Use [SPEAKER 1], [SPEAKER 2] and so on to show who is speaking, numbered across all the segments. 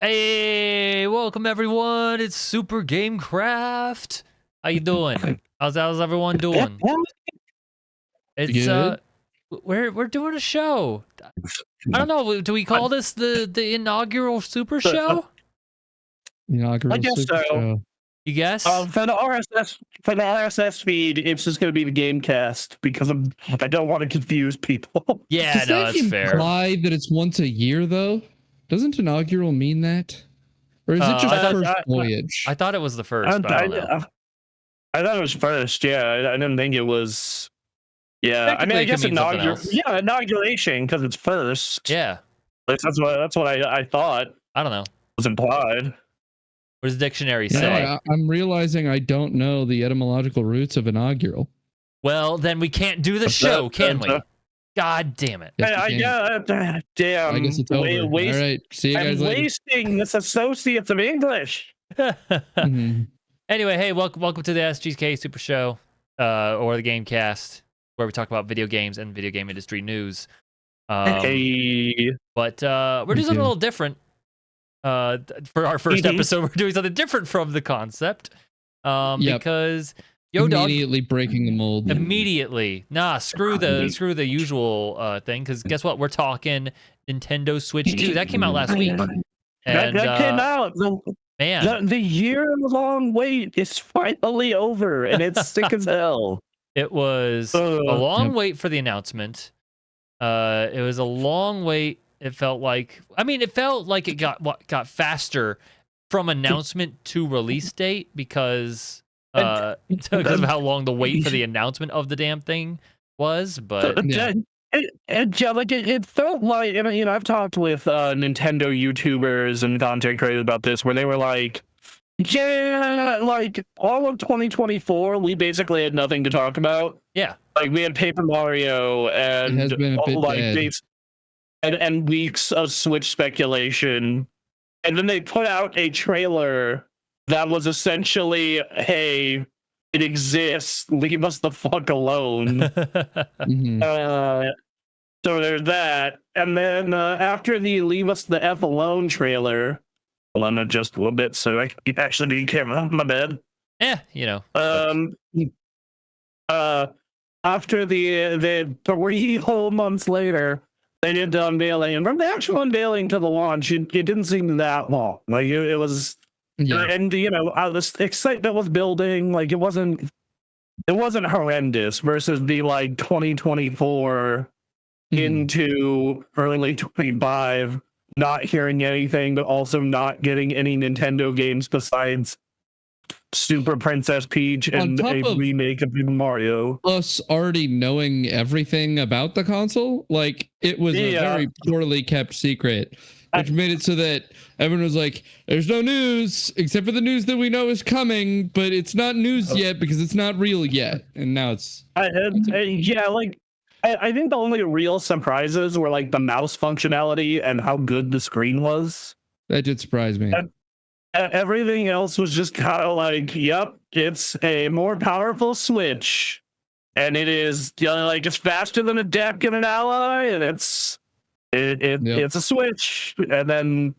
[SPEAKER 1] Hey, welcome everyone. It's Super Gamecraft. How you doing? How's everyone doing? It's
[SPEAKER 2] Good.
[SPEAKER 1] we're doing a show. I don't know. Do we call this the inaugural Super Show?
[SPEAKER 2] Inaugural
[SPEAKER 3] I guess
[SPEAKER 2] Super
[SPEAKER 3] so.
[SPEAKER 2] Show.
[SPEAKER 1] You guess?
[SPEAKER 3] For the RSS feed, it's just going to be the Gamecast because I don't want to confuse people.
[SPEAKER 1] Yeah,
[SPEAKER 2] Does
[SPEAKER 1] no,
[SPEAKER 2] that
[SPEAKER 1] that's fair.
[SPEAKER 2] imply that it's once a year, though? Doesn't inaugural mean that? Or is it just first voyage?
[SPEAKER 1] I thought it was the first, but I don't know.
[SPEAKER 3] I thought it was first. Yeah, I didn't think it was. Yeah, I mean,
[SPEAKER 1] Technically,
[SPEAKER 3] I
[SPEAKER 1] it could
[SPEAKER 3] guess
[SPEAKER 1] mean something else.
[SPEAKER 3] inauguration because it's first.
[SPEAKER 1] Yeah,
[SPEAKER 3] That's what I thought
[SPEAKER 1] I don't know.
[SPEAKER 3] was implied.
[SPEAKER 1] What does the dictionary say?
[SPEAKER 2] Yeah, I'm realizing I don't know the etymological roots of inaugural.
[SPEAKER 1] Well, then we can't do the show, can we? God damn it.
[SPEAKER 2] Yes,
[SPEAKER 3] Damn.
[SPEAKER 2] I guess it's over. All right. See you guys
[SPEAKER 3] I'm
[SPEAKER 2] later.
[SPEAKER 3] wasting this associates of English.
[SPEAKER 2] Mhm.
[SPEAKER 1] Anyway, hey, welcome to the SGK Super Show, or the Gamecast, where we talk about video games and video game industry news.
[SPEAKER 3] Hey.
[SPEAKER 1] But we're doing something a little different. For our first episode, we're doing something different from the concept. Because Yo Dog
[SPEAKER 2] immediately breaking the mold.
[SPEAKER 1] Immediately, nah, screw the usual thing. Because guess what? We're talking Nintendo Switch 2. That came out last week. And
[SPEAKER 3] That came out.
[SPEAKER 1] Man,
[SPEAKER 3] the year-long wait is finally over, and it's sick as hell.
[SPEAKER 1] It was a long wait for the announcement. It was a long wait. It felt like, it got faster from announcement to release date because of how long the wait for the announcement of the damn thing was. But
[SPEAKER 3] it felt like, I've talked with Nintendo YouTubers and content creators about this, where they were like, yeah, like all of 2024, we basically had nothing to talk about.
[SPEAKER 1] Yeah,
[SPEAKER 3] like we had Paper Mario and
[SPEAKER 2] it has been a bit dead.
[SPEAKER 3] And weeks of Switch speculation, and then they put out a trailer that was essentially, "Hey, it exists. Leave us the fuck alone." So there's that, and then after the "Leave us the f alone" trailer, hold on just a little bit so I can actually be camera. My bad.
[SPEAKER 1] Yeah,
[SPEAKER 3] After the 3 whole months later, they did the unveiling, and from the actual unveiling to the launch, it didn't seem that long. Like it was, and the excitement was building. Like it wasn't horrendous versus the like 2024 into early 25, not hearing anything, but also not getting any Nintendo games besides Super Princess Peach and a remake of Mario.
[SPEAKER 2] Us already knowing everything about the console, like it was a very poorly kept secret, which made it so that everyone was like, "There's no news except for the news that we know is coming, but it's not news yet because it's not real yet." And now it's
[SPEAKER 3] I think the only real surprises were like the mouse functionality and how good the screen was.
[SPEAKER 2] That did surprise me.
[SPEAKER 3] Everything else was just kind of like, yep, it's a more powerful Switch, and it is like just faster than a deck and an ally, and it's a Switch. And then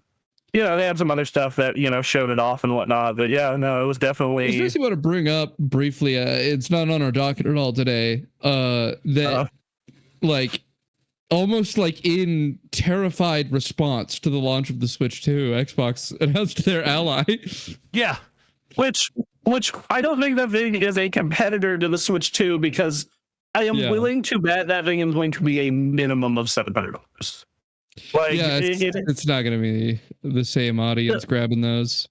[SPEAKER 3] they had some other stuff that showed it off and whatnot. But yeah, no, it was definitely.
[SPEAKER 2] I just want to bring up briefly. It's not on our docket at all today. Like, almost like in terrified response to the launch of the Switch 2, Xbox announced their ally.
[SPEAKER 1] Yeah.
[SPEAKER 3] Which I don't think that thing is a competitor to the Switch 2, because I am willing to bet that thing is going to be a minimum of $700. Like,
[SPEAKER 2] it's not going to be the same audience grabbing those.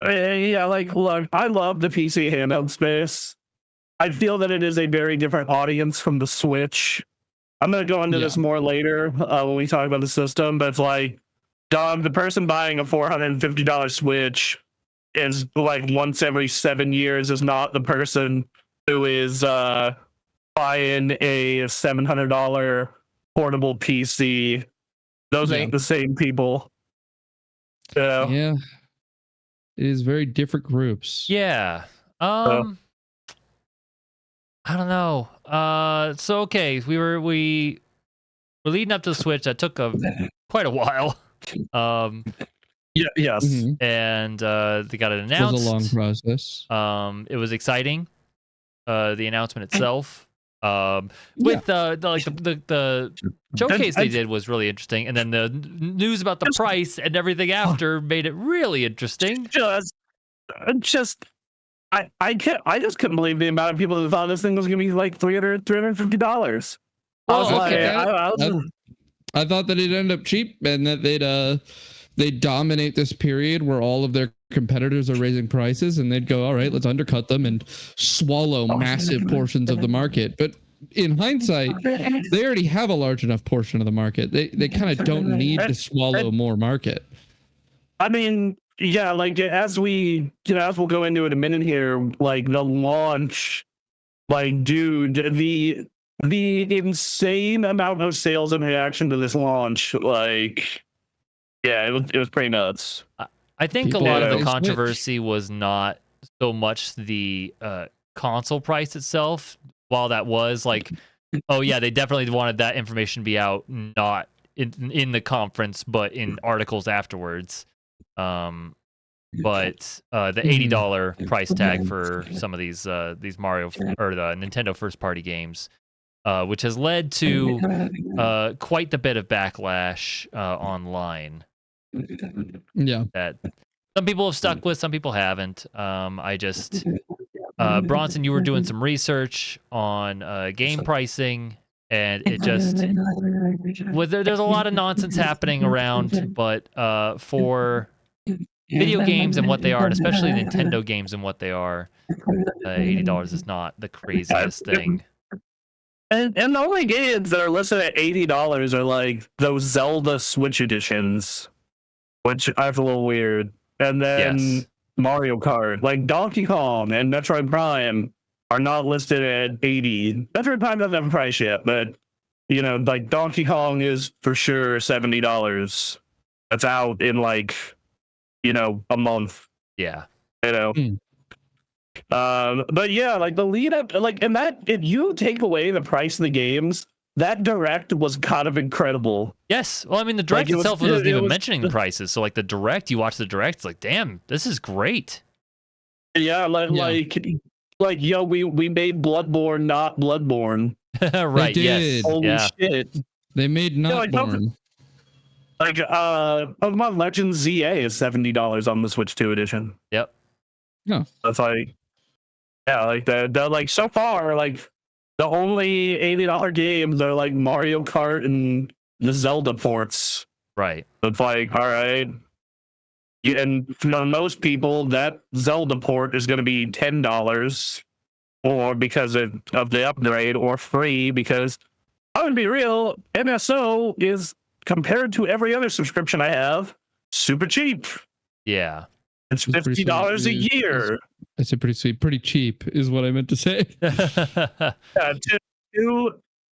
[SPEAKER 3] Like, look, I love the PC handheld space. I feel that it is a very different audience from the Switch. I'm going to go into this more later when we talk about the system, but it's like, dog, the person buying a $450 Switch is like once every 7 years is not the person who is buying a $700 portable PC. Those ain't the same people.
[SPEAKER 2] Yeah. It is very different groups.
[SPEAKER 1] Yeah. I don't know. So okay, we were leading up to the Switch. That took quite a while.
[SPEAKER 3] Yeah, yes.
[SPEAKER 2] Mhm.
[SPEAKER 1] and they got it
[SPEAKER 2] It was a long
[SPEAKER 1] announced.
[SPEAKER 2] process.
[SPEAKER 1] It was exciting. The announcement itself,
[SPEAKER 2] Yeah.
[SPEAKER 1] with the showcase they did was really interesting, and then the news about the price and everything after made it really interesting.
[SPEAKER 3] Just I just couldn't believe the amount of people that thought this thing was gonna be like $350. I was
[SPEAKER 1] Well,
[SPEAKER 3] like,
[SPEAKER 1] okay.
[SPEAKER 3] I was,
[SPEAKER 2] I thought that it'd end up cheap and that they'd dominate this period where all of their competitors are raising prices, and they'd go, all right, let's undercut them and swallow massive portions of the market. But in hindsight, they already have a large enough portion of the market. They kind of don't need to swallow more market.
[SPEAKER 3] I mean, yeah, like as as we'll go into it in a minute here, like the launch, like dude, the insane amount of sales in reaction to this launch, like, yeah, it was pretty nuts.
[SPEAKER 1] I think
[SPEAKER 2] People
[SPEAKER 1] a lot of the
[SPEAKER 2] always switch.
[SPEAKER 1] controversy was not so much the console price itself, while that was like, oh yeah, they definitely wanted that information to be out, not in the conference, but in articles afterwards. But the $80 price tag for some of these Mario or the Nintendo first party games, which has led to quite the bit of backlash online.
[SPEAKER 2] Yeah.
[SPEAKER 1] That some people have stuck with, some people haven't. Bronson, you were doing some research on game pricing, and it just there's a lot of nonsense happening around, but for video games and what they are, and especially Nintendo games and what they are, $80 is not the craziest thing.
[SPEAKER 3] And the only games that are listed at $80 are like those Zelda Switch editions, which I feel a little weird. And then
[SPEAKER 1] Yes.
[SPEAKER 3] Mario Kart, like Donkey Kong and Metroid Prime are not listed at 80. Metroid Prime doesn't have a price yet, but like Donkey Kong is for sure $70. That's out in like, a month.
[SPEAKER 1] Yeah.
[SPEAKER 3] But yeah, like the lead up, like, and that if you take away the price of the games, that direct was kind of incredible.
[SPEAKER 1] Yes. Well, I mean, the direct itself wasn't even mentioning the prices. So, like, the direct, you watch the direct, it's like, damn, this is great.
[SPEAKER 3] Yeah, like, yo, we made Bloodborne not Bloodborne.
[SPEAKER 1] Right.
[SPEAKER 2] They
[SPEAKER 1] Yes.
[SPEAKER 2] did.
[SPEAKER 3] Holy
[SPEAKER 1] Yeah.
[SPEAKER 3] shit.
[SPEAKER 2] They made not born.
[SPEAKER 3] Like, Pokemon Legends ZA is $70 on the Switch 2 edition.
[SPEAKER 1] Yep.
[SPEAKER 2] No.
[SPEAKER 3] That's like, yeah, like the like so far, like the only $80 games are like Mario Kart and the Zelda ports.
[SPEAKER 1] Right.
[SPEAKER 3] It's like, all right. Yeah, and for most people, that Zelda port is going to be $10, or because of the upgrade, or free because I'm going to be real, MSO is, compared to every other subscription I have, super cheap.
[SPEAKER 1] Yeah.
[SPEAKER 3] It's $50 a year.
[SPEAKER 2] That's a pretty sweet, pretty cheap is what I meant to say.
[SPEAKER 3] Yeah,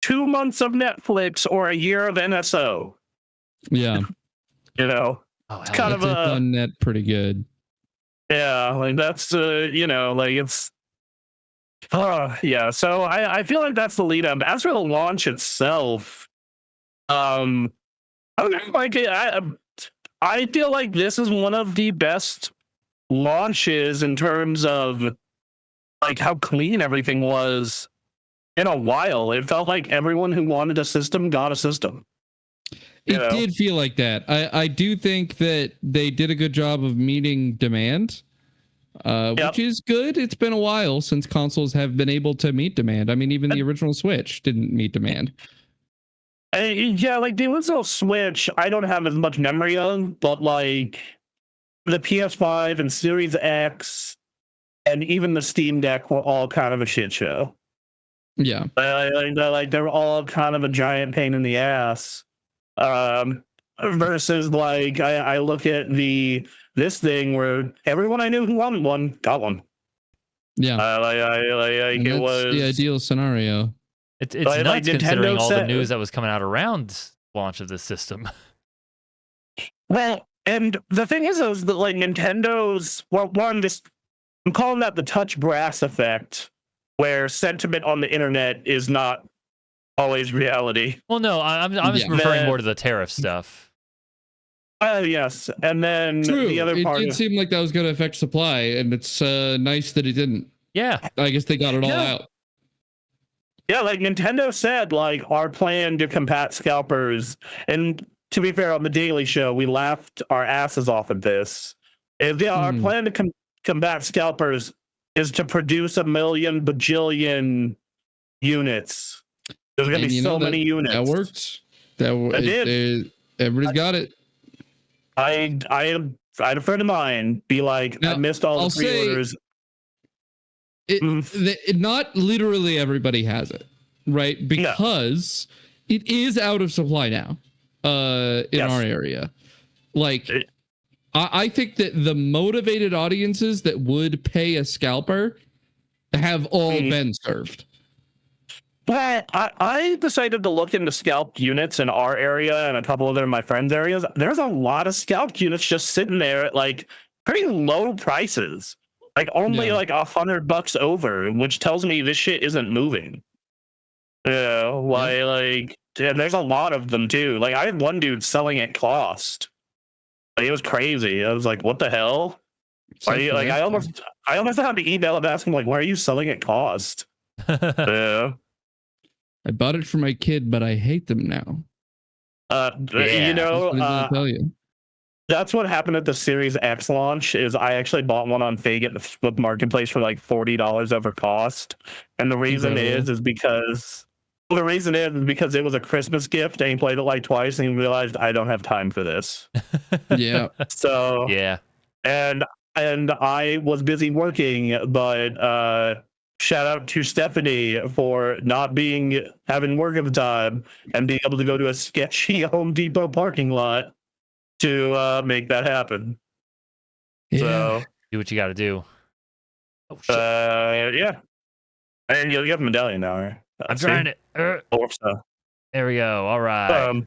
[SPEAKER 3] two months of Netflix or a year of NSO.
[SPEAKER 2] Yeah.
[SPEAKER 3] It's kind of
[SPEAKER 2] done that pretty good.
[SPEAKER 3] Yeah, like that's like it's yeah. So I feel like that's the lead up. As for the launch itself, I don't know, like I feel like this is one of the best launches in terms of like how clean everything was in a while. It felt like everyone who wanted a system got a system.
[SPEAKER 2] It did feel like that. I do think that they did a good job of meeting demand, which is good. It's been a while since consoles have been able to meet demand. I mean, even the original Switch didn't meet demand.
[SPEAKER 3] Yeah, like the original Switch, I don't have as much memory of, but like the PS5 and Series X and even the Steam Deck were all kind of a shit show.
[SPEAKER 2] Yeah.
[SPEAKER 3] Like they're all kind of a giant pain in the ass. Versus like I look at this thing where everyone I knew who wanted one got one.
[SPEAKER 2] Yeah.
[SPEAKER 3] It was
[SPEAKER 2] the ideal scenario.
[SPEAKER 1] It's nuts considering all the news that was coming out around launch of this system.
[SPEAKER 3] Well, and the thing is that like Nintendo's I'm calling that the touch brass effect, where sentiment on the internet is not always reality.
[SPEAKER 1] Well, no, I'm just referring more to the tariff stuff.
[SPEAKER 3] Yes, and then
[SPEAKER 2] True.
[SPEAKER 3] the other
[SPEAKER 2] It
[SPEAKER 3] part
[SPEAKER 2] did
[SPEAKER 3] of
[SPEAKER 2] seem like that was going to affect supply, and it's nice that it didn't.
[SPEAKER 1] Yeah.
[SPEAKER 2] I guess they got it all out.
[SPEAKER 3] Yeah, like Nintendo said, like our plan to combat scalpers, and to be fair, on the Daily Show, we laughed our asses off at this. Is our plan to combat scalpers is to produce 1 million bajillion units. There's gonna be so many units.
[SPEAKER 2] That worked. Everybody's got it.
[SPEAKER 3] I had a friend of mine be like,
[SPEAKER 2] now,
[SPEAKER 3] I missed all the pre-orders.
[SPEAKER 2] Not literally everybody has it, right? Because it is out of supply now in our area. Like, I think that the motivated audiences that would pay a scalper have all been served.
[SPEAKER 3] But I decided to look into scalped units in our area and a couple other of my friends' areas. There's a lot of scalped units just sitting there at like pretty low prices. Like only like $100 over, which tells me this shit isn't moving. Like there's a lot of them too. Like I had one dude selling at cost. Like, it was crazy. I was like, what the hell? Why are you, like I almost had to email him asking like, why are you selling at cost?
[SPEAKER 2] I bought it for my kid, but I hate them now.
[SPEAKER 3] You know,
[SPEAKER 2] I'll tell you.
[SPEAKER 3] That's what happened at the Series X launch. Is I actually bought one on Fake at the flip marketplace for like $40 over cost, and the reason is because it was a Christmas gift, and he played it like twice, and he realized I don't have time for this.
[SPEAKER 2] Yeah.
[SPEAKER 3] So and I was busy working, but shout out to Stephanie for not having work at the time and being able to go to a sketchy Home Depot parking lot to make that happen.
[SPEAKER 2] Yeah.
[SPEAKER 3] So
[SPEAKER 1] do what you got to do.
[SPEAKER 3] Oh shit. And you have a medallion now, right?
[SPEAKER 1] I'm trying it. There we go. All right.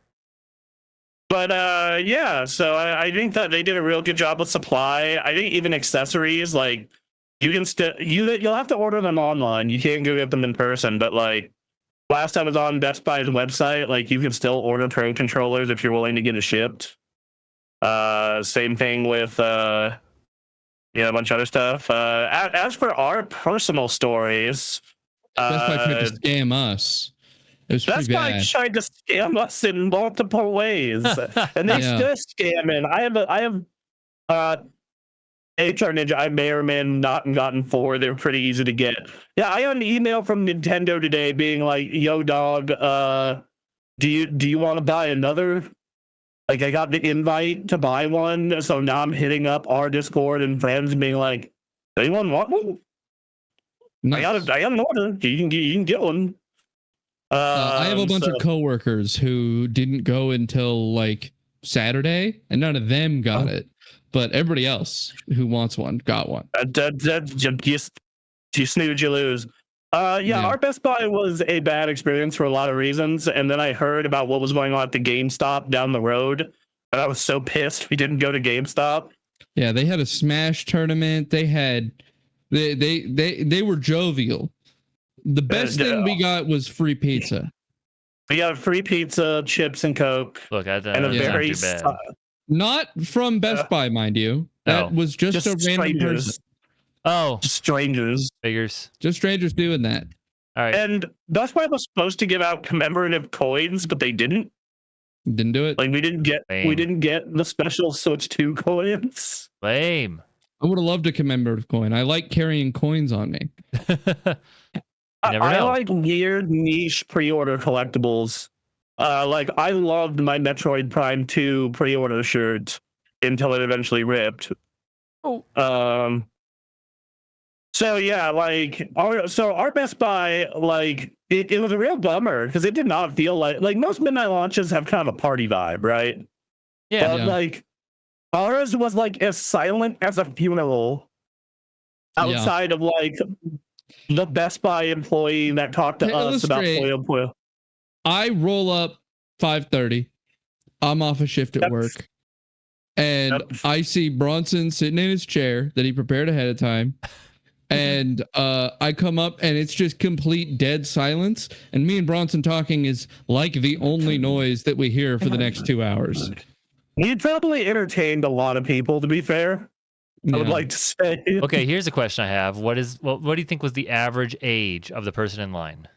[SPEAKER 3] So I think that they did a real good job with supply. I think even accessories, like you can still you'll have to order them online. You can't go get them in person, but like last time I was on Best Buy's website, like you can still order Pro controllers if you're willing to get it shipped. Same thing with a bunch of other stuff. As for our personal stories,
[SPEAKER 2] Best Buy tried to scam us. It was
[SPEAKER 3] Best Buy tried to scam us in multiple ways, and they still scamming. I have HR Ninja. I may or may not gotten 4. They're pretty easy to get. Yeah, I got an email from Nintendo today being like, "Yo, dog, do you want to buy another?" Like, I got the invite to buy one, so now I'm hitting up our Discord and friends and being like, "Anyone want one?" Nice. I got an order. You can get one.
[SPEAKER 2] I have a bunch of coworkers who didn't go until like Saturday, and none of them got it. But everybody else who wants one got one.
[SPEAKER 3] You snooze, you lose. Our Best Buy was a bad experience for a lot of reasons. And then I heard about what was going on at the GameStop down the road. And I was so pissed we didn't go to GameStop.
[SPEAKER 2] Yeah, they had a Smash tournament. They were jovial. The best thing we got was free pizza.
[SPEAKER 3] We got free pizza, chips, and Coke.
[SPEAKER 1] Look,
[SPEAKER 3] and a very
[SPEAKER 1] not too bad.
[SPEAKER 2] Not from Best Buy, mind you. That was just a random person.
[SPEAKER 1] Oh,
[SPEAKER 3] strangers.
[SPEAKER 1] Figures.
[SPEAKER 2] Just strangers doing that.
[SPEAKER 1] All right.
[SPEAKER 3] And Best Buy was supposed to give out commemorative coins, but they didn't.
[SPEAKER 2] Didn't do it.
[SPEAKER 3] Like we didn't get the special Switch 2 coins.
[SPEAKER 1] Lame.
[SPEAKER 2] I would have loved a commemorative coin. I like carrying coins on me.
[SPEAKER 3] I like weird niche pre-order collectibles. Like I loved my Metroid Prime 2 pre-order shirt until it eventually ripped. So yeah, like our Best Buy, like it was a real bummer because it did not feel like most midnight launches have kind of a party vibe, right?
[SPEAKER 1] Yeah.
[SPEAKER 3] But like ours was like as silent as a funeral outside of like the Best Buy employee that talked to us about Puyo.
[SPEAKER 2] I roll up 5:30. I'm off a shift at work. And I see Bronson sitting in his chair that he prepared ahead of time. And I come up and it's just complete dead silence. And me and Bronson talking is like the only noise that we hear for the next 2 hours.
[SPEAKER 3] He probably entertained a lot of people, to be fair. I would like to say.
[SPEAKER 1] Okay, here's a question I have. What do you think was the average age of the person in line?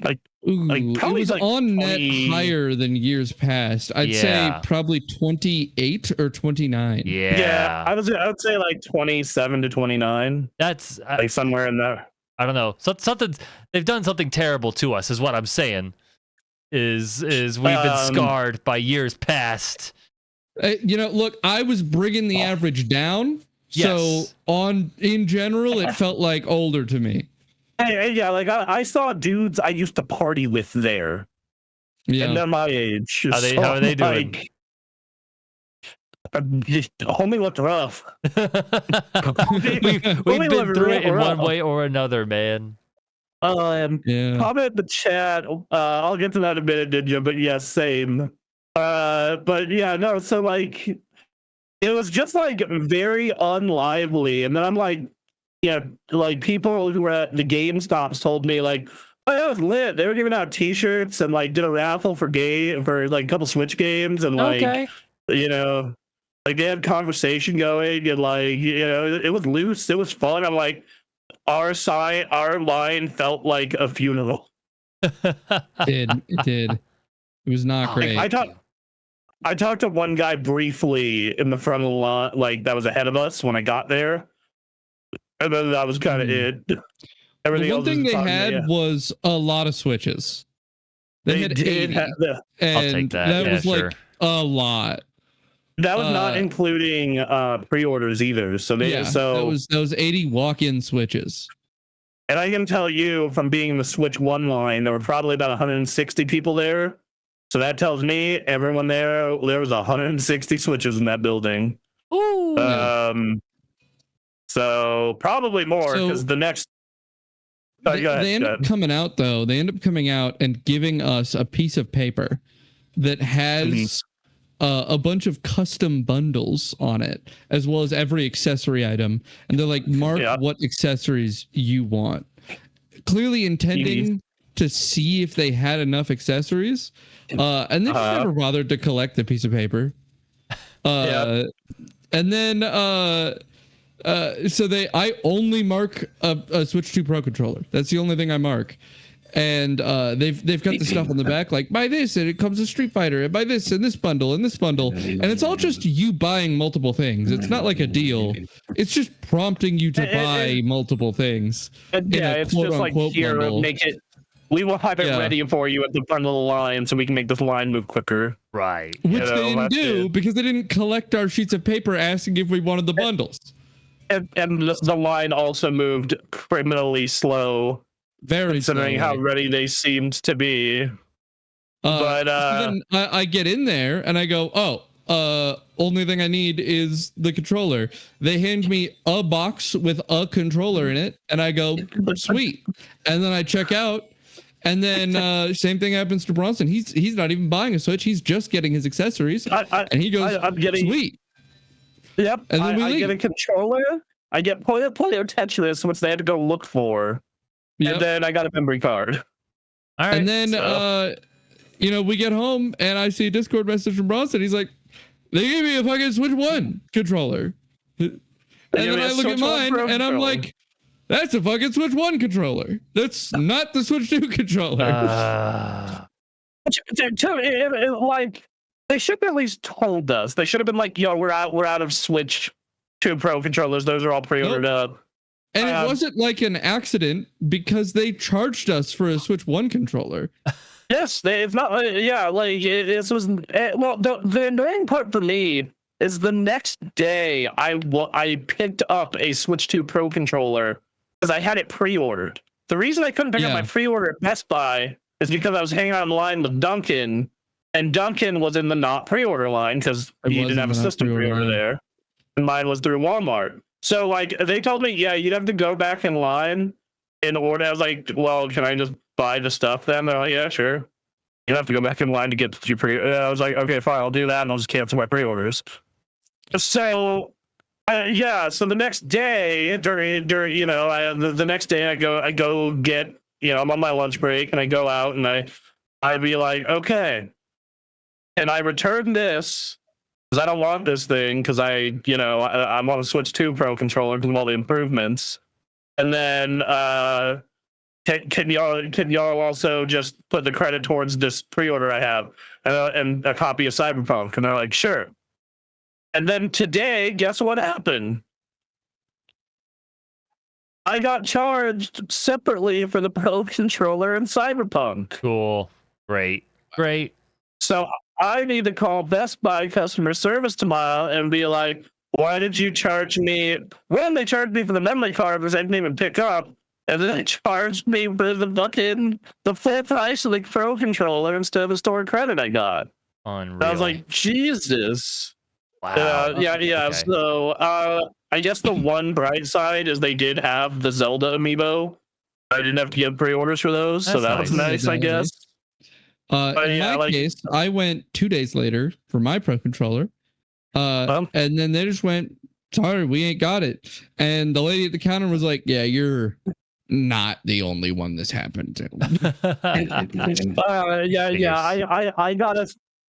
[SPEAKER 3] Like,
[SPEAKER 2] Ooh, it was
[SPEAKER 3] like
[SPEAKER 2] on
[SPEAKER 3] 20...
[SPEAKER 2] net higher than years past. I'd say probably 28 or 29.
[SPEAKER 1] Yeah.
[SPEAKER 3] I would say like 27 to 29.
[SPEAKER 1] That's
[SPEAKER 3] like somewhere in there.
[SPEAKER 1] I don't know. Something they've done something terrible to us is what I'm saying. Is we've been scarred by years past.
[SPEAKER 2] Look, I was bringing the average down. So in general, it felt like older to me.
[SPEAKER 3] Yeah, like I saw dudes I used to party with there.
[SPEAKER 2] Yeah.
[SPEAKER 3] And they're my age.
[SPEAKER 1] How are they doing?
[SPEAKER 3] Homie looked rough.
[SPEAKER 1] We've been through it in one way or another, man.
[SPEAKER 3] Comment in the chat. I'll get to that in a minute, Ninja, but yeah, same. But yeah, no, so like it was just like very unlively. And then I'm like, like people who were at the GameStops told me like, oh, that was lit. They were giving out t-shirts and like did a raffle for like a couple Switch games and like like they had conversation going and like it was loose, it was fun. I'm like, our line felt like a funeral.
[SPEAKER 2] It did. It was not great.
[SPEAKER 3] I talked to one guy briefly in the front of the line, like that was ahead of us when I got there, and then that was kind of it. Everything
[SPEAKER 2] the one thing they had was a lot of Switches. They had 80,
[SPEAKER 1] I'll take that.
[SPEAKER 2] That was like a lot.
[SPEAKER 3] That was not including pre-orders either. So
[SPEAKER 2] that was 80 walk-in Switches.
[SPEAKER 3] And I can tell you from being in the Switch 1 line, there were probably about 160 people there. So that tells me everyone there was 160 Switches in that building.
[SPEAKER 1] Ooh.
[SPEAKER 3] So probably more because the next.
[SPEAKER 2] They end up coming out though. They end up coming out and giving us a piece of paper that has a bunch of custom bundles on it, as well as every accessory item. And they're like, mark what accessories you want. Clearly intending to see if they had enough accessories. And they just never bothered to collect the piece of paper. And then I only mark a Switch 2 Pro controller. That's the only thing I mark. And they've got the stuff on the back like, buy this and it comes with Street Fighter, and buy this and this bundle and this bundle. And it's all just you buying multiple things. It's not like a deal. It's just prompting you to buy multiple things.
[SPEAKER 3] It's just like, here, make it. We will have it ready for you at the front of the line so we can make this line move quicker.
[SPEAKER 1] Right.
[SPEAKER 2] Which they didn't do because they didn't collect our sheets of paper asking if we wanted the bundles.
[SPEAKER 3] And the line also moved criminally slow.
[SPEAKER 2] Very
[SPEAKER 3] considering how ready they seemed to be. But
[SPEAKER 2] then I get in there and I go, only thing I need is the controller. They hand me a box with a controller in it, and I go, sweet. And then I check out, and then same thing happens to Bronson. He's not even buying a Switch. He's just getting his accessories, and he goes, I'm getting sweet.
[SPEAKER 3] Yep.
[SPEAKER 2] And then
[SPEAKER 3] I get a controller. I get player Tetris, which they had to go look for. Yep. And then I got a memory card.
[SPEAKER 1] All right.
[SPEAKER 2] And then, we get home and I see a Discord message from Bronson. He's like, they gave me a fucking Switch 1 controller. And then I look at mine and I'm like, that's a fucking Switch 1 controller. That's not the Switch 2 controller.
[SPEAKER 3] Like, they should have at least told us. They should have been like, yo, we're out of Switch 2 Pro controllers. Those are all pre-ordered up.
[SPEAKER 2] And it wasn't like an accident because they charged us for a Switch 1 controller.
[SPEAKER 3] Yes, it's not. This was. Well, the annoying part for me is the next day I picked up a Switch 2 Pro controller because I had it pre-ordered. The reason I couldn't pick up my pre-order at Best Buy is because I was hanging out in line with Duncan, and Duncan was in the not pre-order line because he didn't have a system pre-order there, and mine was through Walmart. So, like, they told me, you'd have to go back in line in order. I was like, well, can I just buy the stuff then? They're like, yeah, sure. You have to go back in line to get your I was like, okay, fine, I'll do that, and I'll just cancel my pre-orders. So, so the next day, during the next day, I go get, I'm on my lunch break, and I go out, and I'd be like, okay, and I returned this because I don't want this thing because I want to switch to Pro Controller because of all the improvements. And then can y'all also just put the credit towards this pre-order I have and a copy of Cyberpunk? And they're like, sure. And then today, guess what happened? I got charged separately for the Pro Controller and Cyberpunk.
[SPEAKER 1] Cool. Great.
[SPEAKER 3] So I need to call Best Buy customer service tomorrow and be like, why did you charge me? When they charged me for the memory card, which I didn't even pick up, and then they charged me for the full price of the Pro Controller instead of the store credit I got.
[SPEAKER 1] Unreal.
[SPEAKER 3] And I was like, Jesus.
[SPEAKER 1] Wow.
[SPEAKER 3] Yeah.
[SPEAKER 1] Okay.
[SPEAKER 3] So I guess the one bright side is they did have the Zelda amiibo. I didn't have to get pre-orders for those, so that was nice, I guess.
[SPEAKER 2] In my case, I went 2 days later for my Pro Controller, and then they just went, sorry, we ain't got it. And the lady at the counter was like, yeah, you're not the only one this happened to.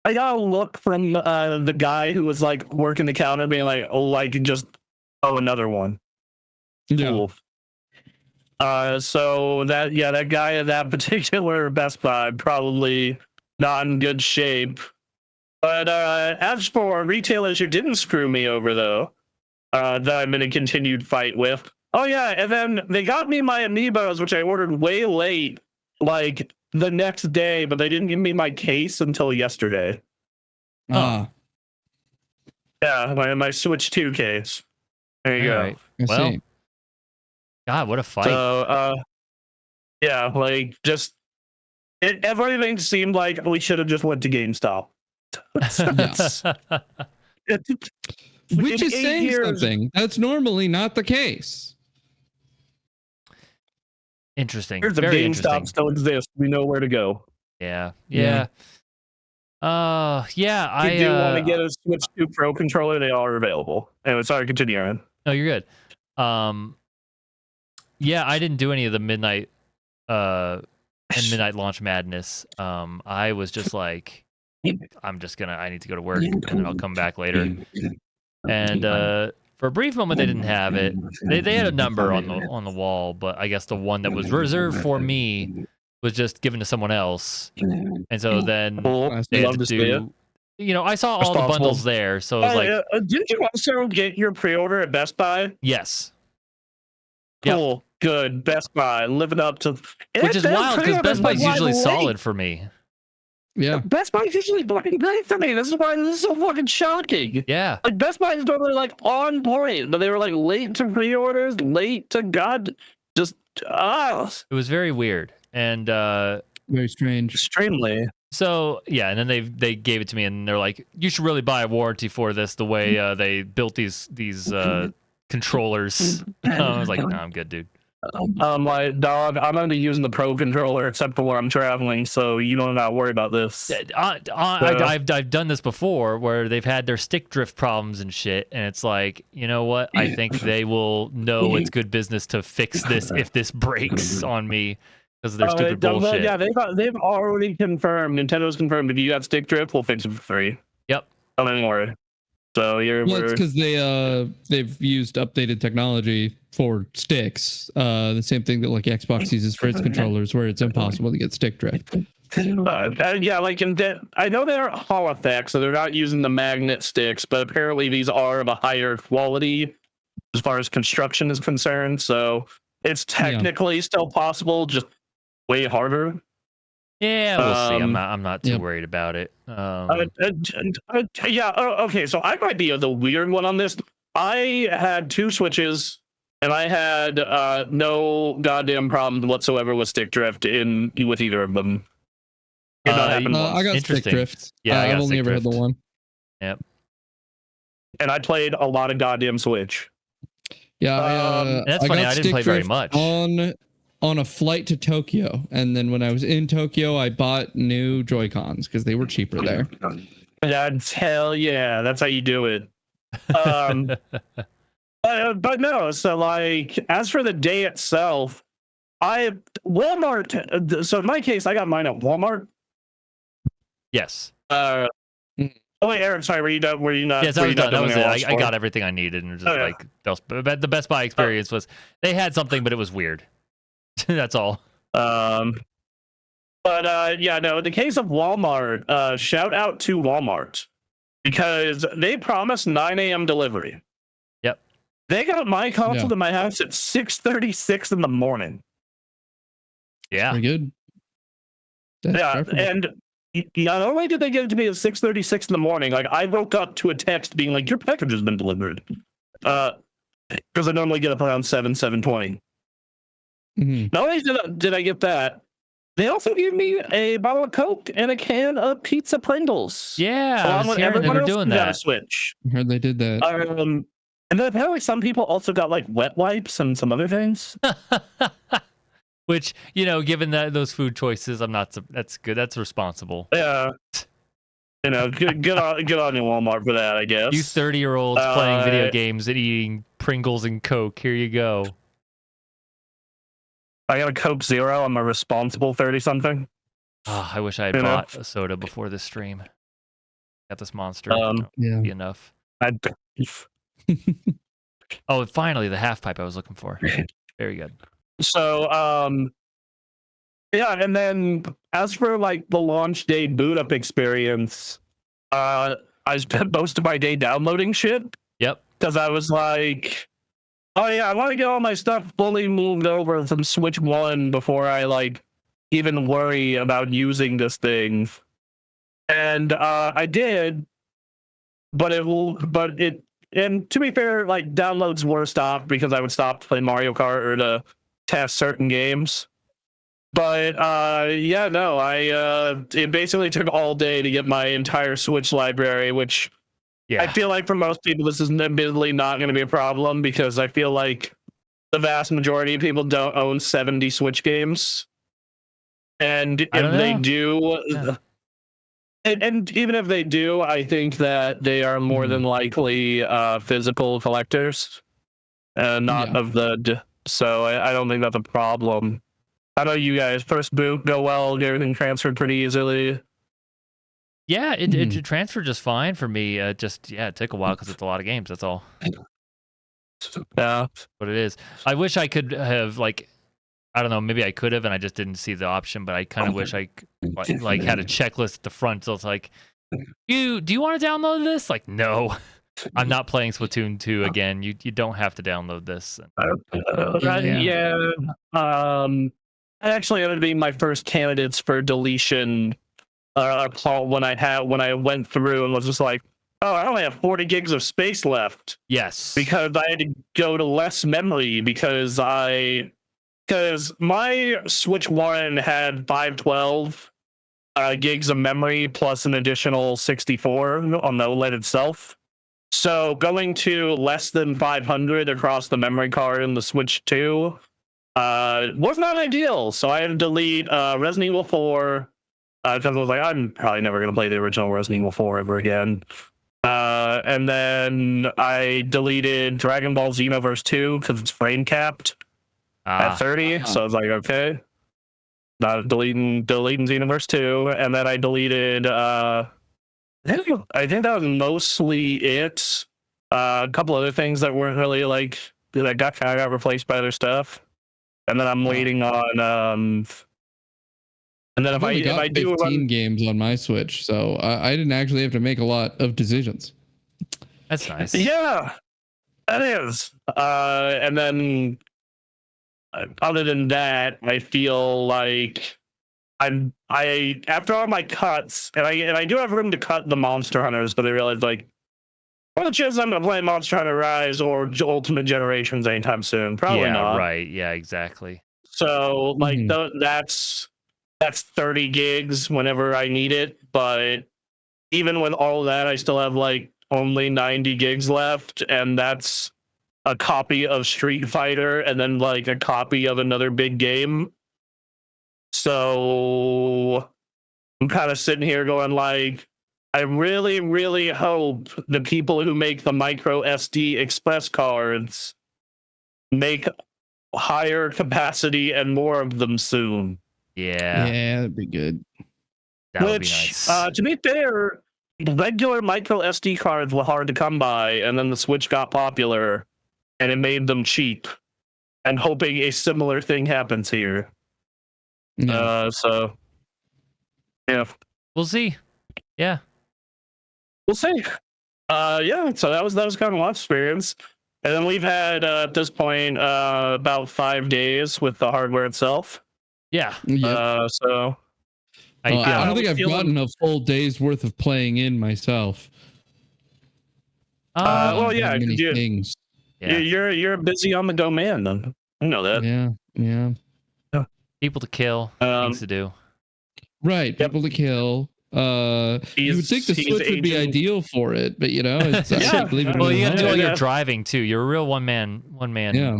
[SPEAKER 3] I got a look from the guy who was like working the counter, being like, another one.
[SPEAKER 2] Yeah.
[SPEAKER 3] Cool. So that guy at that particular Best Buy probably not in good shape. But as for retailers who didn't screw me over though, that I'm in a continued fight with. Oh yeah, and then they got me my amiibos, which I ordered way late, like the next day, but they didn't give me my case until yesterday. Yeah, my Switch 2 case. There you go.
[SPEAKER 1] Right. Well, God, what a fight.
[SPEAKER 3] So, yeah, like just everything seemed like we should have just went to GameStop.
[SPEAKER 2] Which is saying something. That's normally not the case.
[SPEAKER 1] Interesting.
[SPEAKER 3] Here's the GameStop still exists. We know where to go.
[SPEAKER 1] Yeah.
[SPEAKER 3] I do want to get a Switch 2 Pro controller. They are available. Anyway, sorry, continue, Aaron.
[SPEAKER 1] No, you're good. Yeah, I didn't do any of the midnight launch madness. I was just like, I need to go to work and then I'll come back later. And for a brief moment, they didn't have it. They had a number on the wall, but I guess the one that was reserved for me was just given to someone else. And so then they had to do. I saw all the bundles there, so it was like.
[SPEAKER 3] Did you also get your pre-order at Best Buy?
[SPEAKER 1] Yes.
[SPEAKER 3] Cool. Yep. Good. Best Buy living up to.
[SPEAKER 1] Which is wild because Best Buy is usually solid for me.
[SPEAKER 2] Yeah.
[SPEAKER 3] Best Buy is usually blocking late for me. This is why this is so fucking shocking.
[SPEAKER 1] Yeah.
[SPEAKER 3] Like Best Buy is normally like on point, but they were like late to pre-orders, late to God. Just
[SPEAKER 1] It was very weird and
[SPEAKER 2] very strange.
[SPEAKER 3] Extremely.
[SPEAKER 1] So yeah, and then they gave it to me and they're like, you should really buy a warranty for this. The way they built these controllers. I was like, no, I'm good, dude.
[SPEAKER 3] My dog, I'm only using the Pro Controller except for where I'm traveling, so you don't have to worry about this.
[SPEAKER 1] I've done this before where they've had their stick drift problems and shit, and it's like, you know what? I think they will know it's good business to fix this if this breaks on me because of their stupid bullshit.
[SPEAKER 3] Yeah, they've already confirmed. Nintendo's confirmed if you got stick drift, we'll fix it for free.
[SPEAKER 1] Yep.
[SPEAKER 3] Don't even worry. So
[SPEAKER 2] it's because they've used updated technology for sticks. The same thing that like Xbox uses for its controllers, where it's impossible to get stick drift.
[SPEAKER 3] Yeah, like I know they're Hall effects, so they're not using the magnet sticks, but apparently these are of a higher quality as far as construction is concerned. So it's technically still possible, just way harder.
[SPEAKER 1] Yeah, we'll see. I'm not too worried about it.
[SPEAKER 3] Okay. So I might be the weird one on this. I had 2 Switches, and I had no goddamn problem whatsoever with stick drift with either of them.
[SPEAKER 2] I got stick drift.
[SPEAKER 1] Yeah,
[SPEAKER 2] I've only ever had the one.
[SPEAKER 1] Yep.
[SPEAKER 3] And I played a lot of goddamn Switch.
[SPEAKER 1] Yeah, that's funny. I didn't play very much
[SPEAKER 2] on a flight to Tokyo, and then when I was in Tokyo, I bought new Joy-Cons because they were cheaper there.
[SPEAKER 3] That's hell yeah, that's how you do it. But no, so like as for the day itself, Walmart. So in my case, I got mine at Walmart.
[SPEAKER 1] Yes.
[SPEAKER 3] Oh wait, Aaron, sorry, were you done? Were you not?
[SPEAKER 1] Yes, I was done. That was it. I got everything I needed, and it was just like the Best Buy experience was they had something, but it was weird. That's all.
[SPEAKER 3] But yeah, no. In the case of Walmart, shout out to Walmart because they promised 9 a.m. delivery.
[SPEAKER 1] Yep.
[SPEAKER 3] They got my console to my house at 6:36 in the morning.
[SPEAKER 1] Yeah.
[SPEAKER 2] Pretty good. That's preferable.
[SPEAKER 3] And not only did they get it to me at 6:36 in the morning, like I woke up to a text being like, "Your package has been delivered," because I normally get up around 7:20. Not only did I get that, they also gave me a bottle of Coke and a can of pizza Pringles.
[SPEAKER 1] Yeah, I was hearing they were doing that.
[SPEAKER 3] Switch.
[SPEAKER 2] I heard they did that.
[SPEAKER 3] And then apparently some people also got like wet wipes and some other things.
[SPEAKER 1] Which, you know, given that those food choices, that's good. That's responsible.
[SPEAKER 3] Yeah. You know, get on your Walmart for that, I guess.
[SPEAKER 1] You 30-year-olds playing video games and eating Pringles and Coke. Here you go.
[SPEAKER 3] I got a Coke Zero. I'm a responsible 30-something.
[SPEAKER 1] Oh, I wish I had bought a soda before this stream. Got this monster.
[SPEAKER 2] Yeah.
[SPEAKER 1] Be enough. Oh, finally, the half pipe I was looking for. Very good.
[SPEAKER 3] So, yeah, and then as for like the launch day boot up experience, I spent most of my day downloading shit.
[SPEAKER 1] Yep.
[SPEAKER 3] Because I was like, oh yeah, I want to get all my stuff fully moved over from Switch 1 before I like even worry about using this thing. And I did, and to be fair, like downloads were stopped because I would stop to play Mario Kart or to test certain games. But yeah, no, it basically took all day to get my entire Switch library, which I feel like for most people this is admittedly not going to be a problem because I feel like the vast majority of people don't own 70 Switch games. And if they do, and even if they do, I think that they are more than likely physical collectors, not of the. So I don't think that's a problem. How about you guys? First boot go well, get everything transferred pretty easily.
[SPEAKER 1] Yeah, it transferred just fine for me. It took a while because it's a lot of games. That's all.
[SPEAKER 3] Yeah,
[SPEAKER 1] what it is. I wish I could have I don't know. Maybe I could have, and I just didn't see the option. But I kind of wish I like had a checklist at the front. So it's like, do you want to download this? Like, no, I'm not playing Splatoon 2 again. You don't have to download this.
[SPEAKER 3] I actually ended up being my first candidates for deletion. When I went through and was just like, oh, I only have 40 gigs of space left.
[SPEAKER 1] Yes,
[SPEAKER 3] because I had to go to less memory because my Switch 1 had 512 gigs of memory plus an additional 64 on the OLED itself. So going to less than 500 across the memory card in the Switch 2 was not ideal. So I had to delete Resident Evil 4 because I was like, I'm probably never going to play the original Resident Evil 4 ever again. And then I deleted Dragon Ball Xenoverse 2 because it's frame capped at 30. So I was like, okay, not deleting Xenoverse 2. And then I deleted, I think that was mostly it. A couple other things that weren't really that got replaced by other stuff. And then I'm waiting on, and then if I do
[SPEAKER 2] 15 games on my Switch, so I didn't actually have to make a lot of decisions.
[SPEAKER 1] That's nice.
[SPEAKER 3] Yeah, that is. And then other than that, I feel like I after all my cuts, and I do have room to cut the Monster Hunters, but I realized what are the chances I'm gonna play Monster Hunter Rise or Ultimate Generations anytime soon? Probably not.
[SPEAKER 1] Right. Yeah, exactly.
[SPEAKER 3] So that's 30 gigs whenever I need it, but even with all of that, I still have only 90 gigs left, and that's a copy of Street Fighter and then a copy of another big game. So I'm kind of sitting here going I really, really hope the people who make the micro SD express cards make higher capacity and more of them soon.
[SPEAKER 1] Yeah,
[SPEAKER 2] that'd be good.
[SPEAKER 1] That would be nice.
[SPEAKER 3] To be fair, regular micro SD cards were hard to come by, and then the Switch got popular, and it made them cheap. And hoping a similar thing happens here.
[SPEAKER 2] Yeah.
[SPEAKER 3] So yeah,
[SPEAKER 1] We'll see. Yeah.
[SPEAKER 3] we'll see. Yeah. So that was kind of my experience. And then we've had at this point about 5 days with the hardware itself.
[SPEAKER 1] Yeah.
[SPEAKER 2] Yep.
[SPEAKER 3] So
[SPEAKER 1] How you
[SPEAKER 2] I
[SPEAKER 1] feeling?
[SPEAKER 2] don't think I've gotten a full day's worth of playing in myself.
[SPEAKER 3] well, yeah,
[SPEAKER 2] many things.
[SPEAKER 1] Yeah.
[SPEAKER 3] You're busy on the domain, then. I know that.
[SPEAKER 2] Yeah.
[SPEAKER 1] People to kill, things to do.
[SPEAKER 2] Right, people to kill. You would think the Switch would be ideal for it, but it's
[SPEAKER 1] Well, you got to do all your driving too. You're a real one man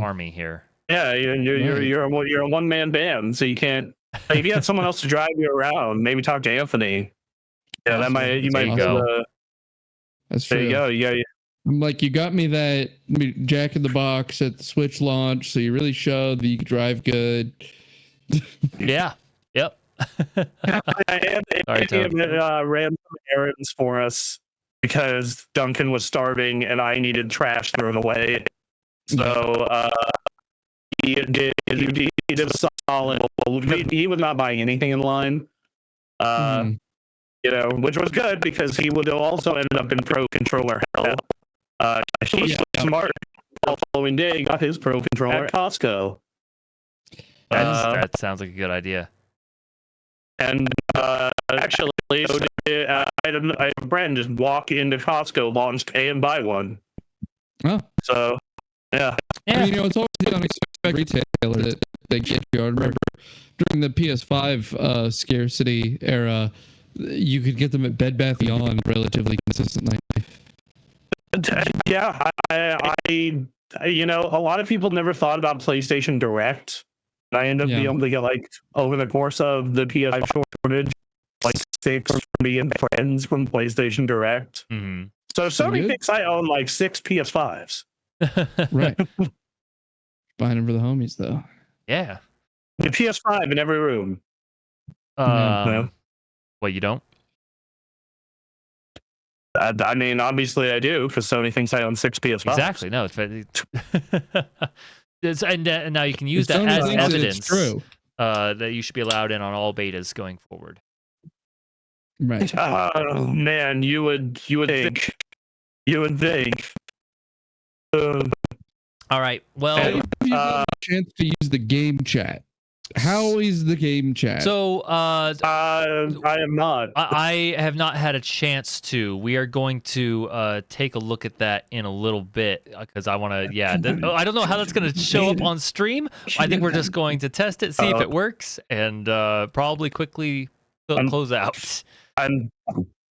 [SPEAKER 1] army here.
[SPEAKER 3] Yeah, you're a one man band, so you can't. Like, if you had someone else to drive you around, maybe talk to Anthony. Yeah, that might you might go.
[SPEAKER 2] That's true.
[SPEAKER 3] There you go. Yeah.
[SPEAKER 2] Like, you got me that Jack in the Box at the Switch launch, so you really showed that you could drive good.
[SPEAKER 1] Yeah. Yep.
[SPEAKER 3] Anthony ran some errands for us because Duncan was starving and I needed trash thrown away. So he did a solid. He was not buying anything in line. Which was good because he would have also ended up in Pro Controller hell. He's smart. The following day, got his Pro Controller at Costco.
[SPEAKER 1] That sounds like a good idea.
[SPEAKER 3] And actually, I had a friend just walk into Costco, launched A and buy one.
[SPEAKER 2] Oh.
[SPEAKER 3] So, yeah.
[SPEAKER 2] I mean, it's always the unexpected retailer that they get you. I remember during the PS5 scarcity era, you could get them at Bed Bath & Beyond relatively consistently.
[SPEAKER 3] Yeah, I a lot of people never thought about PlayStation Direct. And I end up being able to get, like, over the course of the PS5 shortage, like, 6 from me and friends from PlayStation Direct.
[SPEAKER 1] Mm-hmm.
[SPEAKER 3] So Sony thinks I own like 6 PS5s.
[SPEAKER 2] Right. Buying them for the homies, though.
[SPEAKER 1] Yeah.
[SPEAKER 3] The PS5 in every room.
[SPEAKER 1] Well, you don't?
[SPEAKER 3] I mean, obviously I do, because Sony thinks I own 6 PS5s.
[SPEAKER 1] Exactly. No, and now you can use that as evidence that you should be allowed in on all betas going forward.
[SPEAKER 2] Right.
[SPEAKER 3] Oh man, you would think.
[SPEAKER 1] All right. Well,
[SPEAKER 2] you have a chance to use the game chat. How is the game chat?
[SPEAKER 1] So,
[SPEAKER 3] I am not.
[SPEAKER 1] I have not had a chance to. We are going to take a look at that in a little bit because I want to. Yeah, I don't know how that's going to show up on stream. I think we're just going to test it, see if it works, and probably quickly close out.
[SPEAKER 3] I'm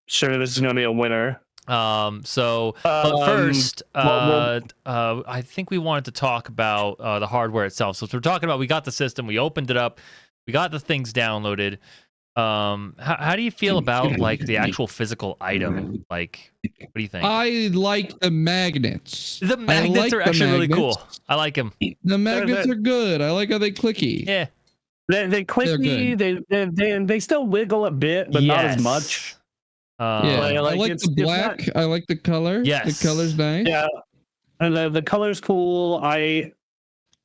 [SPEAKER 3] sure this is going to be a winner.
[SPEAKER 1] But first, I think we wanted to talk about the hardware itself. So if we're talking about, we got the system, we opened it up, we got the things downloaded. How do you feel about like the actual physical item? Like, what do you think?
[SPEAKER 2] I like the magnets.
[SPEAKER 1] The magnets are actually really cool. I like them.
[SPEAKER 2] The magnets are good. I like how they clicky.
[SPEAKER 1] Yeah,
[SPEAKER 3] they clicky. They still wiggle a bit, but not as much.
[SPEAKER 2] I like the black. I like the color.
[SPEAKER 1] Yes,
[SPEAKER 2] the color's nice.
[SPEAKER 3] Yeah, and the color's cool. I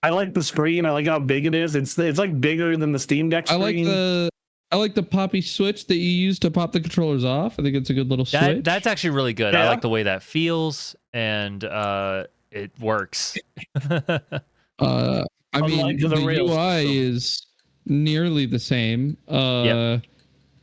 [SPEAKER 3] like the screen. I like how big it is. It's like bigger than the Steam Deck screen.
[SPEAKER 2] I like the poppy switch that you use to pop the controllers off. I think it's a good little switch.
[SPEAKER 1] That's actually really good.
[SPEAKER 3] Yeah.
[SPEAKER 1] I like the way that feels, and it works.
[SPEAKER 2] I mean, the UI is nearly the same.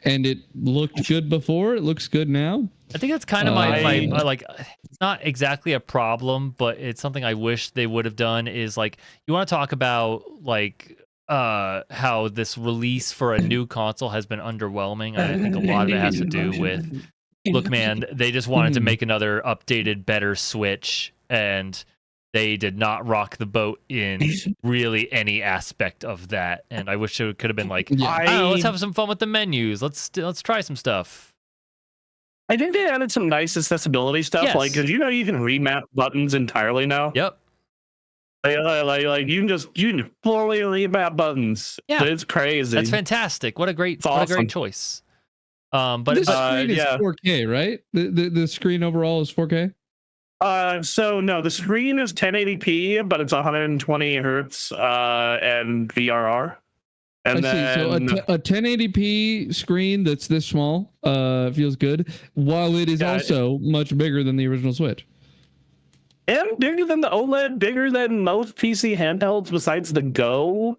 [SPEAKER 2] And it looked good before. It looks good now.
[SPEAKER 1] I think that's kind of my like. It's not exactly a problem, but it's something I wish they would have done. Is like, you want to talk about like how this release for a new console has been underwhelming. I think a lot of it has to do with, look, man, they just wanted to make another updated, better Switch, and they did not rock the boat in really any aspect of that. And I wish it could have been like, let's have some fun with the menus. Let's try some stuff.
[SPEAKER 3] I think they added some nice accessibility stuff.
[SPEAKER 1] Yes.
[SPEAKER 3] Like, cause you can remap buttons entirely now.
[SPEAKER 1] Yep.
[SPEAKER 3] Like you can fully remap buttons.
[SPEAKER 1] Yeah,
[SPEAKER 3] it's crazy.
[SPEAKER 1] That's fantastic. What a great choice. But
[SPEAKER 2] this screen is 4K, right? The screen overall is 4K.
[SPEAKER 3] So no, the screen is 1080p, but it's 120 hertz and VRR. And
[SPEAKER 2] I see. So a 1080p screen that's this small feels good, while it is also much bigger than the original Switch.
[SPEAKER 3] And bigger than the OLED, bigger than most PC handhelds besides the Go,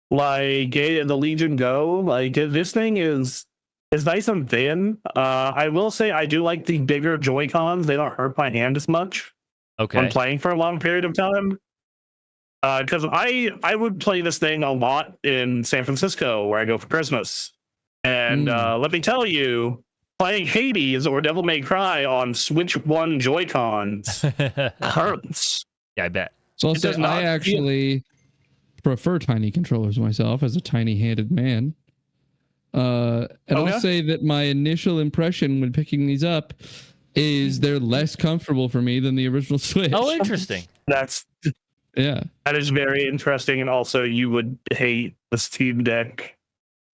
[SPEAKER 3] like the Legion Go. Like this thing is nice and thin. I will say I do like the bigger Joy-Cons. They don't hurt my hand as much when playing for a long period of time. Because I would play this thing a lot in San Francisco where I go for Christmas. And let me tell you, playing Hades or Devil May Cry on Switch 1 Joy-Cons hurts.
[SPEAKER 1] Yeah, I bet.
[SPEAKER 2] So I actually prefer tiny controllers myself as a tiny-handed man. And I'll say that my initial impression when picking these up is they're less comfortable for me than the original Switch.
[SPEAKER 1] Oh, interesting.
[SPEAKER 3] That is very interesting, and also you would hate the Steam Deck.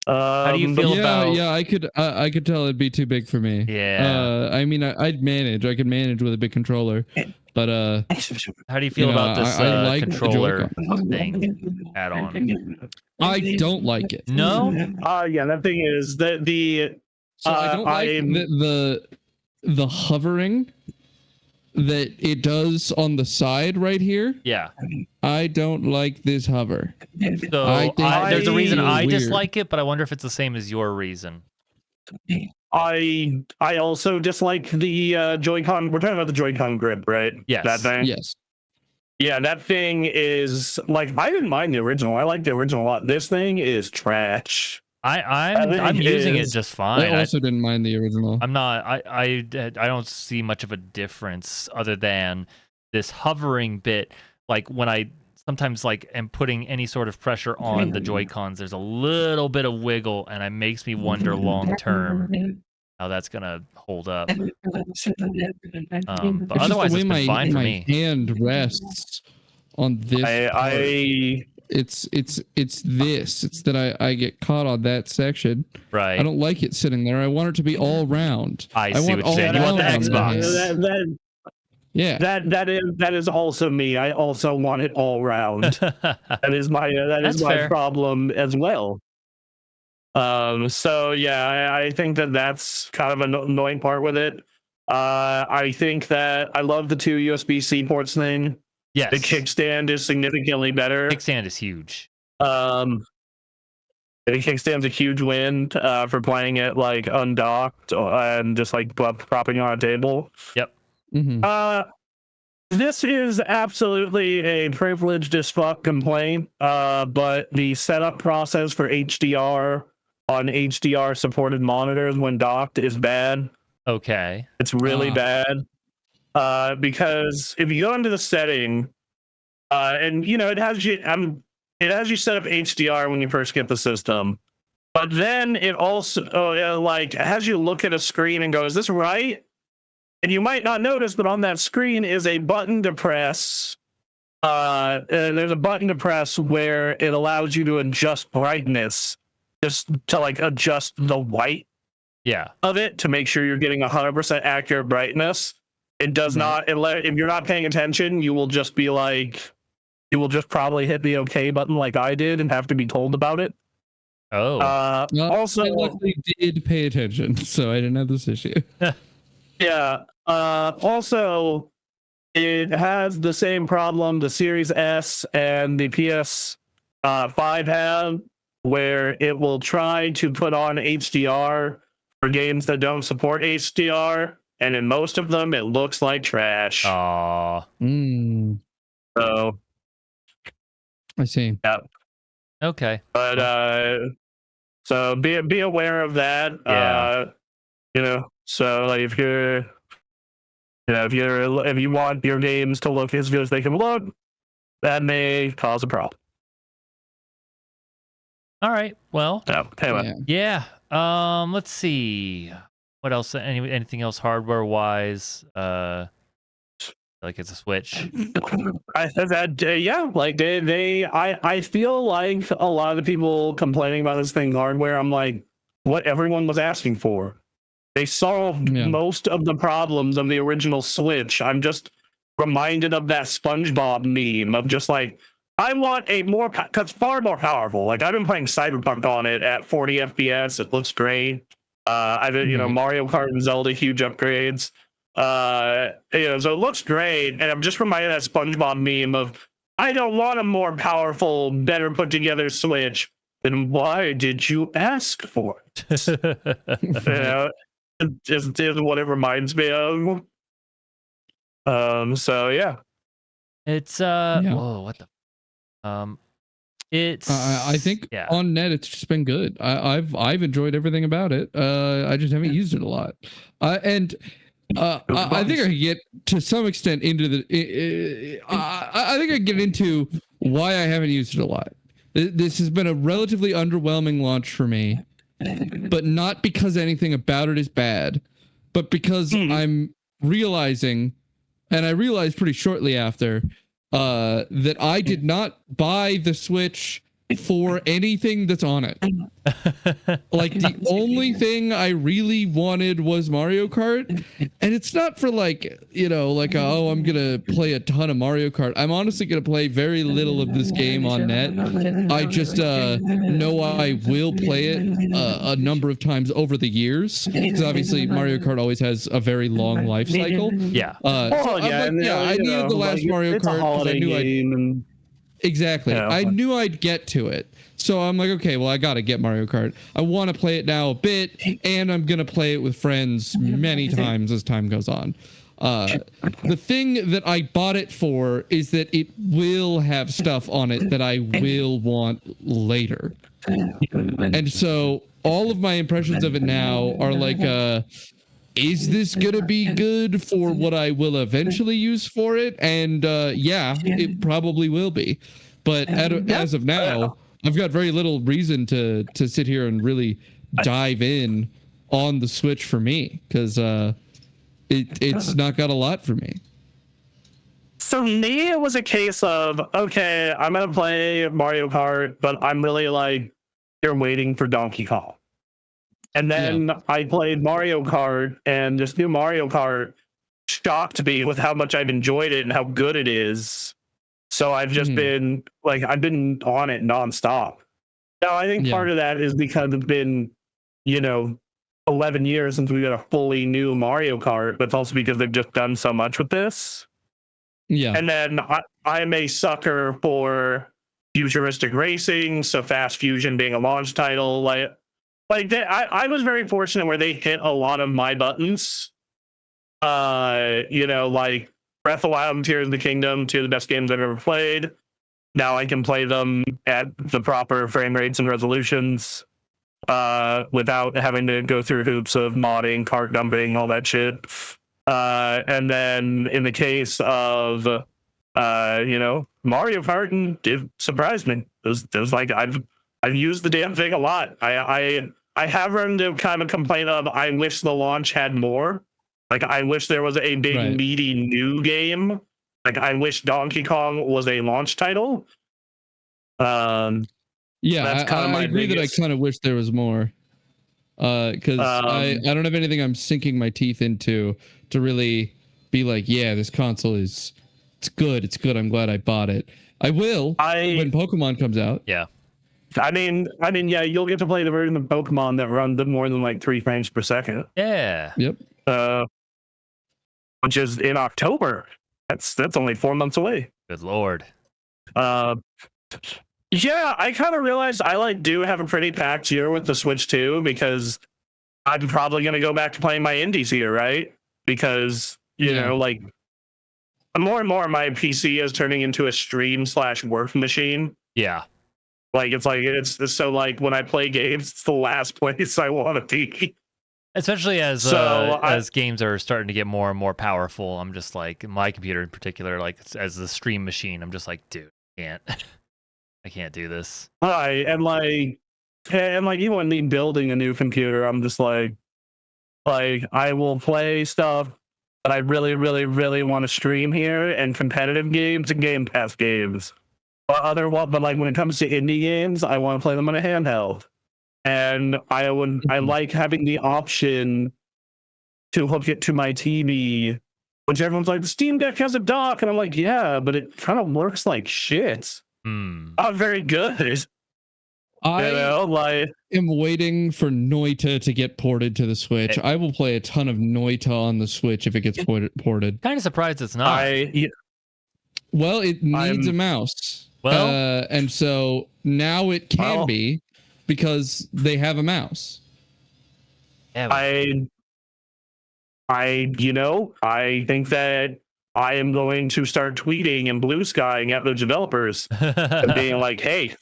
[SPEAKER 1] How do you feel about?
[SPEAKER 2] Yeah, I could tell it'd be too big for me.
[SPEAKER 1] Yeah.
[SPEAKER 2] I mean, I could manage with a big controller, but
[SPEAKER 1] how do you feel about this
[SPEAKER 2] like
[SPEAKER 1] controller thing add-on?
[SPEAKER 2] I don't like it.
[SPEAKER 1] No.
[SPEAKER 3] Yeah, that thing is the.
[SPEAKER 2] So I don't like the hovering that it does on the side right here.
[SPEAKER 1] Yeah.
[SPEAKER 2] I don't like this hover.
[SPEAKER 1] So there's a reason I dislike it, but I wonder if it's the same as your reason.
[SPEAKER 3] I also dislike the Joy-Con. We're talking about the Joy-Con grip, right?
[SPEAKER 1] Yes.
[SPEAKER 3] That thing?
[SPEAKER 2] Yes.
[SPEAKER 3] Yeah, that thing is like, I didn't mind the original. I like the original a lot. This thing is trash.
[SPEAKER 1] I'm using it just fine.
[SPEAKER 2] I also didn't mind the original.
[SPEAKER 1] I'm not. I don't see much of a difference other than this hovering bit. Like when I sometimes am putting any sort of pressure on the Joy-Cons, there's a little bit of wiggle, and it makes me wonder long term how that's gonna hold up. But otherwise, it's been fine for me.
[SPEAKER 2] My hand rests on this. It's this. It's that I get caught on that section.
[SPEAKER 1] Right.
[SPEAKER 2] I don't like it sitting there. I want it to be all round.
[SPEAKER 1] I see what you're saying. You want the Xbox.
[SPEAKER 2] Yeah.
[SPEAKER 3] That is also me. I also want it all round. that is my my problem as well. So yeah, I think that's kind of an annoying part with it. I think that I love the 2 USB-C ports thing.
[SPEAKER 1] Yes.
[SPEAKER 3] The kickstand is significantly better.
[SPEAKER 1] Kickstand is huge.
[SPEAKER 3] The kickstand's a huge win for playing it undocked and just propping on a table.
[SPEAKER 1] Yep.
[SPEAKER 2] Mm-hmm.
[SPEAKER 3] This is absolutely a privileged as fuck complaint. But the setup process for HDR on HDR supported monitors when docked is bad.
[SPEAKER 1] Okay.
[SPEAKER 3] It's really bad. Because if you go into the setting, and it has you set up HDR when you first get the system, but then it also has you look at a screen and go, "Is this right?" And you might not notice, but on that screen is a button to press. There's a button to press where it allows you to adjust brightness, just to adjust the white of it to make sure you're getting 100% accurate brightness. It does not, if you're not paying attention, you will just be you will just probably hit the OK button like I did and have to be told about it.
[SPEAKER 1] Oh.
[SPEAKER 2] Also, I luckily did pay attention, so I didn't have this issue.
[SPEAKER 3] Yeah. Also, it has the same problem the Series S and the PS5 have, where it will try to put on HDR for games that don't support HDR. And in most of them, it looks like trash.
[SPEAKER 1] Aww.
[SPEAKER 3] So,
[SPEAKER 2] I see.
[SPEAKER 3] Yeah.
[SPEAKER 1] Okay.
[SPEAKER 3] But so be aware of that.
[SPEAKER 1] Yeah.
[SPEAKER 3] So if you're, if you want your games to look as good as they can look, that may cause a problem.
[SPEAKER 1] All right. Well.
[SPEAKER 3] Anyway.
[SPEAKER 1] Yeah. Let's see. What else? Anything else hardware wise? It's a Switch.
[SPEAKER 3] I feel like a lot of the people complaining about this thing hardware. I'm like, what everyone was asking for. They solved most of the problems of the original Switch. I'm just reminded of that SpongeBob meme of just like, I want a more, because far more powerful. Like, I've been playing Cyberpunk on it at 40 FPS. It looks great. I've been, Mario Kart and Zelda, huge upgrades. So it looks great. And I'm just reminded of that SpongeBob meme of, I don't want a more powerful, better put together Switch. Then why did you ask for it? Just what it reminds me of. So yeah.
[SPEAKER 1] It's whoa, what the it's
[SPEAKER 2] I think on net it's just been good. I've enjoyed everything about it. I just haven't used it a lot. I think I can get to some extent into the I think I get into why I haven't used it a lot. This has been a relatively underwhelming launch for me, but not because anything about it is bad, but because I'm realizing, and I realized pretty shortly after, that I did not buy the Switch for anything that's on it. Like, the only thing I really wanted was Mario Kart, and it's not for like, oh, I'm gonna play a ton of Mario Kart. I'm honestly gonna play very little of this game on net. I just know I will play it a number of times over the years, because obviously Mario Kart always has a very long life cycle. I needed the last Mario Kart because I knew Exactly. I knew I'd get to it. So I'm like, okay, well, I got to get Mario Kart. I want to play it now a bit, and I'm going to play it with friends many times as time goes on. The thing that I bought it for is that it will have stuff on it that I will want later. And so all of my impressions of it now are like, is this going to be good for what I will eventually use for it? And it probably will be. But as of now, I've got very little reason to sit here and really dive in on the Switch for me, because it's not got a lot for me.
[SPEAKER 3] So me, it was a case of, okay, I'm going to play Mario Kart, but I'm really like, you're waiting for Donkey Kong. And then I played Mario Kart, and this new Mario Kart shocked me with how much I've enjoyed it and how good it is. So I've just been like, I've been on it nonstop. Now, I think part of that is because it's been, 11 years since we got a fully new Mario Kart, but it's also because they've just done so much with this. Yeah. And then I'm a sucker for futuristic racing, so Fast Fusion being a launch title, I was very fortunate where they hit a lot of my buttons. Like Breath of the Wild and Tears of the Kingdom, two of the best games I've ever played. Now I can play them at the proper frame rates and resolutions without having to go through hoops of modding, cart dumping, all that shit. And then in the case of, Mario Kart, it surprised me. It was like, I've used the damn thing a lot. I have run into kind of complaint of, I wish the launch had more. Like, I wish there was a big, meaty new game. Like, I wish Donkey Kong was a launch title. That's kind of my
[SPEAKER 2] agree that I kind of wish there was more. Because I don't have anything I'm sinking my teeth into to really be like, yeah, this console it's good. It's good. I'm glad I bought it. I will when Pokemon comes out.
[SPEAKER 1] Yeah.
[SPEAKER 3] I mean, you'll get to play the version of Pokemon that runs more than like 3 frames per second.
[SPEAKER 1] Yeah.
[SPEAKER 2] Yep.
[SPEAKER 3] Which is in October. That's only 4 months away.
[SPEAKER 1] Good Lord.
[SPEAKER 3] I kind of realized I do have a pretty packed year with the Switch 2, because I'm probably going to go back to playing my indies here, right? Because, more and more my PC is turning into a stream/work machine.
[SPEAKER 1] Yeah.
[SPEAKER 3] It's so when I play games, it's the last place I want to be.
[SPEAKER 1] Especially as games are starting to get more and more powerful. I'm just like, my computer in particular, as the stream machine, I'm just like, dude, I can't do this.
[SPEAKER 3] And even when me building a new computer, I'm just like I will play stuff that I really, really, really want to stream here, and competitive games and Game Pass games. But when it comes to indie games, I want to play them on a handheld. and I like having the option to hook it to my TV. Which everyone's like, the Steam Deck has a dock, and I'm like, yeah, but it kind of works like shit. Not very good.
[SPEAKER 2] I am waiting for Noita to get ported to the Switch. I will play a ton of Noita on the Switch if it gets ported.
[SPEAKER 1] Kind of surprised it's not.
[SPEAKER 2] Well, it needs a mouse.
[SPEAKER 1] Well,
[SPEAKER 2] and so now it can be because they have a mouse.
[SPEAKER 1] Yeah,
[SPEAKER 3] I think that I am going to start tweeting and blue skying at the developers and being like, hey,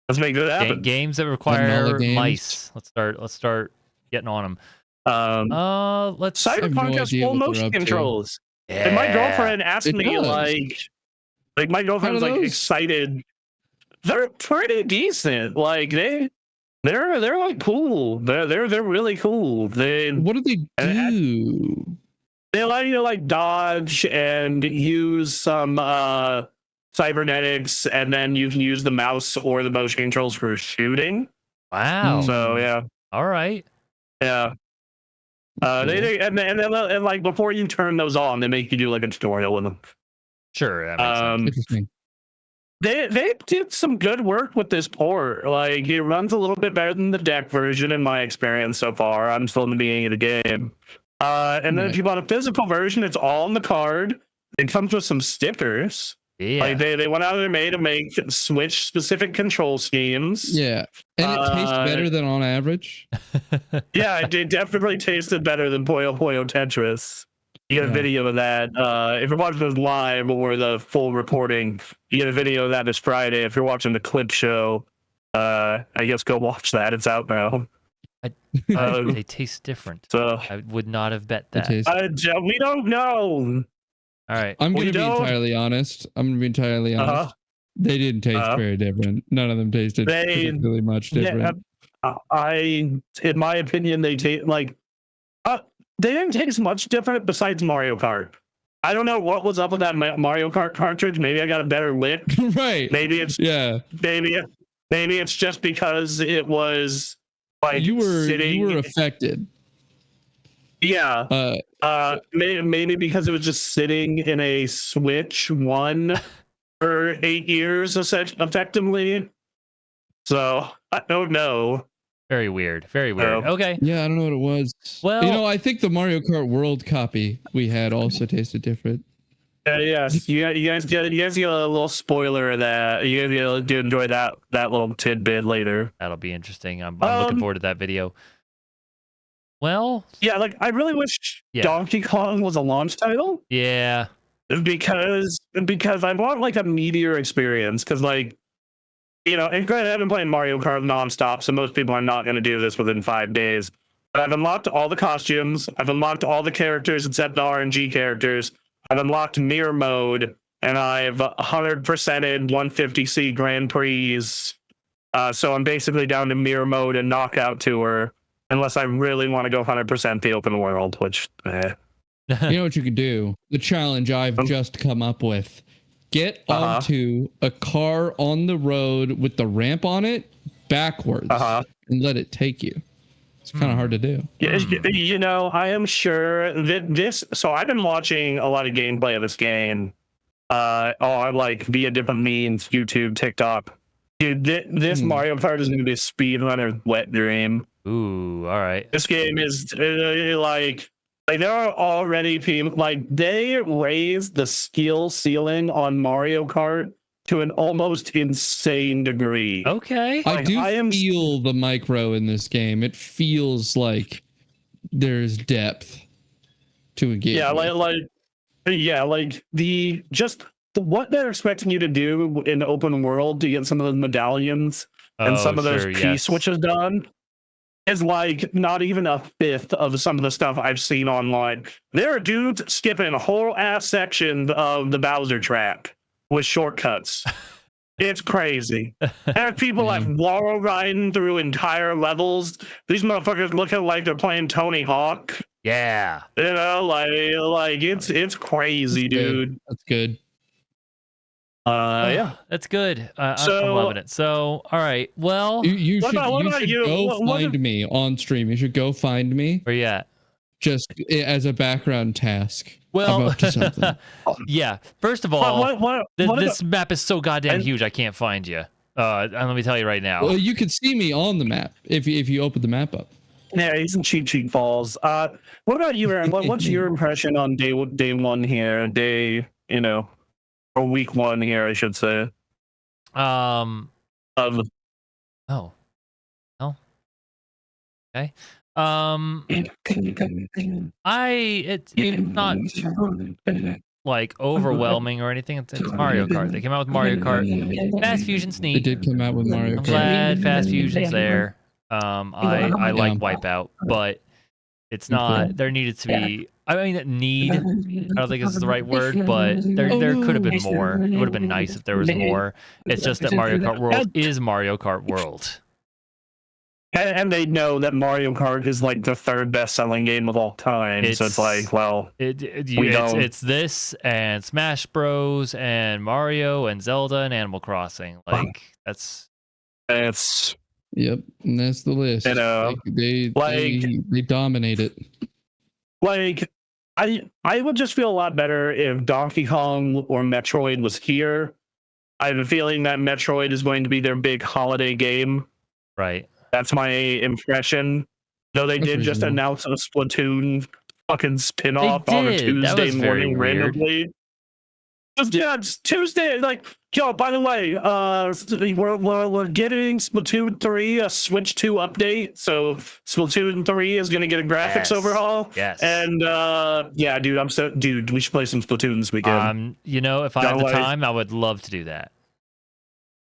[SPEAKER 3] let's make that happen.
[SPEAKER 1] Games that require mice. Let's start getting on them.
[SPEAKER 3] Cyberpunk has full motion controls.
[SPEAKER 1] Yeah.
[SPEAKER 3] And my girlfriend asked me like my girlfriend was like excited. They're pretty decent. Like they're like cool. They're really cool.
[SPEAKER 2] What do they do?
[SPEAKER 3] They allow you to like dodge and use some cybernetics, and then you can use the mouse or the motion controls for shooting.
[SPEAKER 1] Wow.
[SPEAKER 3] So yeah.
[SPEAKER 1] All right.
[SPEAKER 3] Yeah. And like before you turn those on, they make you do like a tutorial with them.
[SPEAKER 1] Sure. That makes sense.
[SPEAKER 2] Interesting.
[SPEAKER 3] They did some good work with this port. Like it runs a little bit better than the deck version in my experience so far. I'm still in the beginning of the game. And then if you bought a physical version, it's all on the card. It comes with some stickers.
[SPEAKER 1] Yeah.
[SPEAKER 3] Like they went out of their way to make Switch specific control schemes.
[SPEAKER 2] Yeah. And it tastes better than on average.
[SPEAKER 3] Yeah, it definitely tasted better than Puyo Puyo Tetris. You get a video of that. If you're watching this live or the full reporting, you get a video of that this Friday. If you're watching the clip show, I guess go watch that. It's out now.
[SPEAKER 1] They taste different.
[SPEAKER 3] So
[SPEAKER 1] I would not have bet that.
[SPEAKER 3] We don't know.
[SPEAKER 1] All right.
[SPEAKER 2] I'm going to be entirely honest. They didn't taste very different. None of them tasted really much different.
[SPEAKER 3] In my opinion, they taste like they didn't taste much different besides Mario Kart. I don't know what was up with that Mario Kart cartridge. Maybe I got a better lick.
[SPEAKER 2] Right.
[SPEAKER 3] Maybe it's maybe it's just because it was like
[SPEAKER 2] you were affected.
[SPEAKER 3] Yeah. Maybe because it was just sitting in a Switch 1 for 8 years, effectively. So I don't know.
[SPEAKER 1] Very weird. Very weird. Okay.
[SPEAKER 2] Yeah, I don't know what it was.
[SPEAKER 1] Well,
[SPEAKER 2] I think the Mario Kart World copy we had also tasted different.
[SPEAKER 3] Yes, you guys get a little spoiler of that. You guys do enjoy that little tidbit later.
[SPEAKER 1] That'll be interesting. I'm looking forward to that video. Well,
[SPEAKER 3] yeah, like I really wish Donkey Kong was a launch title.
[SPEAKER 1] Yeah,
[SPEAKER 3] because I want like a meteor experience. Because like, and granted, I've been playing Mario Kart nonstop, so most people are not going to do this within 5 days. But I've unlocked all the costumes. I've unlocked all the characters except the RNG characters. I've unlocked mirror mode, and I've 100%ed 150C Grand Prix. So I'm basically down to mirror mode and knockout tour. Unless I really want to go 100% the open world, which...
[SPEAKER 2] You know what you could do? The challenge I've just come up with. Get onto a car on the road with the ramp on it backwards and let it take you. It's kind of hard to do.
[SPEAKER 3] Yeah, I am sure that this... So I've been watching a lot of gameplay of this game. Like via different means, YouTube, TikTok. Dude, this Mario Kart is going to be a speedrunner's wet dream.
[SPEAKER 1] Ooh, all right.
[SPEAKER 3] This game is like there are already people like they raised the skill ceiling on Mario Kart to an almost insane degree.
[SPEAKER 1] Okay.
[SPEAKER 2] I feel the micro in this game. It feels like there's depth to a game.
[SPEAKER 3] Yeah, what they're expecting you to do in the open world to get some of those medallions and some of those P-switches done is like not even a fifth of some of the stuff I've seen online. There are dudes skipping a whole ass section of the Bowser track with shortcuts. It's crazy. There are people like wall riding through entire levels. These motherfuckers looking like they're playing Tony Hawk.
[SPEAKER 1] Yeah.
[SPEAKER 3] Like it's crazy, dude.
[SPEAKER 2] That's good.
[SPEAKER 3] Yeah.
[SPEAKER 1] That's good. I'm
[SPEAKER 3] So
[SPEAKER 1] loving it. So, all right. Well,
[SPEAKER 2] You
[SPEAKER 3] what
[SPEAKER 2] should
[SPEAKER 3] about you?
[SPEAKER 2] go
[SPEAKER 3] What
[SPEAKER 2] find me on stream. You should go find me
[SPEAKER 1] where you at?
[SPEAKER 2] just as a background task. I'm
[SPEAKER 1] Well,
[SPEAKER 2] up to something.
[SPEAKER 1] yeah. First of all,
[SPEAKER 3] what
[SPEAKER 1] this map is so goddamn huge. I can't find you. And let me tell you right now.
[SPEAKER 2] Well, you can see me on the map if you open the map up.
[SPEAKER 3] Yeah, he's in Cheat Sheet Falls. What about you, Aaron? What's your impression on day one here? Or week one here, I should say.
[SPEAKER 1] Um.
[SPEAKER 3] Of
[SPEAKER 1] Oh. Oh. Okay. It's not like overwhelming or anything. It's Mario Kart. They came out with Mario Kart. Fast Fusion's
[SPEAKER 2] They
[SPEAKER 1] neat.
[SPEAKER 2] did come out with Mario
[SPEAKER 1] I'm
[SPEAKER 2] Kart.
[SPEAKER 1] glad Fast Fusion's there. I like Wipeout, but it's not. There needed to be. I mean, need. I don't think this is the right word, but there could have been more. It would have been nice if there was more. It's just that Mario Kart World is Mario Kart World.
[SPEAKER 3] And they know that Mario Kart is like the third best-selling game of all time. So it's like, well,
[SPEAKER 1] it's this and Smash Bros. And Mario and Zelda and Animal Crossing. Like
[SPEAKER 3] it's.
[SPEAKER 2] Yep, and that's the list. They dominate it.
[SPEAKER 3] Like, I would just feel a lot better if Donkey Kong or Metroid was here. I have a feeling that Metroid is going to be their big holiday game.
[SPEAKER 1] Right.
[SPEAKER 3] That's my impression. Though they did just announce a Splatoon fucking spin-off on a Tuesday morning randomly. Yeah, it's Tuesday. Like, yo, by the way, we're getting Splatoon 3, a Switch 2 update. So Splatoon 3 is gonna get a graphics overhaul.
[SPEAKER 1] Yes.
[SPEAKER 3] And yeah, dude, we should play some Splatoon this weekend.
[SPEAKER 1] If I had the time, I would love to do that.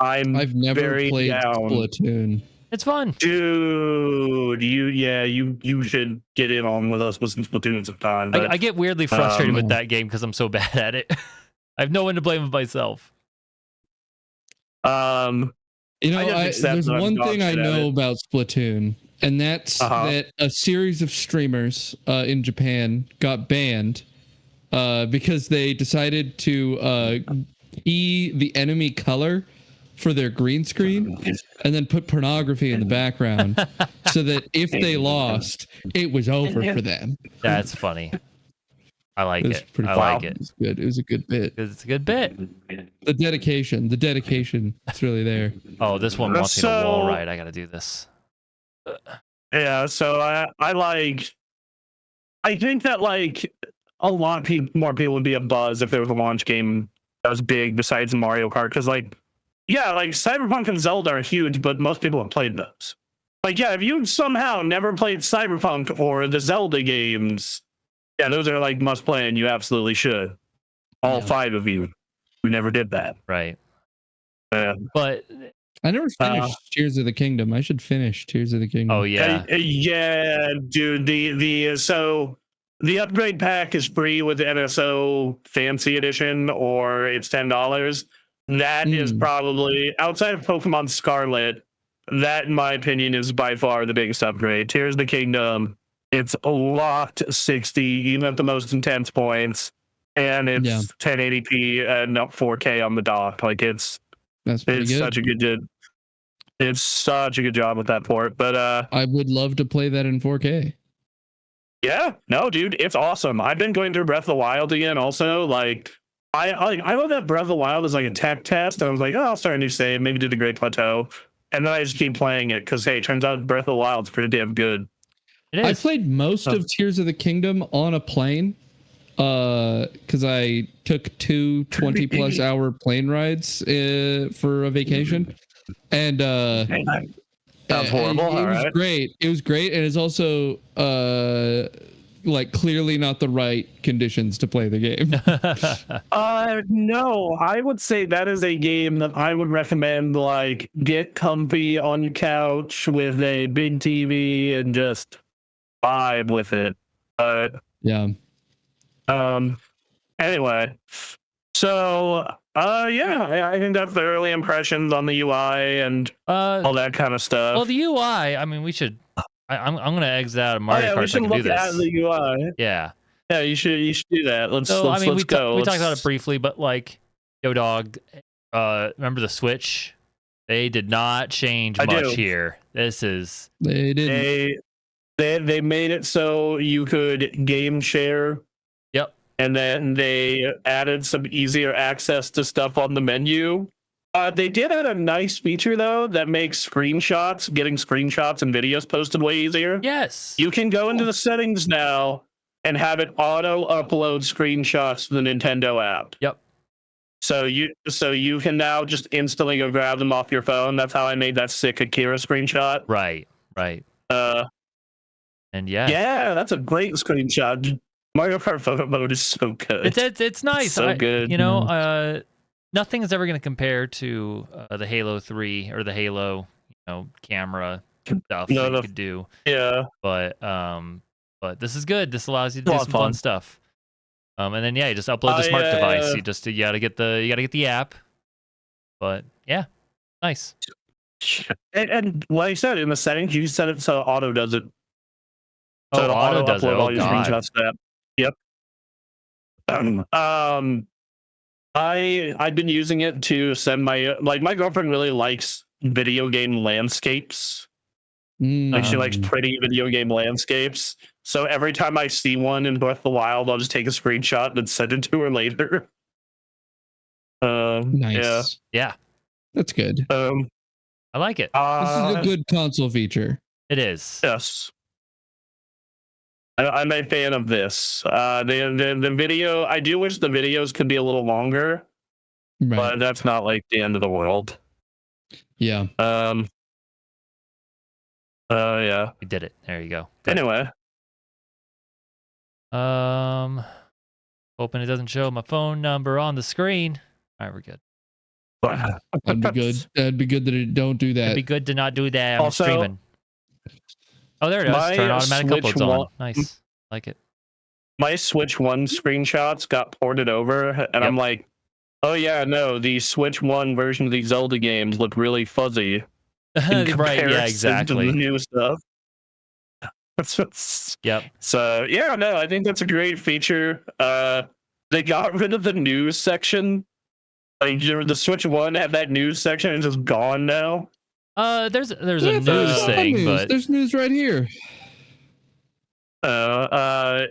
[SPEAKER 2] I've never played
[SPEAKER 3] down.
[SPEAKER 2] Splatoon.
[SPEAKER 1] It's fun,
[SPEAKER 3] dude. You should get in on with us with some Splatoon sometime. But,
[SPEAKER 1] I get weirdly frustrated with that game because I'm so bad at it. I have no one to blame but myself.
[SPEAKER 2] There's one thing I know about Splatoon, and that's that a series of streamers in Japan got banned because they decided to key the enemy color for their green screen and then put pornography in the background so that if they lost, it was over for them.
[SPEAKER 1] That's funny. I like it. I like it.
[SPEAKER 2] It's good. It was a good bit.
[SPEAKER 1] It's a good bit.
[SPEAKER 2] The dedication, it's really there.
[SPEAKER 1] Oh, this one wants me to wall ride. I got to do this.
[SPEAKER 3] Yeah, so I think that like a lot more people would be a buzz if there was a launch game that was big besides Mario Kart, because like Cyberpunk and Zelda are huge, but most people have played those. Like, yeah, if you somehow never played Cyberpunk or the Zelda games, yeah, those are like must play, and you absolutely should. All 5 of you who never did that,
[SPEAKER 1] right? But
[SPEAKER 2] I never finished Tears of the Kingdom. I should finish Tears of the Kingdom.
[SPEAKER 1] Oh yeah,
[SPEAKER 3] yeah, dude. The upgrade pack is free with the NSO Fancy Edition, or it's $10. That is probably, outside of Pokemon Scarlet, that in my opinion is by far the biggest upgrade. Tears of the Kingdom, it's locked 60 even at the most intense points, and it's 1080p and up 4K on the dock. Like it's such a good. It's such a good job with that port. But
[SPEAKER 2] I would love to play that in 4K.
[SPEAKER 3] Yeah, no, dude, it's awesome. I've been going through Breath of the Wild again. Also, like I love that Breath of the Wild is like a tech test. And I was like, oh, I'll start a new save, maybe do the Great Plateau, and then I just keep playing it because hey, turns out Breath of the Wild's pretty damn good.
[SPEAKER 1] It is.
[SPEAKER 2] I played most of Tears of the Kingdom on a plane because I took 2 20+ hour plane rides for a vacation, and
[SPEAKER 3] sounds horrible.
[SPEAKER 2] It was great. It was great, and it's also like clearly not the right conditions to play the game.
[SPEAKER 3] No, I would say that is a game that I would recommend. Like, get comfy on your couch with a big TV and just vibe with it.
[SPEAKER 2] Yeah.
[SPEAKER 3] Anyway, so yeah, I think that's the early impressions on the UI and all that kind of stuff.
[SPEAKER 1] Well, the UI, I mean, we should. I'm gonna exit out of Mario Kart.
[SPEAKER 3] We should look at the UI.
[SPEAKER 1] Yeah.
[SPEAKER 3] Yeah, you should do that. Let's
[SPEAKER 1] go.
[SPEAKER 3] We
[SPEAKER 1] talked about it briefly, but like, Yo, dog. Remember the Switch? They did not change
[SPEAKER 3] I
[SPEAKER 1] much
[SPEAKER 3] do.
[SPEAKER 1] here. This is
[SPEAKER 2] They didn't.
[SPEAKER 3] They made it so you could game share.
[SPEAKER 1] Yep.
[SPEAKER 3] And then they added some easier access to stuff on the menu. They did add a nice feature though that makes getting screenshots and videos posted way easier.
[SPEAKER 1] Yes.
[SPEAKER 3] You can go into the settings now and have it auto upload screenshots to the Nintendo app.
[SPEAKER 1] Yep.
[SPEAKER 3] So you can now just instantly go grab them off your phone. That's how I made that sick Akira screenshot.
[SPEAKER 1] Right. And
[SPEAKER 3] yeah, that's a great screenshot. Mario Kart photo mode is so good.
[SPEAKER 1] It's nice.
[SPEAKER 3] So good.
[SPEAKER 1] You know, nothing is ever going to compare to the Halo 3 or the Halo, camera stuff that you could do.
[SPEAKER 3] Yeah.
[SPEAKER 1] But this is good. This allows you to do some fun stuff. And then you just upload the smart device. You gotta get the app. But yeah, nice.
[SPEAKER 3] And like I said, in the settings, you set it so auto does it.
[SPEAKER 1] So auto does it.
[SPEAKER 3] All
[SPEAKER 1] Oh,
[SPEAKER 3] your
[SPEAKER 1] God.
[SPEAKER 3] screenshots to that. Yep. I've been using it to send my girlfriend really likes video game landscapes. Like she likes pretty video game landscapes. So every time I see one in Breath of the Wild, I'll just take a screenshot and send it to her later.
[SPEAKER 2] Nice.
[SPEAKER 1] Yeah.
[SPEAKER 2] That's good.
[SPEAKER 1] I like it.
[SPEAKER 2] This is a good console feature.
[SPEAKER 1] It is.
[SPEAKER 3] Yes. I'm a fan of this. The video, I do wish the videos could be a little longer, but that's not like the end of the world.
[SPEAKER 2] Yeah.
[SPEAKER 3] Yeah.
[SPEAKER 1] We did it. There you go. Good.
[SPEAKER 3] Anyway.
[SPEAKER 1] Hoping it doesn't show my phone number on the screen. All right, we're good.
[SPEAKER 2] That'd be good. That'd be good that it don't do that.
[SPEAKER 1] It'd be good to not do that. I'm
[SPEAKER 3] Also,
[SPEAKER 1] streaming. Oh, there it is. Turn automatic uploads on. Nice. Like it.
[SPEAKER 3] My Switch 1 screenshots got ported over, and I'm like, oh yeah, no, the Switch 1 version of these Zelda games look really fuzzy.
[SPEAKER 1] Right, yeah, exactly.
[SPEAKER 3] To the new stuff.
[SPEAKER 1] Yep.
[SPEAKER 3] So yeah, no, I think that's a great feature. They got rid of the news section. Like the Switch 1 had that news section and it's just gone now.
[SPEAKER 1] There's a news thing, but
[SPEAKER 2] there's news right here.
[SPEAKER 3] Wait,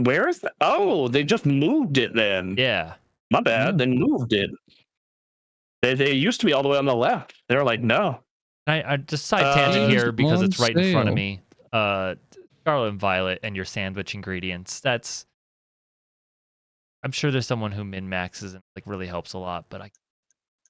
[SPEAKER 3] where is that? Oh, they just moved it then.
[SPEAKER 1] Yeah.
[SPEAKER 3] My bad. They moved it. They used to be all the way on the left. They were like, no.
[SPEAKER 1] I just side tangent here because it's right in front of me. Scarlet and Violet and your sandwich ingredients. I'm sure there's someone who min maxes and like really helps a lot, but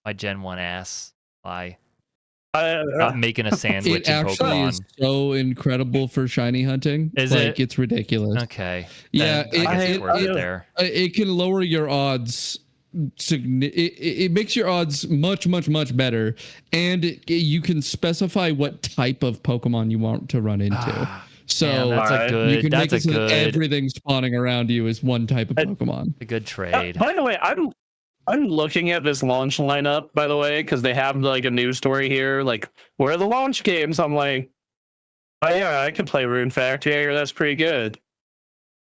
[SPEAKER 1] my Gen 1 ass not making a sandwich
[SPEAKER 2] it
[SPEAKER 1] in
[SPEAKER 2] actually
[SPEAKER 1] Pokemon.
[SPEAKER 2] Is so incredible for shiny hunting.
[SPEAKER 1] Is it?
[SPEAKER 2] It's ridiculous.
[SPEAKER 1] Okay.
[SPEAKER 2] Yeah,
[SPEAKER 1] I guess it's worth it there.
[SPEAKER 2] It can lower your odds. It makes your odds much better, and you can specify what type of Pokemon you want to run into. So
[SPEAKER 1] man, that's a good.
[SPEAKER 2] You can
[SPEAKER 1] that's
[SPEAKER 2] make it
[SPEAKER 1] a
[SPEAKER 2] so
[SPEAKER 1] good.
[SPEAKER 2] that everything spawning around you is one type of Pokemon.
[SPEAKER 1] A good trade.
[SPEAKER 3] By the way, I'm looking at this launch lineup, by the way, because they have like a news story here. Like, where are the launch games? I'm like, oh yeah, I can play Rune Factory. That's pretty good.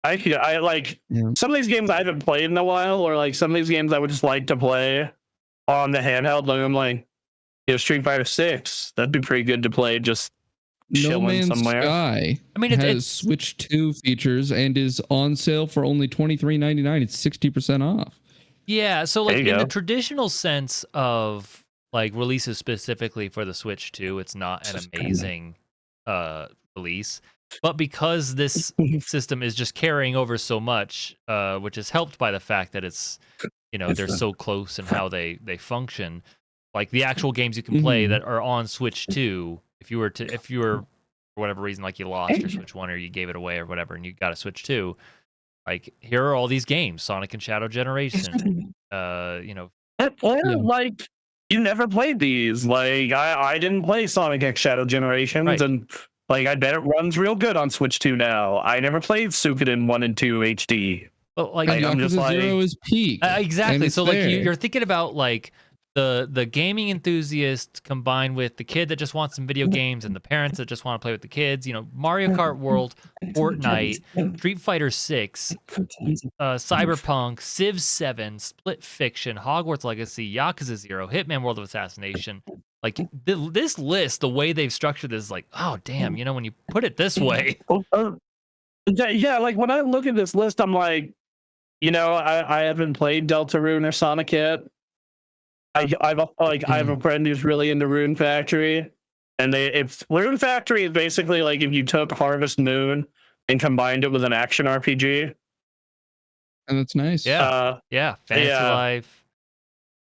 [SPEAKER 3] I like some of these games I haven't played in a while, or like some of these games I would just like to play on the handheld. Like I'm like, Street Fighter 6. That'd be pretty good to play just chilling
[SPEAKER 2] No Man's
[SPEAKER 3] somewhere.
[SPEAKER 2] Sky.
[SPEAKER 1] I mean,
[SPEAKER 2] it has
[SPEAKER 1] it's
[SPEAKER 2] Switch 2 features and is on sale for only $23.99. It's 60% off.
[SPEAKER 1] Yeah, so like in
[SPEAKER 3] go.
[SPEAKER 1] the traditional sense of like releases specifically for the Switch 2, it's not an amazing release. But because this system is just carrying over so much, which is helped by the fact that it's they're so close in how they function. Like the actual games you can play that are on Switch 2, if you were for whatever reason, like you lost your Switch 1 or you gave it away or whatever, and you got a Switch 2, like here are all these games: Sonic and Shadow Generation.
[SPEAKER 3] Like you never played these. Like I didn't play Sonic X Shadow Generations, and like I bet it runs real good on Switch 2 now. I never played Suikoden 1 and 2 HD.
[SPEAKER 1] But like
[SPEAKER 2] I'm just like, Zero is peak.
[SPEAKER 1] Exactly. So like you're thinking about like the gaming enthusiast combined with the kid that just wants some video games and the parents that just want to play with the kids. You know, Mario Kart World, Fortnite, Street Fighter 6, Cyberpunk, Civ 7, Split Fiction, Hogwarts Legacy, Yakuza 0, Hitman World of Assassination. Like this list, the way they've structured this is like, oh damn, you know, when you put it this way.
[SPEAKER 3] Yeah, like when I look at this list, I'm like, you know, I haven't played Deltarune or Sonic yet. I have a friend who's really into Rune Factory, and if Rune Factory is basically like if you took Harvest Moon and combined it with an action RPG.
[SPEAKER 2] And that's nice.
[SPEAKER 1] Yeah, Fantasy Life.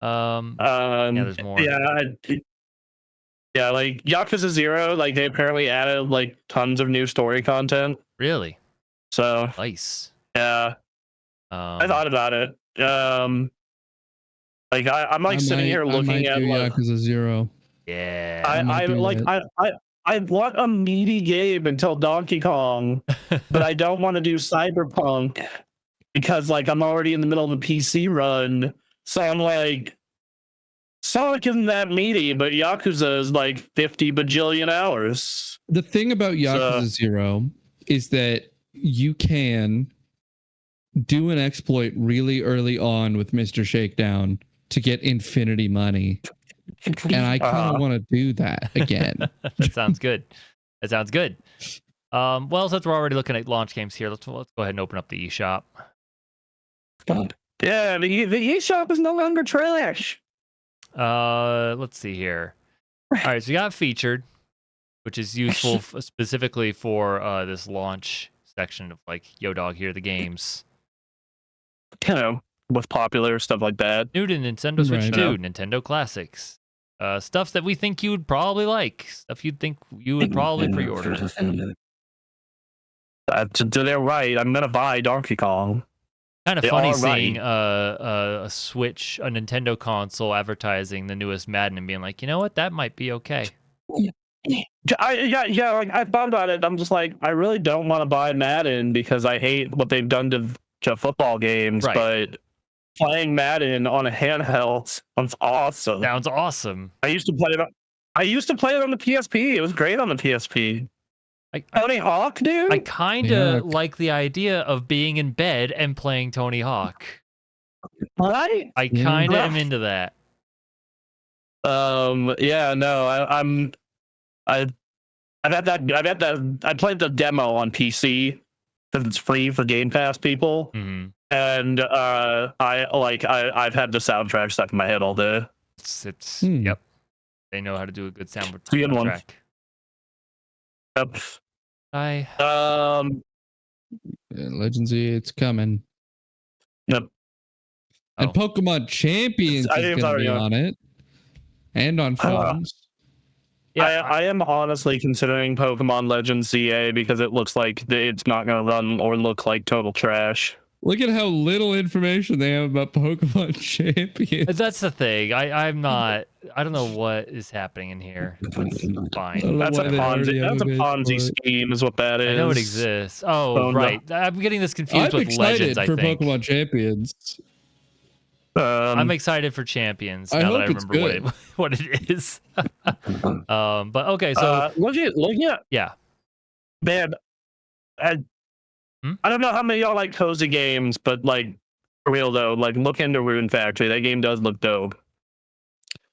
[SPEAKER 1] Yeah, there's more.
[SPEAKER 3] Yeah, like Yakuza 0, like they apparently added like tons of new story content.
[SPEAKER 1] Really?
[SPEAKER 3] So
[SPEAKER 1] nice.
[SPEAKER 3] Yeah. I thought about it. Like I'm like sitting here looking at like,
[SPEAKER 2] Yakuza 0.
[SPEAKER 1] Yeah.
[SPEAKER 3] I want a meaty game until Donkey Kong, but I don't want to do Cyberpunk because like I'm already in the middle of a PC run. So I'm like, Sonic isn't that meaty, but Yakuza is like 50 bajillion hours.
[SPEAKER 2] The thing about Yakuza 0 is that you can do an exploit really early on with Mr. Shakedown to get infinity money. And I kind of want to do that again.
[SPEAKER 1] That sounds good. That sounds good. Well, since we're already looking at launch games here, let's go ahead and open up the eShop.
[SPEAKER 3] Yeah, the eShop is no longer trash.
[SPEAKER 1] Let's see here. All right, so you got featured, which is useful specifically for this launch section of like Yo Dog Here the games.
[SPEAKER 3] You know, with popular stuff like that.
[SPEAKER 1] New to Nintendo Switch 2, Nintendo Classics. Stuff that we think you would probably like. Stuff you'd think you would probably pre-order.
[SPEAKER 3] They're right. I'm gonna buy Donkey Kong.
[SPEAKER 1] Kind of funny seeing a Switch, a Nintendo console advertising the newest Madden and being like, you know what, that might be okay.
[SPEAKER 3] Yeah. Like I thought about it. I'm just like, I really don't want to buy Madden because I hate what they've done to football games.
[SPEAKER 1] Right.
[SPEAKER 3] But playing Madden on a handheld sounds awesome.
[SPEAKER 1] Sounds awesome.
[SPEAKER 3] I used to play it on the PSP. It was great on the PSP. Tony Hawk, dude.
[SPEAKER 1] I kind of like the idea of being in bed and playing Tony Hawk.
[SPEAKER 3] Right?
[SPEAKER 1] I kind of am into that.
[SPEAKER 3] Yeah. No. I bet that I played the demo on PC because it's free for Game Pass people.
[SPEAKER 1] Mm-hmm.
[SPEAKER 3] And I've had the soundtrack stuck in my head all day.
[SPEAKER 1] Yep. They know how to do a good
[SPEAKER 3] soundtrack. Yep.
[SPEAKER 2] Legends Z, it's coming.
[SPEAKER 3] Yep.
[SPEAKER 2] And Pokemon Champions is going to be on it. And on phones.
[SPEAKER 3] Yeah, I am honestly considering Pokemon Legends CA because it looks like it's not going to run or look like total trash.
[SPEAKER 2] Look at how little information they have about Pokemon Champions.
[SPEAKER 1] That's the thing. I don't know what is happening in here. It's fine.
[SPEAKER 3] That's a Ponzi scheme is what that is.
[SPEAKER 1] I know it exists. Oh, right. I'm getting this confused with Legends, I think.
[SPEAKER 2] Pokemon Champions.
[SPEAKER 1] I'm excited for Champions now that I remember what it is. But okay, so
[SPEAKER 3] look at
[SPEAKER 1] yeah.
[SPEAKER 3] Man, I don't know how many of y'all like cozy games, but like for real though, like look into Rune Factory. That game does look dope.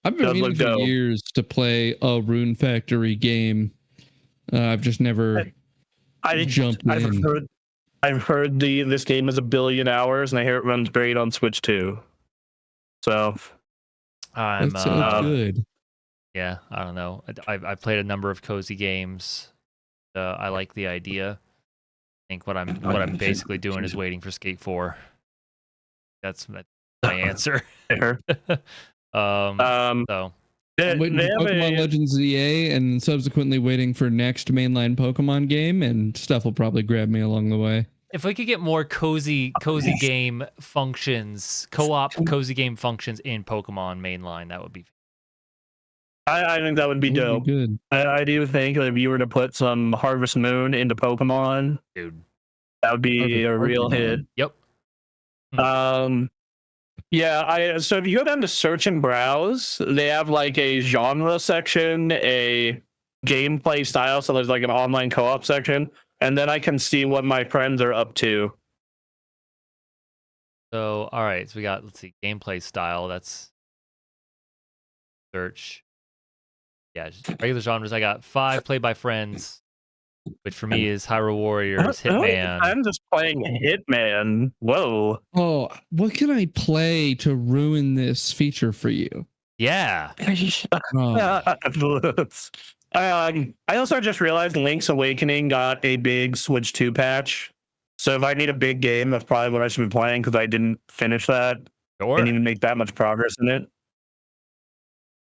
[SPEAKER 2] I've been meaning for years to play a Rune Factory game. I've just never jumped in.
[SPEAKER 3] I've heard this game is 1 billion hours, and I hear it runs great on Switch too. So
[SPEAKER 2] that sounds good.
[SPEAKER 1] Yeah, I don't know. I've played a number of cozy games. I like the idea. I think what I'm basically doing is waiting for Skate 4. That's my answer.
[SPEAKER 3] So
[SPEAKER 2] I'm waiting for Pokemon Legends ZA and subsequently waiting for next mainline Pokemon game, and stuff will probably grab me along the way.
[SPEAKER 1] If we could get more cozy game functions, co-op cozy game functions in Pokemon mainline, that would be.
[SPEAKER 3] I think that would be dope.
[SPEAKER 2] Good.
[SPEAKER 3] I do think that if you were to put some Harvest Moon into Pokemon,
[SPEAKER 1] dude,
[SPEAKER 3] that would be a real hit.
[SPEAKER 1] Yep.
[SPEAKER 3] Yeah, so if you go down to search and browse, they have like a genre section, a gameplay style, so there's like an online co-op section, and then I can see what my friends are up to.
[SPEAKER 1] So, all right, so we got, let's see, gameplay style. That's search. Yeah, just regular genres. I got 5 played by friends, which for me is Hyrule Warriors, Hitman.
[SPEAKER 3] I'm just playing Hitman. Whoa.
[SPEAKER 2] Oh, what can I play to ruin this feature for you?
[SPEAKER 1] Yeah.
[SPEAKER 2] Oh.
[SPEAKER 3] I also just realized Link's Awakening got a big Switch 2 patch. So if I need a big game, that's probably what I should be playing because I didn't finish that.
[SPEAKER 1] Sure.
[SPEAKER 3] Didn't even make that much progress in it.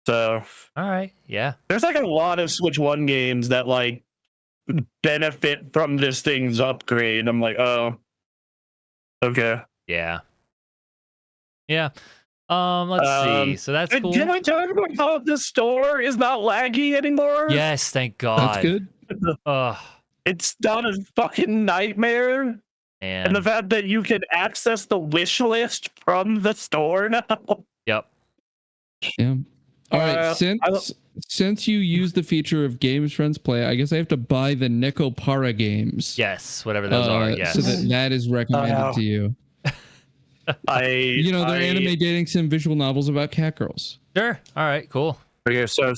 [SPEAKER 3] So
[SPEAKER 1] all right, yeah.
[SPEAKER 3] There's like a lot of Switch 1 games that like benefit from this thing's upgrade. I'm like, oh, okay.
[SPEAKER 1] Yeah. Yeah. Let's see. So that's cool.
[SPEAKER 3] Can I tell you how the store is not laggy anymore?
[SPEAKER 1] Yes, thank God.
[SPEAKER 2] That's good.
[SPEAKER 3] It's not a fucking nightmare. And the fact that you can access the wish list from the store now.
[SPEAKER 1] Yep.
[SPEAKER 2] Yeah. All right. Since you use the feature of Games Friends Play, I guess I have to buy the Nekopara games.
[SPEAKER 1] Yes, whatever those are. Yes.
[SPEAKER 2] So that is recommended to you. They're anime dating sim visual novels about cat girls.
[SPEAKER 1] Sure. All right. Cool.
[SPEAKER 3] Okay, so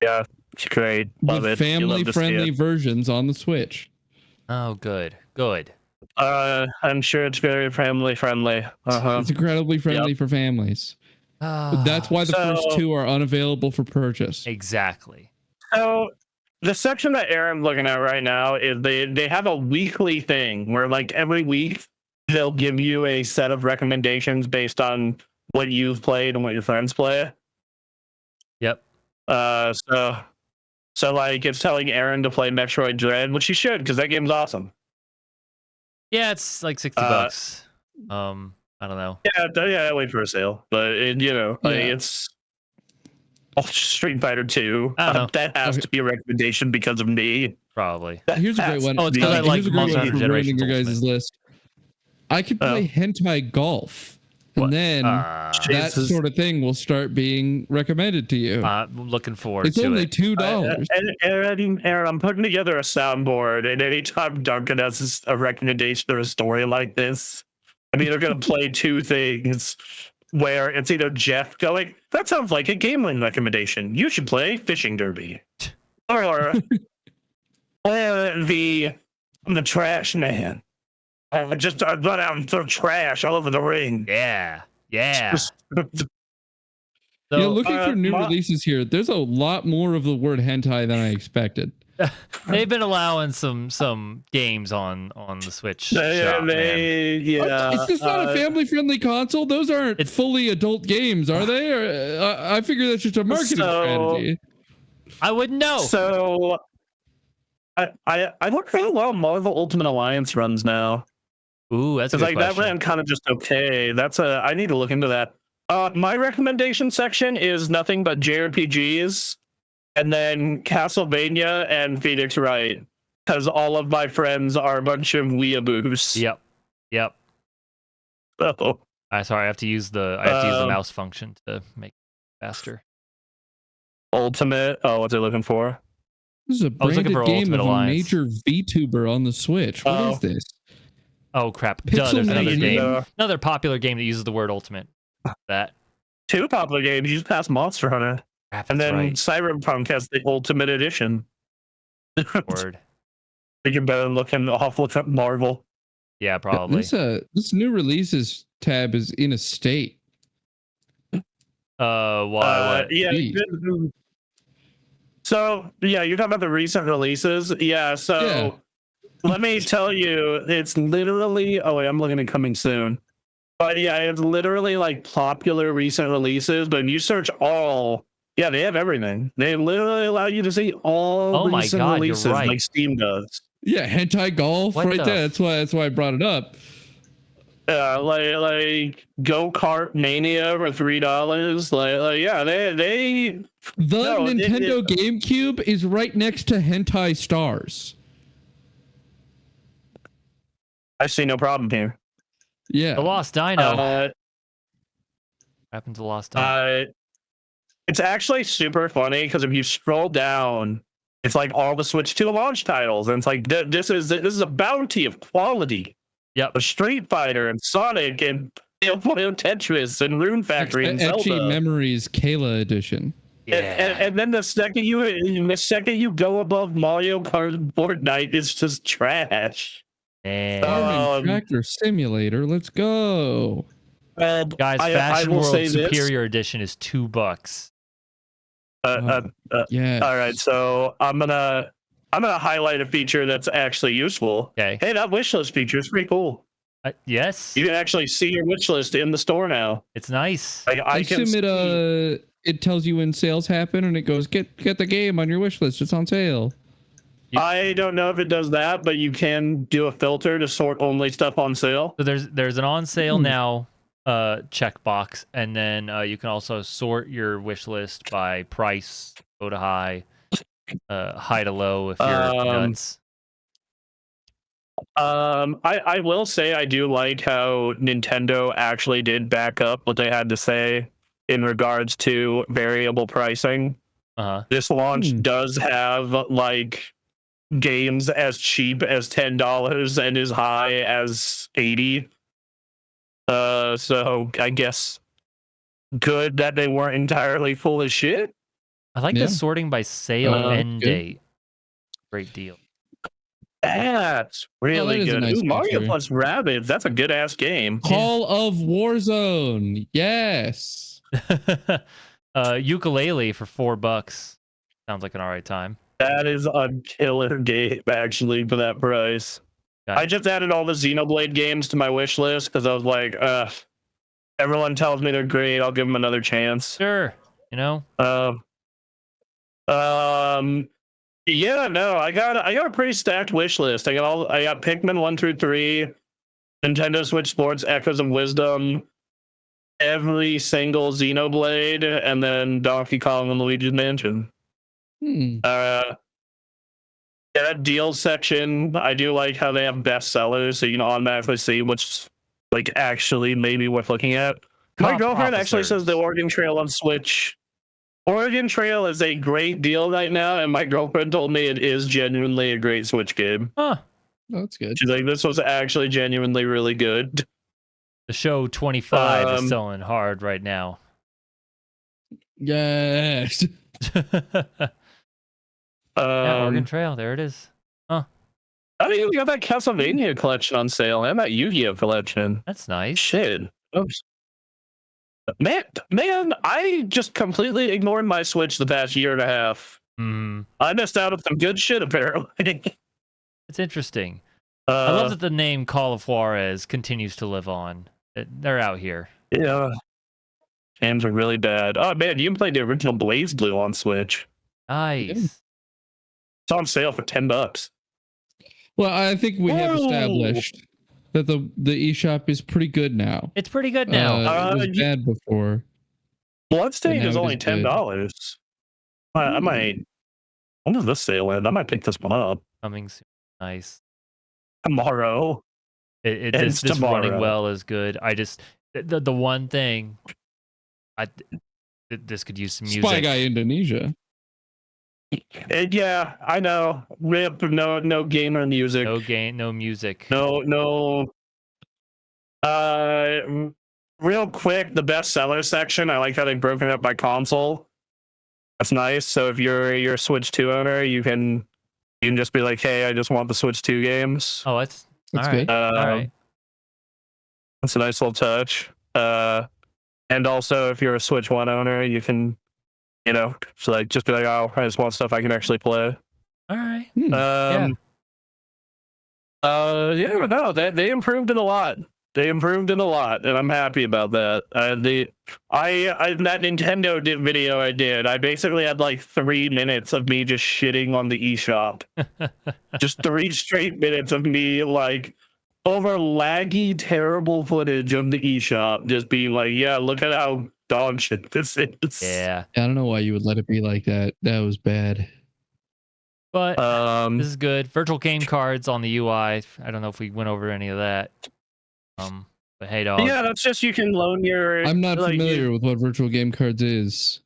[SPEAKER 3] yeah, great. Love
[SPEAKER 2] with
[SPEAKER 3] it.
[SPEAKER 2] Family-friendly versions on the Switch.
[SPEAKER 1] Oh, good. Good.
[SPEAKER 3] I'm sure it's very family friendly.
[SPEAKER 2] It's incredibly friendly for families. That's why the first 2 are unavailable for purchase.
[SPEAKER 1] Exactly.
[SPEAKER 3] So the section that Aaron's looking at right now is they have a weekly thing where like every week they'll give you a set of recommendations based on what you've played and what your friends play.
[SPEAKER 1] Yep.
[SPEAKER 3] So like it's telling Aaron to play Metroid Dread, which he should because that game's awesome.
[SPEAKER 1] Yeah, it's like $60. I don't know.
[SPEAKER 3] Yeah, wait for a sale, but it's Street Fighter 2. That has to be a recommendation because of me.
[SPEAKER 1] Probably.
[SPEAKER 2] Here's a great one.
[SPEAKER 1] Oh, it's because I like Monster Hunter Generations
[SPEAKER 2] your guys' list. I could play hentai golf, and then that sort of thing will start being recommended to you.
[SPEAKER 1] I'm looking forward to it.
[SPEAKER 2] It's only $2.
[SPEAKER 3] Aaron, I'm putting together a soundboard, and anytime Duncan has a recommendation or a story like this, I'm either going to play 2 things where it's either Jeff going, that sounds like a Gameland recommendation. You should play Fishing Derby. Or the trash man. I just run out and throw trash all over the ring.
[SPEAKER 1] Yeah.
[SPEAKER 2] So, looking for new releases here, there's a lot more of the word hentai than I expected.
[SPEAKER 1] They've been allowing some games on the Switch.
[SPEAKER 3] Yeah.
[SPEAKER 2] It's just not a family-friendly console. Those aren't fully adult games, are they? Or, I figure that's just a marketing strategy.
[SPEAKER 1] I wouldn't know.
[SPEAKER 3] So I look how well Marvel Ultimate Alliance runs now.
[SPEAKER 1] Ooh, that's a good question.
[SPEAKER 3] That ran kind of just okay. I need to look into that. My recommendation section is nothing but JRPGs. And then Castlevania and Phoenix Wright, because all of my friends are a bunch of weeaboos.
[SPEAKER 1] Yep.
[SPEAKER 3] Oh.
[SPEAKER 1] Sorry, I have to use the mouse function to make it faster.
[SPEAKER 3] Ultimate. Oh, what's it looking for?
[SPEAKER 2] This is a branded game of a major VTuber on the Switch. What is this?
[SPEAKER 1] Oh crap! There's another game, another popular game that uses the word ultimate. That
[SPEAKER 3] 2 popular games. You just passed Monster Hunter. And then Cyberpunk has the Ultimate Edition.
[SPEAKER 1] Word.
[SPEAKER 3] You're better looking off with Marvel.
[SPEAKER 1] Yeah, probably.
[SPEAKER 2] This new releases tab is in a state.
[SPEAKER 1] Why?
[SPEAKER 3] Yeah. So you're talking about the recent releases. Yeah. So let me tell you, it's literally. Oh wait, I'm looking at coming soon. But yeah, it's literally like popular recent releases. But if you search all. Yeah, they have everything. They literally allow you to see all recent releases like Steam does.
[SPEAKER 2] Yeah, hentai golf there. That's why I brought it up.
[SPEAKER 3] Like Go-Kart Mania for $3. They
[SPEAKER 2] Nintendo GameCube is right next to Hentai Stars.
[SPEAKER 3] I see no problem here.
[SPEAKER 2] Yeah.
[SPEAKER 1] The Lost Dino. Happened to Lost Time.
[SPEAKER 3] It's actually super funny because if you scroll down, it's like all the Switch 2 launch titles, and it's like this is a bounty of quality.
[SPEAKER 1] Yep.
[SPEAKER 3] Of Street Fighter and Sonic and Tetris and Rune Factory and
[SPEAKER 2] Etchy
[SPEAKER 3] Zelda.
[SPEAKER 2] Memories Kayla edition.
[SPEAKER 1] Yeah.
[SPEAKER 3] And then the second you go above Mario Kart and Fortnite, it's just trash.
[SPEAKER 2] Farming Tractor Simulator, let's go.
[SPEAKER 3] And
[SPEAKER 1] guys, Fashion World Superior Edition is $2.
[SPEAKER 2] Yeah.
[SPEAKER 3] All right, so I'm gonna highlight a feature that's actually useful.
[SPEAKER 1] Okay.
[SPEAKER 3] Hey, that wish list feature is pretty cool.
[SPEAKER 1] Yes.
[SPEAKER 3] You can actually see your wish list in the store now.
[SPEAKER 1] It's nice.
[SPEAKER 2] I assume it tells you when sales happen and it goes get the game on your wish list. It's on sale.
[SPEAKER 3] I don't know if it does that, but you can do a filter to sort only stuff on sale.
[SPEAKER 1] So there's an on sale now checkbox, and then you can also sort your wish list by price, low to high, high to low if you're nuts.
[SPEAKER 3] I will say I do like how Nintendo actually did back up what they had to say in regards to variable pricing. This launch does have like games as cheap as $10 and as high as $80. So I guess good that they weren't entirely full of shit.
[SPEAKER 1] I like the sorting by sale end date. Great deal.
[SPEAKER 3] That's really good.
[SPEAKER 2] Nice
[SPEAKER 3] Mario plus Rabbids. That's a good ass game.
[SPEAKER 2] Call of Warzone. Yes.
[SPEAKER 1] Ukulele for $4. Sounds like an alright time.
[SPEAKER 3] That is a killer game, actually, for that price. I just added all the Xenoblade games to my wish list because I was like, everyone tells me they're great. I'll give them another chance.
[SPEAKER 1] Sure. You know?
[SPEAKER 3] Yeah, no, I got a pretty stacked wish list. I got Pikmin 1 through 3, Nintendo Switch Sports Echoes of Wisdom, every single Xenoblade, and then Donkey Kong and Luigi's Mansion. Yeah, that deals section, I do like how they have bestsellers, so you can automatically see what's like actually maybe worth looking at. My girlfriend actually says the Oregon Trail on Switch. Oregon Trail is a great deal right now, and my girlfriend told me it is genuinely a great Switch game.
[SPEAKER 1] Huh.
[SPEAKER 2] That's good.
[SPEAKER 3] She's like, this was actually genuinely really good.
[SPEAKER 1] The show 25 is selling hard right now.
[SPEAKER 2] Yes.
[SPEAKER 1] Yeah, Oregon Trail, there it is. Huh.
[SPEAKER 3] I mean, we got that Castlevania collection on sale and that Yu-Gi-Oh collection.
[SPEAKER 1] That's nice.
[SPEAKER 3] Shit. Oops. Man, I just completely ignored my Switch the past year and a half. I missed out on some good shit, apparently.
[SPEAKER 1] It's interesting. I love that the name Call of Juarez continues to live on. They're out here.
[SPEAKER 3] Yeah. Games are really bad. Oh, man, you can play the original Blaze Blue on Switch.
[SPEAKER 1] Nice.
[SPEAKER 3] It's on sale for $10.
[SPEAKER 2] Well, I think we have established that the eShop is pretty good now.
[SPEAKER 1] It's pretty good now.
[SPEAKER 2] It was bad before.
[SPEAKER 3] Bloodstained is only $10. I might. When does this sale end? I might pick this one up.
[SPEAKER 1] Coming soon. Nice.
[SPEAKER 3] Tomorrow.
[SPEAKER 1] This running well is good. I just the one thing this could use some music.
[SPEAKER 2] Spy Guy Indonesia.
[SPEAKER 3] Yeah, I know. RIP, no gamer music.
[SPEAKER 1] No music.
[SPEAKER 3] No. Real quick, the bestseller section. I like how they've broken it up by console. That's nice. So if you're a Switch 2 owner, you can just be like, hey, I just want the Switch 2 games.
[SPEAKER 1] Oh, that's
[SPEAKER 2] all
[SPEAKER 1] right.
[SPEAKER 2] Good.
[SPEAKER 1] All right.
[SPEAKER 3] That's a nice little touch. And also, if you're a Switch 1 owner, you can, so like just be like, oh, I just want stuff I can actually play.
[SPEAKER 1] All right.
[SPEAKER 3] They improved it a lot. And I'm happy about that. That Nintendo video I did, I basically had like 3 minutes of me just shitting on the eShop. Just 3 straight minutes of me like over laggy, terrible footage of the eShop, just being like, yeah, look at how dog shit this is.
[SPEAKER 1] Yeah.
[SPEAKER 2] I don't know why you would let it be like that. That was bad.
[SPEAKER 1] But this is good. Virtual game cards on the UI. I don't know if we went over any of that. But hey, dog.
[SPEAKER 3] Yeah, that's just you can loan your.
[SPEAKER 2] I'm not familiar with what virtual game cards is.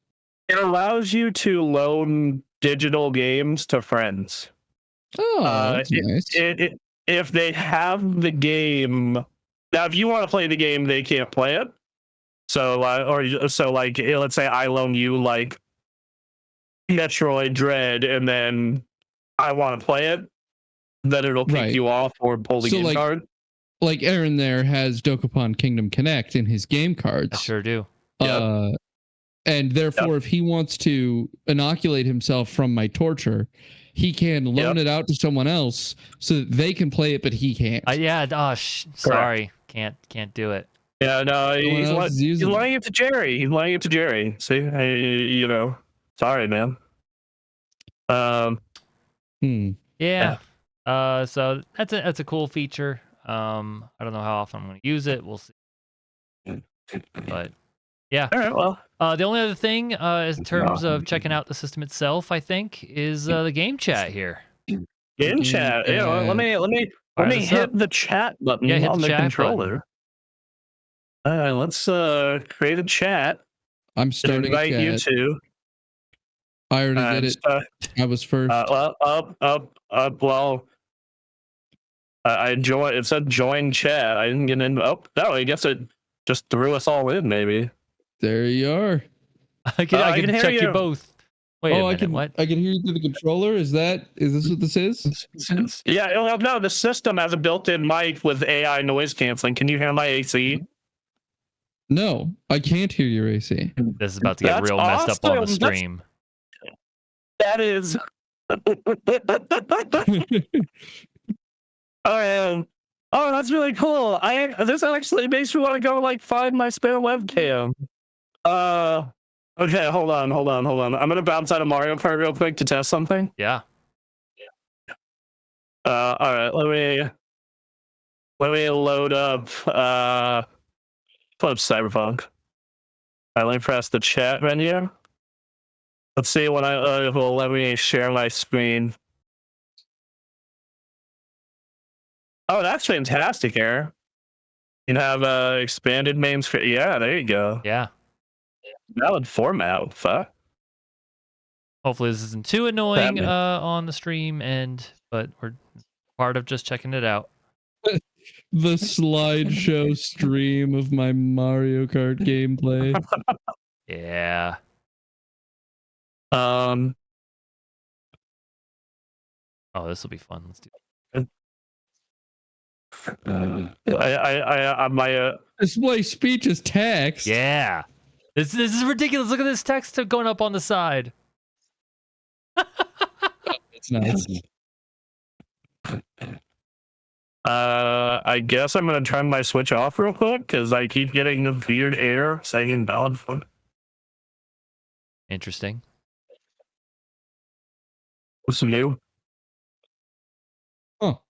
[SPEAKER 3] It allows you to loan digital games to friends.
[SPEAKER 2] Oh, that's nice.
[SPEAKER 3] If they have the game, now if you want to play the game, they can't play it. So, like, let's say I loan you like Metroid Dread, and then I want to play it, then it'll kick you off or pull the game card.
[SPEAKER 2] Like Aaron there has Dokapon Kingdom Connect in his game cards.
[SPEAKER 1] I sure do.
[SPEAKER 2] And therefore, if he wants to inoculate himself from my torture, he can loan it out to someone else so that they can play it, but he can't.
[SPEAKER 1] Sorry, can't do it.
[SPEAKER 3] Yeah, no, he's loaning it to Jerry. He's loaning it to Jerry. See, you know, sorry, man.
[SPEAKER 1] Yeah. So that's a cool feature. I don't know how often I'm going to use it. We'll see. But yeah.
[SPEAKER 3] All right. Well,
[SPEAKER 1] the only other thing, in terms of checking out the system itself, I think, is the game chat here.
[SPEAKER 3] Game chat. Yeah. Let me hit the chat button on the controller. All right. Let's create a chat.
[SPEAKER 2] I'm starting
[SPEAKER 3] invite you to.
[SPEAKER 2] I already did it. I was first.
[SPEAKER 3] Well, I joined. It said join chat. I didn't get in. Oh no! I guess it just threw us all in. Maybe.
[SPEAKER 2] There you are.
[SPEAKER 1] I can check you both. Wait a minute, what?
[SPEAKER 2] I can hear you through the controller. Is this what this is?
[SPEAKER 3] Yeah. No, the system has a built-in mic with AI noise canceling. Can you hear my AC?
[SPEAKER 2] No, I can't hear your AC.
[SPEAKER 1] This is about to get real messed up on the stream.
[SPEAKER 3] That is. Oh, that's really cool. This actually makes me want to go like find my spare webcam. Okay, hold on. I'm gonna bounce out of Mario Kart real quick to test something.
[SPEAKER 1] Yeah.
[SPEAKER 3] All right. Let me load up. Pull up Cyberpunk. All right, let me press the chat menu. Let's see when it will let me share my screen. Oh, that's fantastic, Aaron. You have expanded main screen. Yeah, there you go.
[SPEAKER 1] Yeah.
[SPEAKER 3] Valid format. Fuck.
[SPEAKER 1] Hopefully this isn't too annoying on the stream end, but we're part of just checking it out.
[SPEAKER 2] The slideshow stream of my Mario Kart gameplay.
[SPEAKER 1] Yeah.
[SPEAKER 3] Oh,
[SPEAKER 1] this will be fun. Let's do
[SPEAKER 3] it.
[SPEAKER 2] Display speech as text.
[SPEAKER 1] Yeah. This is ridiculous. Look at this text going up on the side.
[SPEAKER 2] It's nice.
[SPEAKER 3] I guess I'm gonna turn my Switch off real quick because I keep getting the weird error saying invalid phone.
[SPEAKER 1] Interesting.
[SPEAKER 3] What's new?
[SPEAKER 2] Oh,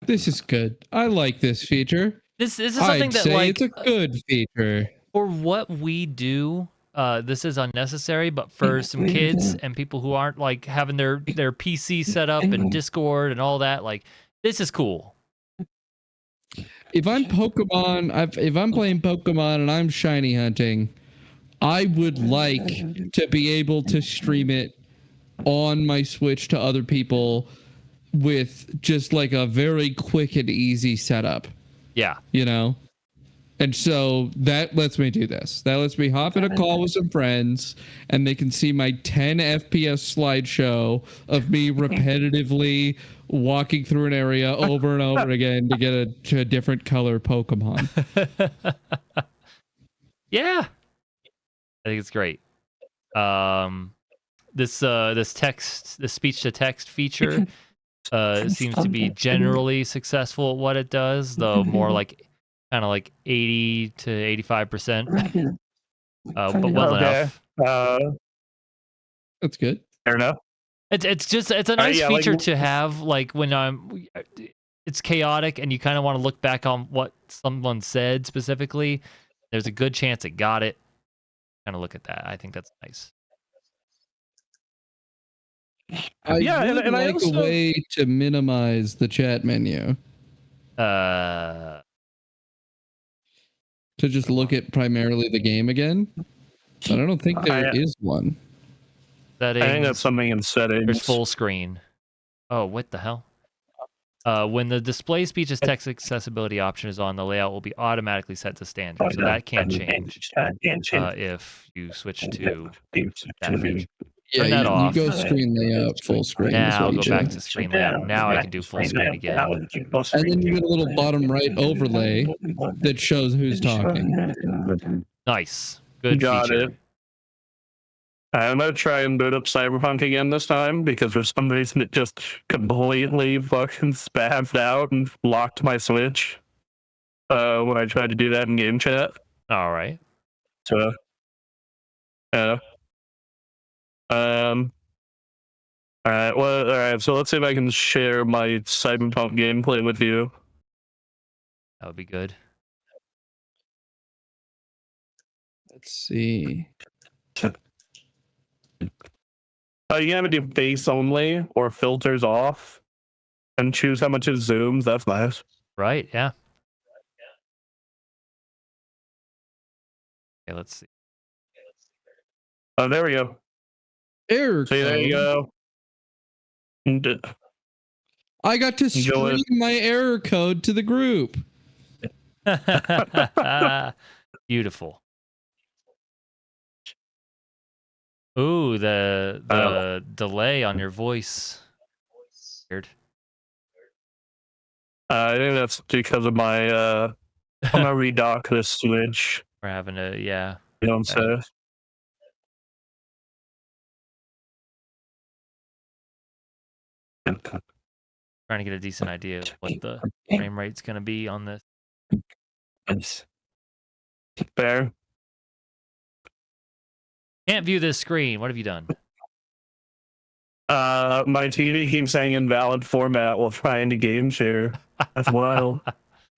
[SPEAKER 2] this is good. I like this feature.
[SPEAKER 1] This is something that, like,
[SPEAKER 2] it's a good feature.
[SPEAKER 1] For what we do, this is unnecessary, but for some kids and people who aren't like having their PC set up and Discord and all that, like, this is cool.
[SPEAKER 2] If I'm Pokemon, if I'm playing Pokemon and I'm shiny hunting, I would like to be able to stream it on my Switch to other people with just like a very quick and easy setup.
[SPEAKER 1] Yeah.
[SPEAKER 2] You know? And so that lets me do this. That lets me hop in a call with some friends and they can see my 10 FPS slideshow of me repetitively walking through an area over and over again to get a different color Pokemon.
[SPEAKER 1] Yeah. I think it's great. This speech to text feature seems to be generally successful at what it does, though more like kind of like 80 to 85%. But well enough.
[SPEAKER 2] That's good.
[SPEAKER 3] Fair enough.
[SPEAKER 1] It's a nice feature to have, like, when it's chaotic and you kind of want to look back on what someone said specifically. There's a good chance it got it. Kind of look at that. I think that's nice.
[SPEAKER 2] I would like a way to minimize the chat menu. to just look at primarily the game again. But I don't think there is one.
[SPEAKER 1] Settings.
[SPEAKER 3] I think that's something in settings.
[SPEAKER 1] There's full screen. Oh, what the hell? When the display speech's text accessibility option is on, the layout will be automatically set to standard. So that can't change if you switch to that feature. Turn that off.
[SPEAKER 2] You go screen layout, full screen.
[SPEAKER 1] Now I'll go back to screen layout. Now I can do full screen again.
[SPEAKER 2] And then you get a little bottom right overlay that shows who's talking.
[SPEAKER 1] Nice. Good
[SPEAKER 3] Got
[SPEAKER 1] feature.
[SPEAKER 3] it. I'm gonna try and boot up Cyberpunk again this time because for some reason it just completely fucking spazzed out and locked my Switch when I tried to do that in game chat.
[SPEAKER 1] All right.
[SPEAKER 3] So, yeah. All right. Well, all right. So let's see if I can share my Cyberpunk gameplay with you.
[SPEAKER 1] That would be good.
[SPEAKER 2] Let's see.
[SPEAKER 3] You gotta do face only or filters off and choose how much it zooms. That's nice.
[SPEAKER 1] Right, yeah. Okay, let's see.
[SPEAKER 3] Oh, there we go.
[SPEAKER 2] Error
[SPEAKER 3] See, there you go.
[SPEAKER 2] I got to stream my error code to the group.
[SPEAKER 1] Beautiful. Ooh, the delay on your voice. Weird.
[SPEAKER 3] I think that's because of my I'm gonna redock this Switch.
[SPEAKER 1] We're having a yeah.
[SPEAKER 3] You know what I'm saying?
[SPEAKER 1] Trying to get a decent idea of what the frame rate's gonna be on this.
[SPEAKER 3] Fair.
[SPEAKER 1] Can't view this screen. What have you done?
[SPEAKER 3] My TV keeps saying invalid format while trying to game share. That's wild.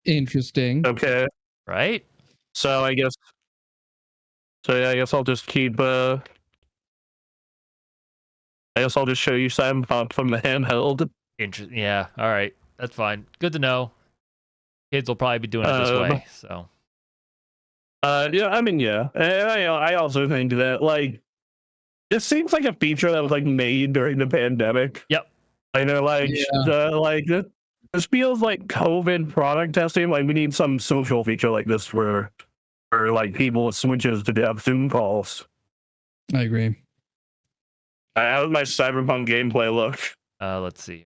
[SPEAKER 2] Interesting.
[SPEAKER 3] Okay.
[SPEAKER 1] Right?
[SPEAKER 3] So I guess I guess I'll just keep I guess I'll just show you Cyberpunk from the handheld.
[SPEAKER 1] Interesting. Yeah, all right. That's fine. Good to know. Kids will probably be doing it this way, so.
[SPEAKER 3] Yeah, I mean, yeah. I also think that, like, it seems like a feature that was, like, made during the pandemic.
[SPEAKER 1] Yep.
[SPEAKER 3] I know, like, this feels like COVID product testing. Like, we need some social feature like this for like, people with Switches to have Zoom calls.
[SPEAKER 2] I agree.
[SPEAKER 3] How does my Cyberpunk gameplay look?
[SPEAKER 1] Let's see.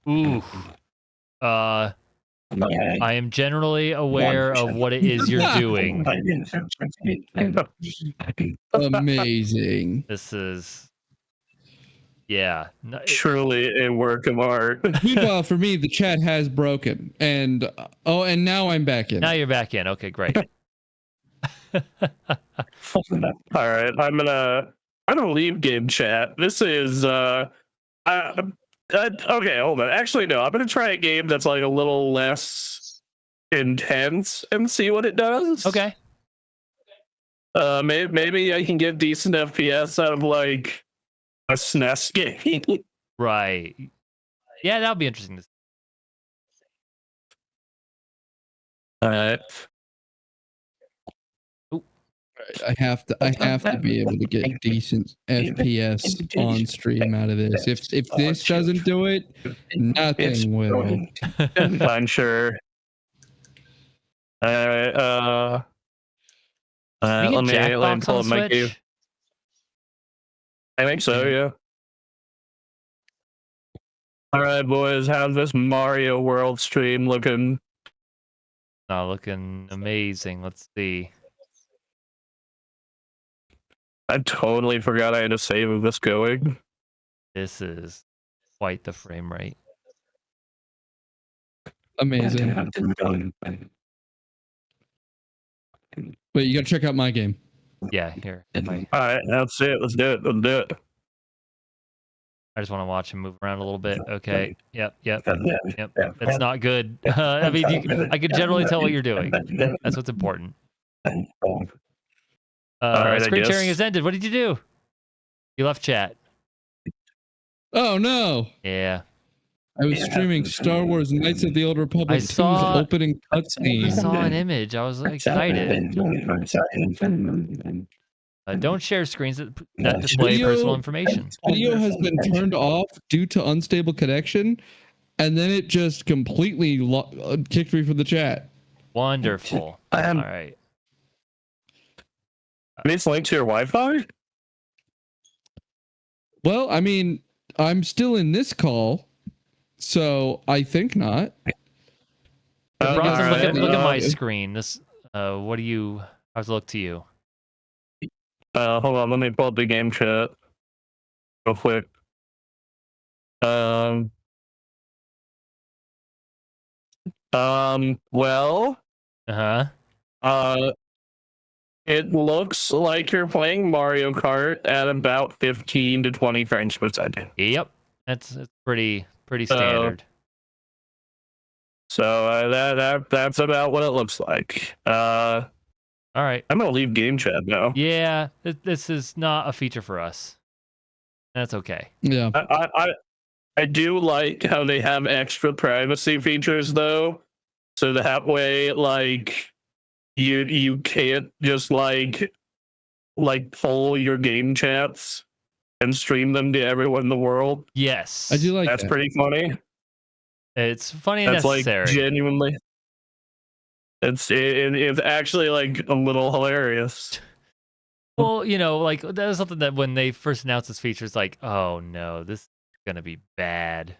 [SPEAKER 1] Ooh. I am generally aware of what it is you're doing.
[SPEAKER 2] Amazing.
[SPEAKER 1] This is, yeah.
[SPEAKER 3] Truly a work of art.
[SPEAKER 2] Meanwhile, for me, the chat has broken, and and now I'm back in.
[SPEAKER 1] Now you're back in. Okay, great.
[SPEAKER 3] All right, I'm gonna leave game chat. This is okay, hold on. Actually, no. I'm gonna try a game that's like a little less intense and see what it does.
[SPEAKER 1] Okay.
[SPEAKER 3] Maybe I can get decent FPS out of like a SNES game.
[SPEAKER 1] Right. Yeah, that'll be interesting to see.
[SPEAKER 3] All right.
[SPEAKER 2] I have to be able to get decent FPS on stream out of this. If this doesn't do it, nothing will.
[SPEAKER 3] I'm sure. All right. Let me pull up my game. I think so. Yeah. All right, boys. How's this Mario World stream looking?
[SPEAKER 1] Not looking amazing. Let's see.
[SPEAKER 3] I totally forgot I had a save of this going.
[SPEAKER 1] This is quite the frame rate.
[SPEAKER 2] Amazing. Wait, you gotta check out my game.
[SPEAKER 1] Yeah, here.
[SPEAKER 3] All right, that's it. Let's do it. Let's do it.
[SPEAKER 1] I just want to watch him move around a little bit. Okay. Yep. That's not good. I mean, I can generally tell what you're doing. That's what's important.
[SPEAKER 3] Right,
[SPEAKER 1] screen sharing has ended. What did you do? You left chat.
[SPEAKER 2] Oh no!
[SPEAKER 1] Yeah.
[SPEAKER 2] I was streaming Star Wars Knights of the Old Republic 2's opening
[SPEAKER 1] I
[SPEAKER 2] cutscene.
[SPEAKER 1] saw an image. I was excited. Don't share screens that display personal information.
[SPEAKER 2] Video has been turned off due to unstable connection, and then it just completely kicked me from the chat.
[SPEAKER 1] Wonderful. All right.
[SPEAKER 3] It's linked to your Wi-Fi?
[SPEAKER 2] Well, I mean, I'm still in this call, so I think not.
[SPEAKER 1] Bronson, look at my screen. This, what do you? I have to look to you.
[SPEAKER 3] Hold on, let me pull up the game chat real quick. Well, it looks like you're playing Mario Kart at about 15 to 20 frames per second.
[SPEAKER 1] Yep, that's pretty standard.
[SPEAKER 3] So that's about what it looks like.
[SPEAKER 1] All right,
[SPEAKER 3] I'm gonna leave game chat now.
[SPEAKER 1] Yeah, this is not a feature for us. That's okay.
[SPEAKER 2] Yeah,
[SPEAKER 3] I do like how they have extra privacy features though, so that way like you can't just like pull your game chats and stream them to everyone in the world.
[SPEAKER 1] Yes,
[SPEAKER 2] I do like
[SPEAKER 3] that's
[SPEAKER 2] that.
[SPEAKER 3] pretty funny.
[SPEAKER 1] It's funny and
[SPEAKER 3] that's
[SPEAKER 1] necessary.
[SPEAKER 3] Like genuinely, it's actually like a little hilarious.
[SPEAKER 1] Well, you know, like that was something that when they first announced this feature, it's like, oh no, this is gonna be bad.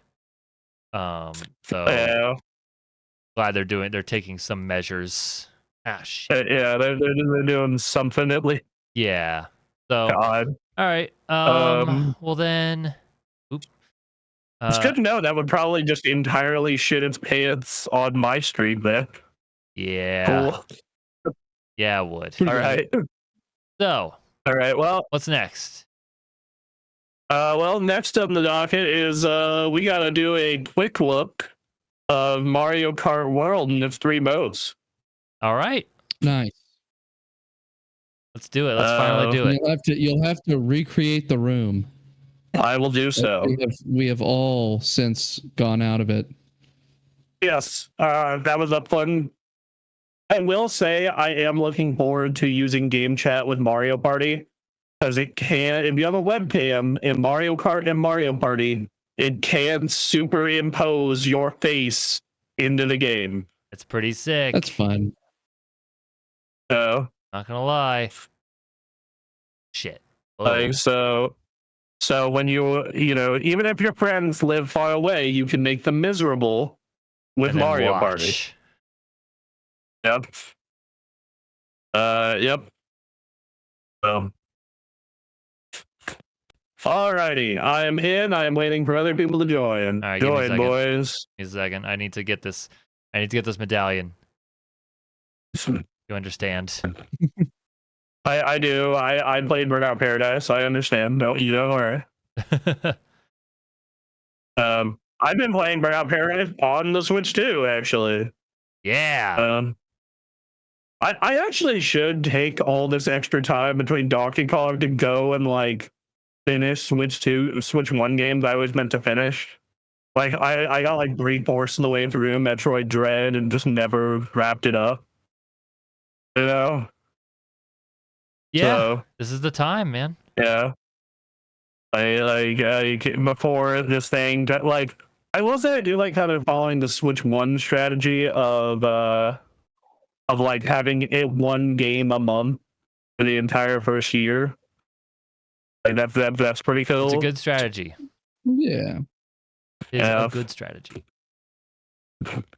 [SPEAKER 1] So
[SPEAKER 3] yeah.
[SPEAKER 1] Glad they're taking some measures. Ah, shit.
[SPEAKER 3] Yeah, they're doing something at least.
[SPEAKER 1] Yeah. So
[SPEAKER 3] God.
[SPEAKER 1] All right. Well then. Oop.
[SPEAKER 3] It's good to know that would probably just entirely shit its pants on my stream then.
[SPEAKER 1] Yeah.
[SPEAKER 3] Cool.
[SPEAKER 1] Yeah, it would.
[SPEAKER 3] All right.
[SPEAKER 1] So.
[SPEAKER 3] All right. Well,
[SPEAKER 1] what's next?
[SPEAKER 3] Well, next up on the docket is we gotta do a quick look of Mario Kart World in its 3 modes.
[SPEAKER 2] All right. Nice.
[SPEAKER 1] Let's do it. Let's finally do
[SPEAKER 2] it. You'll have to recreate the room.
[SPEAKER 3] I will do so.
[SPEAKER 2] We have all since gone out of it.
[SPEAKER 3] Yes, that was a fun. I will say I am looking forward to using game chat with Mario Party because it can. If you have a webcam in Mario Kart and Mario Party, it can superimpose your face into the game.
[SPEAKER 1] It's pretty sick.
[SPEAKER 2] That's fun.
[SPEAKER 3] So,
[SPEAKER 1] not gonna lie. Shit.
[SPEAKER 3] Like, so when you know, even if your friends live far away, you can make them miserable with Mario Party. Yep. Yep. Alrighty, I am in. I am waiting for other people to join.
[SPEAKER 1] All right,
[SPEAKER 3] join, boys.
[SPEAKER 1] Give me a second. I need to get this medallion. You understand?
[SPEAKER 3] I do. I played Burnout Paradise. I understand. No, you don't. All right. I've been playing Burnout Paradise on the Switch too, actually.
[SPEAKER 1] Yeah.
[SPEAKER 3] I actually should take all this extra time between Donkey Kong to go and like finish Switch 1 games I was meant to finish. Like I got like 3/4 of the way through Metroid Dread and just never wrapped it up. You know?
[SPEAKER 1] Yeah. So, this is the time, man.
[SPEAKER 3] Yeah. Before this thing, like I will say I do like kind of following the Switch 1 strategy of like having it 1 game a month for the entire first year. Like that's pretty cool.
[SPEAKER 1] It's a good strategy.
[SPEAKER 2] Yeah.
[SPEAKER 1] It's a good strategy.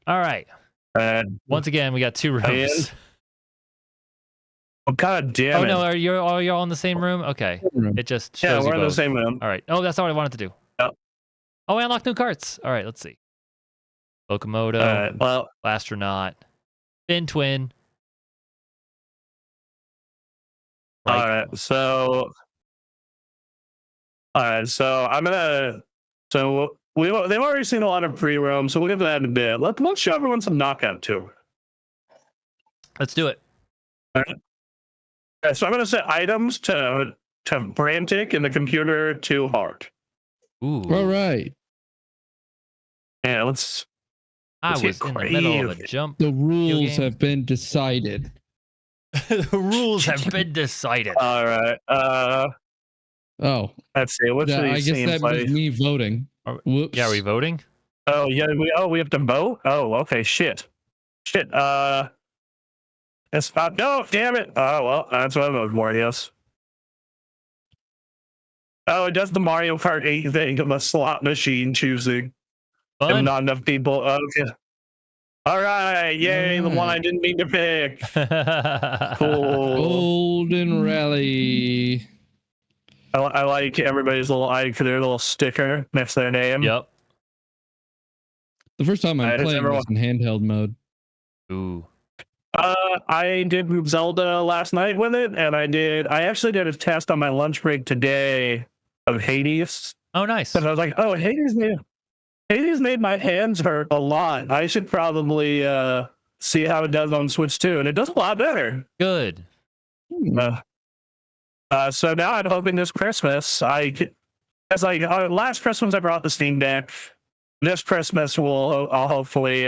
[SPEAKER 1] All right. Once again, we got 2 rooms.
[SPEAKER 3] Oh, God damn it.
[SPEAKER 1] Oh, no, are you all in the same room? Okay. It just shows
[SPEAKER 3] we're
[SPEAKER 1] you
[SPEAKER 3] in
[SPEAKER 1] both.
[SPEAKER 3] the same room.
[SPEAKER 1] All right. Oh, that's not what I wanted to do.
[SPEAKER 3] Yep.
[SPEAKER 1] Oh, I unlocked new carts. All right, let's see. Locomoto, Astronaut, Fin Twin.
[SPEAKER 3] Right. All right, so I'm gonna. So they've already seen a lot of pre-roam, so we'll get to that in a bit. Let's show everyone some knockout too.
[SPEAKER 1] Let's do it.
[SPEAKER 3] All right. So I'm gonna set items to frantic and the computer to hard.
[SPEAKER 1] Ooh.
[SPEAKER 2] All right.
[SPEAKER 3] Yeah, let's
[SPEAKER 1] I was in the middle of a jump.
[SPEAKER 2] The rules have been decided.
[SPEAKER 1] The rules have been decided.
[SPEAKER 3] All right.
[SPEAKER 2] Oh,
[SPEAKER 3] Let's see. Which of
[SPEAKER 2] I
[SPEAKER 3] these
[SPEAKER 2] guess
[SPEAKER 3] seems
[SPEAKER 2] that
[SPEAKER 3] like?
[SPEAKER 2] was me voting. Whoops.
[SPEAKER 1] Yeah, are we voting?
[SPEAKER 3] Oh yeah. We have to vote. Oh, okay. Shit. It's not. No, damn it. Oh well, that's what I voted for. Yes. Oh, it does the Mario Kart 8 thing of a slot machine choosing.
[SPEAKER 1] Fun.
[SPEAKER 3] And not enough people. Okay. All right. Yay, the one I didn't mean to pick. Cool.
[SPEAKER 2] Golden Rally.
[SPEAKER 3] I like everybody's little their little sticker next to their name.
[SPEAKER 1] Yep.
[SPEAKER 2] The first time I'm playing this in handheld mode.
[SPEAKER 1] Ooh.
[SPEAKER 3] I did Zelda last night with it, and I actually did a test on my lunch break today of Hades.
[SPEAKER 1] Oh, nice.
[SPEAKER 3] And I was like, oh, Hades made my hands hurt a lot. I should probably see how it does on Switch 2, and it does a lot better.
[SPEAKER 1] Good.
[SPEAKER 3] So now I'm hoping this Christmas, last Christmas I brought the Steam Deck. This Christmas I'll hopefully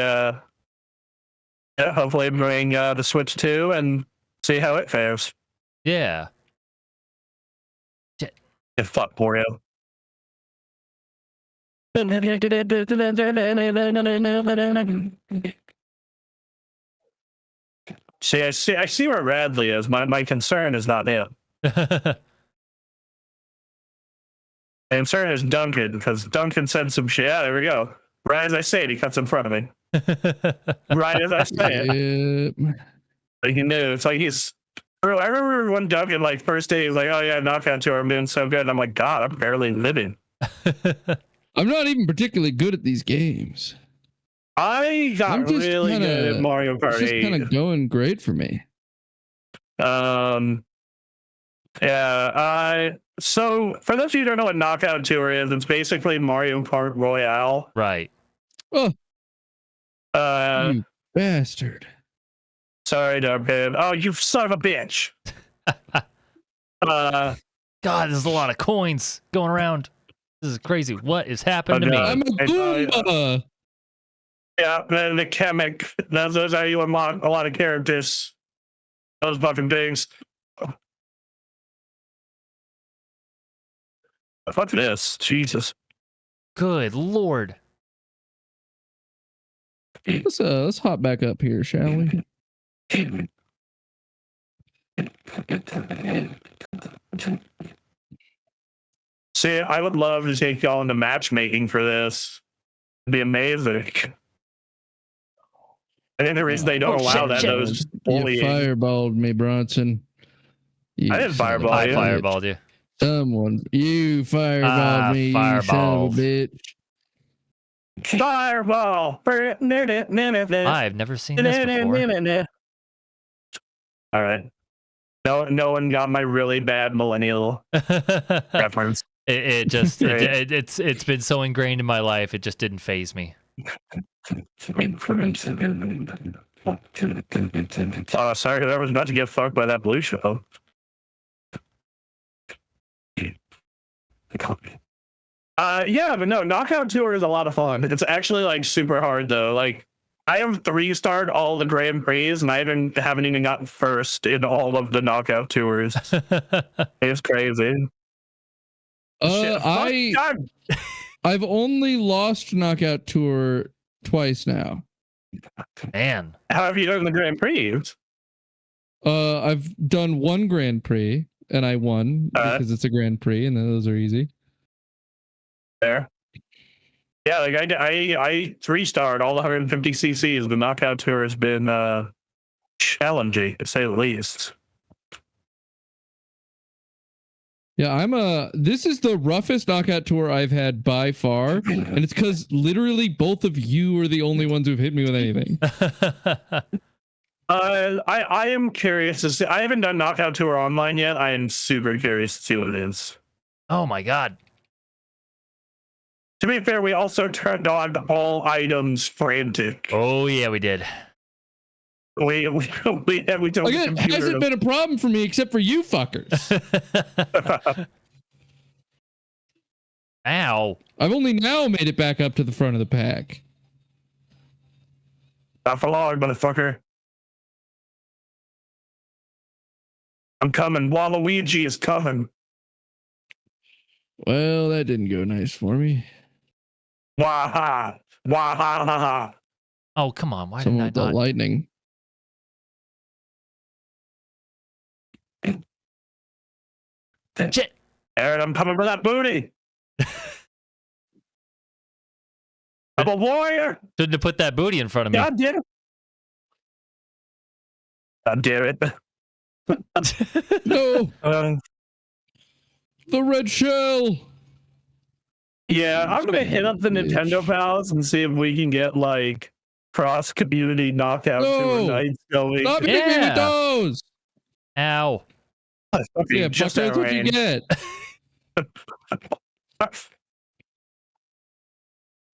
[SPEAKER 3] bring the Switch 2 and see how it fares.
[SPEAKER 1] Yeah.
[SPEAKER 3] Fuck Oreo. I see where Radley is. My concern is not him. My concern is Duncan, because Duncan said some shit. Yeah, there we go. Right as I say it, he cuts in front of me. Right as I say it. Like he knew. It's like I remember when Duncan, like, first day, he was like, oh yeah, Knockout Tour, I'm doing so good. And I'm like, God, I'm barely living.
[SPEAKER 2] I'm not even particularly good at these games.
[SPEAKER 3] I got really good at Mario Kart 8.
[SPEAKER 2] It's just kind of going great for me.
[SPEAKER 3] So for those of you who don't know what Knockout Tour is, it's basically Mario Kart Royale.
[SPEAKER 1] Right.
[SPEAKER 2] Oh. You bastard.
[SPEAKER 3] Sorry, Duncan. Oh, you son of a bitch.
[SPEAKER 1] God, there's a lot of coins going around. This is crazy. What is happening to me?
[SPEAKER 2] I'm a Goomba.
[SPEAKER 3] Yeah, the Kamek. Those are you unlock a lot of characters. Those fucking things. Fuck this. Jesus.
[SPEAKER 1] Good Lord.
[SPEAKER 2] Let's hop back up here, shall we?
[SPEAKER 3] See, I would love to take y'all into matchmaking for this. It'd be amazing. I think the reason they don't allow that though is just bullying.
[SPEAKER 2] You fireballed me, Bronson.
[SPEAKER 3] I didn't fireball you.
[SPEAKER 1] I fireballed you.
[SPEAKER 2] You fireballed me, you son of a bitch.
[SPEAKER 3] Fireball.
[SPEAKER 1] I've never seen this before.
[SPEAKER 3] All right. No one got my really bad millennial reference.
[SPEAKER 1] It's been so ingrained in my life, it just didn't faze me.
[SPEAKER 3] Oh, sorry, I was about to get fucked by that blue show. Yeah, but no, Knockout Tour is a lot of fun. It's actually like super hard though. Like I have 3-starred all the Grand Prix, and I haven't even gotten first in all of the Knockout Tours. It's crazy.
[SPEAKER 2] I've only lost Knockout Tour twice now.
[SPEAKER 1] Man,
[SPEAKER 3] how have you done the Grand Prix?
[SPEAKER 2] I've done one Grand Prix and I won because it's a Grand Prix, and those are easy.
[SPEAKER 3] There. Yeah, like I 3-starred all the 150 cc's. The Knockout Tour has been challenging, to say the least.
[SPEAKER 2] Yeah, this is the roughest Knockout Tour I've had by far, and it's because literally both of you are the only ones who've hit me with anything.
[SPEAKER 3] I am curious to see. I haven't done Knockout Tour online yet. I am super curious to see what it is.
[SPEAKER 1] Oh my God.
[SPEAKER 3] To be fair, we also turned on all items frantic.
[SPEAKER 1] Oh yeah, we did.
[SPEAKER 3] We told
[SPEAKER 2] Again, it hasn't been a problem for me except for you fuckers.
[SPEAKER 1] Ow.
[SPEAKER 2] I've only now made it back up to the front of the pack.
[SPEAKER 3] Not for long, motherfucker. I'm coming. Waluigi is coming.
[SPEAKER 2] Well, that didn't go nice for me.
[SPEAKER 3] Waha. Waha.
[SPEAKER 1] Oh, come on. Why
[SPEAKER 2] Some
[SPEAKER 1] did I
[SPEAKER 2] of the
[SPEAKER 1] not?
[SPEAKER 2] lightning.
[SPEAKER 1] Shit.
[SPEAKER 3] Aaron, I'm coming for that booty. I'm a warrior.
[SPEAKER 1] Shouldn't have put that booty in front of me.
[SPEAKER 3] God damn it. God damn it.
[SPEAKER 2] No, the red shell.
[SPEAKER 3] Yeah, I'm gonna hit up the Nintendo Palace and see if we can get like cross community knockout tour nights going.
[SPEAKER 2] Stop hitting me with those.
[SPEAKER 1] Ow.
[SPEAKER 2] Yeah, just that's what you get.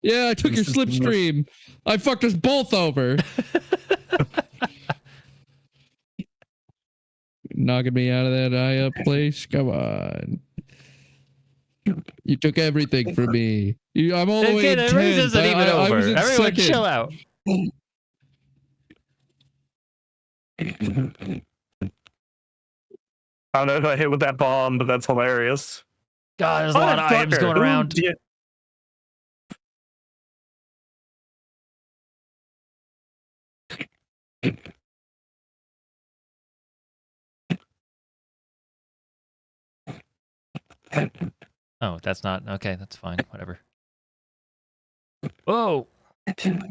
[SPEAKER 2] Yeah, I took your slipstream. I fucked us both over. Knocking me out of that up place. Come on. You took everything from me. I'm all the way in 10th.
[SPEAKER 1] Race isn't even over. Everyone chill out.
[SPEAKER 3] I don't know if I hit with that bomb, but that's hilarious.
[SPEAKER 1] God, there's a lot of items going around. Oh, that's not okay. That's fine. Whatever. Whoa!
[SPEAKER 2] Son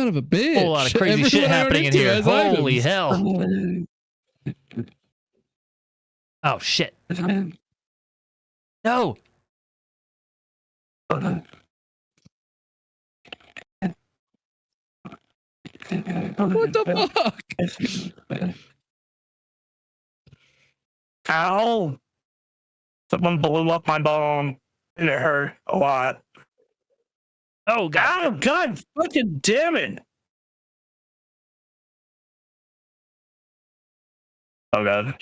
[SPEAKER 2] of a bitch!
[SPEAKER 1] Whole lot of crazy shit happening in here. Holy hell! Oh shit! No!
[SPEAKER 2] What the fuck?
[SPEAKER 3] Ow! Someone blew up my bone, and it hurt a lot.
[SPEAKER 1] Oh god!
[SPEAKER 3] Oh god! Fucking damn it! Oh god!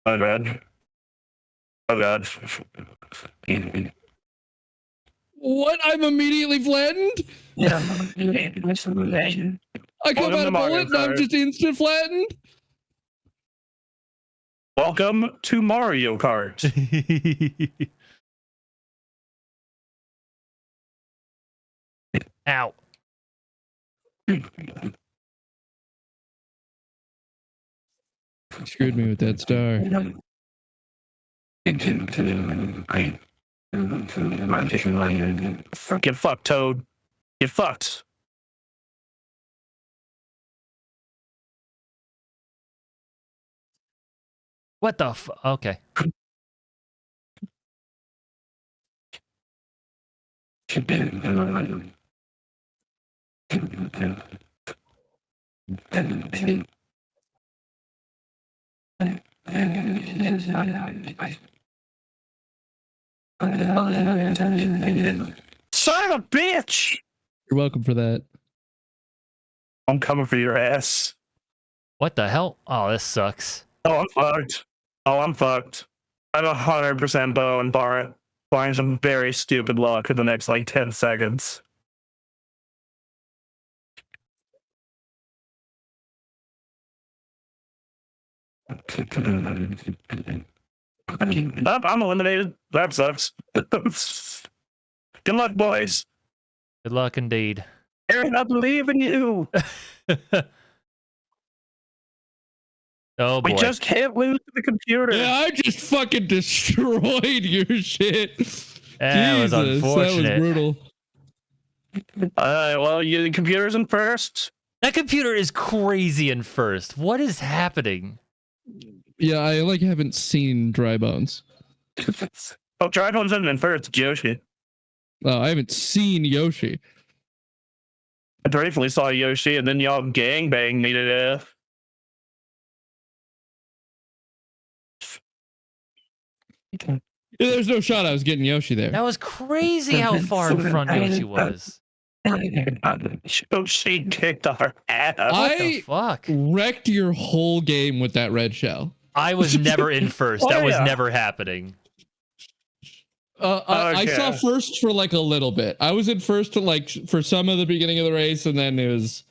[SPEAKER 3] Oh god! Oh god!
[SPEAKER 2] What? I'm immediately flattened?
[SPEAKER 3] Yeah.
[SPEAKER 2] I come out a bullet and I'm just instant flattened?
[SPEAKER 3] Welcome to Mario Kart.
[SPEAKER 1] Ow.
[SPEAKER 2] Screwed me with that star.
[SPEAKER 3] Get fucked, Toad. Get fucked.
[SPEAKER 1] What the okay.
[SPEAKER 3] Son of a bitch!
[SPEAKER 2] You're welcome for that.
[SPEAKER 3] I'm coming for your ass.
[SPEAKER 1] What the hell? Oh, this sucks.
[SPEAKER 3] Oh, I'm fucked. Oh, I'm fucked. I'm 100% bow and barring some very stupid luck for the next like 10 seconds. I'm eliminated. That sucks. Good luck, boys.
[SPEAKER 1] Good luck indeed.
[SPEAKER 3] Aaron, I believe in you.
[SPEAKER 1] Oh boy.
[SPEAKER 3] We just can't lose to the computer.
[SPEAKER 2] Yeah, I just fucking destroyed your shit.
[SPEAKER 1] That was unfortunate.
[SPEAKER 2] That was brutal.
[SPEAKER 3] Well, the computer's in first.
[SPEAKER 1] That computer is crazy in first. What is happening?
[SPEAKER 2] Yeah, I haven't seen Dry Bones.
[SPEAKER 3] Oh, Dry Bones isn't in first, Yoshi.
[SPEAKER 2] Oh, I haven't seen Yoshi.
[SPEAKER 3] I briefly saw Yoshi, and then y'all gangbang me to death.
[SPEAKER 2] There's no shot I was getting Yoshi there.
[SPEAKER 1] That was crazy how far in front Yoshi was.
[SPEAKER 3] Yoshi kicked our ass.
[SPEAKER 1] What the fuck?
[SPEAKER 2] Wrecked your whole game with that red shell.
[SPEAKER 1] I was never in first. That was never happening.
[SPEAKER 2] I saw first for like a little bit. I was in first to like for some of the beginning of the race, and then it was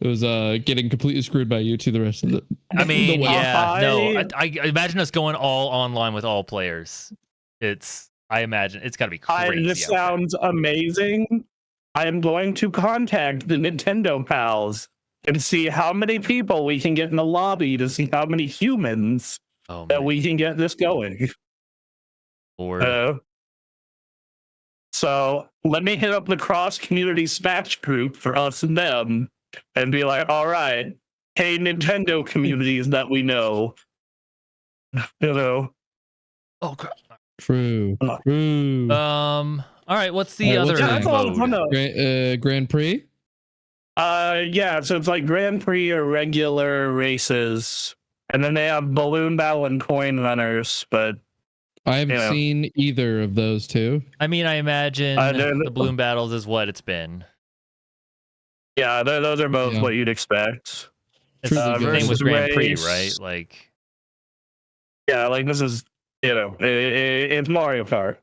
[SPEAKER 2] getting completely screwed by you to the rest of the.
[SPEAKER 1] I mean,
[SPEAKER 2] the way.
[SPEAKER 1] I imagine us going all online with all players. I imagine it's got to be crazy.
[SPEAKER 3] This sounds amazing. I am going to contact the Nintendo pals and see how many people we can get in the lobby to see how many humans that we can get this going. So let me hit up the cross community Smash group for us and them and be like, all right, hey, Nintendo communities that we know,
[SPEAKER 1] Oh, crap.
[SPEAKER 2] True.
[SPEAKER 1] All right. What's the other mode?
[SPEAKER 2] Grand Prix?
[SPEAKER 3] Yeah, so it's like Grand Prix or regular races. And then they have balloon battle and coin runners, but
[SPEAKER 2] I haven't seen either of those two.
[SPEAKER 1] I mean, I imagine the balloon battles is what it's been.
[SPEAKER 3] Yeah, those are both what you'd expect.
[SPEAKER 1] It's the thing with Grand Prix, right? Like,
[SPEAKER 3] yeah, like this is it's Mario Kart.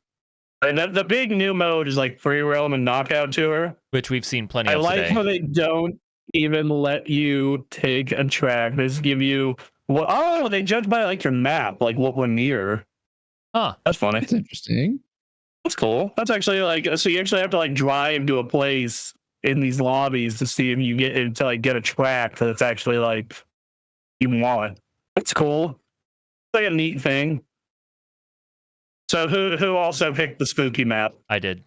[SPEAKER 3] And the big new mode is like free roam and knockout tour,
[SPEAKER 1] which we've seen plenty of
[SPEAKER 3] today. I like how they don't even let you take a track. They just give you they judge by like your map, like what one year.
[SPEAKER 1] Huh.
[SPEAKER 3] That's funny.
[SPEAKER 2] That's interesting.
[SPEAKER 3] That's cool. That's actually so you actually have to like drive to a place in these lobbies to see if you get a track that's actually like you want. That's cool. It's like a neat thing. So who also picked the spooky map?
[SPEAKER 1] I did.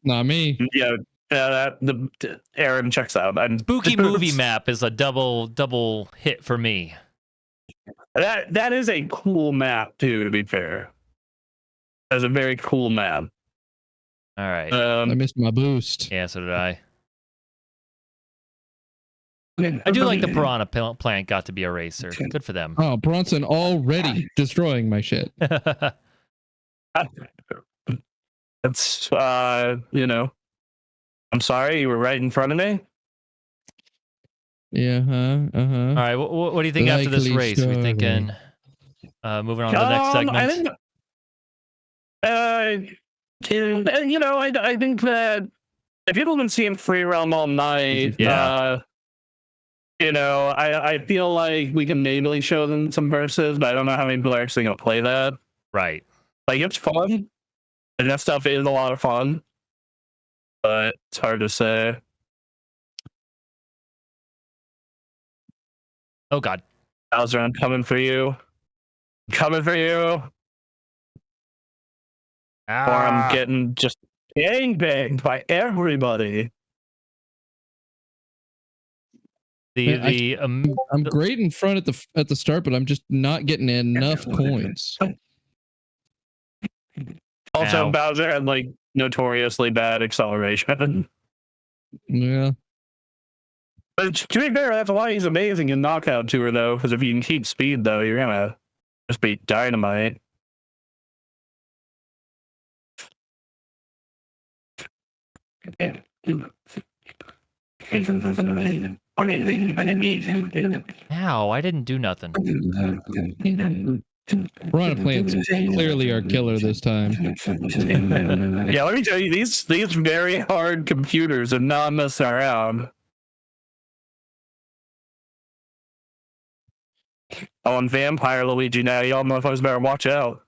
[SPEAKER 2] Not me.
[SPEAKER 3] Yeah, the Aaron checks out.
[SPEAKER 1] Spooky movie map is a double hit for me.
[SPEAKER 3] That is a cool map too. To be fair, that's a very cool map.
[SPEAKER 1] All right.
[SPEAKER 2] I missed my boost.
[SPEAKER 1] Yeah, so did I. I do like the Piranha Plant got to be a racer. Good for them.
[SPEAKER 2] Oh, Bronson already destroying my shit.
[SPEAKER 3] It's I'm sorry, you were right in front of me.
[SPEAKER 2] Yeah,
[SPEAKER 1] All right, what do you think after this race? Are we thinking moving on to the next segment?
[SPEAKER 3] I think that if people have been seeing Free Realm all night, I feel like we can maybe show them some verses, but I don't know how many people are actually going to play that.
[SPEAKER 1] Right.
[SPEAKER 3] Like, it's fun, and that stuff is a lot of fun, but it's hard to say.
[SPEAKER 1] Oh, God.
[SPEAKER 3] Bowser, I'm coming for you. Coming for you. Or I'm getting just gang-banged by everybody.
[SPEAKER 2] I'm great in front at the start, but I'm just not getting enough coins.
[SPEAKER 3] Also, Bowser had like notoriously bad acceleration.
[SPEAKER 2] Yeah.
[SPEAKER 3] But to be fair, that's why he's amazing in Knockout Tour, though, because if you can keep speed, though, you're gonna just be dynamite.
[SPEAKER 1] Ow, I didn't do nothing.
[SPEAKER 2] Piranha Plants clearly are killer this time.
[SPEAKER 3] Yeah, let me tell you, these very hard computers are not messing around. Oh, and Vampire Luigi now, y'all motherfuckers better watch out.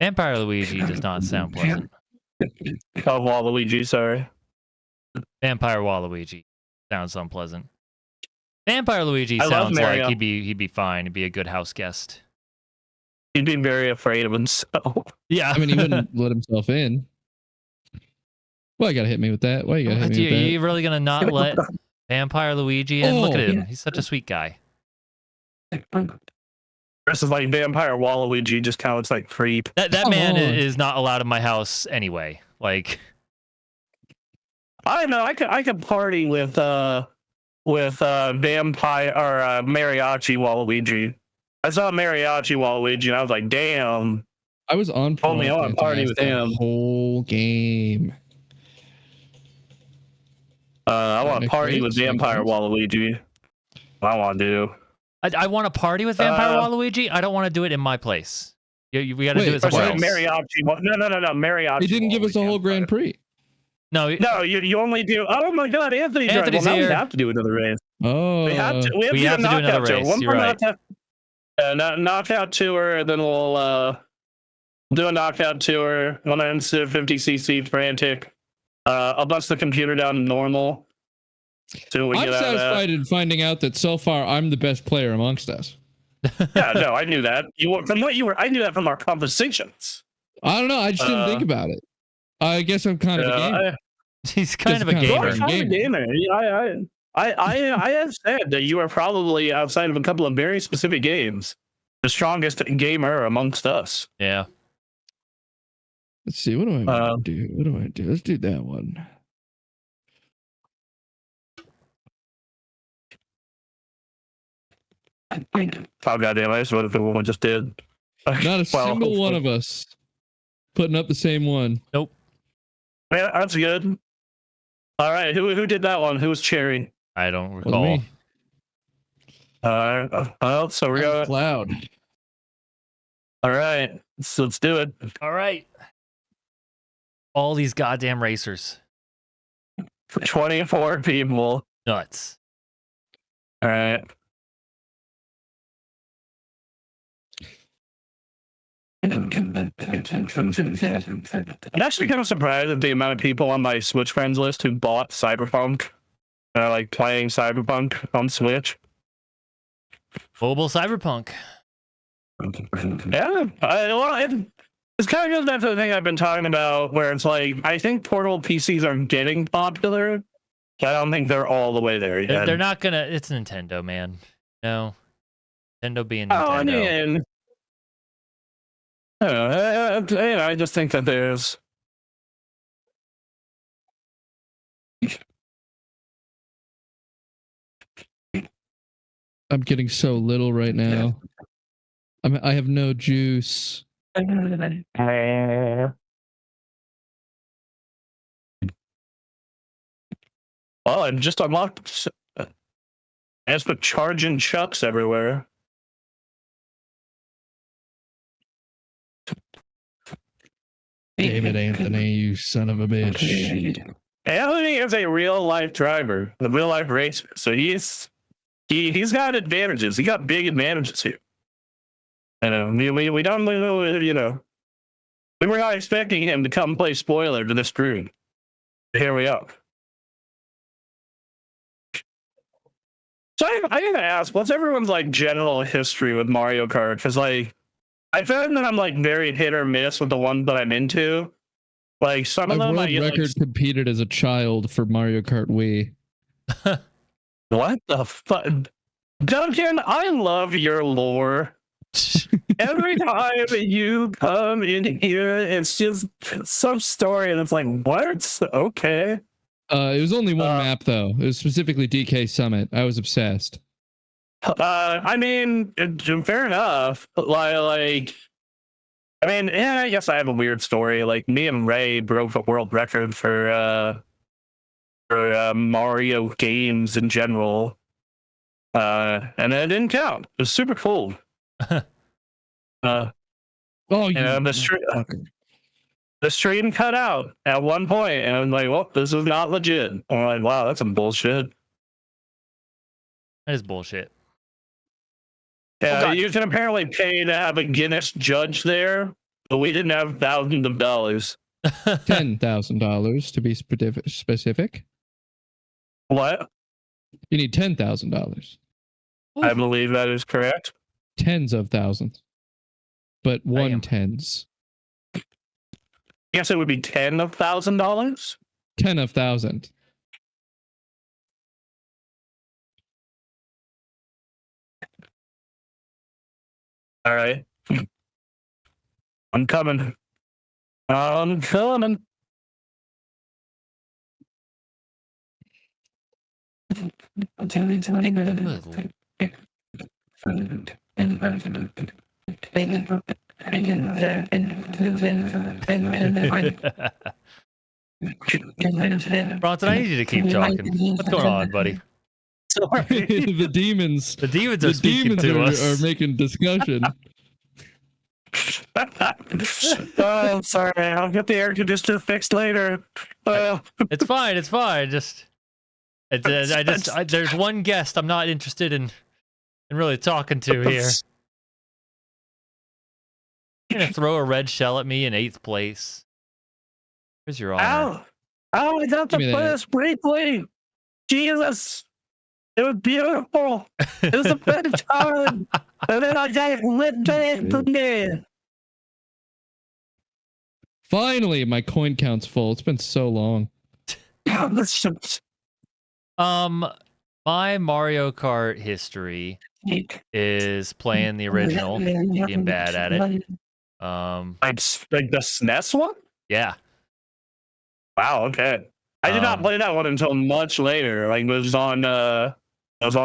[SPEAKER 1] Vampire Luigi does not sound pleasant.
[SPEAKER 3] Oh, Waluigi, sorry.
[SPEAKER 1] Vampire Waluigi sounds unpleasant. Vampire Luigi sounds like he'd be fine. He'd be a good house guest.
[SPEAKER 3] He'd be very afraid of himself.
[SPEAKER 1] Yeah.
[SPEAKER 2] I mean, he wouldn't let himself in. Why you gotta hit me with that? Why you gotta hit me with that?
[SPEAKER 1] Are you really gonna not let Vampire Luigi in? Look at him. He's such a sweet guy.
[SPEAKER 3] Versus like Vampire Waluigi just kind of looks like creep.
[SPEAKER 1] That man is not allowed in my house anyway. Like,
[SPEAKER 3] I don't know. I could party with Vampire or Mariachi Waluigi. I saw Mariachi Waluigi and I was like, damn.
[SPEAKER 2] I was on.
[SPEAKER 3] Told me I want to party with him.
[SPEAKER 2] Whole game.
[SPEAKER 3] I want to party with Vampire Waluigi. I want to do.
[SPEAKER 1] I want to party with Vampire Waluigi. I don't want to do it in my place. We got to do it somewhere else.
[SPEAKER 3] Mariachi. No. Mariachi.
[SPEAKER 2] He didn't give us a whole Grand Prix.
[SPEAKER 1] No,
[SPEAKER 3] you only do. Oh my God, Anthony's
[SPEAKER 1] here.
[SPEAKER 3] Well, now we have to do another race.
[SPEAKER 2] Oh,
[SPEAKER 3] we have to do another race. One more knockout tour, and then we'll do a knockout tour. 150cc frantic. I'll bust the computer down to normal. So I'm
[SPEAKER 2] satisfied in finding out that so far I'm the best player amongst us.
[SPEAKER 3] Yeah, no, I knew that. I knew that from our conversations.
[SPEAKER 2] I don't know. I just didn't think about it. I guess I'm kind of a gamer.
[SPEAKER 1] He's kind of a gamer.
[SPEAKER 3] I have said that you are probably, outside of a couple of very specific games, the strongest gamer amongst us.
[SPEAKER 1] Yeah.
[SPEAKER 2] Let's see. What do I do? What do I do? Let's do that one.
[SPEAKER 3] Oh goddamn! I just what if the woman just did.
[SPEAKER 2] Not a single one of us putting up the same one.
[SPEAKER 1] Nope.
[SPEAKER 3] Man, that's good. All right, who did that one? Who was Cherry?
[SPEAKER 1] I don't recall.
[SPEAKER 3] Well, so we're going
[SPEAKER 2] Cloud.
[SPEAKER 3] All right, so let's do it.
[SPEAKER 1] All right. All these goddamn racers.
[SPEAKER 3] 24 people.
[SPEAKER 1] Nuts.
[SPEAKER 3] All right. I'm actually kind of surprised at the amount of people on my Switch friends list who bought Cyberpunk and are like playing Cyberpunk on Switch.
[SPEAKER 1] Mobile Cyberpunk.
[SPEAKER 3] Yeah, it's kind of that thing I've been talking about, where it's like I think portable PCs are getting popular. I don't think they're all the way there yet.
[SPEAKER 1] They're not gonna. It's Nintendo, man. No, Nintendo being Nintendo.
[SPEAKER 3] Oh, I mean, I just think that there's.
[SPEAKER 2] I'm getting so little right now. I have no juice.
[SPEAKER 3] Well, I just unlocked. As for charging chucks everywhere.
[SPEAKER 2] David Anthony, you son of a bitch.
[SPEAKER 3] Anthony is a real life driver, a real life racer. So he's got advantages. He got big advantages here. And we don't, we were not expecting him to come play spoiler to this stream. Here we are. So I gotta ask, what's everyone's like general history with Mario Kart? Because like, I found that I'm like very hit or miss with the ones that I'm into. Like some of them,
[SPEAKER 2] world record competed as a child for Mario Kart Wii.
[SPEAKER 3] What the fuck, Duncan? I love your lore. Every time you come in here, it's just some story, and it's like, what? Okay.
[SPEAKER 2] It was only one map though. It was specifically DK Summit. I was obsessed.
[SPEAKER 3] I mean, fair enough. Like, I mean, yeah, I guess I have a weird story. Like, me and Ray broke the world record for Mario games in general, and it didn't count. It was super cool. The stream cut out at one point, and I'm like, well, this is not legit. I'm like, wow, that's some bullshit.
[SPEAKER 1] That is bullshit.
[SPEAKER 3] Yeah, you can apparently pay to have a Guinness judge there, but we didn't have thousands of dollars.
[SPEAKER 2] $10,000 to be specific.
[SPEAKER 3] What?
[SPEAKER 2] You need $10,000.
[SPEAKER 3] I believe that is correct.
[SPEAKER 2] Tens of thousands, but tens.
[SPEAKER 3] I guess it would be $10,000.
[SPEAKER 2] 10 of thousand.
[SPEAKER 3] All right. I'm coming. I'm coming.
[SPEAKER 1] Bronson, I need you to keep talking. What's going on, buddy?
[SPEAKER 3] sorry.
[SPEAKER 2] The demons.
[SPEAKER 1] The demons are speaking to us.
[SPEAKER 2] Are making discussion.
[SPEAKER 3] I'm sorry. I'll get the air conditioner fixed later.
[SPEAKER 1] It's fine. It's fine. There's one guest I'm not interested in really talking to here. You're gonna throw a red shell at me in 8th place. Where's your honor?
[SPEAKER 3] Oh, I got the first briefly. Jesus. It was beautiful. It was a good time. And then I got lit to me.
[SPEAKER 2] Finally, my coin count's full. It's been so long.
[SPEAKER 1] My Mario Kart history is playing the original, being bad at it.
[SPEAKER 3] Like the SNES one?
[SPEAKER 1] Yeah.
[SPEAKER 3] Wow, okay. I did not play that one until much later. Like, it was on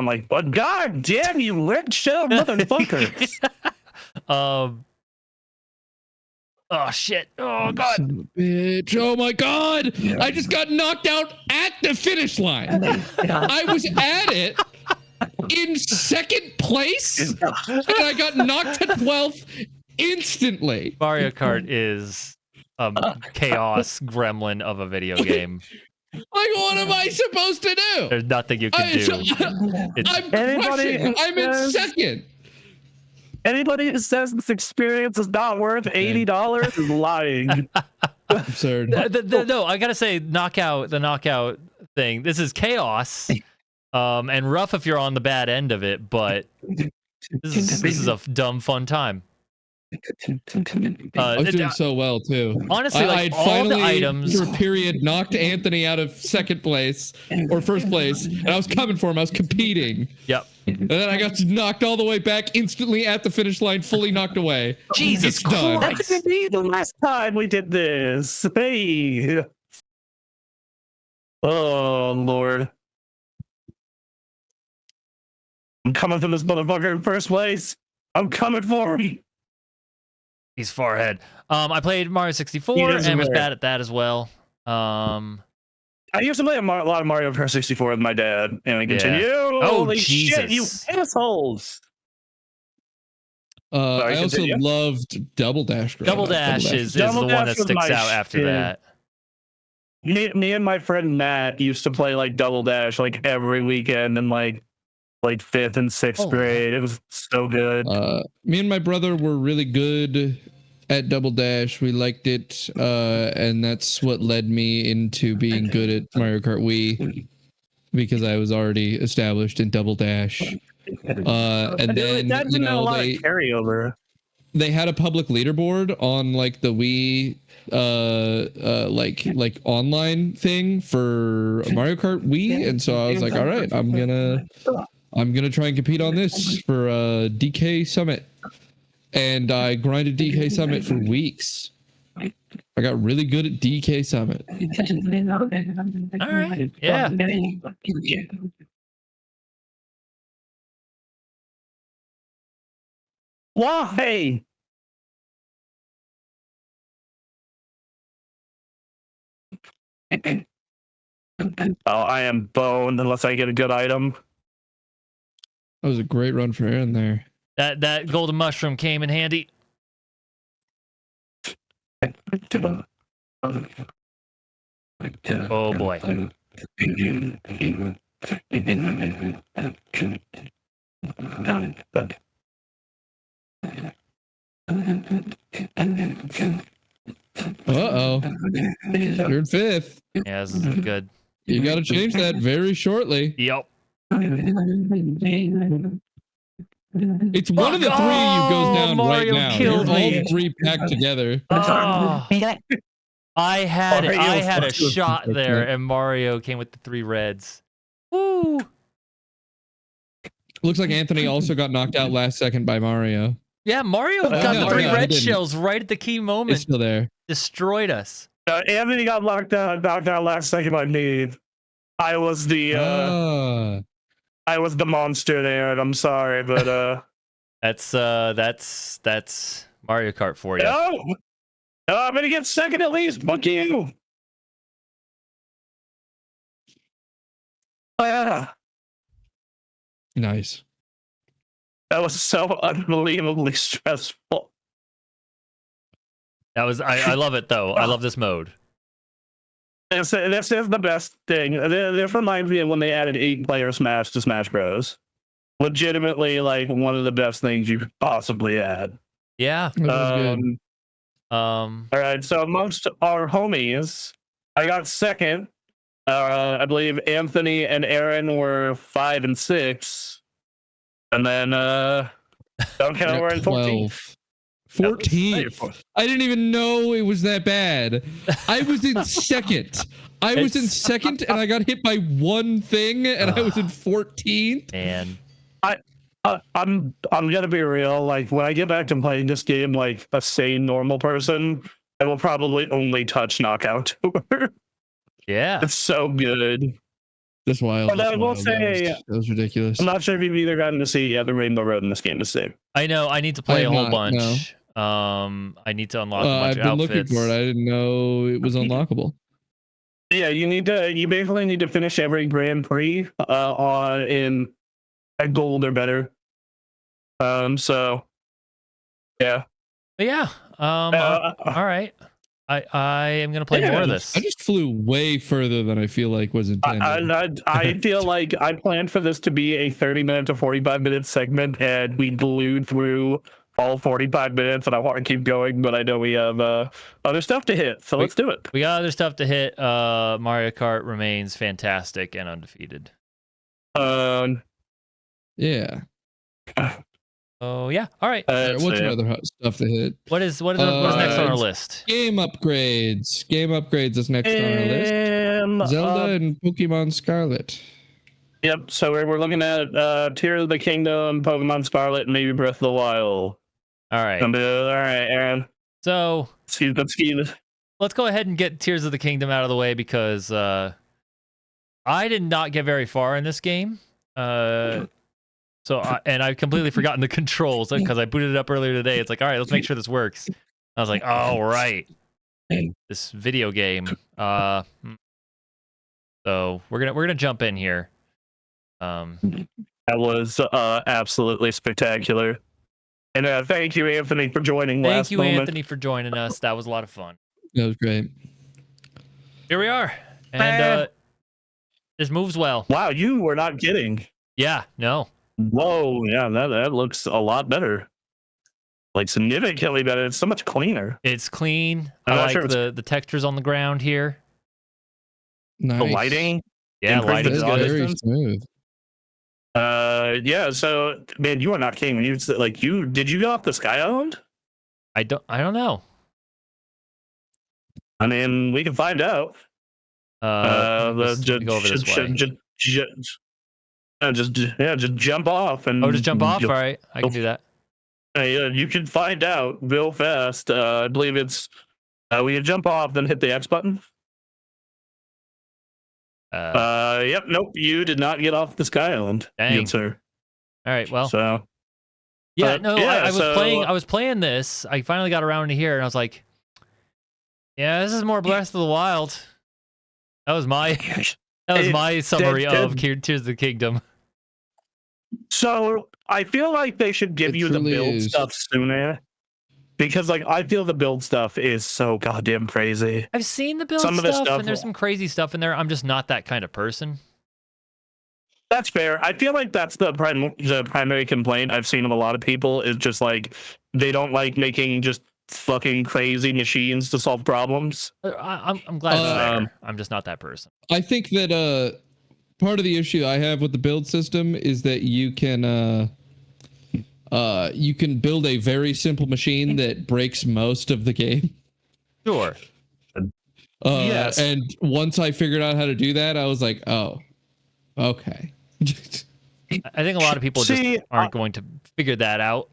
[SPEAKER 3] like, but god damn you, red shell motherfucker.
[SPEAKER 1] Oh shit. Oh god.
[SPEAKER 2] Son of a bitch. Oh my god. I just got knocked out at the finish line. I was at it in 2nd place and I got knocked to 12th instantly.
[SPEAKER 1] Mario Kart is chaos gremlin of a video game.
[SPEAKER 2] Like, what am I supposed to do?
[SPEAKER 1] There's nothing you can do.
[SPEAKER 2] I'm crushing. I'm in 2nd.
[SPEAKER 3] Anybody who says this experience is not worth $80 is lying.
[SPEAKER 2] Absurd.
[SPEAKER 1] No, I gotta say, the knockout thing. This is chaos, and rough if you're on the bad end of it. But this is a dumb fun time.
[SPEAKER 2] I was doing so well too.
[SPEAKER 1] Honestly,
[SPEAKER 2] I had
[SPEAKER 1] all
[SPEAKER 2] finally,
[SPEAKER 1] the items
[SPEAKER 2] for a period, knocked Anthony out of 2nd place or 1st place, and I was coming for him. I was competing.
[SPEAKER 1] Yep.
[SPEAKER 2] And then I got knocked all the way back instantly at the finish line, fully knocked away.
[SPEAKER 1] Jesus Christ!
[SPEAKER 3] That's gonna be the last time we did this. Hey. Oh Lord. I'm coming for this motherfucker in 1st place. I'm coming for him.
[SPEAKER 1] He's far ahead. I played Mario 64 and was bad at that as well.
[SPEAKER 3] I used to play a lot of Mario Kart 64 with my dad, and we continue.
[SPEAKER 1] Oh,
[SPEAKER 3] Holy
[SPEAKER 1] Jesus.
[SPEAKER 3] shit, you assholes!
[SPEAKER 2] I also loved Double Dash.
[SPEAKER 1] Double Dash is the one that sticks out after that.
[SPEAKER 3] Me and my friend Matt used to play like Double Dash like every weekend in like 5th and 6th grade. It was so good.
[SPEAKER 2] Me and my brother were really good at Double Dash. We liked it, and that's what led me into being good at Mario Kart Wii, because I was already established in Double Dash. And then
[SPEAKER 3] carryover.
[SPEAKER 2] They had a public leaderboard on like the Wii, like online thing for Mario Kart Wii, and so I was like, all right, I'm gonna try and compete on this for DK Summit. And I grinded DK Summit for weeks. I got really good at DK Summit.
[SPEAKER 1] All right. Yeah.
[SPEAKER 3] Why? Oh, I am boned unless I get a good item.
[SPEAKER 2] That was a great run for Aaron there.
[SPEAKER 1] That golden mushroom came in handy. Oh boy.
[SPEAKER 2] Uh-oh. You're in 5th.
[SPEAKER 1] Yeah, this is good.
[SPEAKER 2] You got to change that very shortly.
[SPEAKER 1] Yep.
[SPEAKER 2] It's one of the 3 you goes down
[SPEAKER 1] Mario
[SPEAKER 2] right now.
[SPEAKER 1] Killed
[SPEAKER 2] You're
[SPEAKER 1] me.
[SPEAKER 2] all 3 packed together.
[SPEAKER 1] Oh. I had a shot there, and Mario came with the 3 reds. Woo!
[SPEAKER 2] Looks like Anthony also got knocked out last second by Mario.
[SPEAKER 1] Yeah, Mario got the 3 red shells right at the key moment.
[SPEAKER 2] It's still there.
[SPEAKER 1] Destroyed us.
[SPEAKER 3] Anthony got knocked out last second by me. I was the monster there, and I'm sorry, but
[SPEAKER 1] that's Mario Kart for you.
[SPEAKER 3] No, I'm gonna get 2nd at least. Fuck you.
[SPEAKER 2] Nice.
[SPEAKER 3] That was so unbelievably stressful.
[SPEAKER 1] That was I love it though. I love this mode.
[SPEAKER 3] This is the best thing. This reminds me of when they added 8-player Smash to Smash Bros. Legitimately, like one of the best things you could possibly add.
[SPEAKER 1] Yeah.
[SPEAKER 2] That was good.
[SPEAKER 3] All right. So amongst our homies, I got second. I believe Anthony and Aaron were 5 and 6, and then Duncan were in 14th.
[SPEAKER 2] 14th. I didn't even know it was that bad. I was in second. I was in second, and I got hit by one thing, and I was in 14th.
[SPEAKER 1] Man,
[SPEAKER 3] I'm gonna be real. Like when I get back to playing this game, like a sane normal person, I will probably only touch Knockout Tour.
[SPEAKER 1] Yeah,
[SPEAKER 3] It's so good.
[SPEAKER 2] That's wild.
[SPEAKER 3] But I will say,
[SPEAKER 2] that was ridiculous.
[SPEAKER 3] I'm not sure if you've either gotten to see the Rainbow Road in this game to see.
[SPEAKER 1] I know. I need to play a whole bunch.
[SPEAKER 2] No.
[SPEAKER 1] I need to unlock a bunch
[SPEAKER 2] I've
[SPEAKER 1] of
[SPEAKER 2] been
[SPEAKER 1] outfits.
[SPEAKER 2] looking for it. I didn't know it was unlockable.
[SPEAKER 3] Yeah, you basically need to finish every Grand Prix in at gold or better. So yeah.
[SPEAKER 1] But yeah. All right. I am gonna play more of this.
[SPEAKER 2] I just flew way further than I feel like was intended.
[SPEAKER 3] I feel like I planned for this to be a 30-minute to 45-minute segment, and we blew through all 45 minutes, and I want to keep going, but I know we have other stuff to hit, so let's do it.
[SPEAKER 1] We got other stuff to hit. Mario Kart remains fantastic and undefeated.
[SPEAKER 2] Yeah.
[SPEAKER 1] Oh yeah. All right.
[SPEAKER 2] What's other hot stuff to hit?
[SPEAKER 1] What is next on our list?
[SPEAKER 2] Game upgrades. Game upgrades is next on our list. Zelda and Pokemon Scarlet.
[SPEAKER 3] Yep. So we're looking at Tears of the Kingdom, Pokemon Scarlet, and maybe Breath of the Wild.
[SPEAKER 1] All right.
[SPEAKER 3] All right, Aaron.
[SPEAKER 1] So
[SPEAKER 3] let's
[SPEAKER 1] go ahead and get Tears of the Kingdom out of the way because I did not get very far in this game. I've completely forgotten the controls because I booted it up earlier today. It's like, all right, let's make sure this works. I was like, oh, right. This video game. So we're gonna jump in here.
[SPEAKER 3] That was absolutely spectacular. And thank you, Anthony, for joining.
[SPEAKER 1] Thank you, Anthony, for joining us. That was a lot of fun.
[SPEAKER 2] That was great.
[SPEAKER 1] Here we are. And this moves well.
[SPEAKER 3] Wow, you were not kidding.
[SPEAKER 1] Yeah, no.
[SPEAKER 3] Whoa, yeah, that looks a lot better. Like significantly better. It's so much cleaner.
[SPEAKER 1] It's clean. I like the textures on the ground here.
[SPEAKER 2] Nice.
[SPEAKER 3] The lighting.
[SPEAKER 1] Yeah, lighting
[SPEAKER 2] is very smooth.
[SPEAKER 3] Yeah, so man, you are not kidding. When did you get off the Sky Island?
[SPEAKER 1] I don't know.
[SPEAKER 3] I mean, we can find out.
[SPEAKER 1] Just go over this way.
[SPEAKER 3] Just jump off and
[SPEAKER 1] just jump off. All right, I can do that.
[SPEAKER 3] You can find out real fast. I believe it's we can jump off, then hit the X button. Yep. Nope. You did not get off the Sky Island.
[SPEAKER 1] Dang.
[SPEAKER 3] Good, sir.
[SPEAKER 1] All right. Well.
[SPEAKER 3] So.
[SPEAKER 1] Yeah. No. I was playing this. I finally got around to here, and I was like, "Yeah, this is more Breath of the Wild." That was my summary of Tears of the Kingdom.
[SPEAKER 3] So I feel like they should give you the build stuff sooner. Because I feel the build stuff is so goddamn crazy.
[SPEAKER 1] I've seen the build stuff, and there's some crazy stuff in there. I'm just not that kind of person.
[SPEAKER 3] That's fair. I feel like that's the primary complaint I've seen of a lot of people is just they don't like making just fucking crazy machines to solve problems.
[SPEAKER 1] I'm glad it's there. I'm just not that person.
[SPEAKER 2] I think that part of the issue I have with the build system is that you can build a very simple machine that breaks most of the game.
[SPEAKER 1] Sure.
[SPEAKER 3] Yes.
[SPEAKER 2] And once I figured out how to do that, I was like, oh, okay.
[SPEAKER 1] I think a lot of people just aren't going to figure that out.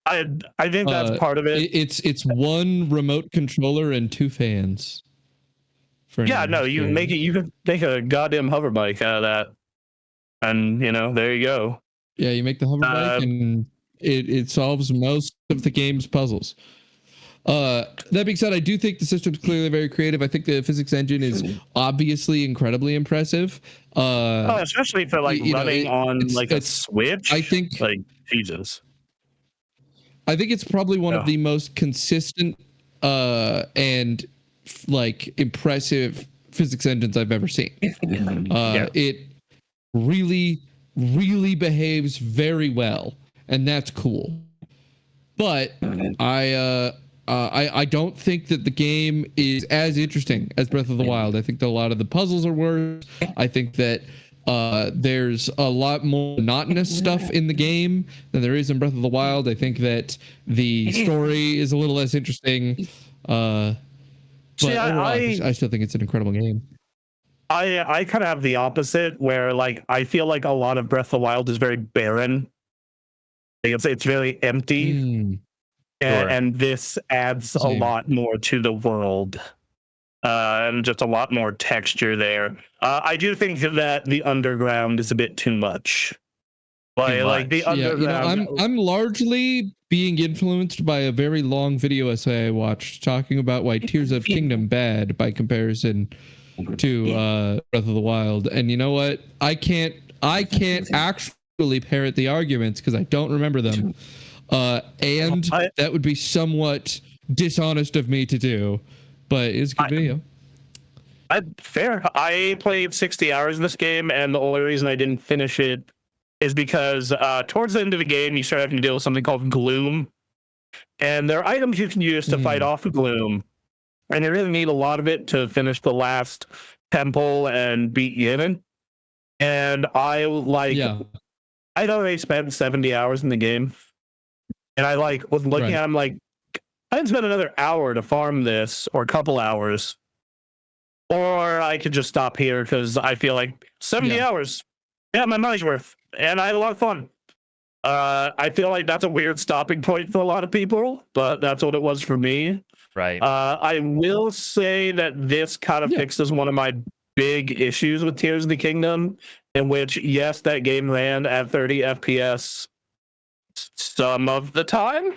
[SPEAKER 3] I think that's part of it.
[SPEAKER 2] It's one remote controller and 2 fans.
[SPEAKER 3] Yeah, no, you can make a goddamn hover bike out of that. And there you go.
[SPEAKER 2] Yeah, you make the hover bike and it solves most of the game's puzzles. That being said, I do think the system's clearly very creative. I think the physics engine is obviously incredibly impressive.
[SPEAKER 3] Especially for like running on like a Switch.
[SPEAKER 2] I think
[SPEAKER 3] like Jesus.
[SPEAKER 2] I think it's probably one of the most consistent and like impressive physics engines I've ever seen. It really, really behaves very well, and that's cool. But I don't think that the game is as interesting as Breath of the Wild. I think that a lot of the puzzles are worse. I think that there's a lot more monotonous stuff in the game than there is in Breath of the Wild. I think that the story is a little less interesting. But overall, I still think it's an incredible game.
[SPEAKER 3] I kind of have the opposite, where like I feel like a lot of Breath of the Wild is very barren. It's very empty. And this adds a lot more to the world, and just a lot more texture there. I do think that the underground is a bit too much. Like the underground.
[SPEAKER 2] I'm largely being influenced by a very long video essay I watched talking about why Tears of Kingdom bad by comparison to Breath of the Wild. And you know what? I can't actually parrot the arguments because I don't remember them. And that would be somewhat dishonest of me to do, but it's a good video.
[SPEAKER 3] Fair. I played 60 hours in this game, and the only reason I didn't finish it is because towards the end of the game, you start having to deal with something called gloom, and there are items you can use to fight off gloom, and you really need a lot of it to finish the last temple and beat Yin. And I'd already spent 70 hours in the game. And I was looking at him like, I'd spend another hour to farm this, or a couple hours. Or I could just stop here because I feel like 70 hours. Yeah, my money's worth. And I had a lot of fun. I feel like that's a weird stopping point for a lot of people, but that's what it was for me.
[SPEAKER 1] Right.
[SPEAKER 3] I will say that this kind of fixes one of my big issues with Tears of the Kingdom, in which, yes, that game ran at 30 FPS some of the time.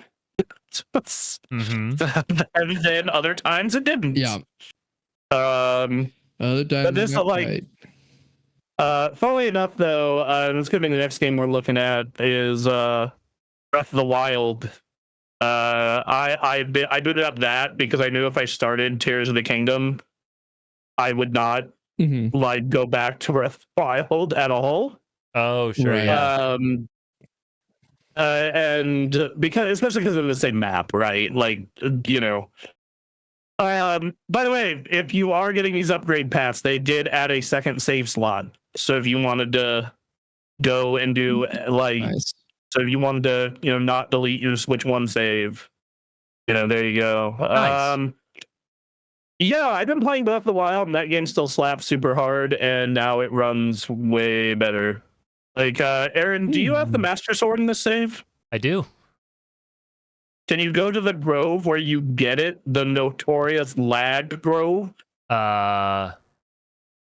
[SPEAKER 3] And then other times it didn't.
[SPEAKER 2] Yeah.
[SPEAKER 3] Other times but this funnily enough though, it's gonna be the next game we're looking at is Breath of the Wild. I booted up that because I knew if I started Tears of the Kingdom, I would not go back to Breath of the Wild at all.
[SPEAKER 1] Oh, sure. Yeah.
[SPEAKER 3] And especially because of the same map, right? Like, you know. By the way, if you are getting these upgrade paths, they did add a second save slot. So if you wanted to go and do so if you wanted to, not delete your Switch 1 save, there you go.
[SPEAKER 1] Nice.
[SPEAKER 3] Yeah, I've been playing Breath of the Wild, and that game still slaps super hard, and now it runs way better. Like, Aaron, do you have the Master Sword in this save?
[SPEAKER 1] I do.
[SPEAKER 3] Can you go to the grove where you get it? The notorious lagged grove?
[SPEAKER 1] As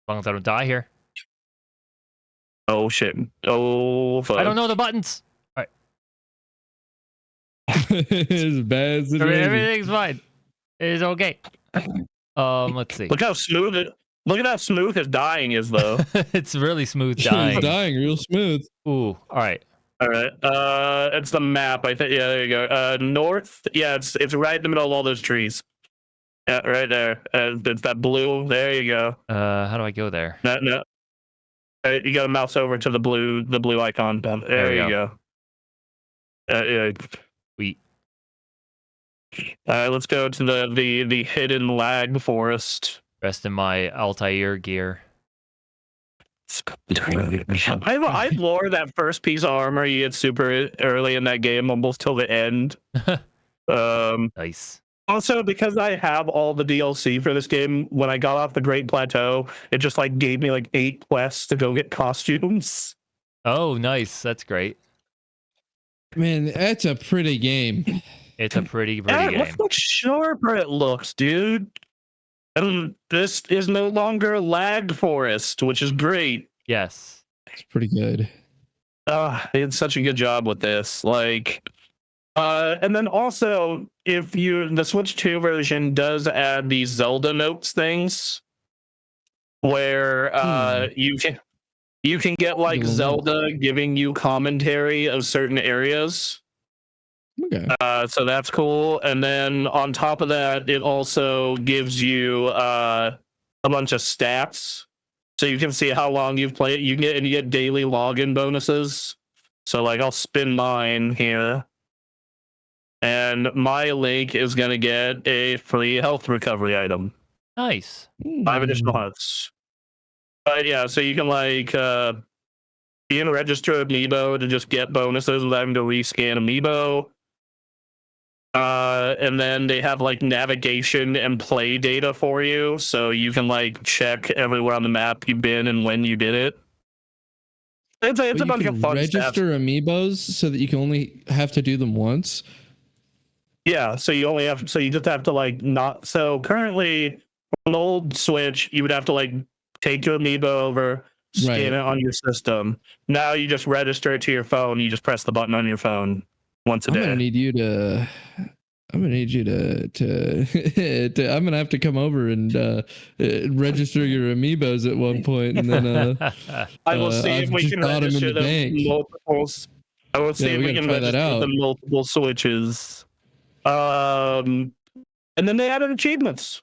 [SPEAKER 1] long as I don't die here.
[SPEAKER 3] Oh, shit. Oh, fuck.
[SPEAKER 1] I don't know the buttons. All
[SPEAKER 2] right. As bad as it is.
[SPEAKER 1] Everything's fine. It's okay. Let's see.
[SPEAKER 3] Look at how smooth his dying is, though.
[SPEAKER 1] It's really smooth dying.
[SPEAKER 2] He's dying real smooth.
[SPEAKER 1] Ooh, all right.
[SPEAKER 3] It's the map. I think. Yeah, there you go. North. Yeah, it's right in the middle of all those trees. Yeah, right there. It's that blue. There you go.
[SPEAKER 1] How do I go there?
[SPEAKER 3] No. You got to mouse over to the blue icon. There you go. Yeah.
[SPEAKER 1] Sweet.
[SPEAKER 3] Let's go to the hidden lag forest.
[SPEAKER 1] Rest in my Altair gear.
[SPEAKER 3] I lore that first piece of armor you get super early in that game, almost till the end.
[SPEAKER 1] Nice.
[SPEAKER 3] Also, because I have all the DLC for this game, when I got off the Great Plateau, it just gave me 8 quests to go get costumes.
[SPEAKER 1] Oh, nice. That's great.
[SPEAKER 2] Man, that's a pretty game.
[SPEAKER 1] It's a pretty game.
[SPEAKER 3] Look how sharper it looks, dude. And this is no longer a lagged forest, which is great.
[SPEAKER 1] Yes.
[SPEAKER 2] It's pretty good.
[SPEAKER 3] They did such a good job with this. And then also, if the Switch 2 version does add these Zelda notes things, where you can get like Zelda giving you commentary of certain areas.
[SPEAKER 2] Okay.
[SPEAKER 3] So that's cool. And then on top of that, it also gives you a bunch of stats, so you can see how long you've played. You get daily login bonuses. So like, I'll spin mine here, and my link is gonna get a free health recovery item.
[SPEAKER 1] Nice.
[SPEAKER 3] 5 additional hearts. But yeah, so you can like be in register amiibo to just get bonuses without having to rescan amiibo. And then they have like navigation and play data for you, so you can like check everywhere on the map you've been and when you did it. It's a bunch of fun
[SPEAKER 2] register
[SPEAKER 3] stuff.
[SPEAKER 2] amiibos so that you can only have to do them once.
[SPEAKER 3] Yeah, so you just have to like not. So currently, on the old Switch, you would have to like take your amiibo over, scan it on your system. Now you just register it to your phone. You just press the button on your phone once a day.
[SPEAKER 2] I'm gonna need you to I'm gonna have to come over and register your amiibos at one point, and then
[SPEAKER 3] I will see if we can register them multiples. I will see if we can register them multiple Switches. And then they added achievements.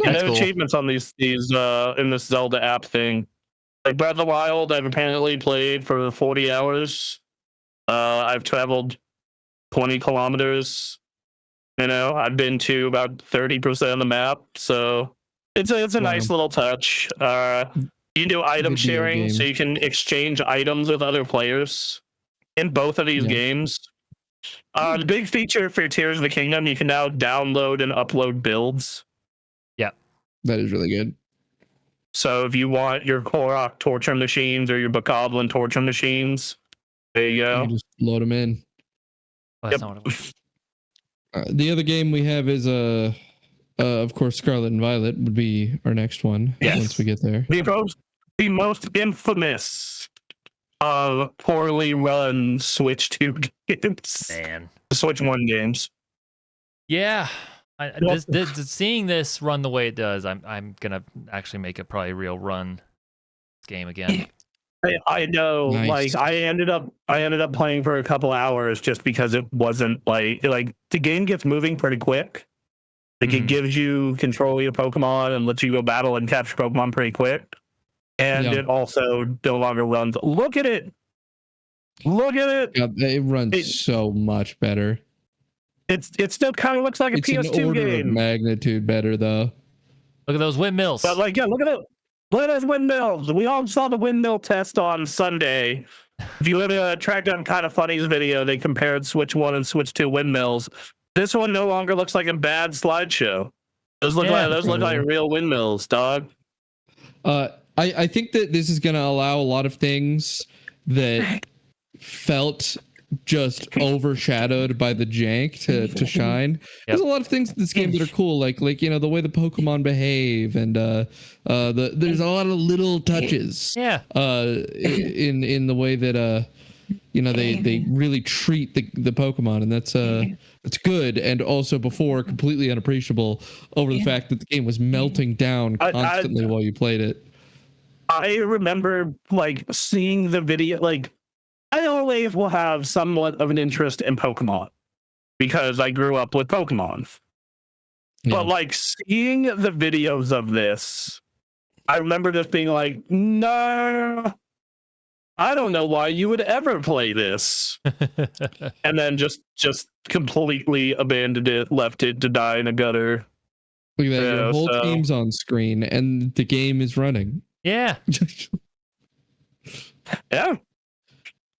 [SPEAKER 3] And there are achievements on these in this Zelda app thing. Like Breath of the Wild, I've apparently played for 40 hours. I've traveled 20 kilometers. You know, I've been to about 30% of the map, so it's a nice little touch. You can do item sharing, so you can exchange items with other players in both of these games. The big feature for Tears of the Kingdom, you can now download and upload builds.
[SPEAKER 1] Yeah,
[SPEAKER 2] that is really good.
[SPEAKER 3] So if you want your Korok torture machines or your Bokoblin torture machines, there you go.
[SPEAKER 2] You just load them in.
[SPEAKER 1] Oh, that's not what it was.
[SPEAKER 2] The other game we have is of course, Scarlet and Violet would be our next one.
[SPEAKER 1] Yes.
[SPEAKER 2] Once we get there.
[SPEAKER 3] The most infamous poorly run Switch 2 games.
[SPEAKER 1] Man.
[SPEAKER 3] Switch 1 games.
[SPEAKER 1] Yeah. Seeing this run the way it does, I'm gonna actually make it probably a real run game again.
[SPEAKER 3] I know, nice. Like I ended up playing for a couple hours just because it wasn't like the game gets moving pretty quick. Like it gives you control of your Pokemon and lets you go battle and capture Pokemon pretty quick. And it also no longer runs. Look at it. Yeah,
[SPEAKER 2] it runs so much better.
[SPEAKER 3] It still kind of looks like a PS2
[SPEAKER 2] an order
[SPEAKER 3] game.
[SPEAKER 2] Of magnitude better though.
[SPEAKER 1] Look at those windmills.
[SPEAKER 3] But like, yeah, look at it. Look at those windmills. We all saw the windmill test on Sunday. If you ever track down Kind of Funny's video, they compared Switch 1 and Switch 2 windmills. This one no longer looks like a bad slideshow. Those look like real windmills, dog.
[SPEAKER 2] I think that this is going to allow a lot of things that felt just overshadowed by the jank to shine. There's a lot of things in this game that are cool, like you know, the way the Pokemon behave, and there's a lot of little touches. In the way that you know, they really treat the Pokemon, and that's good, and also before completely unappreciable over the fact that the game was melting down constantly while you played it.
[SPEAKER 3] I remember like seeing the video, like I always will have somewhat of an interest in Pokemon because I grew up with Pokemon. Yeah. But like seeing the videos of this, I remember just being like, no, I don't know why you would ever play this. And then just completely abandoned it, left it to die in a gutter.
[SPEAKER 2] Look at that, your whole team's on screen and the game is running.
[SPEAKER 1] Yeah.
[SPEAKER 3] Yeah.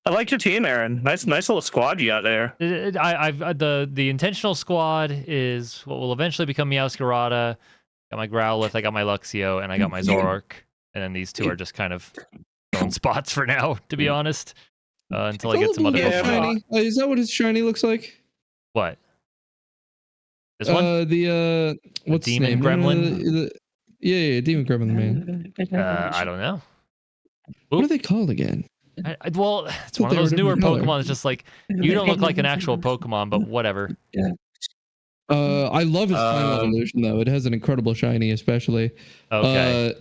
[SPEAKER 3] I like your team, Aaron. Nice little squad you got there.
[SPEAKER 1] The intentional squad is what will eventually become Meowscarada. Got my Growlithe, I got my Luxio, and I got my Zoroark. And then these two are just kind of on spots for now, to be honest. Until I get some other Pokemon.
[SPEAKER 2] Is that what his shiny looks like?
[SPEAKER 1] What? This one?
[SPEAKER 2] What's
[SPEAKER 1] Demon
[SPEAKER 2] his name?
[SPEAKER 1] Gremlin?
[SPEAKER 2] Yeah, Demon Gremlin, man.
[SPEAKER 1] I don't know.
[SPEAKER 2] What are they called again?
[SPEAKER 1] Well, it's one of those newer Pokemon. It's just like, you don't look like an actual Pokemon, but whatever.
[SPEAKER 2] I love his final evolution though. It has an incredible shiny, especially.
[SPEAKER 1] Okay.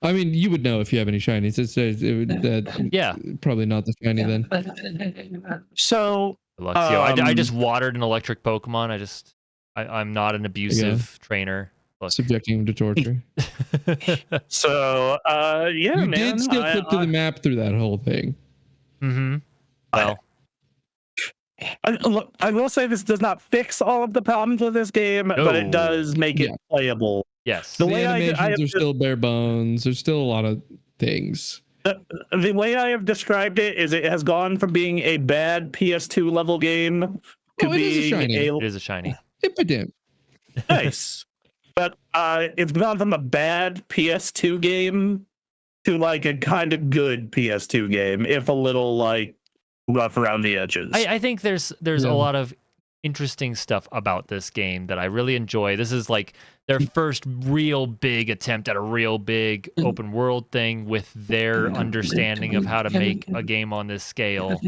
[SPEAKER 2] I mean, you would know if you have any shinies.
[SPEAKER 1] Yeah.
[SPEAKER 2] Probably not the shiny then.
[SPEAKER 3] So,
[SPEAKER 1] Luxio. I just watered an electric Pokemon. I'm not an abusive trainer. Look.
[SPEAKER 2] Subjecting him to torture.
[SPEAKER 3] So, yeah,
[SPEAKER 2] you
[SPEAKER 3] man.
[SPEAKER 2] did still flip to the map through that whole thing.
[SPEAKER 1] Mm-hmm. Well.
[SPEAKER 3] I will say this does not fix all of the problems with this game, but it does make it playable.
[SPEAKER 1] Yes.
[SPEAKER 2] The way animations are still bare bones. There's still a lot of things.
[SPEAKER 3] The way I have described it is it has gone from being a bad PS2 level game to being
[SPEAKER 1] it is a shiny.
[SPEAKER 3] Nice. But it's gone from a bad PS2 game to like a kind of good PS2 game, if a little like rough around the edges.
[SPEAKER 1] I think there's a lot of interesting stuff about this game that I really enjoy. This is like their first real big attempt at a real big open world thing with their understanding of how to make a game on this scale,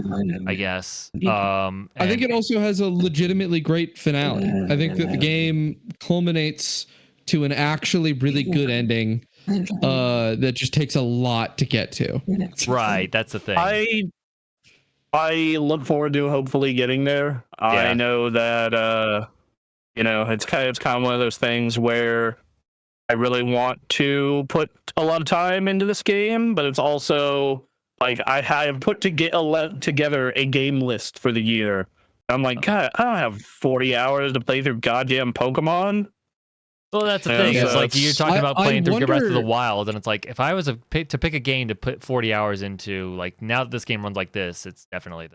[SPEAKER 1] I guess.
[SPEAKER 2] I think it also has a legitimately great finale. I think that the game culminates to an actually really good ending that just takes a lot to get to.
[SPEAKER 1] Right, that's the thing.
[SPEAKER 3] I look forward to hopefully getting there. Yeah. I know that it's kind of one of those things where I really want to put a lot of time into this game, but it's also like I have put together a game list for the year. I'm like, God, I don't have 40 hours to play through goddamn Pokemon.
[SPEAKER 1] Well, that's the thing. It's like you're talking about playing through Breath of the Wild, and it's like if I was to pick a game to put 40 hours into, like now that this game runs like this, it's definitely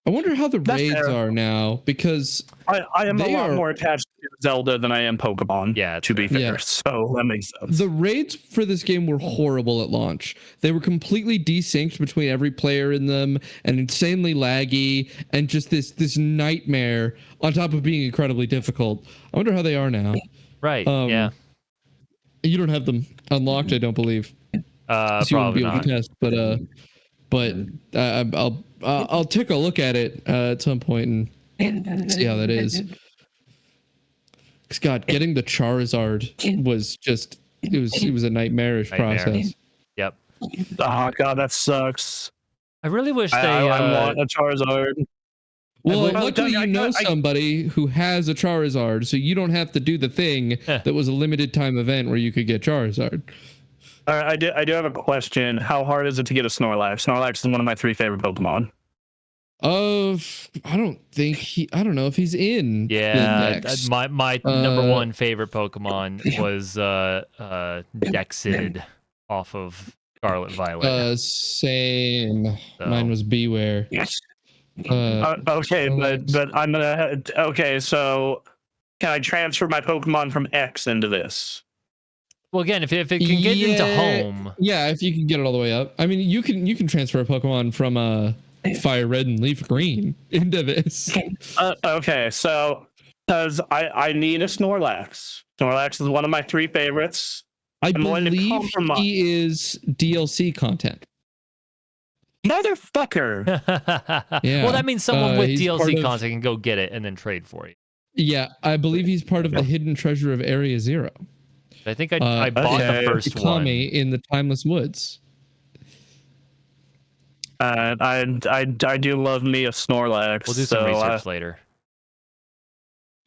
[SPEAKER 2] I wonder how the raids are now, because
[SPEAKER 3] I am a lot more attached to Zelda than I am Pokemon.
[SPEAKER 1] Yeah,
[SPEAKER 3] to be fair. So that makes sense.
[SPEAKER 2] The raids for this game were horrible at launch. They were completely desynced between every player in them and insanely laggy and just this nightmare on top of being incredibly difficult. I wonder how they are now.
[SPEAKER 1] Right. Yeah.
[SPEAKER 2] You don't have them unlocked, I don't believe.
[SPEAKER 1] Probably not.
[SPEAKER 2] Test, but I'll take a look at it at some point and see how that is. God, getting the Charizard was just it was a nightmarish process.
[SPEAKER 1] Yep.
[SPEAKER 3] Oh God, that sucks.
[SPEAKER 1] I really wish
[SPEAKER 3] I want a Charizard.
[SPEAKER 2] Well, luckily you know somebody who has a Charizard, so you don't have to do the thing that was a limited time event where you could get Charizard.
[SPEAKER 3] I do have a question. How hard is it to get a Snorlax? Snorlax is one of my 3 favorite Pokemon.
[SPEAKER 2] I don't know if he's in.
[SPEAKER 1] Yeah, my number 1 favorite Pokemon was Dexid off of Scarlet Violet.
[SPEAKER 2] Same. So. Mine was Beware.
[SPEAKER 3] Yes. Okay, but I'm gonna. Okay, so can I transfer my Pokemon from X into this?
[SPEAKER 1] Well, again, if it can get into home.
[SPEAKER 2] Yeah, if you can get it all the way up. I mean, you can transfer a Pokemon from Fire Red and Leaf Green into this.
[SPEAKER 3] Okay, so because I need a Snorlax. Snorlax is one of my 3 favorites.
[SPEAKER 2] I believe he is DLC content.
[SPEAKER 3] Motherfucker.
[SPEAKER 1] Yeah. Well, that means someone with DLC content can go get it and then trade for you.
[SPEAKER 2] Yeah, I believe he's part of the hidden treasure of Area Zero.
[SPEAKER 1] I think I bought the first one
[SPEAKER 2] in the Timeless Woods.
[SPEAKER 3] I do love me a Snorlax.
[SPEAKER 1] We'll do some research later.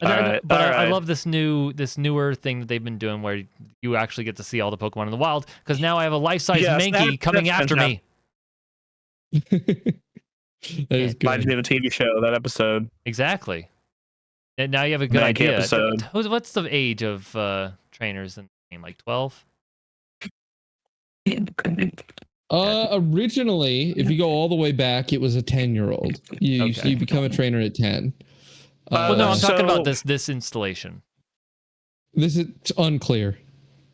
[SPEAKER 1] I love this newer thing that they've been doing where you actually get to see all the Pokemon in the wild, because now I have a life-size Mankey coming after me.
[SPEAKER 2] That is good.
[SPEAKER 3] Reminds me of a TV show, that episode.
[SPEAKER 1] Exactly. And now you have a good idea.
[SPEAKER 3] Episode.
[SPEAKER 1] What's the age of trainers in the game? Like 12?
[SPEAKER 2] Originally, if you go all the way back, it was a 10-year-old. You become a trainer at 10.
[SPEAKER 1] Well, no, I'm talking about this installation.
[SPEAKER 2] This is unclear.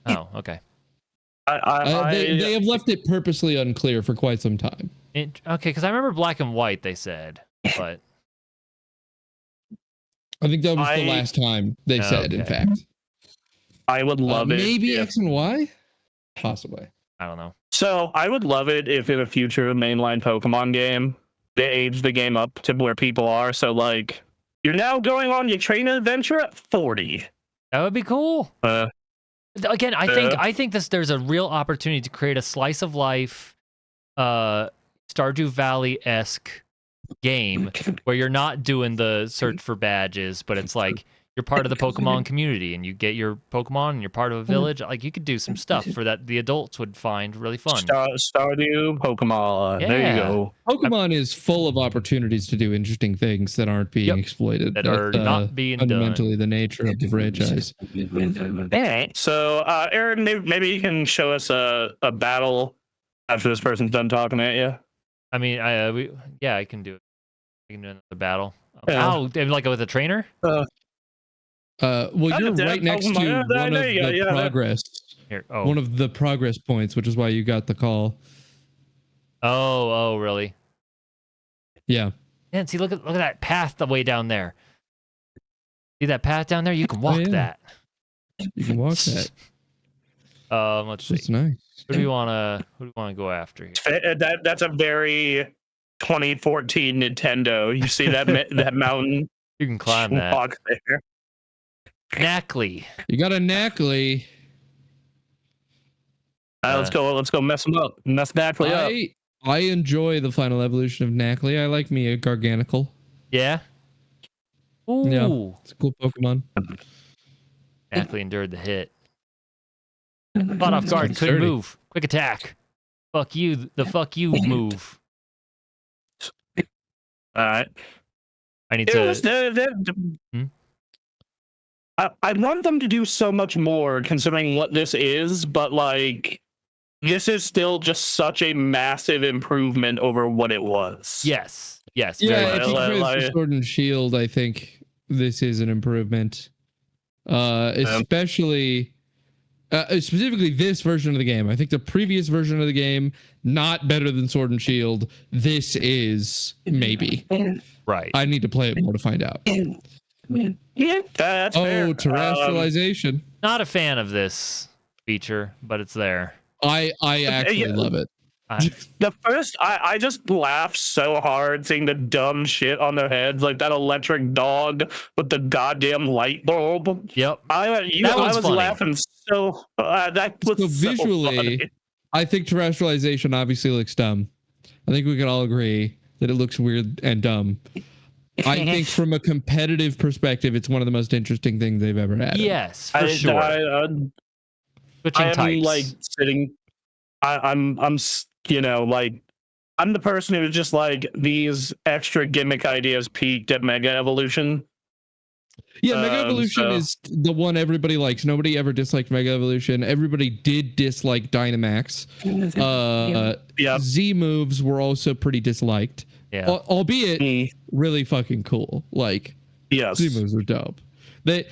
[SPEAKER 1] Oh, okay.
[SPEAKER 2] They have left it purposely unclear for quite some time.
[SPEAKER 1] Okay, because I remember Black and White, they said, but
[SPEAKER 2] I think that was the last time they said, in fact.
[SPEAKER 3] I would love it.
[SPEAKER 2] Maybe X and Y? Possibly.
[SPEAKER 1] I don't know.
[SPEAKER 3] So I would love it if in a future mainline Pokemon game, they age the game up to where people are. So like, you're now going on your trainer adventure at 40.
[SPEAKER 1] That would be cool. Again, I think there's a real opportunity to create a slice of life, Stardew Valley-esque game where you're not doing the search for badges, but it's like you're part of the Pokemon community and you get your Pokemon and you're part of a village. Like you could do some stuff for that the adults would find really fun.
[SPEAKER 3] Stardew Pokemon.
[SPEAKER 1] Yeah.
[SPEAKER 3] There you go.
[SPEAKER 2] Pokemon is full of opportunities to do interesting things that aren't being exploited.
[SPEAKER 1] That are not being
[SPEAKER 2] fundamentally
[SPEAKER 1] done.
[SPEAKER 2] The nature of the franchise.
[SPEAKER 3] So, Aaron, maybe you can show us a battle after this person's done talking at you.
[SPEAKER 1] I mean, I can do it. I can do another battle.
[SPEAKER 3] Yeah.
[SPEAKER 1] Oh, like with a trainer?
[SPEAKER 2] Well, you're right next to one of the progress.
[SPEAKER 1] Here. Oh.
[SPEAKER 2] One of the progress points, which is why you got the call.
[SPEAKER 1] Oh, really?
[SPEAKER 2] Yeah.
[SPEAKER 1] Man, see, look at that path the way down there. See that path down there? You can walk that.
[SPEAKER 2] You can walk that.
[SPEAKER 1] Let's see.
[SPEAKER 2] That's nice.
[SPEAKER 1] Who do we want to go after here?
[SPEAKER 3] That's a very 2014 Nintendo. You see that that mountain?
[SPEAKER 1] You can climb that.
[SPEAKER 3] Walk there.
[SPEAKER 1] Knackley.
[SPEAKER 2] You got a Knackley.
[SPEAKER 3] Let's go mess him up. Mess Knackley up.
[SPEAKER 2] I enjoy the final evolution of Knackley. I like me a Garganical.
[SPEAKER 1] Yeah? Ooh.
[SPEAKER 2] Yeah, it's a cool Pokemon.
[SPEAKER 1] Knackley endured the hit. Caught off guard, couldn't move. Quick attack. Fuck you, the fuck you move.
[SPEAKER 3] Alright.
[SPEAKER 1] I need to...
[SPEAKER 3] I want them to do so much more considering what this is, but like this is still just such a massive improvement over what it was.
[SPEAKER 1] Yes.
[SPEAKER 2] Yeah, if you play for Sword and Shield, I think this is an improvement. Especially specifically this version of the game. I think the previous version of the game, not better than Sword and Shield. This is maybe.
[SPEAKER 1] Right.
[SPEAKER 2] I need to play it more to find out.
[SPEAKER 3] Yeah, that's fair.
[SPEAKER 2] Terrestrialization.
[SPEAKER 1] Not a fan of this feature, but it's there.
[SPEAKER 2] I actually love it.
[SPEAKER 3] The first, I just laughed so hard seeing the dumb shit on their heads, like that electric dog with the goddamn light bulb.
[SPEAKER 1] Yep.
[SPEAKER 3] I was laughing so that was
[SPEAKER 2] so visually.
[SPEAKER 3] So
[SPEAKER 2] I think terrestrialization obviously looks dumb. I think we can all agree that it looks weird and dumb. I think from a competitive perspective, it's one of the most interesting things they've ever had.
[SPEAKER 1] Yes, for sure.
[SPEAKER 3] I'm like sitting. I'm you know, like I'm the person who's just like these extra gimmick ideas peaked at Mega Evolution.
[SPEAKER 2] Yeah, Mega Evolution is the one everybody likes. Nobody ever disliked Mega Evolution. Everybody did dislike Dynamax. Z moves were also pretty disliked.
[SPEAKER 1] Yeah.
[SPEAKER 2] Albeit really fucking cool. Like,
[SPEAKER 3] yes,
[SPEAKER 2] Z moves are dope. The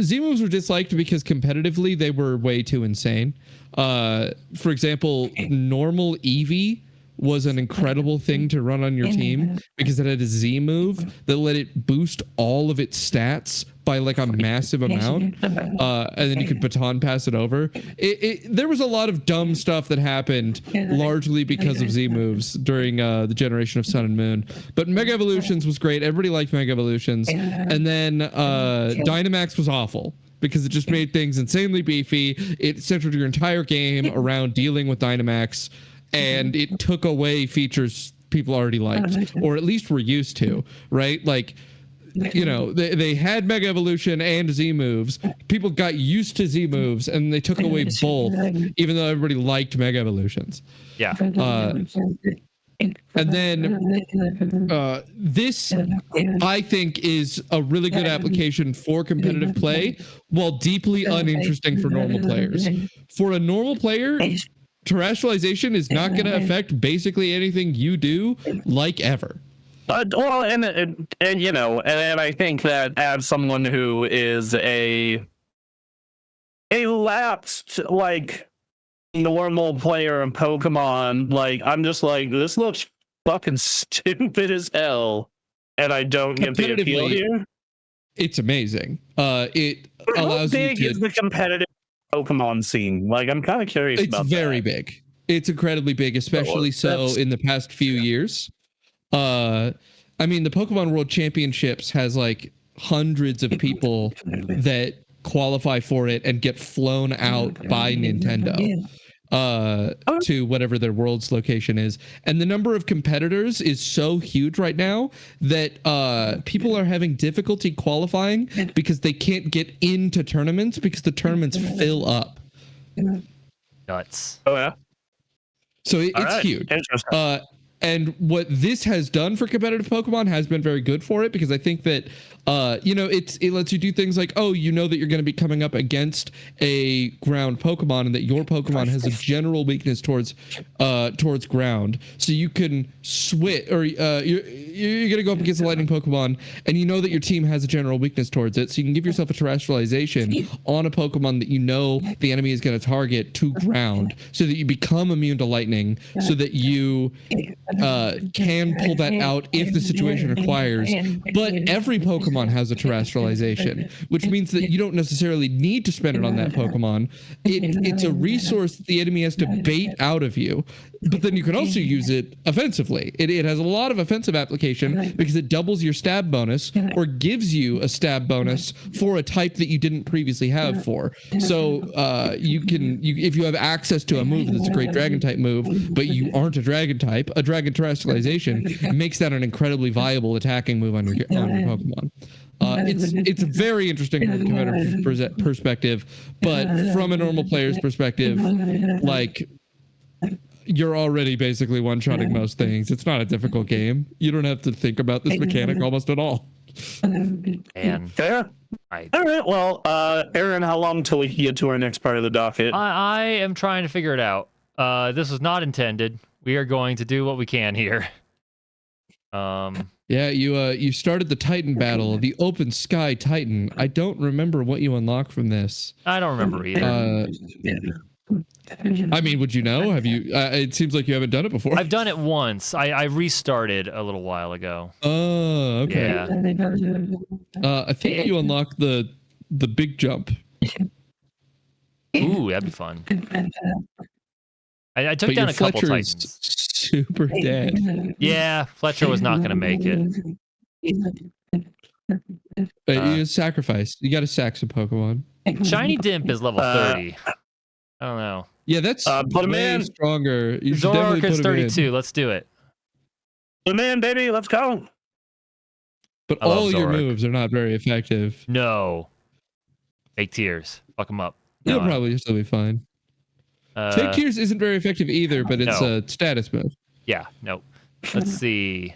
[SPEAKER 2] Z moves were disliked because competitively they were way too insane. For example, normal Eevee was an incredible thing to run on your team because it had a Z move that let it boost all of its stats by like a massive amount, and then you could baton pass it over. There was a lot of dumb stuff that happened largely because of Z moves during the generation of Sun and Moon. But Mega Evolutions was great. Everybody liked Mega Evolutions. And then Dynamax was awful because it just made things insanely beefy. It centered your entire game around dealing with Dynamax, and it took away features people already liked, or at least were used to, right? Like, you know, they had Mega Evolution and Z moves. People got used to Z moves, and they took away both, even though everybody liked Mega Evolutions.
[SPEAKER 1] Yeah.
[SPEAKER 2] And then this, I think, is a really good application for competitive play, while deeply uninteresting for normal players. For a normal player, terrestrialization is not going to affect basically anything you do, like ever.
[SPEAKER 3] Well, and you know, and I think that as someone who is a lapsed like normal player in Pokemon, like I'm just like, this looks fucking stupid as hell, and I don't get the appeal here.
[SPEAKER 2] It's amazing. It allows
[SPEAKER 3] you to. How big is the competitive Pokemon scene? Like, I'm kind of curious about that.
[SPEAKER 2] It's very big. It's incredibly big, especially so in the past few years. I mean, the Pokemon World Championships has like hundreds of people that qualify for it and get flown out by Nintendo to whatever their world's location is. And the number of competitors is so huge right now that people are having difficulty qualifying because they can't get into tournaments because the tournaments fill up.
[SPEAKER 1] Nuts.
[SPEAKER 3] Oh yeah.
[SPEAKER 2] So it's huge. And what this has done for competitive Pokemon has been very good for it, because I think that, it lets you do things like, that you're going to be coming up against a ground Pokemon and that your Pokemon has a general weakness towards ground. So you can switch, or you're going to go up against a lightning Pokemon and you know that your team has a general weakness towards it. So you can give yourself a terrestrialization on a Pokemon that you know the enemy is going to target to ground, so that you become immune to lightning, so that you can pull that out if the situation requires. But every Pokemon has a terrestrialization, which means that you don't necessarily need to spend it on that Pokemon. It's a resource that the enemy has to bait out of you, but then you can also use it offensively. It has a lot of offensive application because it doubles your stab bonus or gives you a stab bonus for a type that you didn't previously have for. So you can, if you have access to a move that's a great dragon type move, but you aren't a dragon type, a dragon terrestrialization makes that an incredibly viable attacking move on your Pokemon. It's very interesting from a competitive perspective, but from a normal player's perspective, like, you're already basically one-shotting most things. It's not a difficult game. You don't have to think about this mechanic almost at all.
[SPEAKER 1] And
[SPEAKER 3] fair.
[SPEAKER 1] Right.
[SPEAKER 3] All right. Well, Aaron, how long till we get to our next part of the docket?
[SPEAKER 1] I am trying to figure it out. This was not intended. We are going to do what we can here.
[SPEAKER 2] Yeah, you started the Titan battle, the Open Sky Titan. I don't remember what you unlocked from this.
[SPEAKER 1] I don't remember either.
[SPEAKER 2] I mean, would you know? Have you? It seems like you haven't done it before.
[SPEAKER 1] I've done it once. I restarted a little while ago.
[SPEAKER 2] Oh, okay.
[SPEAKER 1] Yeah.
[SPEAKER 2] I think you unlocked the big jump.
[SPEAKER 1] Ooh, that'd be fun. I took down a couple Titans.
[SPEAKER 2] Super dead.
[SPEAKER 1] Yeah, Fletcher was not going to make it.
[SPEAKER 2] You sacrifice. You got to sack some Pokemon.
[SPEAKER 1] Shiny Dimp is level 30. I don't know.
[SPEAKER 2] Yeah, that's
[SPEAKER 3] put him in.
[SPEAKER 2] Stronger. You should
[SPEAKER 1] Zoroark
[SPEAKER 2] definitely
[SPEAKER 1] is
[SPEAKER 2] put
[SPEAKER 1] 32.
[SPEAKER 2] In.
[SPEAKER 1] Let's do it.
[SPEAKER 3] Put him in, baby. Let's go.
[SPEAKER 2] But all your moves are not very effective.
[SPEAKER 1] No. Fake Tears. Fuck them up.
[SPEAKER 2] You'll probably still be fine. Fake Tears isn't very effective either, but it's a status move.
[SPEAKER 1] Yeah, nope. Let's see.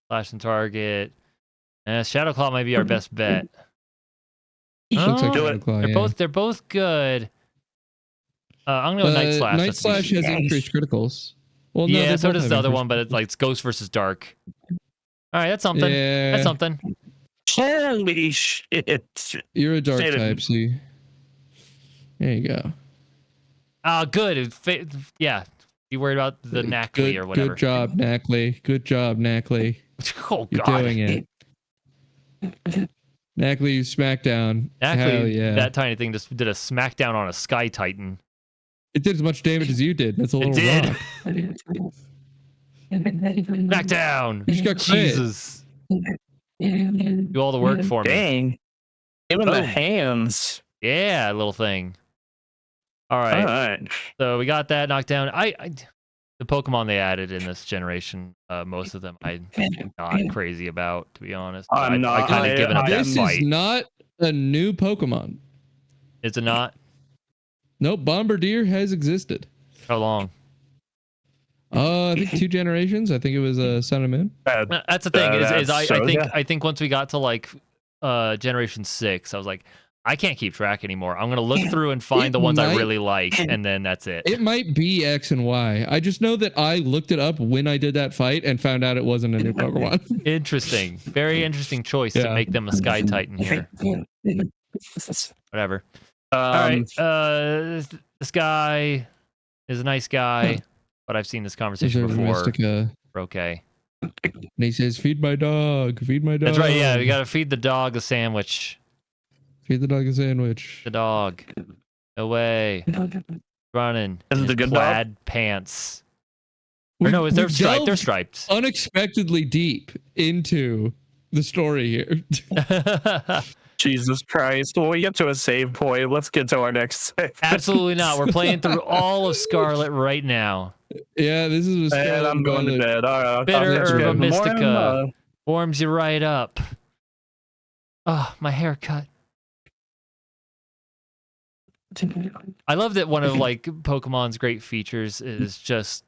[SPEAKER 1] Flash and target. Shadow Claw might be our best bet.
[SPEAKER 2] Looks like Shadow Claw,
[SPEAKER 1] they're both good. I'm gonna go Night Slash.
[SPEAKER 2] Night Slash has increased criticals. Well,
[SPEAKER 1] yeah,
[SPEAKER 2] no,
[SPEAKER 1] so does the other one, but it's Ghost versus Dark. All right, that's something.
[SPEAKER 2] Yeah.
[SPEAKER 1] That's something.
[SPEAKER 3] Holy shit!
[SPEAKER 2] You're a Dark type, so there you go.
[SPEAKER 1] Good. Yeah. You worried about the Knackley or whatever.
[SPEAKER 2] Good job, Knackley. Good job, Knackley.
[SPEAKER 1] Oh,
[SPEAKER 2] You're
[SPEAKER 1] God.
[SPEAKER 2] doing it. Knackley, Smackdown.
[SPEAKER 1] Knackley,
[SPEAKER 2] Hell yeah.
[SPEAKER 1] that tiny thing just did a smackdown on a Sky Titan.
[SPEAKER 2] It did as much damage as you did. That's a little rock.
[SPEAKER 1] Smackdown.
[SPEAKER 2] You just got crit.
[SPEAKER 1] Jesus. Do all the work for me.
[SPEAKER 3] Dang. Give him the hands.
[SPEAKER 1] Yeah, little thing. All right. So we got that knocked down. The Pokemon they added in this generation, most of them I'm not crazy about, to be honest. I kind of given up that fight.
[SPEAKER 2] This is not a new Pokemon.
[SPEAKER 1] Is it not?
[SPEAKER 2] Nope, Bombardier has existed.
[SPEAKER 1] How long?
[SPEAKER 2] I think 2 generations. I think it was Sun and Moon.
[SPEAKER 1] That's the thing. I think once we got to like generation 6, I was like, I can't keep track anymore. I'm gonna look through and find the ones I really like, and then that's it.
[SPEAKER 2] It might be X and Y. I just know that I looked it up when I did that fight and found out it wasn't a new Pokemon.
[SPEAKER 1] Interesting. Very interesting choice to make them a Sky Titan here. Whatever. All right. This guy is a nice guy, but I've seen this conversation before. We're okay.
[SPEAKER 2] And he says, "Feed my dog. Feed my dog."
[SPEAKER 1] That's right. Yeah, we gotta feed the dog a sandwich.
[SPEAKER 2] Feed the dog a sandwich.
[SPEAKER 1] The dog. No way. running
[SPEAKER 3] Is
[SPEAKER 1] in
[SPEAKER 3] it
[SPEAKER 1] his
[SPEAKER 3] a good
[SPEAKER 1] plaid pants. Or no, they're striped. They're striped.
[SPEAKER 2] Unexpectedly deep into the story here.
[SPEAKER 3] Jesus Christ. When we get to a save point, let's get to our next save.
[SPEAKER 1] Absolutely not. We're playing through all of Scarlet right now.
[SPEAKER 2] Yeah, this is a
[SPEAKER 3] And I'm going to bed. All right,
[SPEAKER 1] Bitter
[SPEAKER 3] I'll
[SPEAKER 1] Herba
[SPEAKER 3] good
[SPEAKER 1] Mystica
[SPEAKER 3] morning.
[SPEAKER 1] warms you right up. Oh, my haircut. I love that one of like Pokemon's great features is just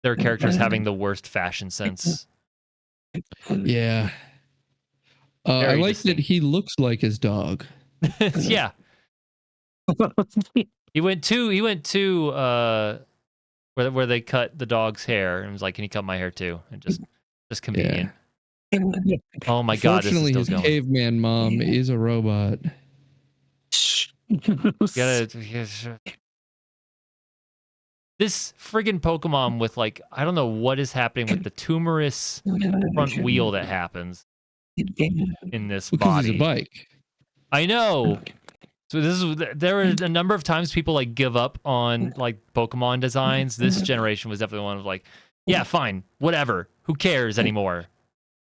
[SPEAKER 1] their characters having the worst fashion sense.
[SPEAKER 2] Yeah. I like that he looks like his dog.
[SPEAKER 1] Yeah. He went to where they cut the dog's hair and was like, "Can you cut my hair too?" And just convenient.
[SPEAKER 2] Yeah.
[SPEAKER 1] Oh my god, this is
[SPEAKER 2] Fortunately,
[SPEAKER 1] still
[SPEAKER 2] his
[SPEAKER 1] going.
[SPEAKER 2] caveman mom is a robot.
[SPEAKER 1] This friggin' Pokemon with like, I don't know what is happening with the tumorous front wheel that happens in this body.
[SPEAKER 2] He's a bike.
[SPEAKER 1] I know. So there were a number of times people like give up on like Pokemon designs. This generation was definitely one of like, yeah, fine, whatever. Who cares anymore?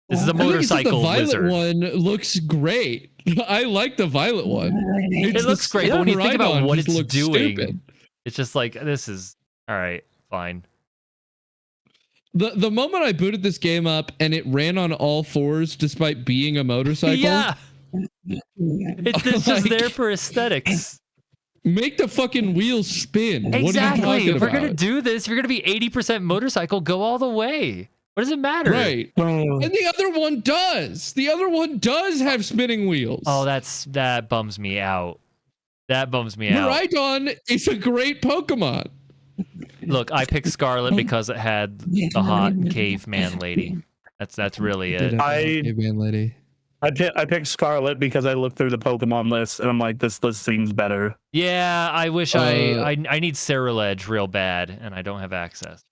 [SPEAKER 1] This is a motorcycle
[SPEAKER 2] the violet
[SPEAKER 1] lizard.
[SPEAKER 2] one looks great. I like the violet one.
[SPEAKER 1] It looks great, but when you think about what it's doing,
[SPEAKER 2] stupid.
[SPEAKER 1] it's just like, this is all right, fine.
[SPEAKER 2] The moment I booted this game up and it ran on all fours despite being a motorcycle.
[SPEAKER 1] Yeah. It's just there for aesthetics.
[SPEAKER 2] Make the fucking wheels spin.
[SPEAKER 1] Exactly.
[SPEAKER 2] What are you talking
[SPEAKER 1] if we're
[SPEAKER 2] about?
[SPEAKER 1] gonna do this, if you're gonna be 80% motorcycle, go all the way. What does it matter?
[SPEAKER 2] Right. And the other one does. The other one does have spinning wheels.
[SPEAKER 1] Oh, that bums me out. That bums me out.
[SPEAKER 2] Miraidon is a great Pokemon.
[SPEAKER 1] Look, I picked Scarlet because it had the hot caveman lady. That's really it.
[SPEAKER 2] Caveman lady.
[SPEAKER 3] I picked Scarlet because I looked through the Pokemon list and I'm like, this list seems better.
[SPEAKER 1] Yeah, I wish I need Ceruledge real bad, and I don't have access.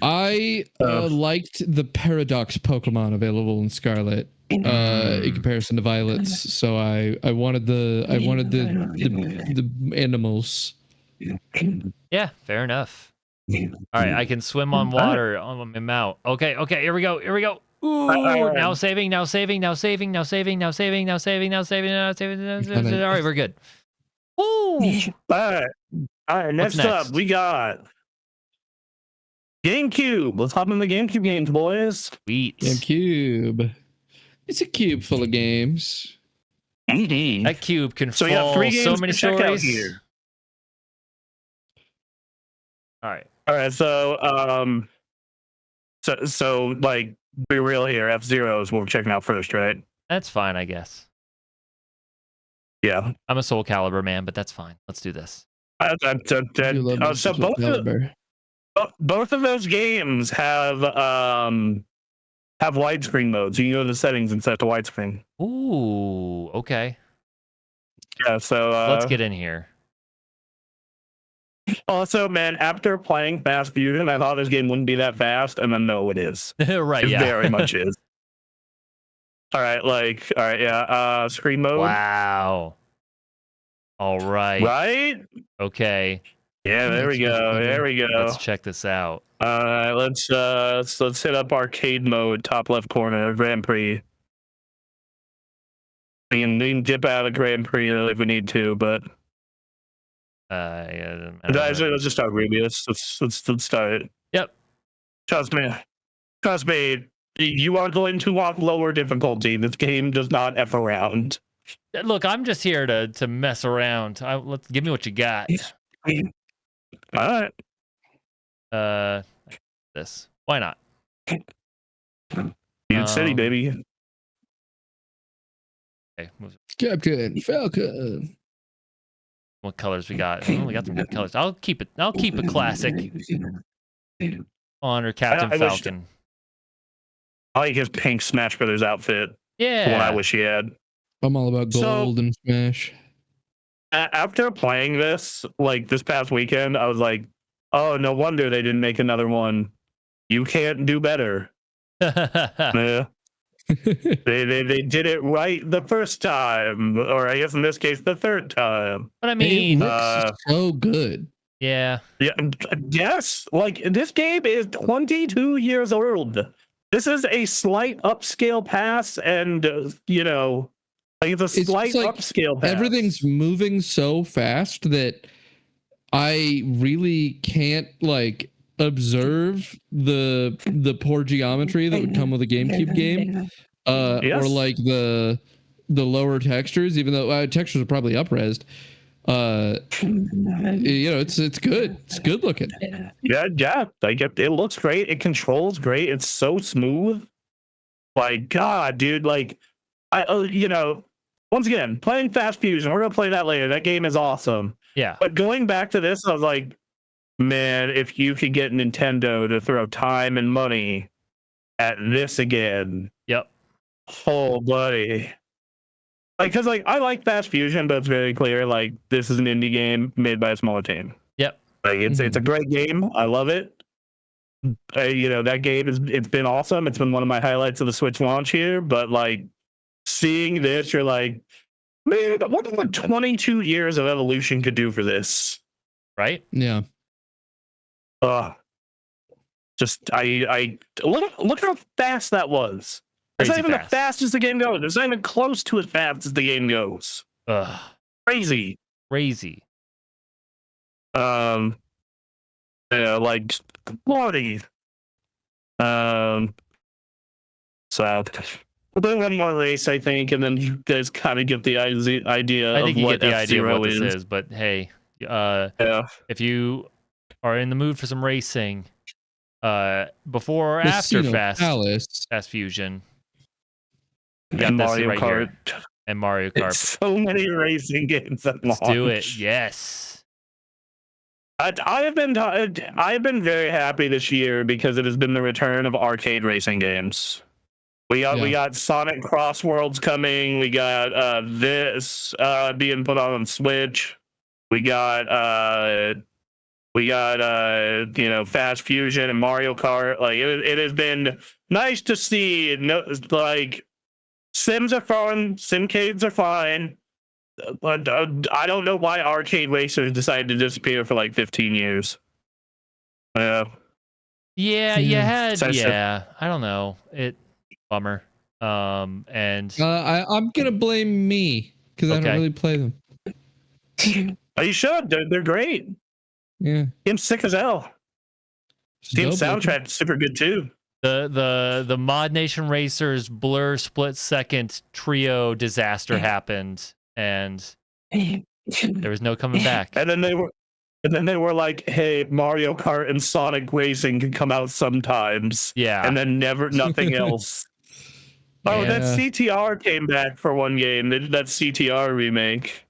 [SPEAKER 2] I liked the Paradox Pokemon available in Scarlet in comparison to Violets, so I wanted the animals.
[SPEAKER 1] Yeah, fair enough. All right, I can swim on water on my mount. Okay, here we go. Ooh, now saving. All right, we're good. Ooh.
[SPEAKER 3] All right. Next up, we got GameCube. Let's hop in the GameCube games, boys.
[SPEAKER 1] Sweet.
[SPEAKER 2] GameCube. It's a cube full of games.
[SPEAKER 3] Indeed.
[SPEAKER 1] That cube can
[SPEAKER 3] So you have 3 games
[SPEAKER 1] so many
[SPEAKER 3] to check out
[SPEAKER 1] stories
[SPEAKER 3] here.
[SPEAKER 1] All right.
[SPEAKER 3] So like, be real here. F-Zero is what we're checking out first, right?
[SPEAKER 1] That's fine, I guess.
[SPEAKER 3] Yeah.
[SPEAKER 1] I'm a Soul Calibur man, but that's fine. Let's do this.
[SPEAKER 3] So both of those games have widescreen modes. You can go to the settings and set to widescreen.
[SPEAKER 1] Ooh, okay.
[SPEAKER 3] Yeah, so
[SPEAKER 1] let's get in here.
[SPEAKER 3] Also, man, after playing Fast Fusion, I thought this game wouldn't be that fast, and then no, it is.
[SPEAKER 1] Right,
[SPEAKER 3] it
[SPEAKER 1] yeah.
[SPEAKER 3] very much is. All right, yeah. Screen mode.
[SPEAKER 1] Wow. All right.
[SPEAKER 3] Right?
[SPEAKER 1] Okay.
[SPEAKER 3] Yeah, there we go.
[SPEAKER 1] Let's check this out.
[SPEAKER 3] Let's hit up arcade mode, top left corner, Grand Prix. We can dip out of Grand Prix if we need to, but
[SPEAKER 1] yeah,
[SPEAKER 3] let's just start Ruby. Let's start it.
[SPEAKER 1] Yep.
[SPEAKER 3] Trust me. You are going to want lower difficulty. This game does not F around.
[SPEAKER 1] Look, I'm just here to mess around. Let's give me what you got.
[SPEAKER 3] All
[SPEAKER 1] right. This. Why not?
[SPEAKER 3] City, baby.
[SPEAKER 1] Okay.
[SPEAKER 2] Captain Falcon.
[SPEAKER 1] What colors we got? Oh, we got some good colors. I'll keep it classic. Honor Captain Falcon.
[SPEAKER 3] I like his pink Smash Brothers outfit.
[SPEAKER 1] Yeah.
[SPEAKER 3] The one I wish he had.
[SPEAKER 2] I'm all about gold and Smash.
[SPEAKER 3] After playing this, like this past weekend, I was like, oh, no wonder they didn't make another one. You can't do better. Yeah. They did it right the first time, or I guess in this case the third time.
[SPEAKER 1] But I mean,
[SPEAKER 2] it looks so good.
[SPEAKER 1] yeah.
[SPEAKER 3] Yeah, yes. Like this game is 22 years old. This is a slight upscale pass, and like it's a slight
[SPEAKER 2] like
[SPEAKER 3] upscale pass.
[SPEAKER 2] Everything's moving so fast that I really can't like observe the poor geometry that would come with a GameCube game, or like the lower textures. Even though textures are probably up-resed, it's good. It's good looking.
[SPEAKER 3] Yeah. Like it looks great. It controls great. It's so smooth. Like God, dude. Like once again, playing Fast Fusion. We're gonna play that later. That game is awesome.
[SPEAKER 1] Yeah.
[SPEAKER 3] But going back to this, I was like, man, if you could get Nintendo to throw time and money at this again.
[SPEAKER 1] Yep.
[SPEAKER 3] Oh, buddy. Like, because like I like Fast Fusion, but it's very clear like this is an indie game made by a smaller team.
[SPEAKER 1] Yep.
[SPEAKER 3] Like it's a great game. I love it. That game it's been awesome. It's been one of my highlights of the Switch launch here. But like seeing this, you're like, man, what 22 years of evolution could do for this,
[SPEAKER 1] right?
[SPEAKER 2] Yeah.
[SPEAKER 3] Just I look how fast that was. It's not even the fastest the game goes. It's not even close to as fast as the game goes. Crazy. Like quality. So we'll do one more race, I think, and then you guys kind of get the idea
[SPEAKER 1] I think
[SPEAKER 3] of
[SPEAKER 1] you
[SPEAKER 3] what
[SPEAKER 1] get the idea of what
[SPEAKER 3] F-Zero
[SPEAKER 1] this is, but hey,
[SPEAKER 3] yeah.
[SPEAKER 1] if you are in the mood for some racing, before or after Fast Fusion, you got this
[SPEAKER 3] Mario
[SPEAKER 1] right
[SPEAKER 3] Kart.
[SPEAKER 1] here. And Mario Kart.
[SPEAKER 3] It's so many racing games at launch.
[SPEAKER 1] Let's do it. Yes.
[SPEAKER 3] I've been very happy this year because it has been the return of arcade racing games. We got Sonic Cross Worlds coming. We got this being put on Switch. We got Fast Fusion and Mario Kart. Like it has been nice to see. Like Sims are fun. Simcades are fine. But I don't know why arcade racers decided to disappear for like 15 years.
[SPEAKER 1] Yeah, you had. Yeah, I don't know. Bummer. And
[SPEAKER 2] I'm gonna blame me because I don't really play them.
[SPEAKER 3] Oh, you should. They're great.
[SPEAKER 2] Yeah.
[SPEAKER 3] Game's sick as hell. Team soundtrack super good too.
[SPEAKER 1] The Mod Nation Racers Blur split second trio disaster happened, and there was no coming back.
[SPEAKER 3] And then they were like, "Hey, Mario Kart and Sonic Racing can come out sometimes."
[SPEAKER 1] Yeah.
[SPEAKER 3] And then nothing else. Oh, that CTR came back for one game. They did that CTR remake.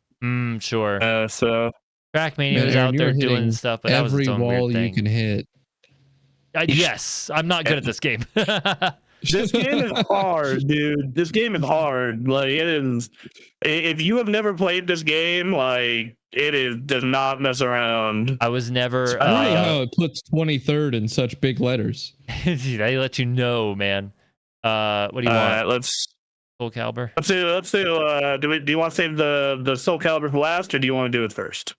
[SPEAKER 1] Sure.
[SPEAKER 3] So
[SPEAKER 1] Trackmania was out there doing stuff, but that was its own
[SPEAKER 2] wall
[SPEAKER 1] weird thing.
[SPEAKER 2] you can hit.
[SPEAKER 1] Yes, I'm not good at this game.
[SPEAKER 3] This game is hard, dude. This game is hard. Like it is. If you have never played this game, like does not mess around.
[SPEAKER 1] I was never.
[SPEAKER 2] I don't know how it puts 23rd in such big letters.
[SPEAKER 1] They let you know, man. What do you want?
[SPEAKER 3] Let's
[SPEAKER 1] Soul Calibur.
[SPEAKER 3] Let's do. Do you want to save the Soul Calibur for last, or do you want to do it first?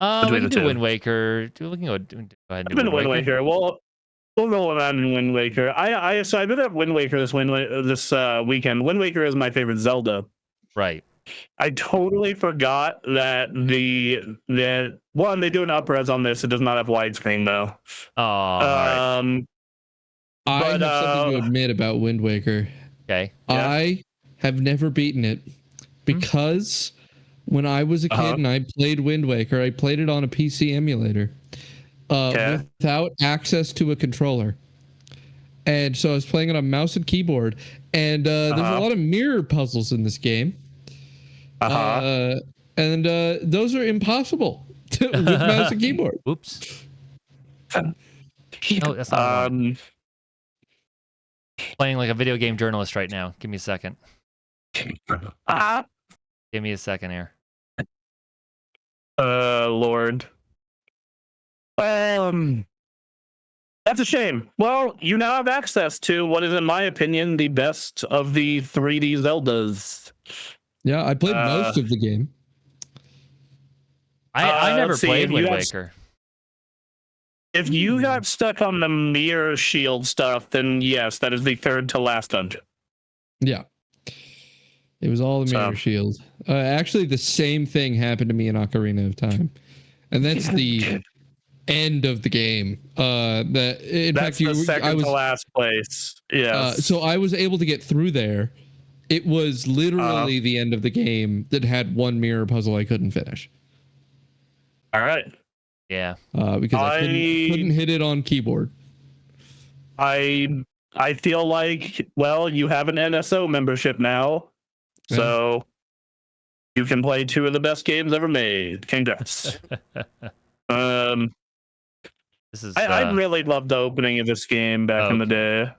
[SPEAKER 1] We can do Wind Waker. We can go ahead and do
[SPEAKER 3] Wind Waker. Well, we'll roll around in Wind Waker. So I did have Wind Waker this weekend. Wind Waker is my favorite Zelda.
[SPEAKER 1] Right.
[SPEAKER 3] I totally forgot that they do an up-res on this. It does not have widescreen though.
[SPEAKER 1] Oh.
[SPEAKER 2] I have something to admit about Wind Waker.
[SPEAKER 1] Okay.
[SPEAKER 2] Yeah. I have never beaten it because when I was a kid and I played Wind Waker, I played it on a PC emulator without access to a controller. And so I was playing it on mouse and keyboard. And there's a lot of mirror puzzles in this game. And those are impossible with mouse and keyboard.
[SPEAKER 1] Oops. No, that's not playing like a video game journalist right now. Give me a second. Give me a second here.
[SPEAKER 3] Lord. That That's a shame. Well, you now have access to what is, in my opinion, the best of the 3D Zeldas.
[SPEAKER 2] Yeah, I played most of the game.
[SPEAKER 1] I never
[SPEAKER 3] let's see,
[SPEAKER 1] played
[SPEAKER 3] if you
[SPEAKER 1] Wind
[SPEAKER 3] got-
[SPEAKER 1] Waker.
[SPEAKER 3] If you got stuck on the mirror shield stuff, then yes, that is the third to last dungeon.
[SPEAKER 2] Yeah. It was all the mirror shield. Actually, the same thing happened to me in Ocarina of Time. And that's the end of the game. In
[SPEAKER 3] That's
[SPEAKER 2] fact,
[SPEAKER 3] the second to last place. Yes.
[SPEAKER 2] So I was able to get through there. It was literally the end of the game that had one mirror puzzle I couldn't finish.
[SPEAKER 3] All right.
[SPEAKER 1] Yeah.
[SPEAKER 2] Because I couldn't hit it on keyboard.
[SPEAKER 3] I feel like, well, you have an NSO membership now, so you can play two of the best games ever made. Congrats.
[SPEAKER 1] This is.
[SPEAKER 3] I really loved the opening of this game back in the day.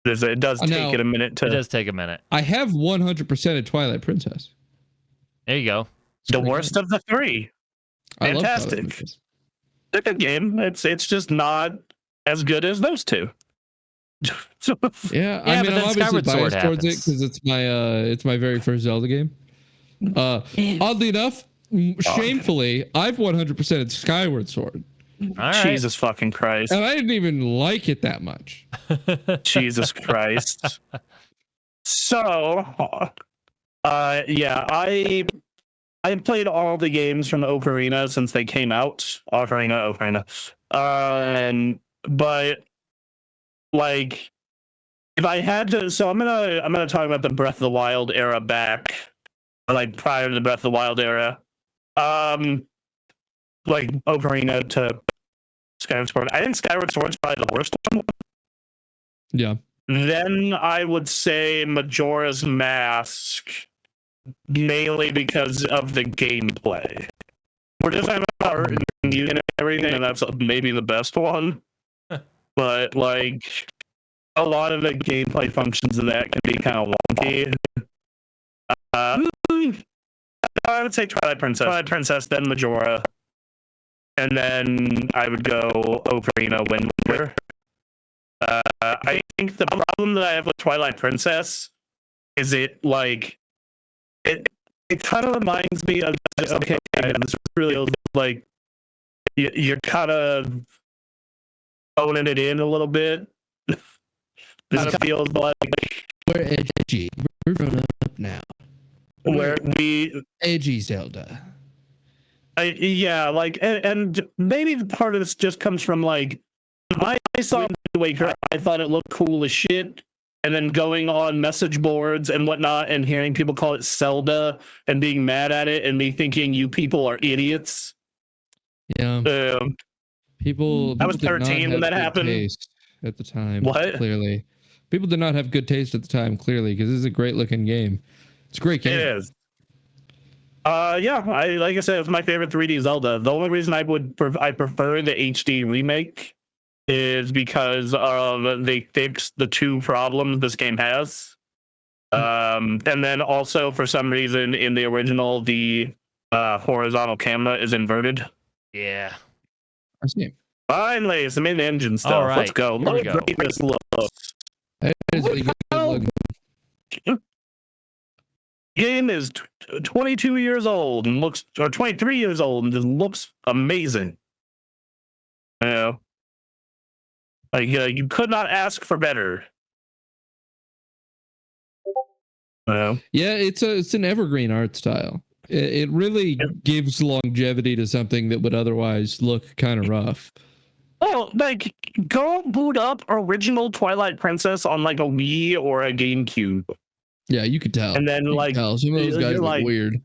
[SPEAKER 3] It does take it a minute to.
[SPEAKER 1] It does take a minute.
[SPEAKER 2] I have 100% of Twilight Princess.
[SPEAKER 1] There you go.
[SPEAKER 3] The worst of the three. Fantastic. It's a good game. It's just not as good as those two.
[SPEAKER 2] Yeah, I mean, I'm obviously biased towards it because it's my very first Zelda game. Oddly enough, shamefully, I've 100%ed Skyward Sword.
[SPEAKER 1] All right.
[SPEAKER 3] Jesus fucking Christ.
[SPEAKER 2] And I didn't even like it that much.
[SPEAKER 3] Jesus Christ. So, yeah, I played all the games from Ocarina since they came out. Ocarina. But like, if I had to, so I'm gonna talk about the Breath of the Wild era back, or like prior to the Breath of the Wild era. Like Ocarina to Skyward Sword. I think Skyward Sword's probably the worst one.
[SPEAKER 2] Yeah.
[SPEAKER 3] Then I would say Majora's Mask, mainly because of the gameplay. We're just talking about art and music and everything, and that's maybe the best one. But like, a lot of the gameplay functions of that can be kind of wonky. I would say Twilight Princess, then Majora, and then I would go Ocarina, Wind Waker. I think the problem that I have with Twilight Princess is it kind of reminds me of, okay, this really like you're kind of owning it in a little bit. This kind of feels like
[SPEAKER 2] we're edgy. We're grown up now.
[SPEAKER 3] Where we
[SPEAKER 2] edgy Zelda.
[SPEAKER 3] Yeah, like, and maybe part of this just comes from like I saw Wind Waker, I thought it looked cool as shit, and then going on message boards and whatnot and hearing people call it Zelda and being mad at it and me thinking you people are idiots.
[SPEAKER 2] Yeah. People
[SPEAKER 3] I was 13 when that happened.
[SPEAKER 2] Taste at the time.
[SPEAKER 3] What?
[SPEAKER 2] Clearly. People did not have good taste at the time, clearly, because this is a great looking game. It's a great game.
[SPEAKER 3] It is. Yeah, like I said, it's my favorite 3D Zelda. The only reason I prefer the HD remake is because they fixed the two problems this game has. And then also for some reason in the original the horizontal camera is inverted.
[SPEAKER 1] Yeah.
[SPEAKER 2] I see.
[SPEAKER 3] Finally, it's the main engine stuff.
[SPEAKER 1] All right.
[SPEAKER 3] Let's go. Look how great this looks.
[SPEAKER 2] That is really good looking.
[SPEAKER 3] Game is 22 years old and looks, or 23 years old and just looks amazing. You know, like you could not ask for better.
[SPEAKER 2] Yeah, it's an evergreen art style. It really gives longevity to something that would otherwise look kind of rough.
[SPEAKER 3] Oh, like go boot up original Twilight Princess on like a Wii or a GameCube.
[SPEAKER 2] Yeah, you could tell.
[SPEAKER 3] And then some of those
[SPEAKER 2] guys look weird.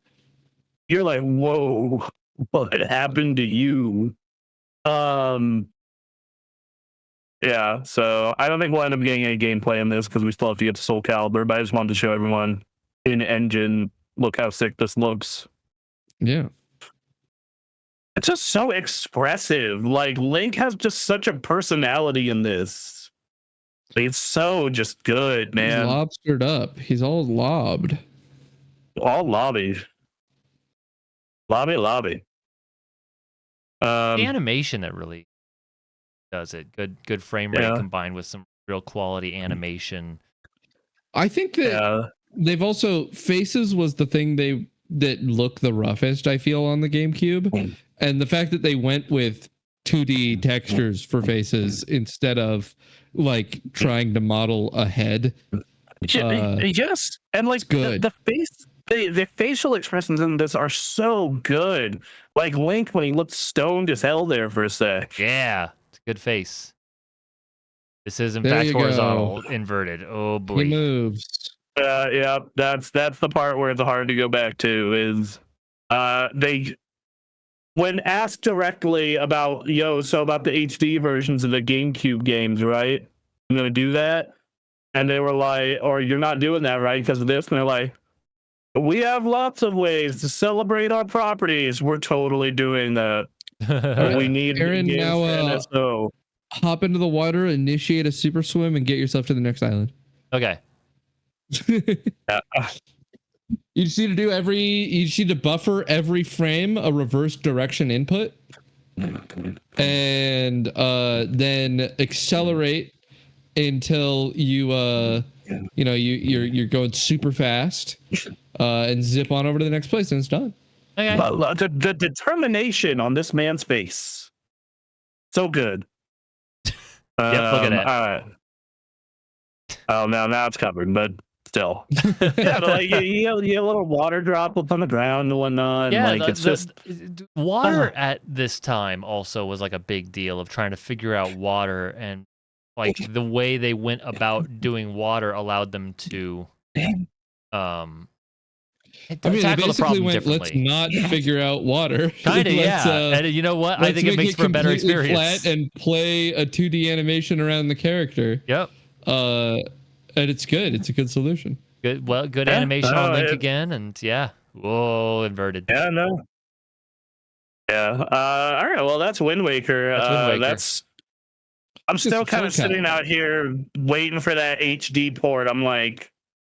[SPEAKER 3] You're like, whoa, what happened to you? Yeah, so I don't think we'll end up getting any gameplay in this because we still have to get to Soul Calibur, but I just wanted to show everyone in engine, look how sick this looks.
[SPEAKER 2] Yeah.
[SPEAKER 3] It's just so expressive. Like Link has just such a personality in this. It's so just good, man.
[SPEAKER 2] He's lobstered up. He's all lobbed.
[SPEAKER 3] All lobby. Lobby.
[SPEAKER 1] The animation that really does it. Good frame rate combined with some real quality animation.
[SPEAKER 2] I think that they've also faces was the thing that looked the roughest, I feel, on the GameCube. And the fact that they went with 2D textures for faces instead of like trying to model a head.
[SPEAKER 3] Yes, and like the facial expressions in this are so good. Like Link when he looked stoned as hell there for a sec.
[SPEAKER 1] Yeah, it's a good face. This is in fact horizontal, inverted. Oh boy,
[SPEAKER 2] he moves.
[SPEAKER 3] Yeah, that's the part where it's hard to go back to. Is they when asked directly about about the HD versions of the GameCube games, right? I'm gonna do that. And they were like, or you're not doing that, right? Because of this. And they're like, we have lots of ways to celebrate our properties. We're totally doing that. We need
[SPEAKER 2] Aaron now
[SPEAKER 3] NSO.
[SPEAKER 2] Hop into the water, initiate a super swim, and get yourself to the next island.
[SPEAKER 1] Okay.
[SPEAKER 2] You just need to buffer every frame a reverse direction input. And then accelerate until you're going super fast and zip on over to the next place and it's done.
[SPEAKER 1] Okay.
[SPEAKER 3] The determination on this man's face, so good.
[SPEAKER 1] Look at that.
[SPEAKER 3] All right. Oh, now it's covered, but still, like you have a little water droplets on the ground and whatnot.
[SPEAKER 1] Yeah,
[SPEAKER 3] like it's just
[SPEAKER 1] water at this time also was like a big deal of trying to figure out water, and like the way they went about doing water allowed them to
[SPEAKER 2] they basically went, let's not figure out water.
[SPEAKER 1] Kind of, yeah. And you know what? I think it makes for a better experience.
[SPEAKER 2] Flat and play a 2D animation around the character.
[SPEAKER 1] Yep.
[SPEAKER 2] And it's good. It's a good solution.
[SPEAKER 1] Good animation on Link again, and whoa, inverted.
[SPEAKER 3] Yeah, no. Yeah. All right. Well, that's Wind Waker. I'm still kind of sitting out here waiting for that HD port. I'm like,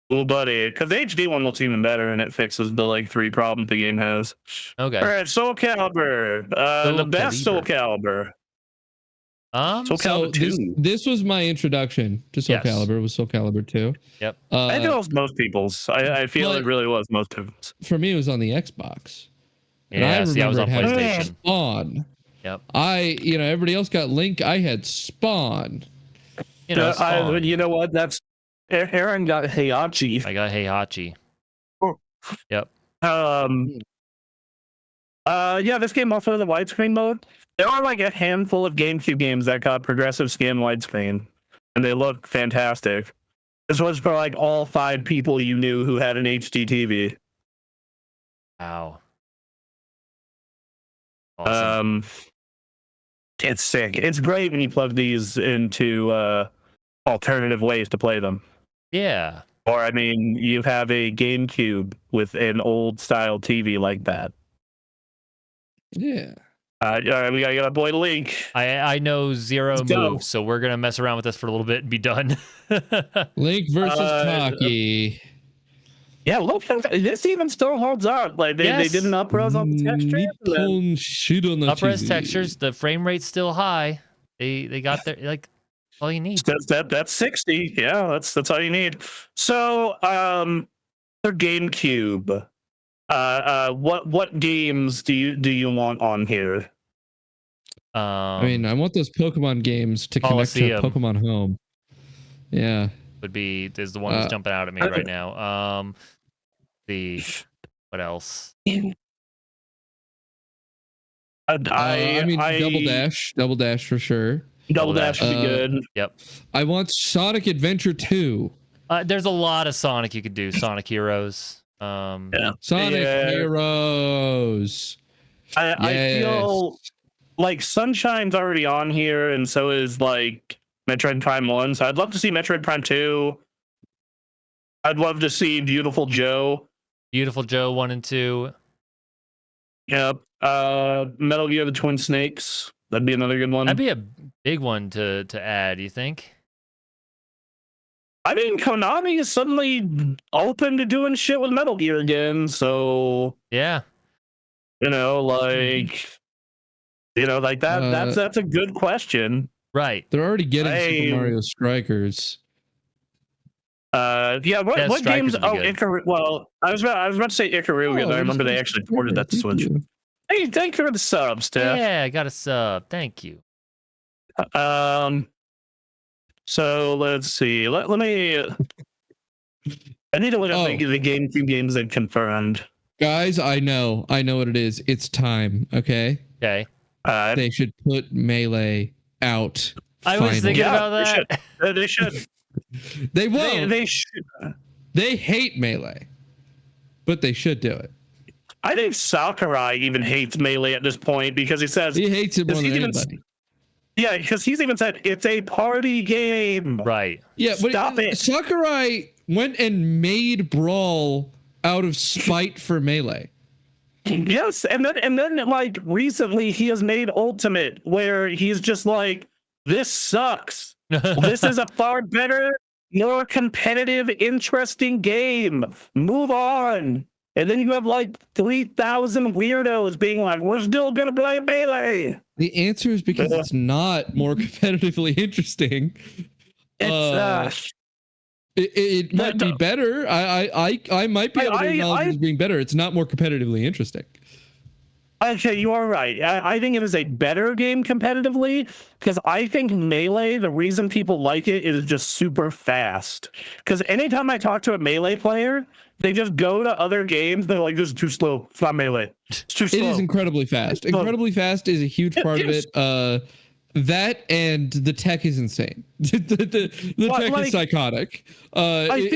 [SPEAKER 3] oh, buddy, because the HD one looks even better and it fixes the like 3 problems the game has.
[SPEAKER 1] Okay.
[SPEAKER 3] All right, Soul Calibur, the best Soul Calibur. Soul Calibur 2.
[SPEAKER 2] This was my introduction to Soul Calibur. Was Soul Calibur 2.
[SPEAKER 1] Yep.
[SPEAKER 3] I think it was most people's. I feel it really was most people's.
[SPEAKER 2] For me, it was on the Xbox. And
[SPEAKER 1] I was on PlayStation.
[SPEAKER 2] Spawn.
[SPEAKER 1] Yep.
[SPEAKER 2] Everybody else got Link. I had Spawn.
[SPEAKER 3] You know what? That's Aaron got Heihachi.
[SPEAKER 1] I got Heihachi.
[SPEAKER 3] Oh.
[SPEAKER 1] Yep.
[SPEAKER 3] This game also has a widescreen mode. There are like a handful of GameCube games that got progressive scan widescreen, and they look fantastic. This was for like all 5 people you knew who had an HD TV.
[SPEAKER 1] Wow. Awesome.
[SPEAKER 3] It's sick. It's great when you plug these into alternative ways to play them.
[SPEAKER 1] Yeah.
[SPEAKER 3] Or I mean, you have a GameCube with an old style TV like that.
[SPEAKER 2] Yeah.
[SPEAKER 3] We got a boy Link.
[SPEAKER 1] I know 0 moves, so we're gonna mess around with this for a little bit and be done.
[SPEAKER 2] Link versus Taki.
[SPEAKER 3] Yeah, look, this even still holds up. Like they did an up-res on the textures.
[SPEAKER 1] Up-res textures, the frame rate's still high. They got their like all you need.
[SPEAKER 3] That's 60. Yeah, that's all you need. So for GameCube, what games do you want on here?
[SPEAKER 2] I want those Pokemon games to connect to Pokemon Home. Yeah.
[SPEAKER 1] Is the one that's jumping out at me right now. What else?
[SPEAKER 2] Double Dash for sure.
[SPEAKER 3] Double Dash would be good.
[SPEAKER 1] Yep.
[SPEAKER 2] I want Sonic Adventure 2.
[SPEAKER 1] There's a lot of Sonic you could do. Sonic Heroes.
[SPEAKER 2] Sonic Heroes.
[SPEAKER 3] I feel like Sunshine's already on here, and so is like Metroid Prime 1. So I'd love to see Metroid Prime 2. I'd love to see Beautiful Joe.
[SPEAKER 1] Beautiful Joe 1 and 2.
[SPEAKER 3] Yep. Metal Gear the Twin Snakes. That'd be another good one.
[SPEAKER 1] That'd be a big one to add, you think?
[SPEAKER 3] I mean, Konami is suddenly open to doing shit with Metal Gear again, so
[SPEAKER 1] yeah.
[SPEAKER 3] Like Like that's a good question.
[SPEAKER 1] Right.
[SPEAKER 2] They're already getting Super Mario Strikers.
[SPEAKER 3] Yeah. What games? Oh, Ikaru. Well, I was about to say Ikaru, and I remember they actually ported that to Switch. Hey, thank you for the sub, Steph.
[SPEAKER 1] Yeah, I got a sub. Thank you.
[SPEAKER 3] So let's see. Let me. I need to look at the GameCube games they've confirmed.
[SPEAKER 2] Guys, I know what it is. It's time. Okay.
[SPEAKER 1] Okay.
[SPEAKER 2] They should put Melee out.
[SPEAKER 1] I was thinking about that.
[SPEAKER 3] They should.
[SPEAKER 2] They won't.
[SPEAKER 3] They should.
[SPEAKER 2] They hate Melee, but they should do it.
[SPEAKER 3] I think Sakurai even hates Melee at this point because he says
[SPEAKER 2] he hates it more than anybody.
[SPEAKER 3] Yeah, because he's even said it's a party game.
[SPEAKER 1] Right.
[SPEAKER 2] Yeah, but
[SPEAKER 3] Stop it.
[SPEAKER 2] Sakurai went and made Brawl out of spite for Melee.
[SPEAKER 3] Yes, and then like recently he has made Ultimate where he's just like, this sucks. This is a far better, more competitive, interesting game. Move on. And then you have like 3,000 weirdos being like, we're still gonna play Melee.
[SPEAKER 2] The answer is because it's not more competitively interesting.
[SPEAKER 3] It's
[SPEAKER 2] it might be better. I might be able to acknowledge it as being better. It's not more competitively interesting.
[SPEAKER 3] Okay, you are right. I think it is a better game competitively because I think Melee, the reason people like it is just super fast. Because anytime I talk to a Melee player, they just go to other games. They're like, this is too slow. It's not Melee. It's too slow.
[SPEAKER 2] It is incredibly fast. Incredibly fast is a huge part of it. That and the tech is insane. the tech is psychotic.
[SPEAKER 3] I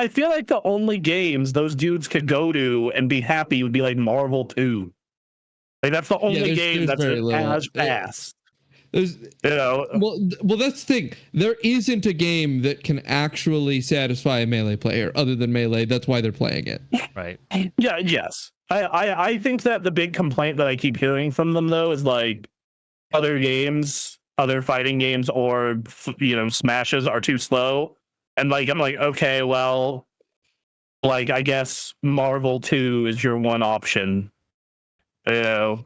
[SPEAKER 3] feel like the only games those dudes could go to and be happy would be like Marvel 2. Like that's the only game that's as fast.
[SPEAKER 2] Well, that's the thing. There isn't a game that can actually satisfy a Melee player other than Melee. That's why they're playing it.
[SPEAKER 1] Right.
[SPEAKER 3] Yeah. Yes. I think that the big complaint that I keep hearing from them though is like other games, other fighting games, or smashes are too slow. And like I'm like, okay, well, like I guess Marvel 2 is your one option. So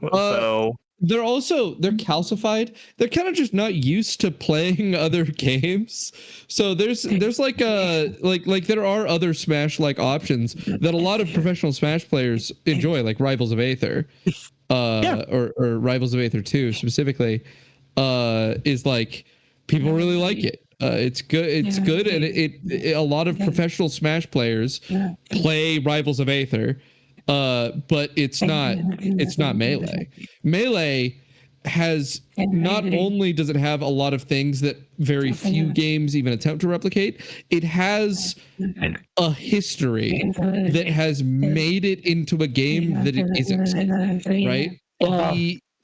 [SPEAKER 2] they're calcified. They're kind of just not used to playing other games. So there's like there are other Smash like options that a lot of professional Smash players enjoy, like Rivals of Aether, or Rivals of Aether 2 specifically, is like people really like it. It's good. It's good, and it a lot of professional Smash players play Rivals of Aether, but it's not Melee. Melee has not only does it have a lot of things that very few games even attempt to replicate, it has a history that has made it into a game that it isn't. Right?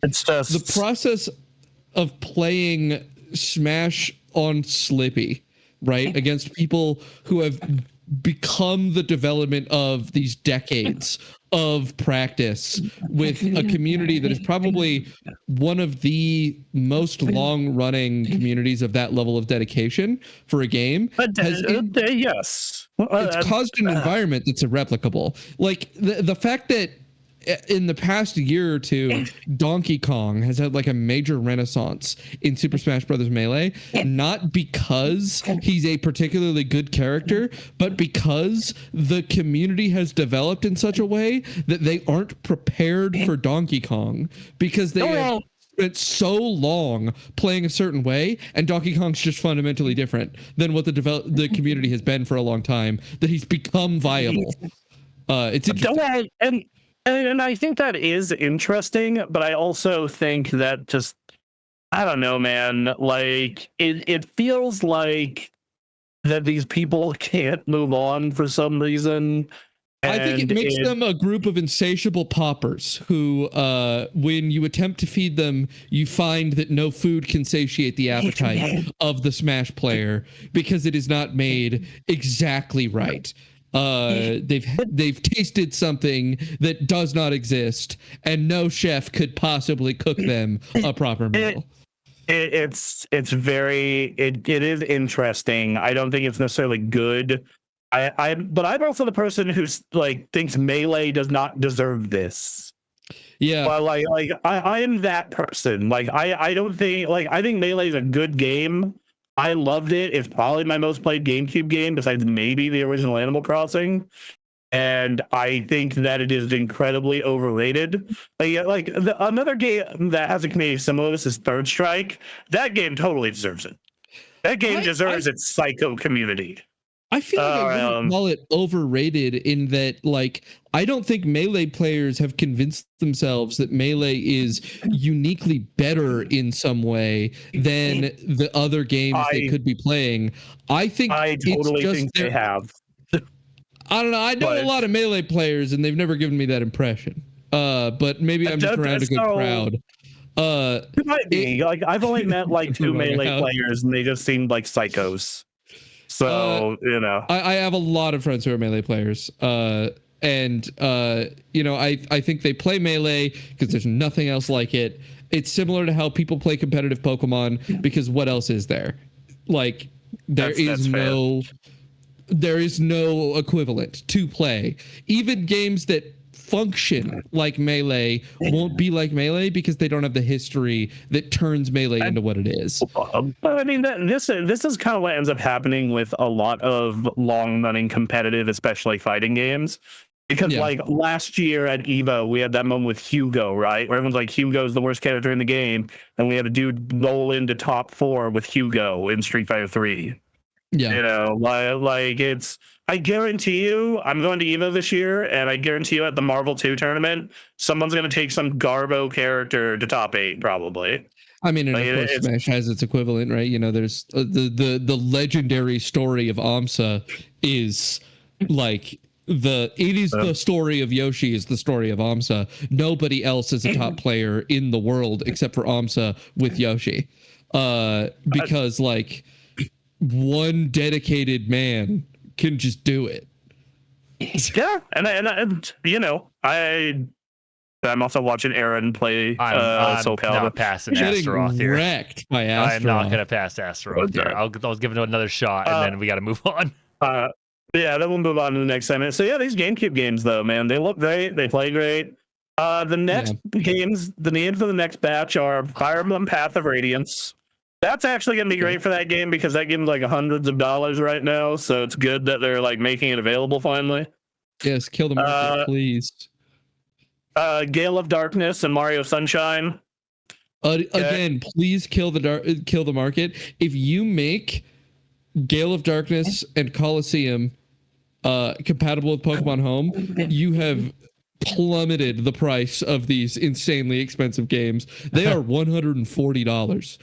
[SPEAKER 3] It's just
[SPEAKER 2] the process of playing Smash on Slippy, right, against people who have become the development of these decades of practice with a community that is probably one of the most long-running communities of that level of dedication for a game.
[SPEAKER 3] Yes,
[SPEAKER 2] it's caused an environment that's irreplicable. Like the fact that in the past year or two, Donkey Kong has had like a major renaissance in Super Smash Bros. Melee, not because he's a particularly good character, but because the community has developed in such a way that they aren't prepared for Donkey Kong because they have spent so long playing a certain way, and Donkey Kong's just fundamentally different than what the community has been for a long time, that he's become viable. It's interesting.
[SPEAKER 3] And I think that is interesting, but I also think that just, I don't know, man, like it feels like that these people can't move on for some reason.
[SPEAKER 2] I think it makes them a group of insatiable paupers who, when you attempt to feed them, you find that no food can satiate the appetite of the Smash player because it is not made exactly right. They've tasted something that does not exist, and no chef could possibly cook them a proper meal.
[SPEAKER 3] It is interesting. I don't think it's necessarily good. But I'm also the person who's like thinks Melee does not deserve this.
[SPEAKER 2] Yeah.
[SPEAKER 3] But I am that person. I don't think I think Melee is a good game. I loved it. It's probably my most played GameCube game besides maybe the original Animal Crossing. And I think that it is incredibly overrated. Another game that has a community similar to this is Third Strike. That game totally deserves it. That game deserves its psycho community.
[SPEAKER 2] I feel like I wouldn't call it overrated in that, like, I don't think Melee players have convinced themselves that Melee is uniquely better in some way than the other games they could be playing. I totally think
[SPEAKER 3] they have.
[SPEAKER 2] I don't know. I know a lot of Melee players, and they've never given me that impression. But maybe I'm just around a good crowd.
[SPEAKER 3] It might be. I've only met two Melee players, and they just seemed like psychos. So
[SPEAKER 2] I have a lot of friends who are Melee players. I think they play Melee because there's nothing else like it. It's similar to how people play competitive Pokemon, because what else is there? Like, there is no equivalent to play. Even games that function like Melee won't be like Melee because they don't have the history that turns Melee into what it is.
[SPEAKER 3] But I mean, this is kind of what ends up happening with a lot of long-running competitive, especially fighting games. Because last year at EVO, we had that moment with Hugo, right? Where everyone's like, Hugo's the worst character in the game. And we had a dude roll into top 4 with Hugo in Street Fighter 3.
[SPEAKER 2] Yeah.
[SPEAKER 3] I guarantee you, I'm going to EVO this year, and I guarantee you at the Marvel 2 tournament, someone's going to take some Garbo character to top 8, probably.
[SPEAKER 2] I mean, and of course, Smash has its equivalent, right? There's the legendary story of Amsa is like the story of Yoshi is the story of Amsa. Nobody else is a top player in the world except for Amsa with Yoshi, because one dedicated man can just do it.
[SPEAKER 3] Yeah, and I'm also watching Aaron play Soul Calibur.
[SPEAKER 1] I'm not passing Astaroth here.
[SPEAKER 2] Wrecked by Astaroth.
[SPEAKER 1] I am not going to pass Astaroth here. I'll give it another shot, and then we got to move on.
[SPEAKER 3] Then we'll move on to the next segment. So these GameCube games, though, man, they look great. They play great. The next games, the names of the next batch are Fire Emblem Path of Radiance. That's actually going to be great for that game because that game's hundreds of dollars right now. So it's good that they're making it available finally.
[SPEAKER 2] Yes, kill the market, please.
[SPEAKER 3] Gale of Darkness and Mario Sunshine.
[SPEAKER 2] Again, please kill the market. If you make Gale of Darkness and Coliseum compatible with Pokemon Home, you have plummeted the price of these insanely expensive games. They are $140.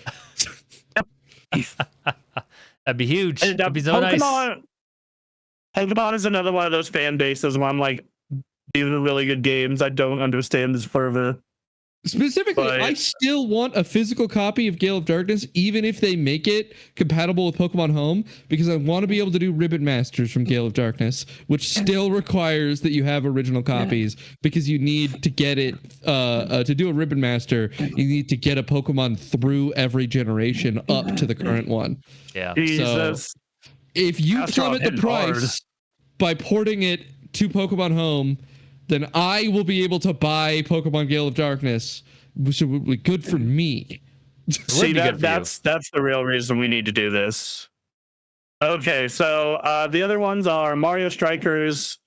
[SPEAKER 1] That'd be huge. That'd be so nice.
[SPEAKER 3] Pokemon is another one of those fan bases where I'm like, these are really good games. I don't understand this further.
[SPEAKER 2] Specifically, I still want a physical copy of Gale of Darkness, even if they make it compatible with Pokemon Home, because I want to be able to do Ribbon Masters from Gale of Darkness, which still requires that you have original copies, because you need to get it, to do a Ribbon Master, you need to get a Pokemon through every generation up to the current one.
[SPEAKER 1] Yeah.
[SPEAKER 3] Jesus.
[SPEAKER 2] So, if you plummet the price by porting it to Pokemon Home, then I will be able to buy Pokemon Gale of Darkness, which will be good for me.
[SPEAKER 3] See, that's the real reason we need to do this. Okay, so the other ones are Mario Strikers,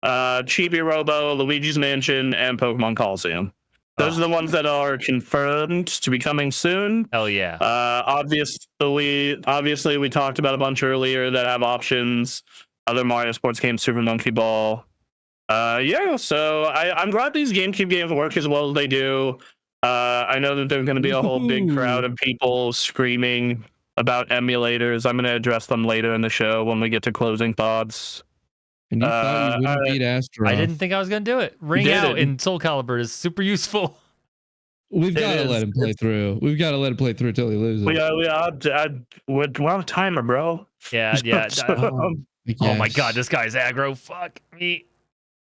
[SPEAKER 3] Chibi Robo, Luigi's Mansion, and Pokemon Coliseum. Those are the ones that are confirmed to be coming soon.
[SPEAKER 1] Hell yeah.
[SPEAKER 3] Obviously, we talked about a bunch earlier that have options. Other Mario sports games, Super Monkey Ball. So I'm glad these GameCube games work as well as they do. I know that there's going to be a whole big crowd of people screaming about emulators. I'm going to address them later in the show when we get to closing thoughts.
[SPEAKER 2] And you thought you wouldn't beat Astaroth.
[SPEAKER 1] I didn't think I was going to do it. Ring out in Soul Calibur is super useful.
[SPEAKER 2] We've got to let him play through. We've got to let him play through until he loses.
[SPEAKER 3] We're on a timer, bro.
[SPEAKER 1] Yeah. Oh my god, this guy's aggro. Fuck me.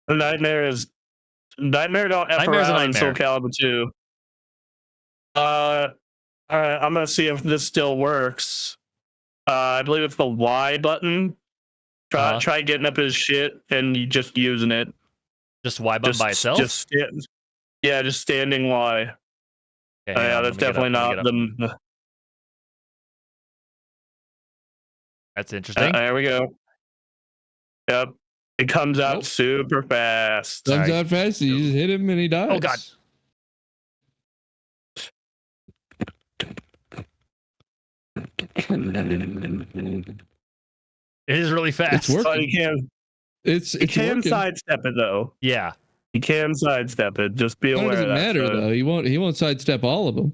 [SPEAKER 3] Nightmare don't F around in Soul Calibur 2. All right, I'm gonna see if this still works. I believe it's the Y button. Try getting up his shit and just using it.
[SPEAKER 1] Just Y button by itself?
[SPEAKER 3] Yeah, just standing Y.
[SPEAKER 1] Okay,
[SPEAKER 3] Yeah, that's definitely not the.
[SPEAKER 1] That's interesting.
[SPEAKER 3] There we go. Yep. It comes out super fast.
[SPEAKER 2] Comes out fast. You just hit him and he dies.
[SPEAKER 1] Oh god. It is really fast.
[SPEAKER 2] It's working.
[SPEAKER 3] But he can.
[SPEAKER 2] It's working.
[SPEAKER 3] Sidestep it though.
[SPEAKER 1] Yeah.
[SPEAKER 3] He can sidestep it. Just be aware.
[SPEAKER 2] It doesn't
[SPEAKER 3] of that,
[SPEAKER 2] matter though. He won't sidestep all of them.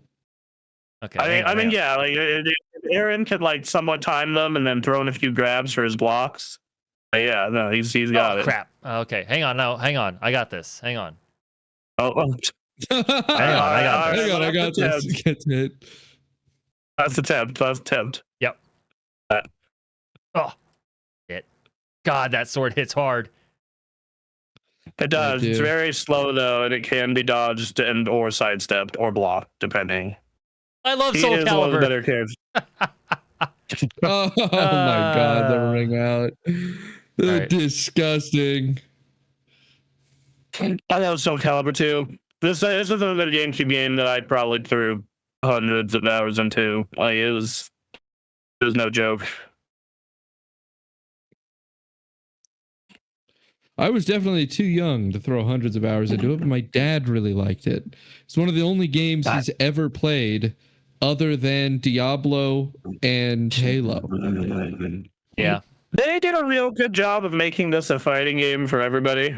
[SPEAKER 1] Okay.
[SPEAKER 3] I mean, yeah. Like Aaron could like somewhat time them and then throw in a few grabs for his blocks. But yeah, no, he's got it.
[SPEAKER 1] Crap. Okay, hang on. No, hang on. I got this. Hang on.
[SPEAKER 3] Oh,
[SPEAKER 1] hang on. I got this.
[SPEAKER 2] Gets hit.
[SPEAKER 3] That's attempt.
[SPEAKER 1] Yep. Oh, shit. God, that sword hits hard.
[SPEAKER 3] It does. It's very slow though, and it can be dodged and or sidestepped or blocked, depending.
[SPEAKER 1] I love Soul Calibur.
[SPEAKER 3] Better characters.
[SPEAKER 2] Oh my god, the ring out.
[SPEAKER 1] Right.
[SPEAKER 2] Disgusting.
[SPEAKER 3] I love Soul Calibur too. This is another GameCube game that I probably threw hundreds of hours into. Like it was no joke.
[SPEAKER 2] I was definitely too young to throw hundreds of hours into it, but my dad really liked it. It's one of the only games he's ever played other than Diablo and Halo.
[SPEAKER 1] Yeah.
[SPEAKER 3] They did a real good job of making this a fighting game for everybody.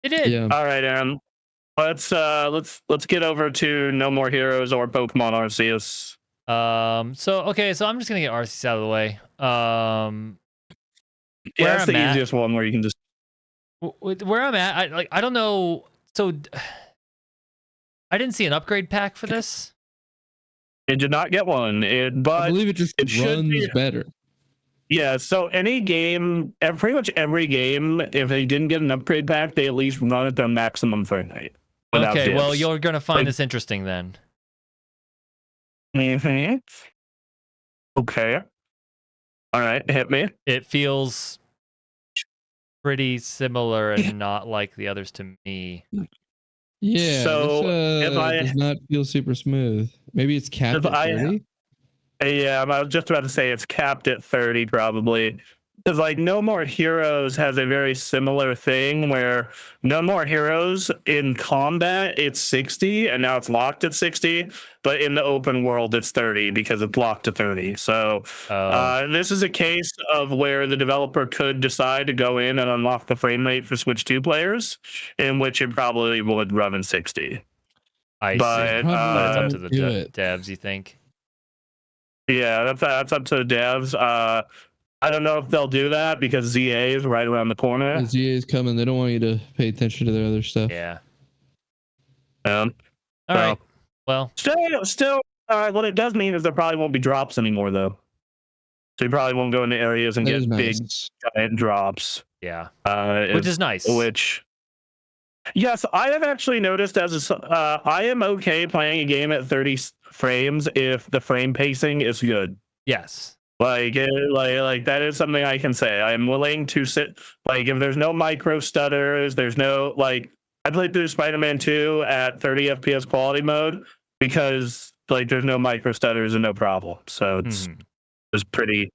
[SPEAKER 1] They did.
[SPEAKER 2] Yeah.
[SPEAKER 3] All right, Aaron. Let's get over to No More Heroes or Pokemon Arceus.
[SPEAKER 1] So I'm just gonna get Arceus out of the way.
[SPEAKER 3] Yeah, that's the easiest one where you can just
[SPEAKER 1] where I'm at, I don't know. So I didn't see an upgrade pack for this.
[SPEAKER 3] It did not get one. But
[SPEAKER 2] I believe it just runs better.
[SPEAKER 3] Yeah, so any game, pretty much every game, if they didn't get an upgrade pack, they at least run at their maximum frame rate.
[SPEAKER 1] Okay, well, you're gonna find this interesting then.
[SPEAKER 3] Mm-hmm. Okay. All right, hit me.
[SPEAKER 1] It feels pretty similar and not like the others to me.
[SPEAKER 2] Yeah,
[SPEAKER 3] so
[SPEAKER 2] this does not feel super smooth. Maybe it's capped at 30?
[SPEAKER 3] Yeah, I was just about to say it's capped at 30 probably. Because like No More Heroes has a very similar thing where No More Heroes in combat it's 60 and now it's locked at 60, but in the open world it's 30 because it's locked to 30. So this is a case of where the developer could decide to go in and unlock the frame rate for Switch 2 players, in which it probably would run in 60.
[SPEAKER 1] But it's up to the devs, you think?
[SPEAKER 3] Yeah, that's up to the devs. I don't know if they'll do that because ZA is right around the corner.
[SPEAKER 2] The ZA is coming. They don't want you to pay attention to their other stuff.
[SPEAKER 1] Yeah.
[SPEAKER 3] All
[SPEAKER 1] right. Well,
[SPEAKER 3] still, what it does mean is there probably won't be drops anymore, though. So you probably won't go into areas and get big giant drops.
[SPEAKER 1] Yeah. Which is nice.
[SPEAKER 3] Yes, I have actually noticed I am okay playing a game at 30 frames if the frame pacing is good.
[SPEAKER 1] Yes.
[SPEAKER 3] Like that is something I can say. I'm willing to sit, like, if there's no micro stutters, there's no, like, I played through Spider-Man 2 at 30 FPS quality mode because, like, there's no micro stutters and no problem. So it's pretty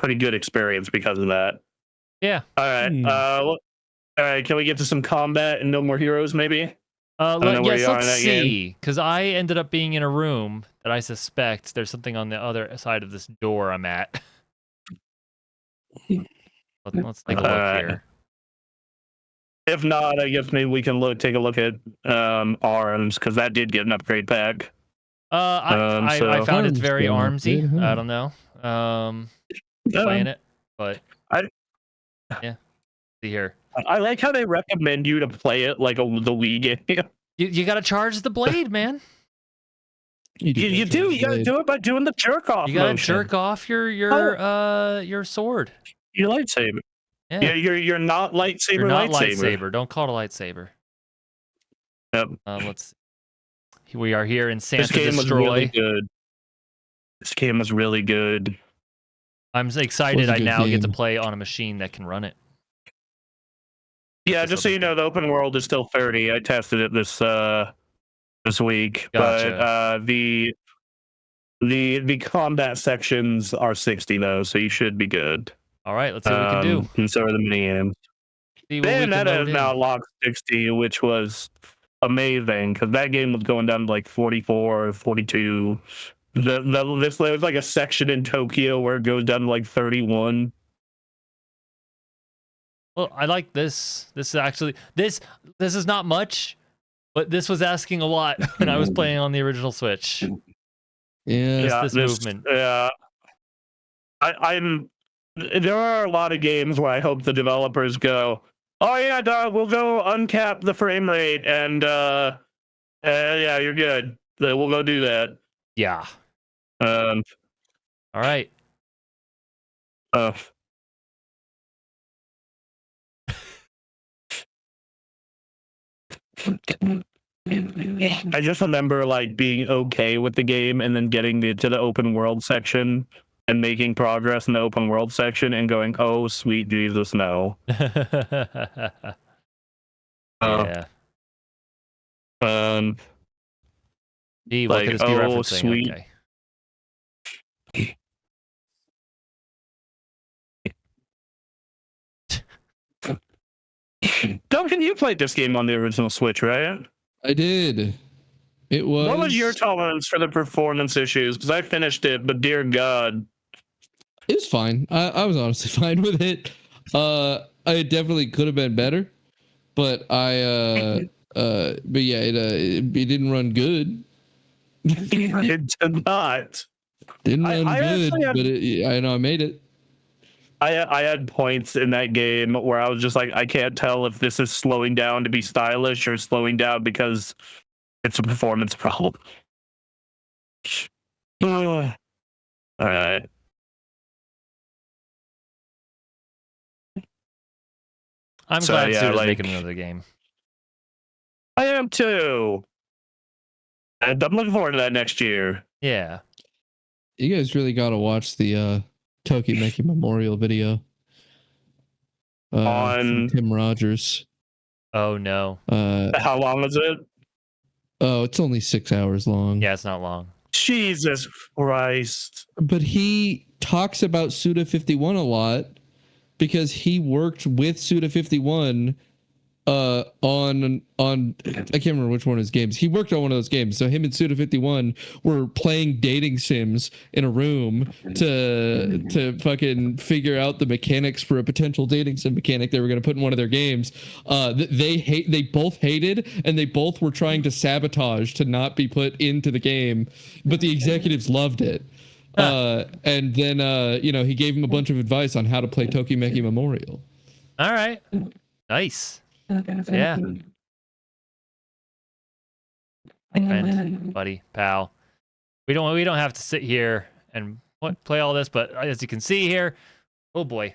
[SPEAKER 3] good experience because of that.
[SPEAKER 1] Yeah.
[SPEAKER 3] All right. All right. Can we get to some combat and No More Heroes, maybe?
[SPEAKER 1] Let's see. Because I ended up being in a room that I suspect there's something on the other side of this door I'm at. Let's take a look here.
[SPEAKER 3] If not, I guess maybe we can take a look at ARMS, because that did get an upgrade pack.
[SPEAKER 1] I found it's very armsy. I don't know. Playing it, but yeah. See here.
[SPEAKER 3] I like how they recommend you to play it like the Wii game.
[SPEAKER 1] You got to charge the blade, man.
[SPEAKER 3] You do. You got to do it by doing the jerk off.
[SPEAKER 1] You got to jerk off your sword.
[SPEAKER 3] Your lightsaber.
[SPEAKER 1] Yeah.
[SPEAKER 3] You're not lightsaber.
[SPEAKER 1] You're not lightsaber. Don't call it a lightsaber.
[SPEAKER 3] Yep.
[SPEAKER 1] Let's. We are here in Santa
[SPEAKER 3] This game
[SPEAKER 1] Destroy.
[SPEAKER 3] was really good. This game was really good.
[SPEAKER 1] I'm excited. I now get to play on a machine that can run it.
[SPEAKER 3] Yeah, just so you know, the open world is still 30. I tested it this this week,
[SPEAKER 1] Gotcha.
[SPEAKER 3] but the combat sections are 60 though, so you should be good.
[SPEAKER 1] All right, let's see what we can do.
[SPEAKER 3] And so are the mini games.
[SPEAKER 1] See what we can
[SPEAKER 3] Bayonetta
[SPEAKER 1] load
[SPEAKER 3] is now
[SPEAKER 1] in.
[SPEAKER 3] locked 60, which was amazing because that game was going down to like 44, 42. There's like a section in Tokyo where it goes down to like 31.
[SPEAKER 1] Well, I like this. This is actually this is not much, but this was asking a lot when I was playing on the original Switch.
[SPEAKER 2] Yeah,
[SPEAKER 1] This movement.
[SPEAKER 3] Yeah, I'm. There are a lot of games where I hope the developers go, "Oh yeah, dog, we'll go uncap the frame rate, and yeah, you're good. We'll go do that."
[SPEAKER 1] Yeah.
[SPEAKER 3] All
[SPEAKER 1] right.
[SPEAKER 3] I just remember like being okay with the game and then getting to the open world section and making progress in the open world section and going, "Oh sweet Jesus, no."
[SPEAKER 1] Yeah. Gee, what
[SPEAKER 3] Like,
[SPEAKER 1] could this be
[SPEAKER 3] oh
[SPEAKER 1] referencing?
[SPEAKER 3] sweet.
[SPEAKER 1] Okay.
[SPEAKER 3] Duncan, you played this game on the original Switch, right?
[SPEAKER 2] I did. It was.
[SPEAKER 3] What was your tolerance for the performance issues? Because I finished it, but dear God,
[SPEAKER 2] it was fine. I was honestly fine with it. I definitely could have been better, but but yeah, it didn't run good.
[SPEAKER 3] it did not.
[SPEAKER 2] Didn't run good, but I know I made it.
[SPEAKER 3] I had points in that game where I was just like, I can't tell if this is slowing down to be stylish or slowing down because it's a performance problem. All right.
[SPEAKER 1] I'm glad Suda's making another game.
[SPEAKER 3] I am too. And I'm looking forward to that next year.
[SPEAKER 1] Yeah.
[SPEAKER 2] You guys really got to watch the Tokimeki Memorial video on Tim Rogers.
[SPEAKER 1] Oh no.
[SPEAKER 3] How long is it?
[SPEAKER 2] Oh, it's only 6 hours long.
[SPEAKER 1] Yeah, it's not long.
[SPEAKER 3] Jesus Christ.
[SPEAKER 2] But he talks about Suda 51 a lot because he worked with Suda 51 on I can't remember which one of his games. He worked on one of those games. So him and Suda 51 were playing dating sims in a room to fucking figure out the mechanics for a potential dating sim mechanic they were going to put in one of their games. They both hated and they both were trying to sabotage to not be put into the game, but the executives loved it. And then he gave him a bunch of advice on how to play Tokimeki Memorial.
[SPEAKER 1] All right. Nice. Yeah. Friend, buddy, pal. We don't have to sit here and play all this, but as you can see here, oh boy.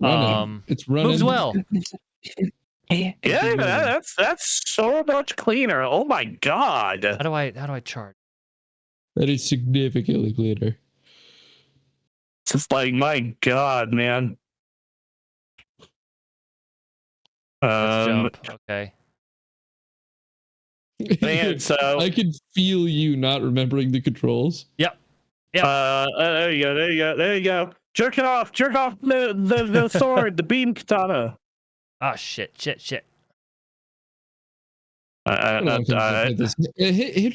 [SPEAKER 2] It's running.
[SPEAKER 1] Moves well.
[SPEAKER 3] Yeah, that's so much cleaner. Oh my God.
[SPEAKER 1] How do I charge?
[SPEAKER 2] That is significantly cleaner.
[SPEAKER 3] It's just like, my God, man.
[SPEAKER 1] Let's jump. Okay.
[SPEAKER 3] Man, so
[SPEAKER 2] I can feel you not remembering the controls.
[SPEAKER 1] Yep.
[SPEAKER 3] There you go. Jerk off the sword, the beam katana.
[SPEAKER 1] Oh shit.
[SPEAKER 2] Hit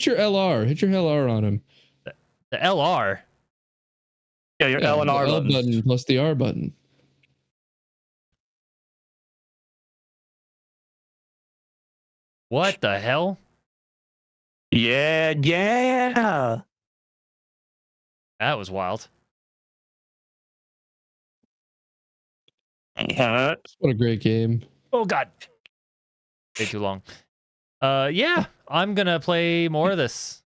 [SPEAKER 2] your LR. Hit your LR on him.
[SPEAKER 1] The LR.
[SPEAKER 3] Yeah, your L and R
[SPEAKER 2] button plus the R button.
[SPEAKER 1] What the hell?
[SPEAKER 3] Yeah.
[SPEAKER 1] That was wild.
[SPEAKER 2] What a great game.
[SPEAKER 1] Oh God. Way too long. Yeah, I'm gonna play more of this.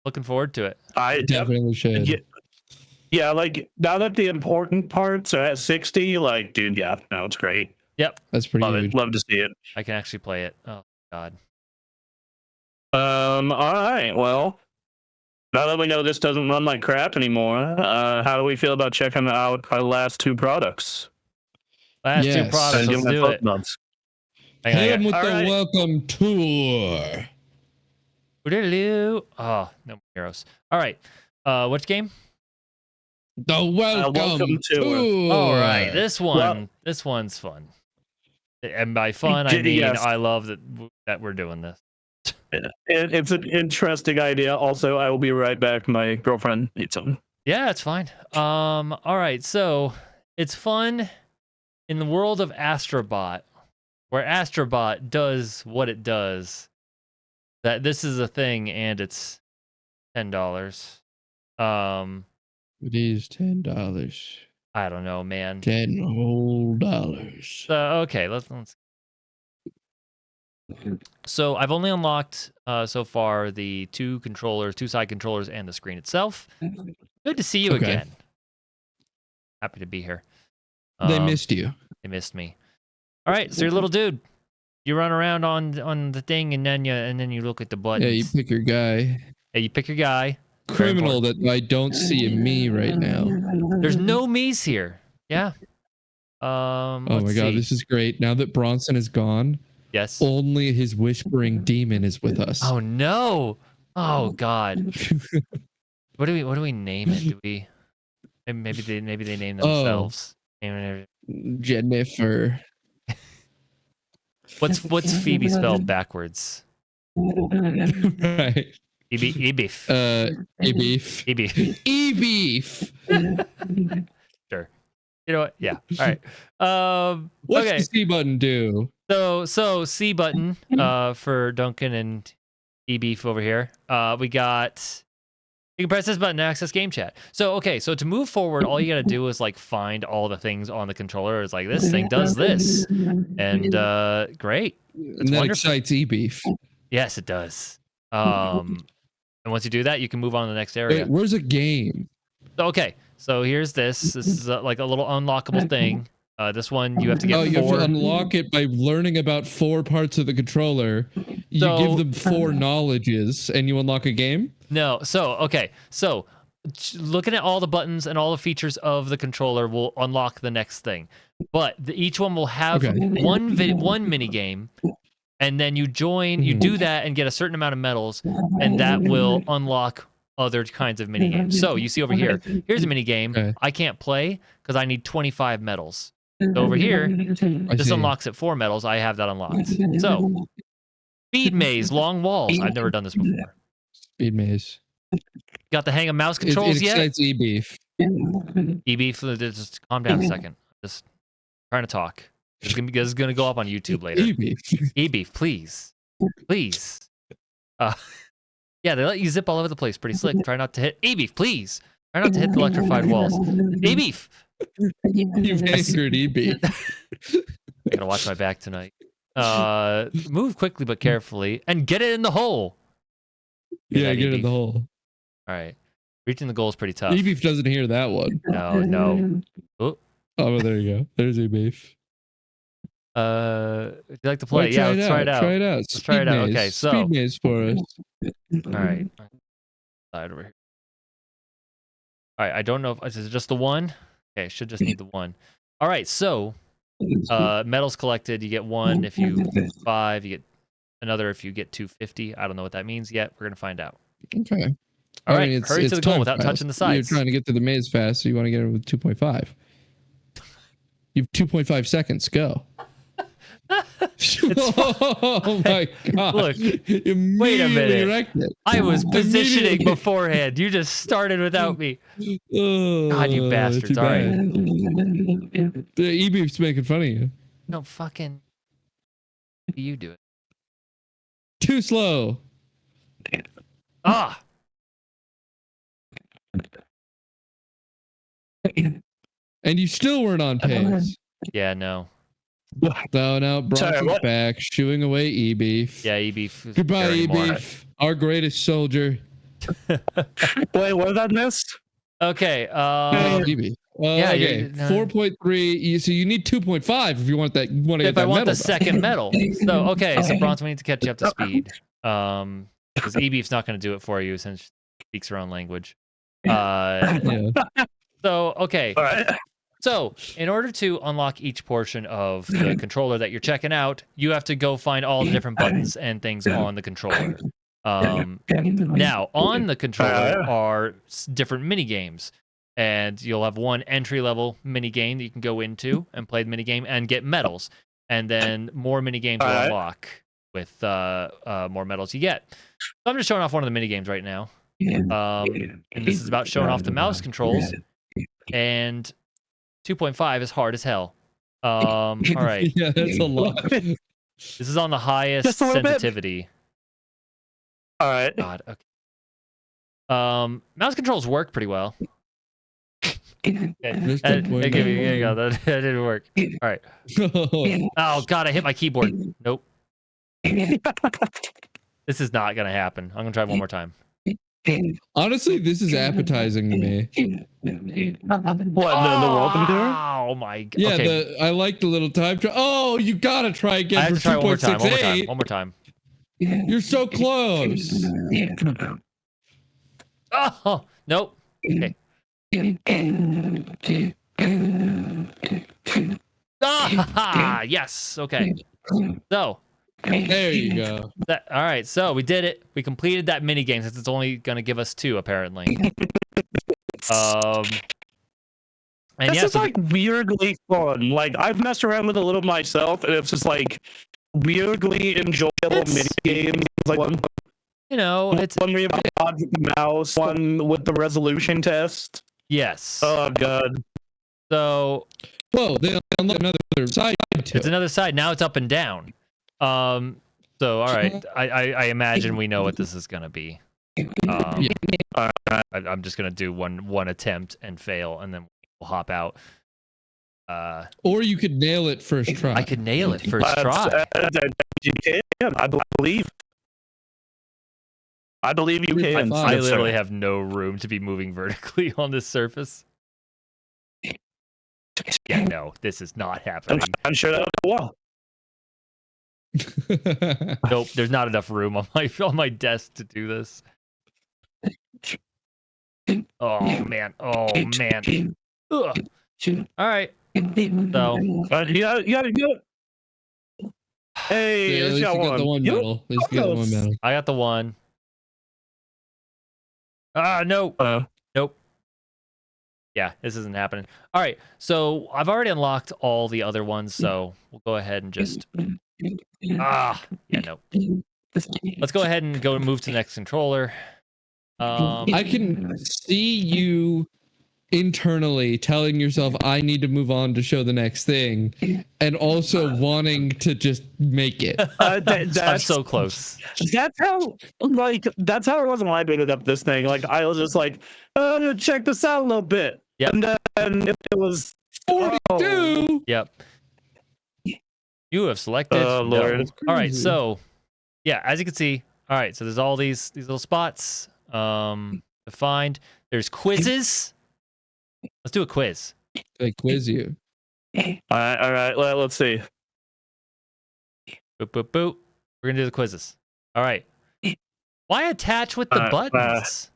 [SPEAKER 1] Looking forward to it.
[SPEAKER 3] I
[SPEAKER 2] definitely should.
[SPEAKER 3] Yeah, like now that the important parts are at 60, like, dude, yeah, no, it's great.
[SPEAKER 1] Yep.
[SPEAKER 2] That's pretty
[SPEAKER 3] Love
[SPEAKER 2] huge.
[SPEAKER 3] it. Love to see it.
[SPEAKER 1] I can actually play it. Oh God.
[SPEAKER 3] All right. Well, now that we know this doesn't run like crap anymore, how do we feel about checking out our last two products?
[SPEAKER 1] Last two products. Let's do it.
[SPEAKER 2] Hit him with the welcome tour.
[SPEAKER 1] Oh, no heroes. All right. Which game?
[SPEAKER 2] The welcome
[SPEAKER 3] to
[SPEAKER 2] tour.
[SPEAKER 1] All right. This one's fun. And by fun, I mean
[SPEAKER 3] yes.
[SPEAKER 1] I love that we're doing this.
[SPEAKER 3] It's an interesting idea. Also, I will be right back. My girlfriend needs some.
[SPEAKER 1] Yeah, it's fine. All right. So it's fun in the world of Astrobot, where Astrobot does what it does. That this is a thing, and it's $10.
[SPEAKER 2] It is $10.
[SPEAKER 1] I don't know, man.
[SPEAKER 2] $10 whole dollars.
[SPEAKER 1] So okay, let's. So I've only unlocked so far the two side controllers, and the screen itself. Good to see you again. Happy to be here.
[SPEAKER 2] They missed you.
[SPEAKER 1] They missed me. All right, so you're a little dude. You run around on the thing, and then you look at the buttons.
[SPEAKER 2] Yeah, you pick your guy.
[SPEAKER 1] Yeah, you pick your guy.
[SPEAKER 2] Criminal that I don't see in me right now.
[SPEAKER 1] There's no me's here. Yeah.
[SPEAKER 2] Oh my god, this is great. Now that Bronson is gone,
[SPEAKER 1] yes,
[SPEAKER 2] only his whispering demon is with us.
[SPEAKER 1] Oh no. Oh god. What do we name it? Do we maybe they name themselves?
[SPEAKER 2] Jennifer.
[SPEAKER 1] What's Phoebe spelled backwards?
[SPEAKER 2] Right.
[SPEAKER 1] E-beef.
[SPEAKER 2] E-beef.
[SPEAKER 1] E-beef.
[SPEAKER 2] E-beef.
[SPEAKER 1] Sure. You know what? Yeah. All right.
[SPEAKER 2] What's
[SPEAKER 1] okay.
[SPEAKER 2] the C button do?
[SPEAKER 1] So C button for Duncan and E-beef over here. We got. You can press this button to access game chat. So so to move forward, all you gotta do is like find all the things on the controller. It's like this thing does this, and great.
[SPEAKER 2] And that excites E-beef.
[SPEAKER 1] Yes, it does. And once you do that, you can move on to the next area.
[SPEAKER 2] Wait, where's a game?
[SPEAKER 1] Okay, so here's this. This is like a little unlockable thing. This one you have to get.
[SPEAKER 2] Oh, you have to unlock it by learning about 4 parts of the controller. You give them 4 knowledges, and you unlock a game.
[SPEAKER 1] No, so looking at all the buttons and all the features of the controller will unlock the next thing. But each one will have one mini game. And then you do that and get a certain amount of medals, and that will unlock other kinds of mini games. So you see over here, here's a mini game.
[SPEAKER 2] Okay.
[SPEAKER 1] I can't play because I need 25 medals. So over here, this unlocks at 4 medals. I have that unlocked. So speed maze, long walls. I've never done this before.
[SPEAKER 2] Speed maze.
[SPEAKER 1] Got the hang of mouse controls yet?
[SPEAKER 2] It excites E-beef.
[SPEAKER 1] E-beef, just calm down a second. Just trying to talk. This is gonna go up on YouTube later. E-beef, please. Please. Yeah, they let you zip all over the place. Pretty slick. Try not to hit E-beef, please. Try not to hit the electrified walls. E-beef.
[SPEAKER 2] You've angered E-beef.
[SPEAKER 1] I gotta watch my back tonight. Move quickly but carefully and get it in the hole.
[SPEAKER 2] Get it in the hole.
[SPEAKER 1] All right. Reaching the goal is pretty tough.
[SPEAKER 2] E-beef doesn't hear that one.
[SPEAKER 1] No.
[SPEAKER 2] Oh, there you go. There's E-beef.
[SPEAKER 1] Would you like to play? Yeah, let's try it out.
[SPEAKER 2] Try it out.
[SPEAKER 1] Let's try it out. Okay, so
[SPEAKER 2] speed maze for us.
[SPEAKER 1] All right. Side over here. All right, I don't know if is it just the one. Okay, should just need the one. All right, so medals collected, you get 1 if you 5, you get another if you get 250. I don't know what that means yet. We're gonna find out.
[SPEAKER 2] Okay.
[SPEAKER 1] All right, hurry to the goal without touching the sides.
[SPEAKER 2] You're trying to get to the maze fast, so you want to get it with 2.5. You have 2.5 seconds. Go. Oh my god!
[SPEAKER 1] Look, wait a minute. I was positioning beforehand. You just started without me. God, you bastards! All right.
[SPEAKER 2] The E-beef's making fun of you.
[SPEAKER 1] No fucking. You do it.
[SPEAKER 2] Too slow.
[SPEAKER 1] Ah.
[SPEAKER 2] And you still weren't on pace.
[SPEAKER 1] Yeah, no.
[SPEAKER 2] No, Bronson's back, shooing away E-beef.
[SPEAKER 1] Yeah, E-beef.
[SPEAKER 2] Goodbye, E-beef. Our greatest soldier.
[SPEAKER 3] Wait, what did I miss?
[SPEAKER 1] Okay.
[SPEAKER 2] E-beef. Okay. 4.3. So you need 2.5 if you want that.
[SPEAKER 1] If I want the second medal. So so Bronson, we need to catch you up to speed. Because E-beef's not going to do it for you since she speaks her own language. So okay.
[SPEAKER 3] All right.
[SPEAKER 1] So, in order to unlock each portion of the controller that you're checking out, you have to go find all the different buttons and things on the controller. Now on the controller are different mini games, and you'll have one entry level mini game that you can go into and play the mini game and get medals, and then more mini games will unlock with more medals you get. So I'm just showing off one of the mini games right now, and this is about showing off the mouse controls. And 2.5 is hard as hell. All right.
[SPEAKER 2] Yeah, that's a lot.
[SPEAKER 1] This is on the highest sensitivity.
[SPEAKER 3] All right.
[SPEAKER 1] God. Okay. Mouse controls work pretty well. Okay. There you go. That didn't work. All right. Oh God, I hit my keyboard. Nope. This is not gonna happen. I'm gonna try one more time.
[SPEAKER 2] Honestly, this is appetizing to me.
[SPEAKER 3] What, the welcome tour?
[SPEAKER 1] Oh my God.
[SPEAKER 2] Yeah,
[SPEAKER 1] Okay.
[SPEAKER 2] I like the little time. Oh, you gotta try again.
[SPEAKER 1] I have
[SPEAKER 2] for
[SPEAKER 1] to try one more time.
[SPEAKER 2] 2.68.
[SPEAKER 1] One more time.
[SPEAKER 2] You're so close.
[SPEAKER 1] Oh nope. Okay. Ah, yes. Okay. So
[SPEAKER 2] There you go.
[SPEAKER 1] all right. So we did it. We completed that mini game since it's only going to give us 2 apparently. And
[SPEAKER 3] This is like weirdly fun. Like I've messed around with a little myself, and it's just like weirdly enjoyable mini games. Like one,
[SPEAKER 1] it's
[SPEAKER 3] one where you have a with the mouse, one with the resolution test.
[SPEAKER 1] yes.
[SPEAKER 3] Oh God.
[SPEAKER 1] So
[SPEAKER 2] Whoa, they unlock another side to
[SPEAKER 1] it's another side. Now it's up and down. So all right. I imagine we know what this is gonna be. I'm just gonna do one attempt and fail, and then we'll hop out.
[SPEAKER 2] Or you could nail it first try.
[SPEAKER 1] I could nail it first try.
[SPEAKER 3] You can. I believe. I believe you can.
[SPEAKER 1] I literally have no room to be moving vertically on this surface. Yeah, no, this is not happening.
[SPEAKER 3] I'm sure that'll go well.
[SPEAKER 1] Nope, there's not enough room on my desk to do this. Oh man. Ugh. All right. So
[SPEAKER 3] yeah. Hey,
[SPEAKER 2] Yeah, at least you got the one medal. At least you got the one medal.
[SPEAKER 1] I got the one. No. Nope. Yeah, this isn't happening. All right, so I've already unlocked all the other ones, so we'll go ahead and just... yeah, no. Let's go ahead and move to the next controller.
[SPEAKER 2] I can see you internally telling yourself, I need to move on to show the next thing, and also wanting to just make it.
[SPEAKER 1] I'm so close.
[SPEAKER 3] That's how it was when I booted up this thing. Like I was just like, check this out a little bit.
[SPEAKER 1] Yep.
[SPEAKER 3] And then it was
[SPEAKER 2] 42.
[SPEAKER 1] Yep. You have selected.
[SPEAKER 3] Lord.
[SPEAKER 1] No. All right, so yeah, as you can see, all right, so there's all these little spots to find. There's quizzes. Let's do a quiz.
[SPEAKER 2] They quiz you.
[SPEAKER 3] All right. Let's see.
[SPEAKER 1] Boop, boop, boop. We're gonna do the quizzes. All right. Why attach with the buttons?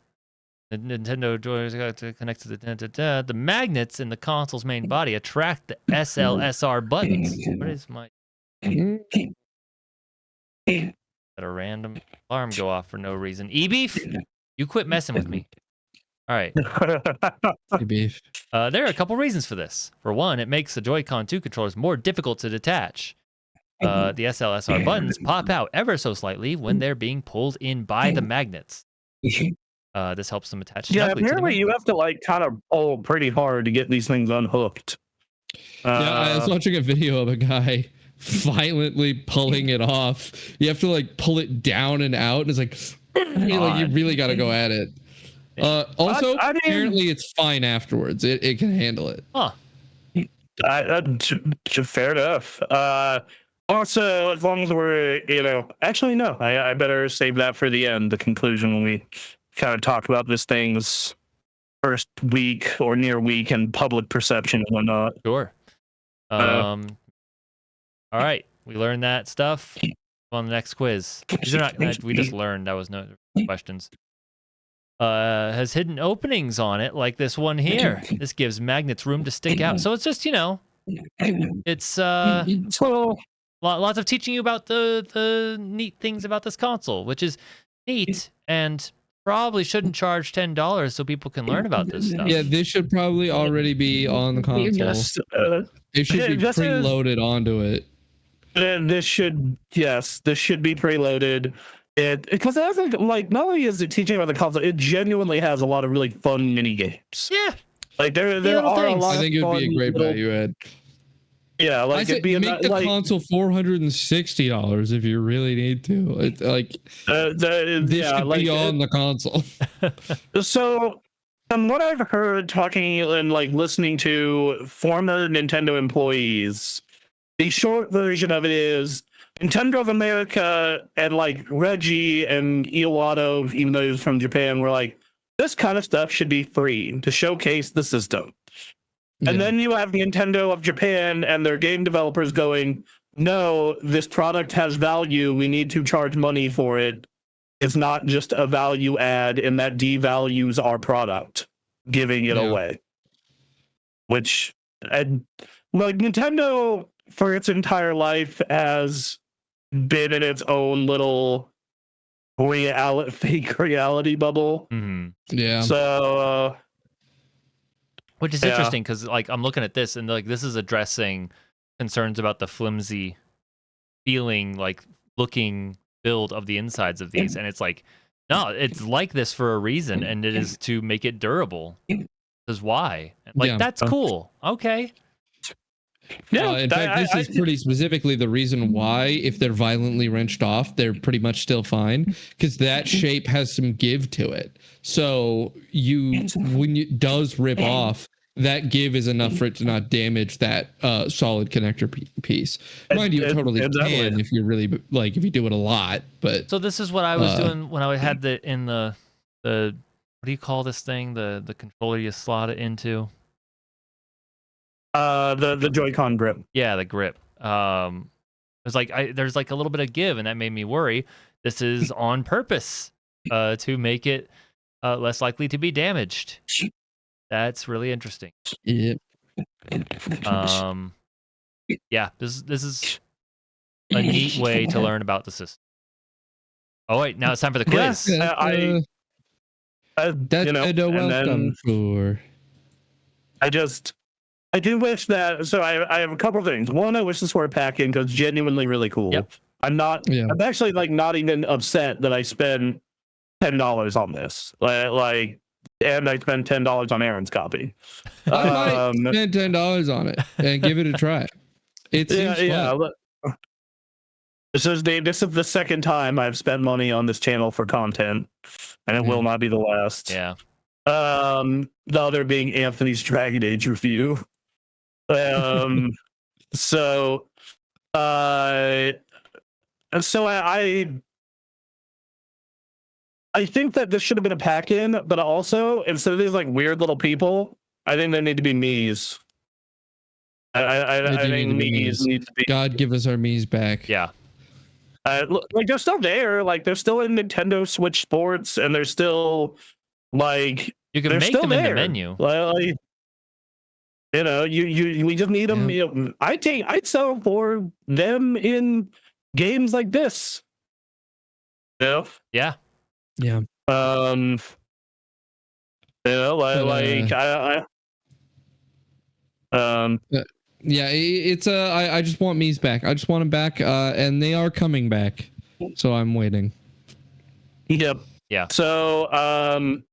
[SPEAKER 1] The Nintendo joys got to connect to the magnets in the console's main body attract the SLSR buttons. What is my? Let a random alarm go off for no reason. E-Beef, you quit messing with me. All right.
[SPEAKER 2] Beef.
[SPEAKER 1] There are a couple reasons for this. For one, it makes the Joy-Con 2 controllers more difficult to detach. The SLSR buttons pop out ever so slightly when they're being pulled in by the magnets. This helps them attach.
[SPEAKER 3] Yeah, apparently you have to like kind of pull pretty hard to get these things unhooked.
[SPEAKER 2] Yeah, I was watching a video of a guy violently pulling it off. You have to like pull it down and out, and it's like you really got to go at it. Also, apparently it's fine afterwards. It can handle it.
[SPEAKER 1] Huh.
[SPEAKER 3] Fair enough. Also, as long as we're, actually, no, I better save that for the end, the conclusion, when we kind of talk about this thing's first week or near week and public perception and whatnot.
[SPEAKER 1] Sure. All right. We learned that stuff on the next quiz. These are not, we just learned. That was no questions. Has hidden openings on it, like this one here. This gives magnets room to stick out. So it's just, it's lots of teaching you about the neat things about this console, which is neat, and probably shouldn't charge $10 so people can learn about this stuff.
[SPEAKER 2] Yeah, this should probably already be on the console.
[SPEAKER 3] Yes,
[SPEAKER 2] It should be preloaded onto it.
[SPEAKER 3] this should be preloaded. Because I think like not only is it teaching about the console, it genuinely has a lot of really fun mini games.
[SPEAKER 1] Yeah,
[SPEAKER 3] like there are a lot.
[SPEAKER 2] I think it would be a great value add.
[SPEAKER 3] Yeah, like
[SPEAKER 2] I said, make the console $460 if you really need to. It's like this should be on the console.
[SPEAKER 3] So, from what I've heard, talking and like listening to former Nintendo employees, the short version of it is Nintendo of America and like Reggie and Iwata, even though he's from Japan, were like, this kind of stuff should be free to showcase the system. And then you have Nintendo of Japan and their game developers going, no, this product has value. We need to charge money for it. It's not just a value add, and that devalues our product, giving it away. Which, like Nintendo, for its entire life, has been in its own little fake reality bubble.
[SPEAKER 1] Mm-hmm.
[SPEAKER 2] Yeah.
[SPEAKER 3] So...
[SPEAKER 1] which is interesting because like I'm looking at this and like this is addressing concerns about the flimsy feeling, like looking build of the insides of these, and it's like, no, it's like this for a reason, and it is to make it durable. Because why? Like that's cool. Okay.
[SPEAKER 2] Yeah, in fact, this is pretty specifically the reason why, if they're violently wrenched off, they're pretty much still fine, because that shape has some give to it. So when it does rip off, that give is enough for it to not damage that solid connector piece. Mind you, it totally can if you're really like if you do it a lot. But
[SPEAKER 1] so this is what I was doing when I had the what do you call this thing? The controller you slot it into.
[SPEAKER 3] The Joy-Con grip.
[SPEAKER 1] Yeah, the grip. It's like there's like a little bit of give, and that made me worry. This is on purpose to make it less likely to be damaged. That's really interesting.
[SPEAKER 2] Yep.
[SPEAKER 1] Yeah, this is a neat way to learn about the system. Oh wait, now it's time for the quiz.
[SPEAKER 2] Yes, that's a welcome for.
[SPEAKER 3] I do wish that. So I have a couple of things. One, I wish this were a pack-in because it's genuinely really cool.
[SPEAKER 1] Yep.
[SPEAKER 3] I'm actually like not even upset that I spend $10 on this. Like, and I spent $10 on Aaron's copy.
[SPEAKER 2] I might spend $10 on it and give it a try. It seems fun.
[SPEAKER 3] This is the second time I've spent money on this channel for content, and it will not be the last.
[SPEAKER 1] Yeah.
[SPEAKER 3] The other being Anthony's Dragon Age review. So I think that this should have been a pack-in, but also instead of these like weird little people, I think there need to be Mii's. I think Mii's need to be.
[SPEAKER 2] God, give us our Mii's back.
[SPEAKER 1] Yeah.
[SPEAKER 3] Like they're still there. Like they're still in Nintendo Switch Sports, and they're still like
[SPEAKER 1] you can make them in the menu.
[SPEAKER 3] Like, we just need them. Yeah. I'd sell for them in games like this.
[SPEAKER 1] Yeah.
[SPEAKER 2] Yeah.
[SPEAKER 3] Yeah,
[SPEAKER 2] it's I just want Mii's back. I just want them back, and they are coming back. So I'm waiting.
[SPEAKER 3] Yep.
[SPEAKER 1] Yeah.
[SPEAKER 3] So and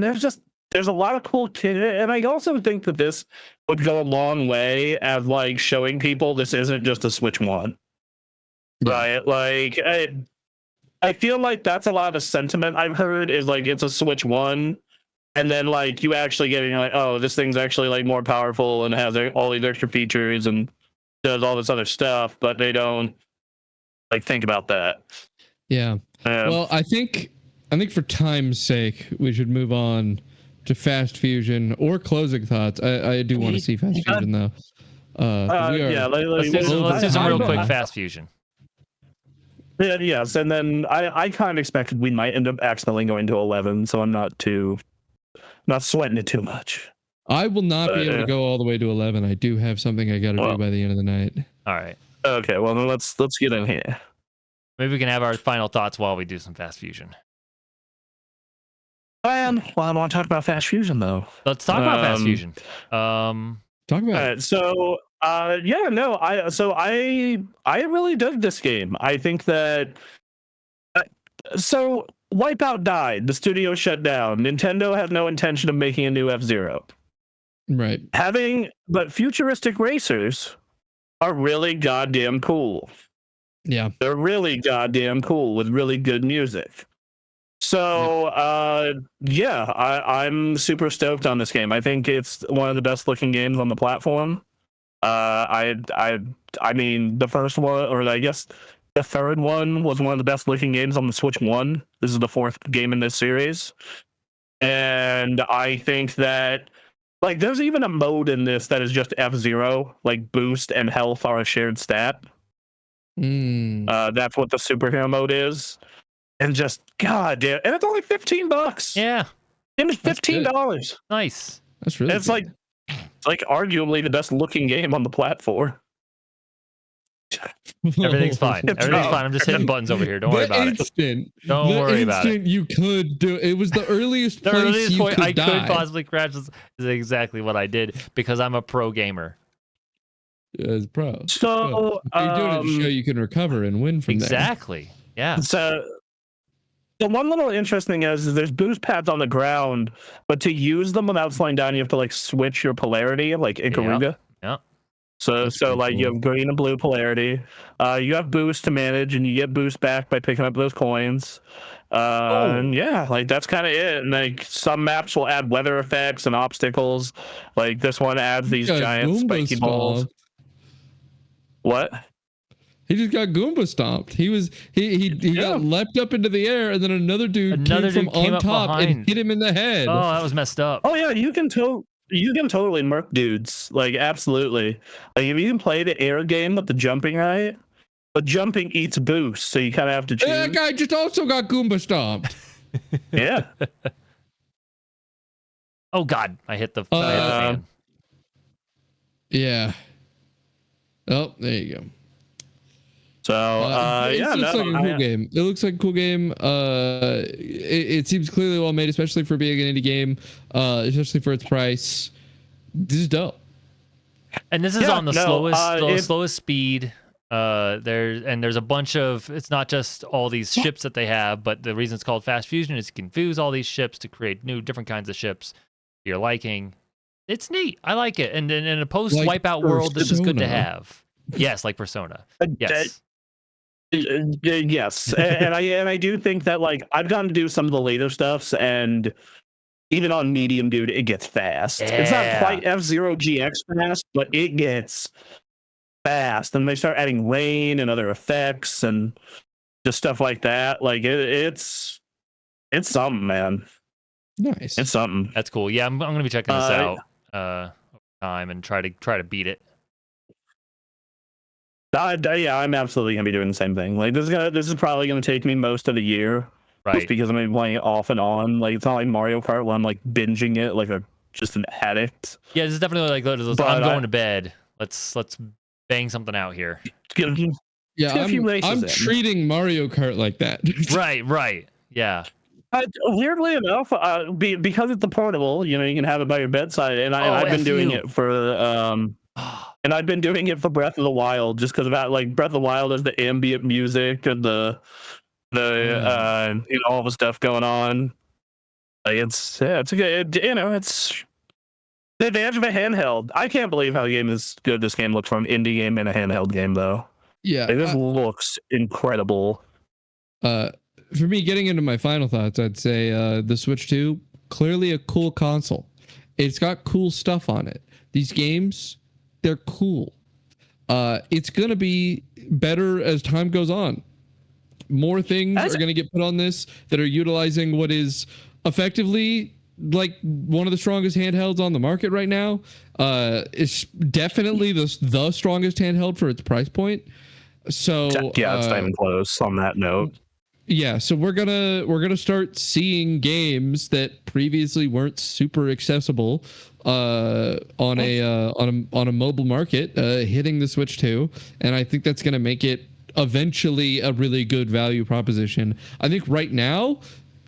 [SPEAKER 3] there's a lot of cool and I also think that this would go a long way as like showing people this isn't just a Switch 1. Right? Like I feel like that's a lot of sentiment I've heard is like it's a Switch 1, and then like you actually getting like, oh, this thing's actually like more powerful and has all these extra features and does all this other stuff, but they don't like think about that.
[SPEAKER 2] Yeah. Well, I think for time's sake, we should move on to Fast Fusion or closing thoughts. I do want to see Fast Fusion though.
[SPEAKER 1] Let's do some real quick Fast Fusion.
[SPEAKER 3] Yeah, yes, and then I kind of expected we might end up accidentally going to 11, so I'm not sweating it too much.
[SPEAKER 2] I will not be able to go all the way to 11. I do have something I got to do by the end of the night.
[SPEAKER 1] All right.
[SPEAKER 3] Okay, well then let's get in here.
[SPEAKER 1] Maybe we can have our final thoughts while we do some Fast Fusion.
[SPEAKER 3] Well, I want to talk about Fast Fusion though.
[SPEAKER 1] Let's talk about Fast Fusion.
[SPEAKER 2] Talk about it.
[SPEAKER 3] So, I really dug this game. I think that. So, Wipeout died. The studio shut down. Nintendo had no intention of making a new F-Zero.
[SPEAKER 2] Right.
[SPEAKER 3] But futuristic racers are really goddamn cool.
[SPEAKER 2] Yeah.
[SPEAKER 3] They're really goddamn cool with really good music. So, I'm super stoked on this game. I think it's one of the best looking games on the platform. I mean, the first one, or I guess the third one, was one of the best looking games on the Switch 1. This is the fourth game in this series. And I think that, like, there's even a mode in this that is just F-Zero. Like, boost and health are a shared stat. That's what the superhero mode is. And just, god damn, and it's only $15.
[SPEAKER 1] Yeah.
[SPEAKER 3] It's $15.
[SPEAKER 1] Nice.
[SPEAKER 2] That's really
[SPEAKER 3] It's like arguably the best looking game on the platform.
[SPEAKER 1] Everything's fine. Everything's fine. I'm just hitting buttons over here. Don't worry about it. Don't worry about it.
[SPEAKER 2] You could do it. Was the earliest place you
[SPEAKER 1] point
[SPEAKER 2] could
[SPEAKER 1] I
[SPEAKER 2] die.
[SPEAKER 1] could possibly crash is exactly what I did because I'm a pro gamer.
[SPEAKER 2] As pro.
[SPEAKER 3] So
[SPEAKER 2] you're doing it to show you can recover and win from
[SPEAKER 1] exactly. Yeah.
[SPEAKER 3] So the one little interesting thing is there's boost pads on the ground, but to use them without slowing down, you have to like switch your polarity, like Ikaruga.
[SPEAKER 1] Yeah.
[SPEAKER 3] So like you have green and blue polarity. You have boost to manage, and you get boost back by picking up those coins. And yeah, like that's kind of it. And like some maps will add weather effects and obstacles. Like this one adds these giant spiky balls. What?
[SPEAKER 2] He just got Goomba stomped. He got leapt up into the air, and then another dude came from on top and hit him in the head.
[SPEAKER 1] Oh, that was messed up.
[SPEAKER 3] Oh yeah, you can totally murk dudes. Like absolutely. Like if you can play the air game with the jumping right, but jumping eats boost, so you kind of have to choose.
[SPEAKER 2] That guy just also got Goomba stomped.
[SPEAKER 3] Yeah.
[SPEAKER 1] Oh God, I hit the fan.
[SPEAKER 2] Yeah. Oh, there you go.
[SPEAKER 3] So
[SPEAKER 2] it looks like a cool game. It looks like a cool game. It seems clearly well made, especially for being an indie game, especially for its price. This is dope.
[SPEAKER 1] And this is on the slowest speed. There's a bunch of, it's not just all these ships that they have, but the reason it's called Fast Fusion is to confuse all these ships to create new different kinds of ships you're liking. It's neat. I like it. And in a post Wipeout world, this is good to have. Yes, like Persona. Yes.
[SPEAKER 3] Yes, and I do think that like I've gotten to do some of the later stuffs, and even on medium, dude, it gets fast. Yeah. It's not quite F-Zero GX fast, but it gets fast, and they start adding rain and other effects and just stuff like that. Like it's something, man.
[SPEAKER 2] Nice.
[SPEAKER 3] It's something.
[SPEAKER 1] That's cool. Yeah, I'm gonna be checking this out over time and try to beat it.
[SPEAKER 3] Yeah, I'm absolutely gonna be doing the same thing. Like this is probably gonna take me most of the year,
[SPEAKER 1] right?
[SPEAKER 3] Just because I'm gonna be playing it off and on. Like it's not like Mario Kart where I'm like binging it like just an addict.
[SPEAKER 1] Yeah, this is definitely like I'm going to bed. Let's bang something out here.
[SPEAKER 2] Yeah, I'm treating Mario Kart like that.
[SPEAKER 1] Right. Yeah.
[SPEAKER 3] Weirdly enough, because it's the portable, you can have it by your bedside, and I've been doing it for and I've been doing it for Breath of the Wild, just because about like Breath of the Wild has the ambient music and the all the stuff going on. Like it's a good, it's the advantage of a handheld. I can't believe how good this game looks from indie game and a handheld game though.
[SPEAKER 2] Yeah,
[SPEAKER 3] like, this looks incredible.
[SPEAKER 2] For me, getting into my final thoughts, I'd say the Switch 2, clearly a cool console. It's got cool stuff on it. These games, they're cool. It's going to be better as time goes on. More things are going to get put on this that are utilizing what is effectively like one of the strongest handhelds on the market right now. It's definitely the strongest handheld for its price point. So
[SPEAKER 3] yeah, it's not even close on that note.
[SPEAKER 2] Yeah, so we're gonna start seeing games that previously weren't super accessible on a mobile market hitting the Switch 2, and I think that's gonna make it eventually a really good value proposition. I think right now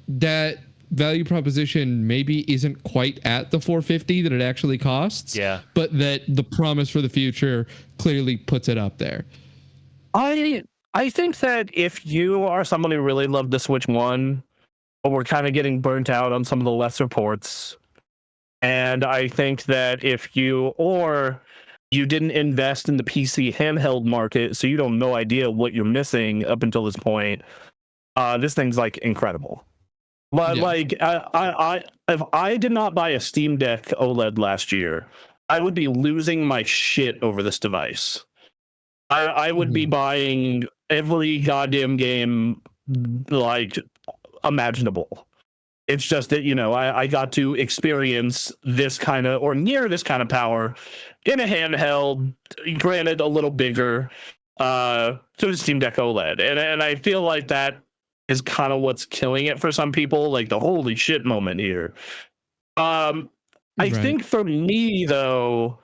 [SPEAKER 2] that value proposition maybe isn't quite at the 450 that it actually costs.
[SPEAKER 1] Yeah.
[SPEAKER 2] But that the promise for the future clearly puts it up there.
[SPEAKER 3] I think that if you are someone who really loved the Switch 1, but we're kind of getting burnt out on some of the lesser ports, and I think that if you didn't invest in the PC handheld market, so you don't no idea what you're missing up until this point, this thing's like incredible. But like, if I did not buy a Steam Deck OLED last year, I would be losing my shit over this device. I would be buying every goddamn game like imaginable. It's just that, I got to experience this kind of, or near this kind of power in a handheld, granted a little bigger, to the Steam Deck OLED. And I feel like that is kind of what's killing it for some people, like the holy shit moment here. I think for me, though,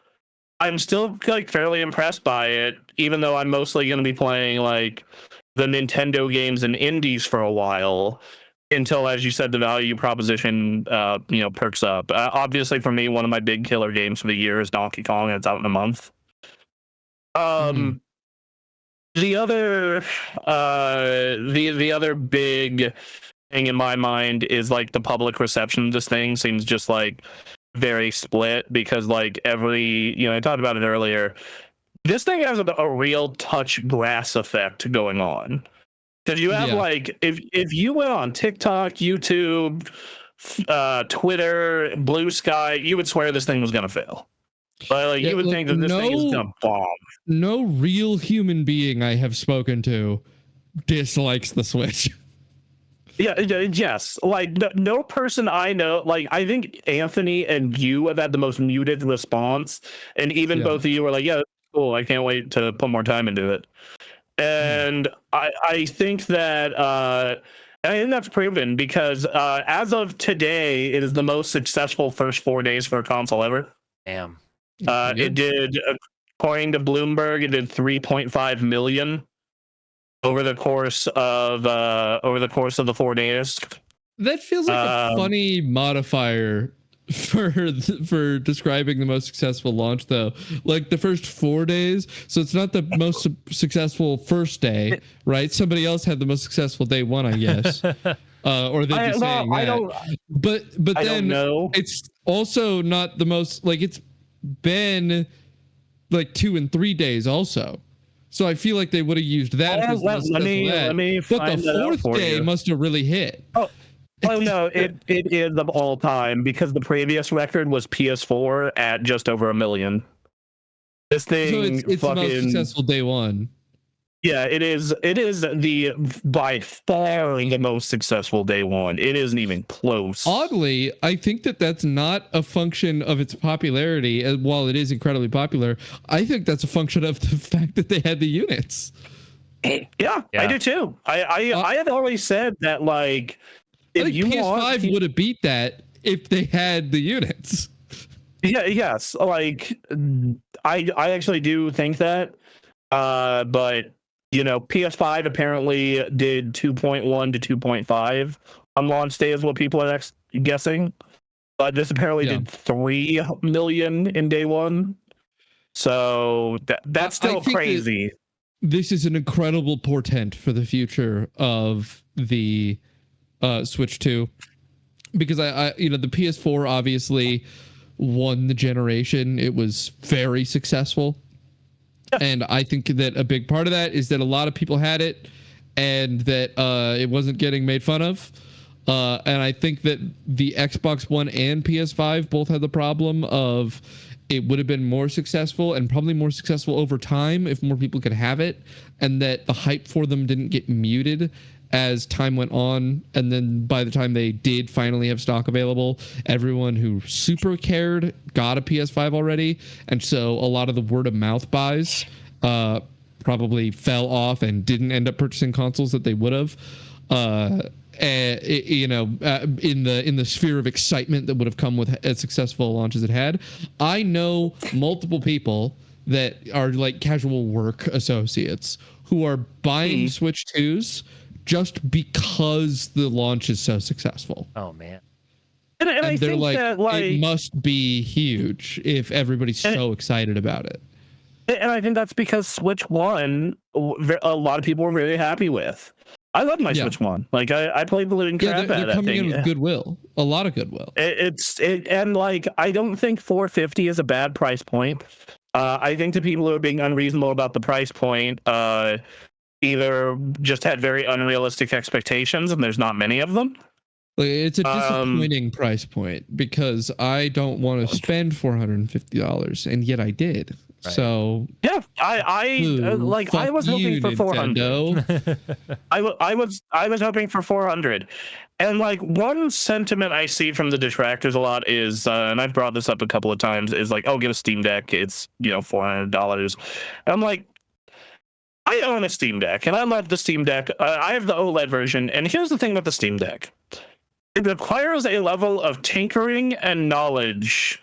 [SPEAKER 3] I'm still like fairly impressed by it, even though I'm mostly going to be playing like the Nintendo games and indies for a while. Until, as you said, the value proposition, perks up. Obviously, for me, one of my big killer games for the year is Donkey Kong, and it's out in a month. The other, the other big thing in my mind is like the public reception of this thing seems just like very split because like I talked about it earlier. This thing has a real touch glass effect going on. Because you have like, if you went on TikTok, YouTube, Twitter, Blue Sky, you would swear this thing was gonna fail. But like, you would think that this thing is gonna bomb.
[SPEAKER 2] No real human being I have spoken to dislikes the Switch.
[SPEAKER 3] Yes. Like no person I know. Like I think Anthony and you have had the most muted response, and even both of you were like, "Yeah, cool. I can't wait to put more time into it." And I think that I think that's proven because as of today, it is the most successful first 4 days for a console ever.
[SPEAKER 1] Damn.
[SPEAKER 3] It did, according to Bloomberg, it did 3.5 million over the course of the 4 days.
[SPEAKER 2] That feels like a funny modifier for describing the most successful launch, though. Like the first 4 days, so it's not the most successful first day, right? Somebody else had the most successful day one, I guess. Or they'd be saying that. But
[SPEAKER 3] I
[SPEAKER 2] then it's also not the most, like, it's been like 2 and 3 days also. So I feel like they would have used that.
[SPEAKER 3] Let me
[SPEAKER 2] but the fourth day must have really hit.
[SPEAKER 3] Oh no, it is of all time because the previous record was PS4 at just over 1 million. This thing,
[SPEAKER 2] so it's the most successful day one.
[SPEAKER 3] Yeah, it is. It is by far the most successful day one. It isn't even close.
[SPEAKER 2] Oddly, I think that's not a function of its popularity. While it is incredibly popular, I think that's a function of the fact that they had the units.
[SPEAKER 3] Yeah. I do too. I had always said that like.
[SPEAKER 2] I think PS5 would have beat that if they had the units.
[SPEAKER 3] Yeah, yes. Like I actually do think that. But PS5 apparently did 2.1 to 2.5 on launch day is what people are guessing. But this apparently did 3 million in day one. So that's still crazy.
[SPEAKER 2] This is an incredible portent for the future of the Switch 2, because I the PS4 obviously won the generation. It was very successful, and I think that a big part of that is that a lot of people had it, and that it wasn't getting made fun of. And I think that the Xbox One and PS5 both had the problem of it would have been more successful and probably more successful over time if more people could have it, and that the hype for them didn't get muted as time went on. And then by the time they did finally have stock available, everyone who super cared got a PS5 already. And so a lot of the word of mouth buys probably fell off and didn't end up purchasing consoles that they would have. In the sphere of excitement that would have come with as successful a launch as it had. I know multiple people that are like casual work associates who are buying Switch 2s just because the launch is so successful.
[SPEAKER 1] Oh man.
[SPEAKER 3] And I
[SPEAKER 2] they're
[SPEAKER 3] think
[SPEAKER 2] like,
[SPEAKER 3] that
[SPEAKER 2] it must be huge if everybody's so excited about it.
[SPEAKER 3] And I think that's because Switch 1, a lot of people were really happy with. I love my Switch 1. Like, I played the living crap out of that thing.
[SPEAKER 2] They're coming in with goodwill. A lot of goodwill.
[SPEAKER 3] And like, I don't think $450 is a bad price point. I think the people who are being unreasonable about the price point either just had very unrealistic expectations, and there's not many of them.
[SPEAKER 2] It's a disappointing price point because I don't want to spend $450, and yet I did. Right. So
[SPEAKER 3] yeah, I was hoping for 400. I was hoping for 400, and like one sentiment I see from the detractors a lot is, and I've brought this up a couple of times, is like, oh, get a Steam Deck. It's $400. And I'm like, I own a Steam Deck, and I love the Steam Deck. I have the OLED version, and here's the thing with the Steam Deck. It requires a level of tinkering and knowledge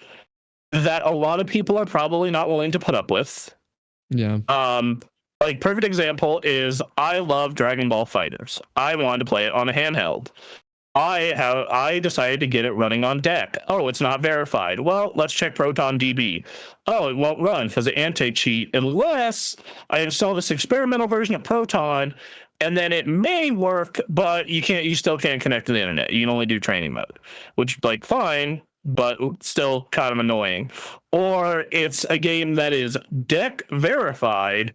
[SPEAKER 3] that a lot of people are probably not willing to put up with.
[SPEAKER 2] Yeah.
[SPEAKER 3] Like, perfect example is I love Dragon Ball FighterZ. I wanted to play it on a handheld. I decided to get it running on deck. Oh, it's not verified. Well, let's check Proton DB. Oh, it won't run because of anti-cheat unless I install this experimental version of Proton, and then it may work, but you still can't connect to the internet. You can only do training mode, which, like, fine, but still kind of annoying. Or it's a game that is deck verified,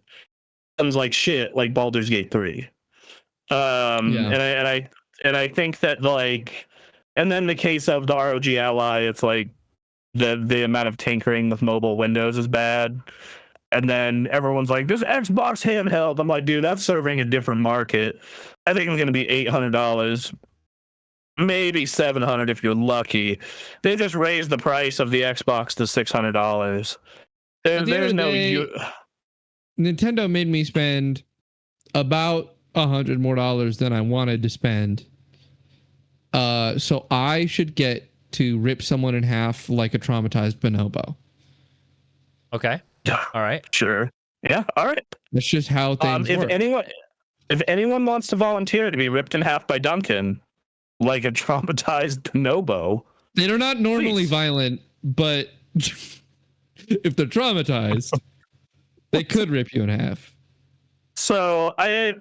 [SPEAKER 3] comes like shit, like Baldur's Gate 3. And I think that, like, and then the case of the ROG Ally, it's like the amount of tinkering with mobile Windows is bad. And then everyone's like, this Xbox handheld. I'm like, dude, that's serving a different market. I think it's going to be $800, maybe $700 if you're lucky. They just raised the price of the Xbox to $600. There's no...
[SPEAKER 2] Nintendo made me spend about $100 more than I wanted to spend. So I should get to rip someone in half like a traumatized bonobo.
[SPEAKER 1] Okay. All right.
[SPEAKER 3] Sure. Yeah. All right.
[SPEAKER 2] That's just how things work.
[SPEAKER 3] If anyone wants to volunteer to be ripped in half by Duncan like a traumatized bonobo,
[SPEAKER 2] they're not normally violent, but if they're traumatized, they could rip you in half.
[SPEAKER 3] So I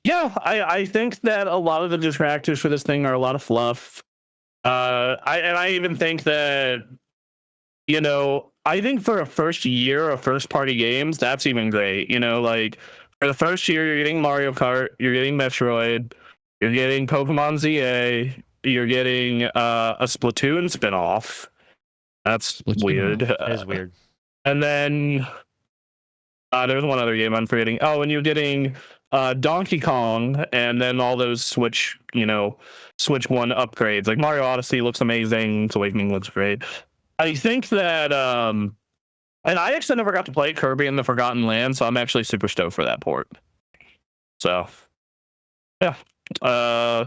[SPEAKER 3] think that a lot of the detractors for this thing are a lot of fluff. I even think that, I think for a first year of first party games, that's even great. Like, for the first year, you're getting Mario Kart, you're getting Metroid, you're getting Pokemon ZA, you're getting a Splatoon spinoff. That's weird.
[SPEAKER 1] That is weird.
[SPEAKER 3] And then there's one other game I'm forgetting. Oh, and you're getting Donkey Kong, and then all those Switch 1 upgrades. Like, Mario Odyssey looks amazing. Awakening looks great. I think that, and I actually never got to play Kirby in the Forgotten Land, so I'm actually super stoked for that port. So, yeah. I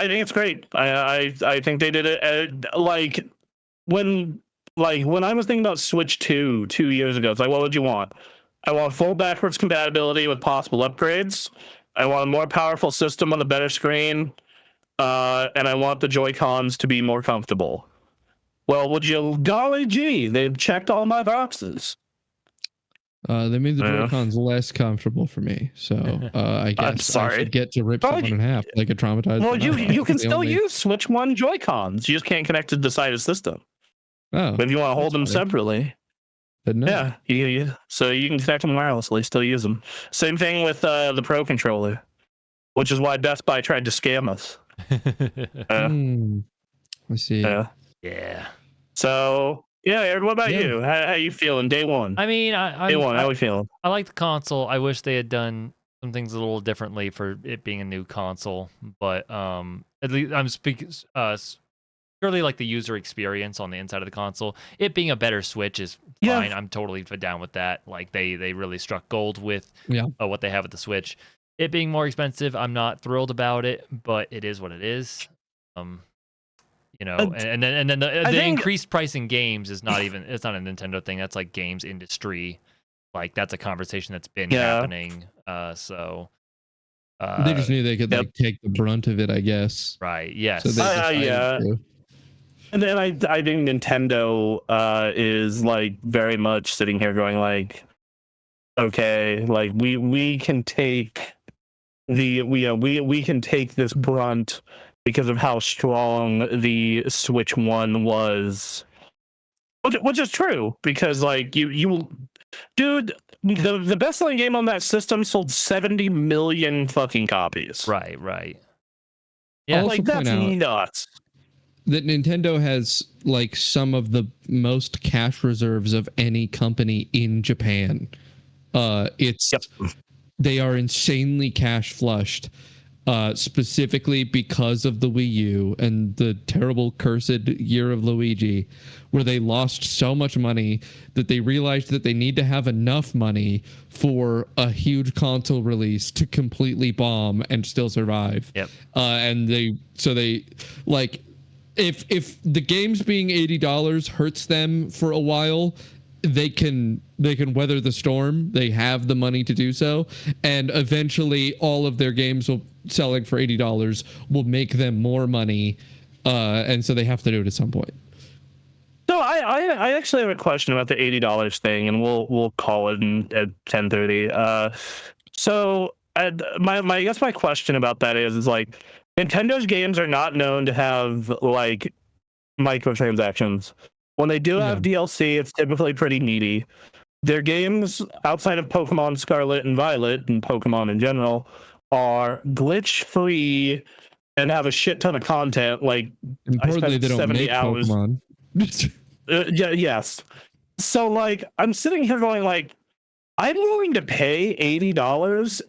[SPEAKER 3] think it's great. I think they did it, when I was thinking about Switch 2 years ago, it's like, what would you want? I want full backwards compatibility with possible upgrades. I want a more powerful system on a better screen. And I want the Joy-Cons to be more comfortable. Well, golly gee, they've checked all my boxes.
[SPEAKER 2] They made the Joy-Cons less comfortable for me. So I guess I should get to rip someone in half like a traumatized.
[SPEAKER 3] Well, you can still use Switch 1 Joy-Cons. You just can't connect to the side system.
[SPEAKER 2] Oh,
[SPEAKER 3] but if you want to hold them separately. Yeah, so you can connect them wirelessly, still use them. Same thing with the Pro controller, which is why Best Buy tried to scam us.
[SPEAKER 2] I see.
[SPEAKER 1] Yeah.
[SPEAKER 3] So, yeah, Aaron, what about you? How you feeling day one?
[SPEAKER 1] I mean,
[SPEAKER 3] day one, how are you feeling?
[SPEAKER 1] I like the console. I wish they had done some things a little differently for it being a new console, but at least I'm speaking purely like the user experience on the inside of the console. It being a better Switch is fine. I'm totally down with that. Like, they really struck gold with what they have with the Switch. It being more expensive, I'm not thrilled about it, but it is what it is. And then the increased price in games is not even, it's not a Nintendo thing. That's like games industry. like that's a conversation that's been happening. So
[SPEAKER 2] they just knew they could like take the brunt of it, I guess.
[SPEAKER 1] Right. Yes.
[SPEAKER 2] So they decided to.
[SPEAKER 3] And then I think Nintendo is like very much sitting here going like, okay, like we can take we can take this brunt because of how strong the Switch 1 was, which is true, because like dude, the best selling game on that system sold 70 million fucking copies.
[SPEAKER 1] Right.
[SPEAKER 2] Yeah,
[SPEAKER 3] like that's nuts.
[SPEAKER 2] That Nintendo has like some of the most cash reserves of any company in Japan. They are insanely cash flushed, specifically because of the Wii U and the terrible cursed year of Luigi, where they lost so much money that they realized that they need to have enough money for a huge console release to completely bomb and still survive. And they like, if the games being $80 hurts them for a while, they can weather the storm. They have the money to do so, and eventually all of their games selling for $80 will make them more money, and so they have to do it at some point.
[SPEAKER 3] So I actually have a question about the $80 thing, and we'll call it at 10:30. So I guess my question about that is like, Nintendo's games are not known to have like microtransactions. When they do have DLC, it's typically pretty needy. Their games outside of Pokemon Scarlet and Violet and Pokemon in general are glitch free and have a shit ton of content. Like,
[SPEAKER 2] importantly, they don't 70 make hours. Pokemon.
[SPEAKER 3] Yes. So like, I'm sitting here going like, I'm willing to pay $80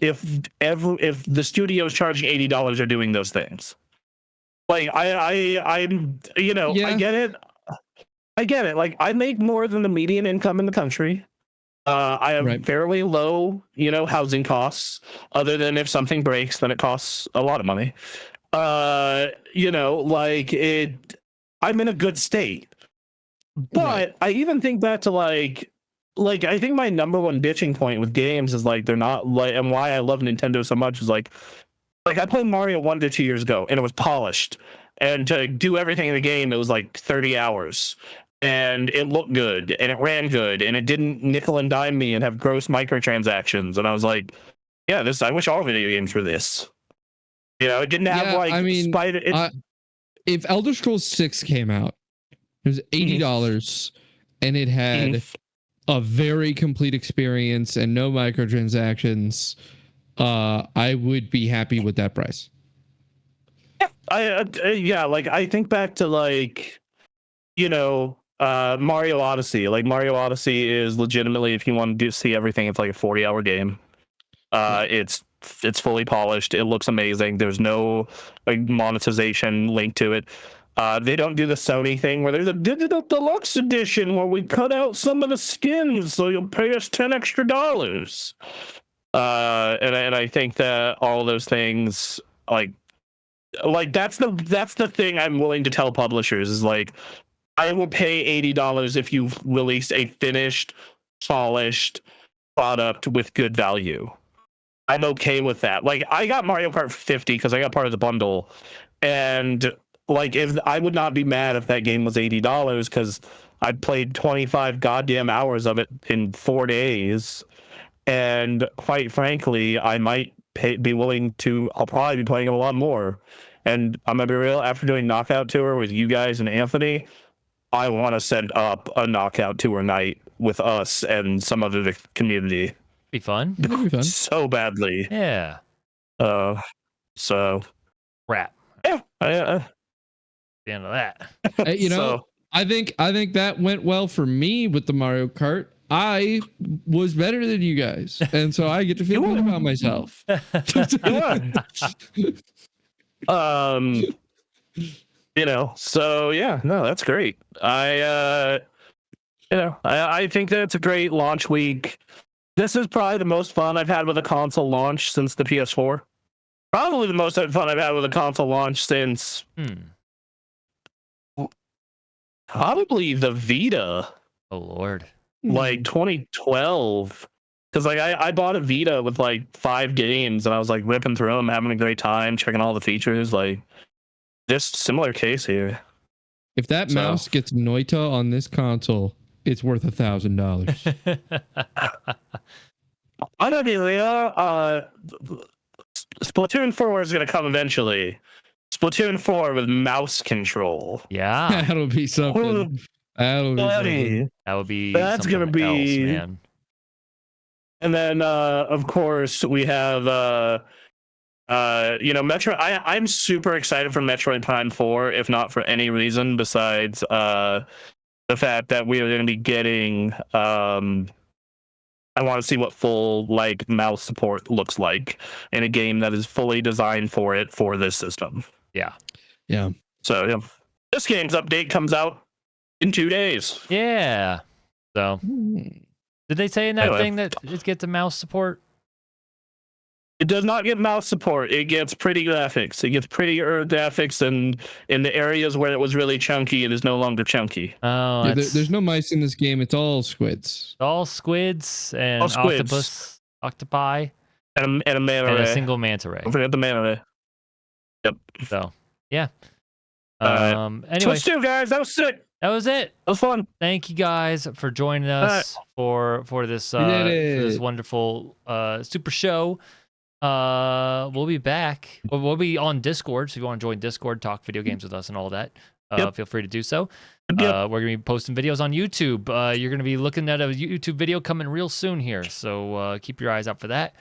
[SPEAKER 3] if the studios charging $80 are doing those things. Like I'm I get it. Like, I make more than the median income in the country. I have fairly low, housing costs. Other than if something breaks, then it costs a lot of money. Like I'm in a good state. But I even think back to like I think my number one bitching point with games is like they're not like, and why I love Nintendo so much is like I played Mario 1 to 2 years ago and it was polished, and to do everything in the game it was like 30 hours, and it looked good and it ran good and it didn't nickel and dime me and have gross microtransactions, and I was like, yeah, I wish all video games were this. It didn't have
[SPEAKER 2] if Elder Scrolls 6 came out, it was $80 and it had a very complete experience and no microtransactions, I would be happy with that price.
[SPEAKER 3] I think back to Mario Odyssey. Like, Mario Odyssey is legitimately, if you want to see everything, it's like a 40-hour game. It's fully polished. It looks amazing. There's no monetization linked to it. They don't do the Sony thing where there's a digital deluxe edition where we cut out some of the skins so you'll pay us $10 extra. And I think that all those things, like that's the thing I'm willing to tell publishers is like, I will pay $80 if you release a finished, polished product with good value. I'm okay with that. Like, I got Mario Kart 50 because I got part of the bundle, and like, if I would not be mad if that game was $80 because I played 25 goddamn hours of it in 4 days, and quite frankly, I might be willing to. I'll probably be playing it a lot more. And I'm gonna be real. After doing Knockout Tour with you guys and Anthony, I want to set up a Knockout Tour night with us and some of the community.
[SPEAKER 1] Be fun.
[SPEAKER 2] That'd be fun.
[SPEAKER 3] So badly.
[SPEAKER 1] Yeah.
[SPEAKER 3] So.
[SPEAKER 1] Rap.
[SPEAKER 3] Yeah.
[SPEAKER 1] The end of that.
[SPEAKER 2] I think that went well for me with the Mario Kart. I was better than you guys, and so I get to feel good about myself.
[SPEAKER 3] So yeah, no, that's great. I think that it's a great launch week. This is probably the most fun I've had with a console launch since the PS4. Probably the most fun I've had with a console launch since probably the Vita.
[SPEAKER 1] Oh Lord.
[SPEAKER 3] Like 2012. Because like I bought a Vita with like 5 games, and I was like whipping through them, having a great time, checking all the features. Like this similar case here.
[SPEAKER 2] If that mouse gets Noita on this console, it's worth $1,000.
[SPEAKER 3] I don't know. Splatoon 4 is gonna come eventually. Splatoon 4 with mouse control.
[SPEAKER 1] Yeah,
[SPEAKER 2] that'll be something. That'll be something.
[SPEAKER 1] That would be.
[SPEAKER 3] That's gonna be
[SPEAKER 1] else, man.
[SPEAKER 3] And then of course we have Metro. I'm super excited for Metroid Prime 4, if not for any reason besides the fact that we are going to be getting I want to see what full like mouse support looks like in a game that is fully designed for it for this system.
[SPEAKER 1] Yeah.
[SPEAKER 3] So this game's update comes out in 2 days.
[SPEAKER 1] Yeah. So did they say in that thing that it gets a mouse support?
[SPEAKER 3] It does not get mouse support. It gets pretty graphics. It gets prettier graphics, and in the areas where it was really chunky, it is no longer chunky.
[SPEAKER 1] Oh,
[SPEAKER 2] yeah, there's no mice in this game. It's all squids.
[SPEAKER 1] All squids and octopus, octopi,
[SPEAKER 3] and a manta ray.
[SPEAKER 1] And a single manta ray.
[SPEAKER 3] Don't forget the manta ray. Yep.
[SPEAKER 1] So, yeah. Anyway,
[SPEAKER 3] Twitch 2, guys. That was sick.
[SPEAKER 1] That was it.
[SPEAKER 3] That was fun.
[SPEAKER 1] Thank you guys for joining us for this this wonderful super show. We'll be back. We'll be on Discord, so if you want to join Discord, talk video games with us and all that, feel free to do so. We're gonna be posting videos on YouTube. You're gonna be looking at a YouTube video coming real soon here, so keep your eyes out for that.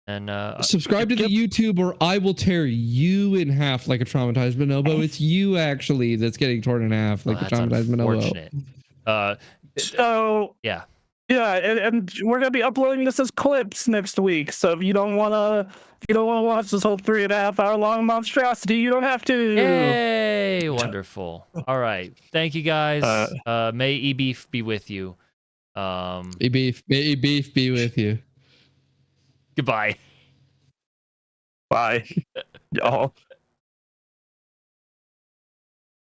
[SPEAKER 1] And
[SPEAKER 2] subscribe to the YouTube, or I will tear you in half like a traumatized bonobo. It's you actually that's getting torn in half like a traumatized bonobo.
[SPEAKER 3] So
[SPEAKER 1] yeah.
[SPEAKER 3] Yeah, and we're gonna be uploading this as clips next week. So if you don't wanna watch this whole 3.5 hour long monstrosity, you don't have to.
[SPEAKER 1] Yay! Wonderful. All right. Thank you guys. May E-Beef be with you.
[SPEAKER 2] E-Beef be with you.
[SPEAKER 1] Goodbye.
[SPEAKER 3] Bye. Y'all.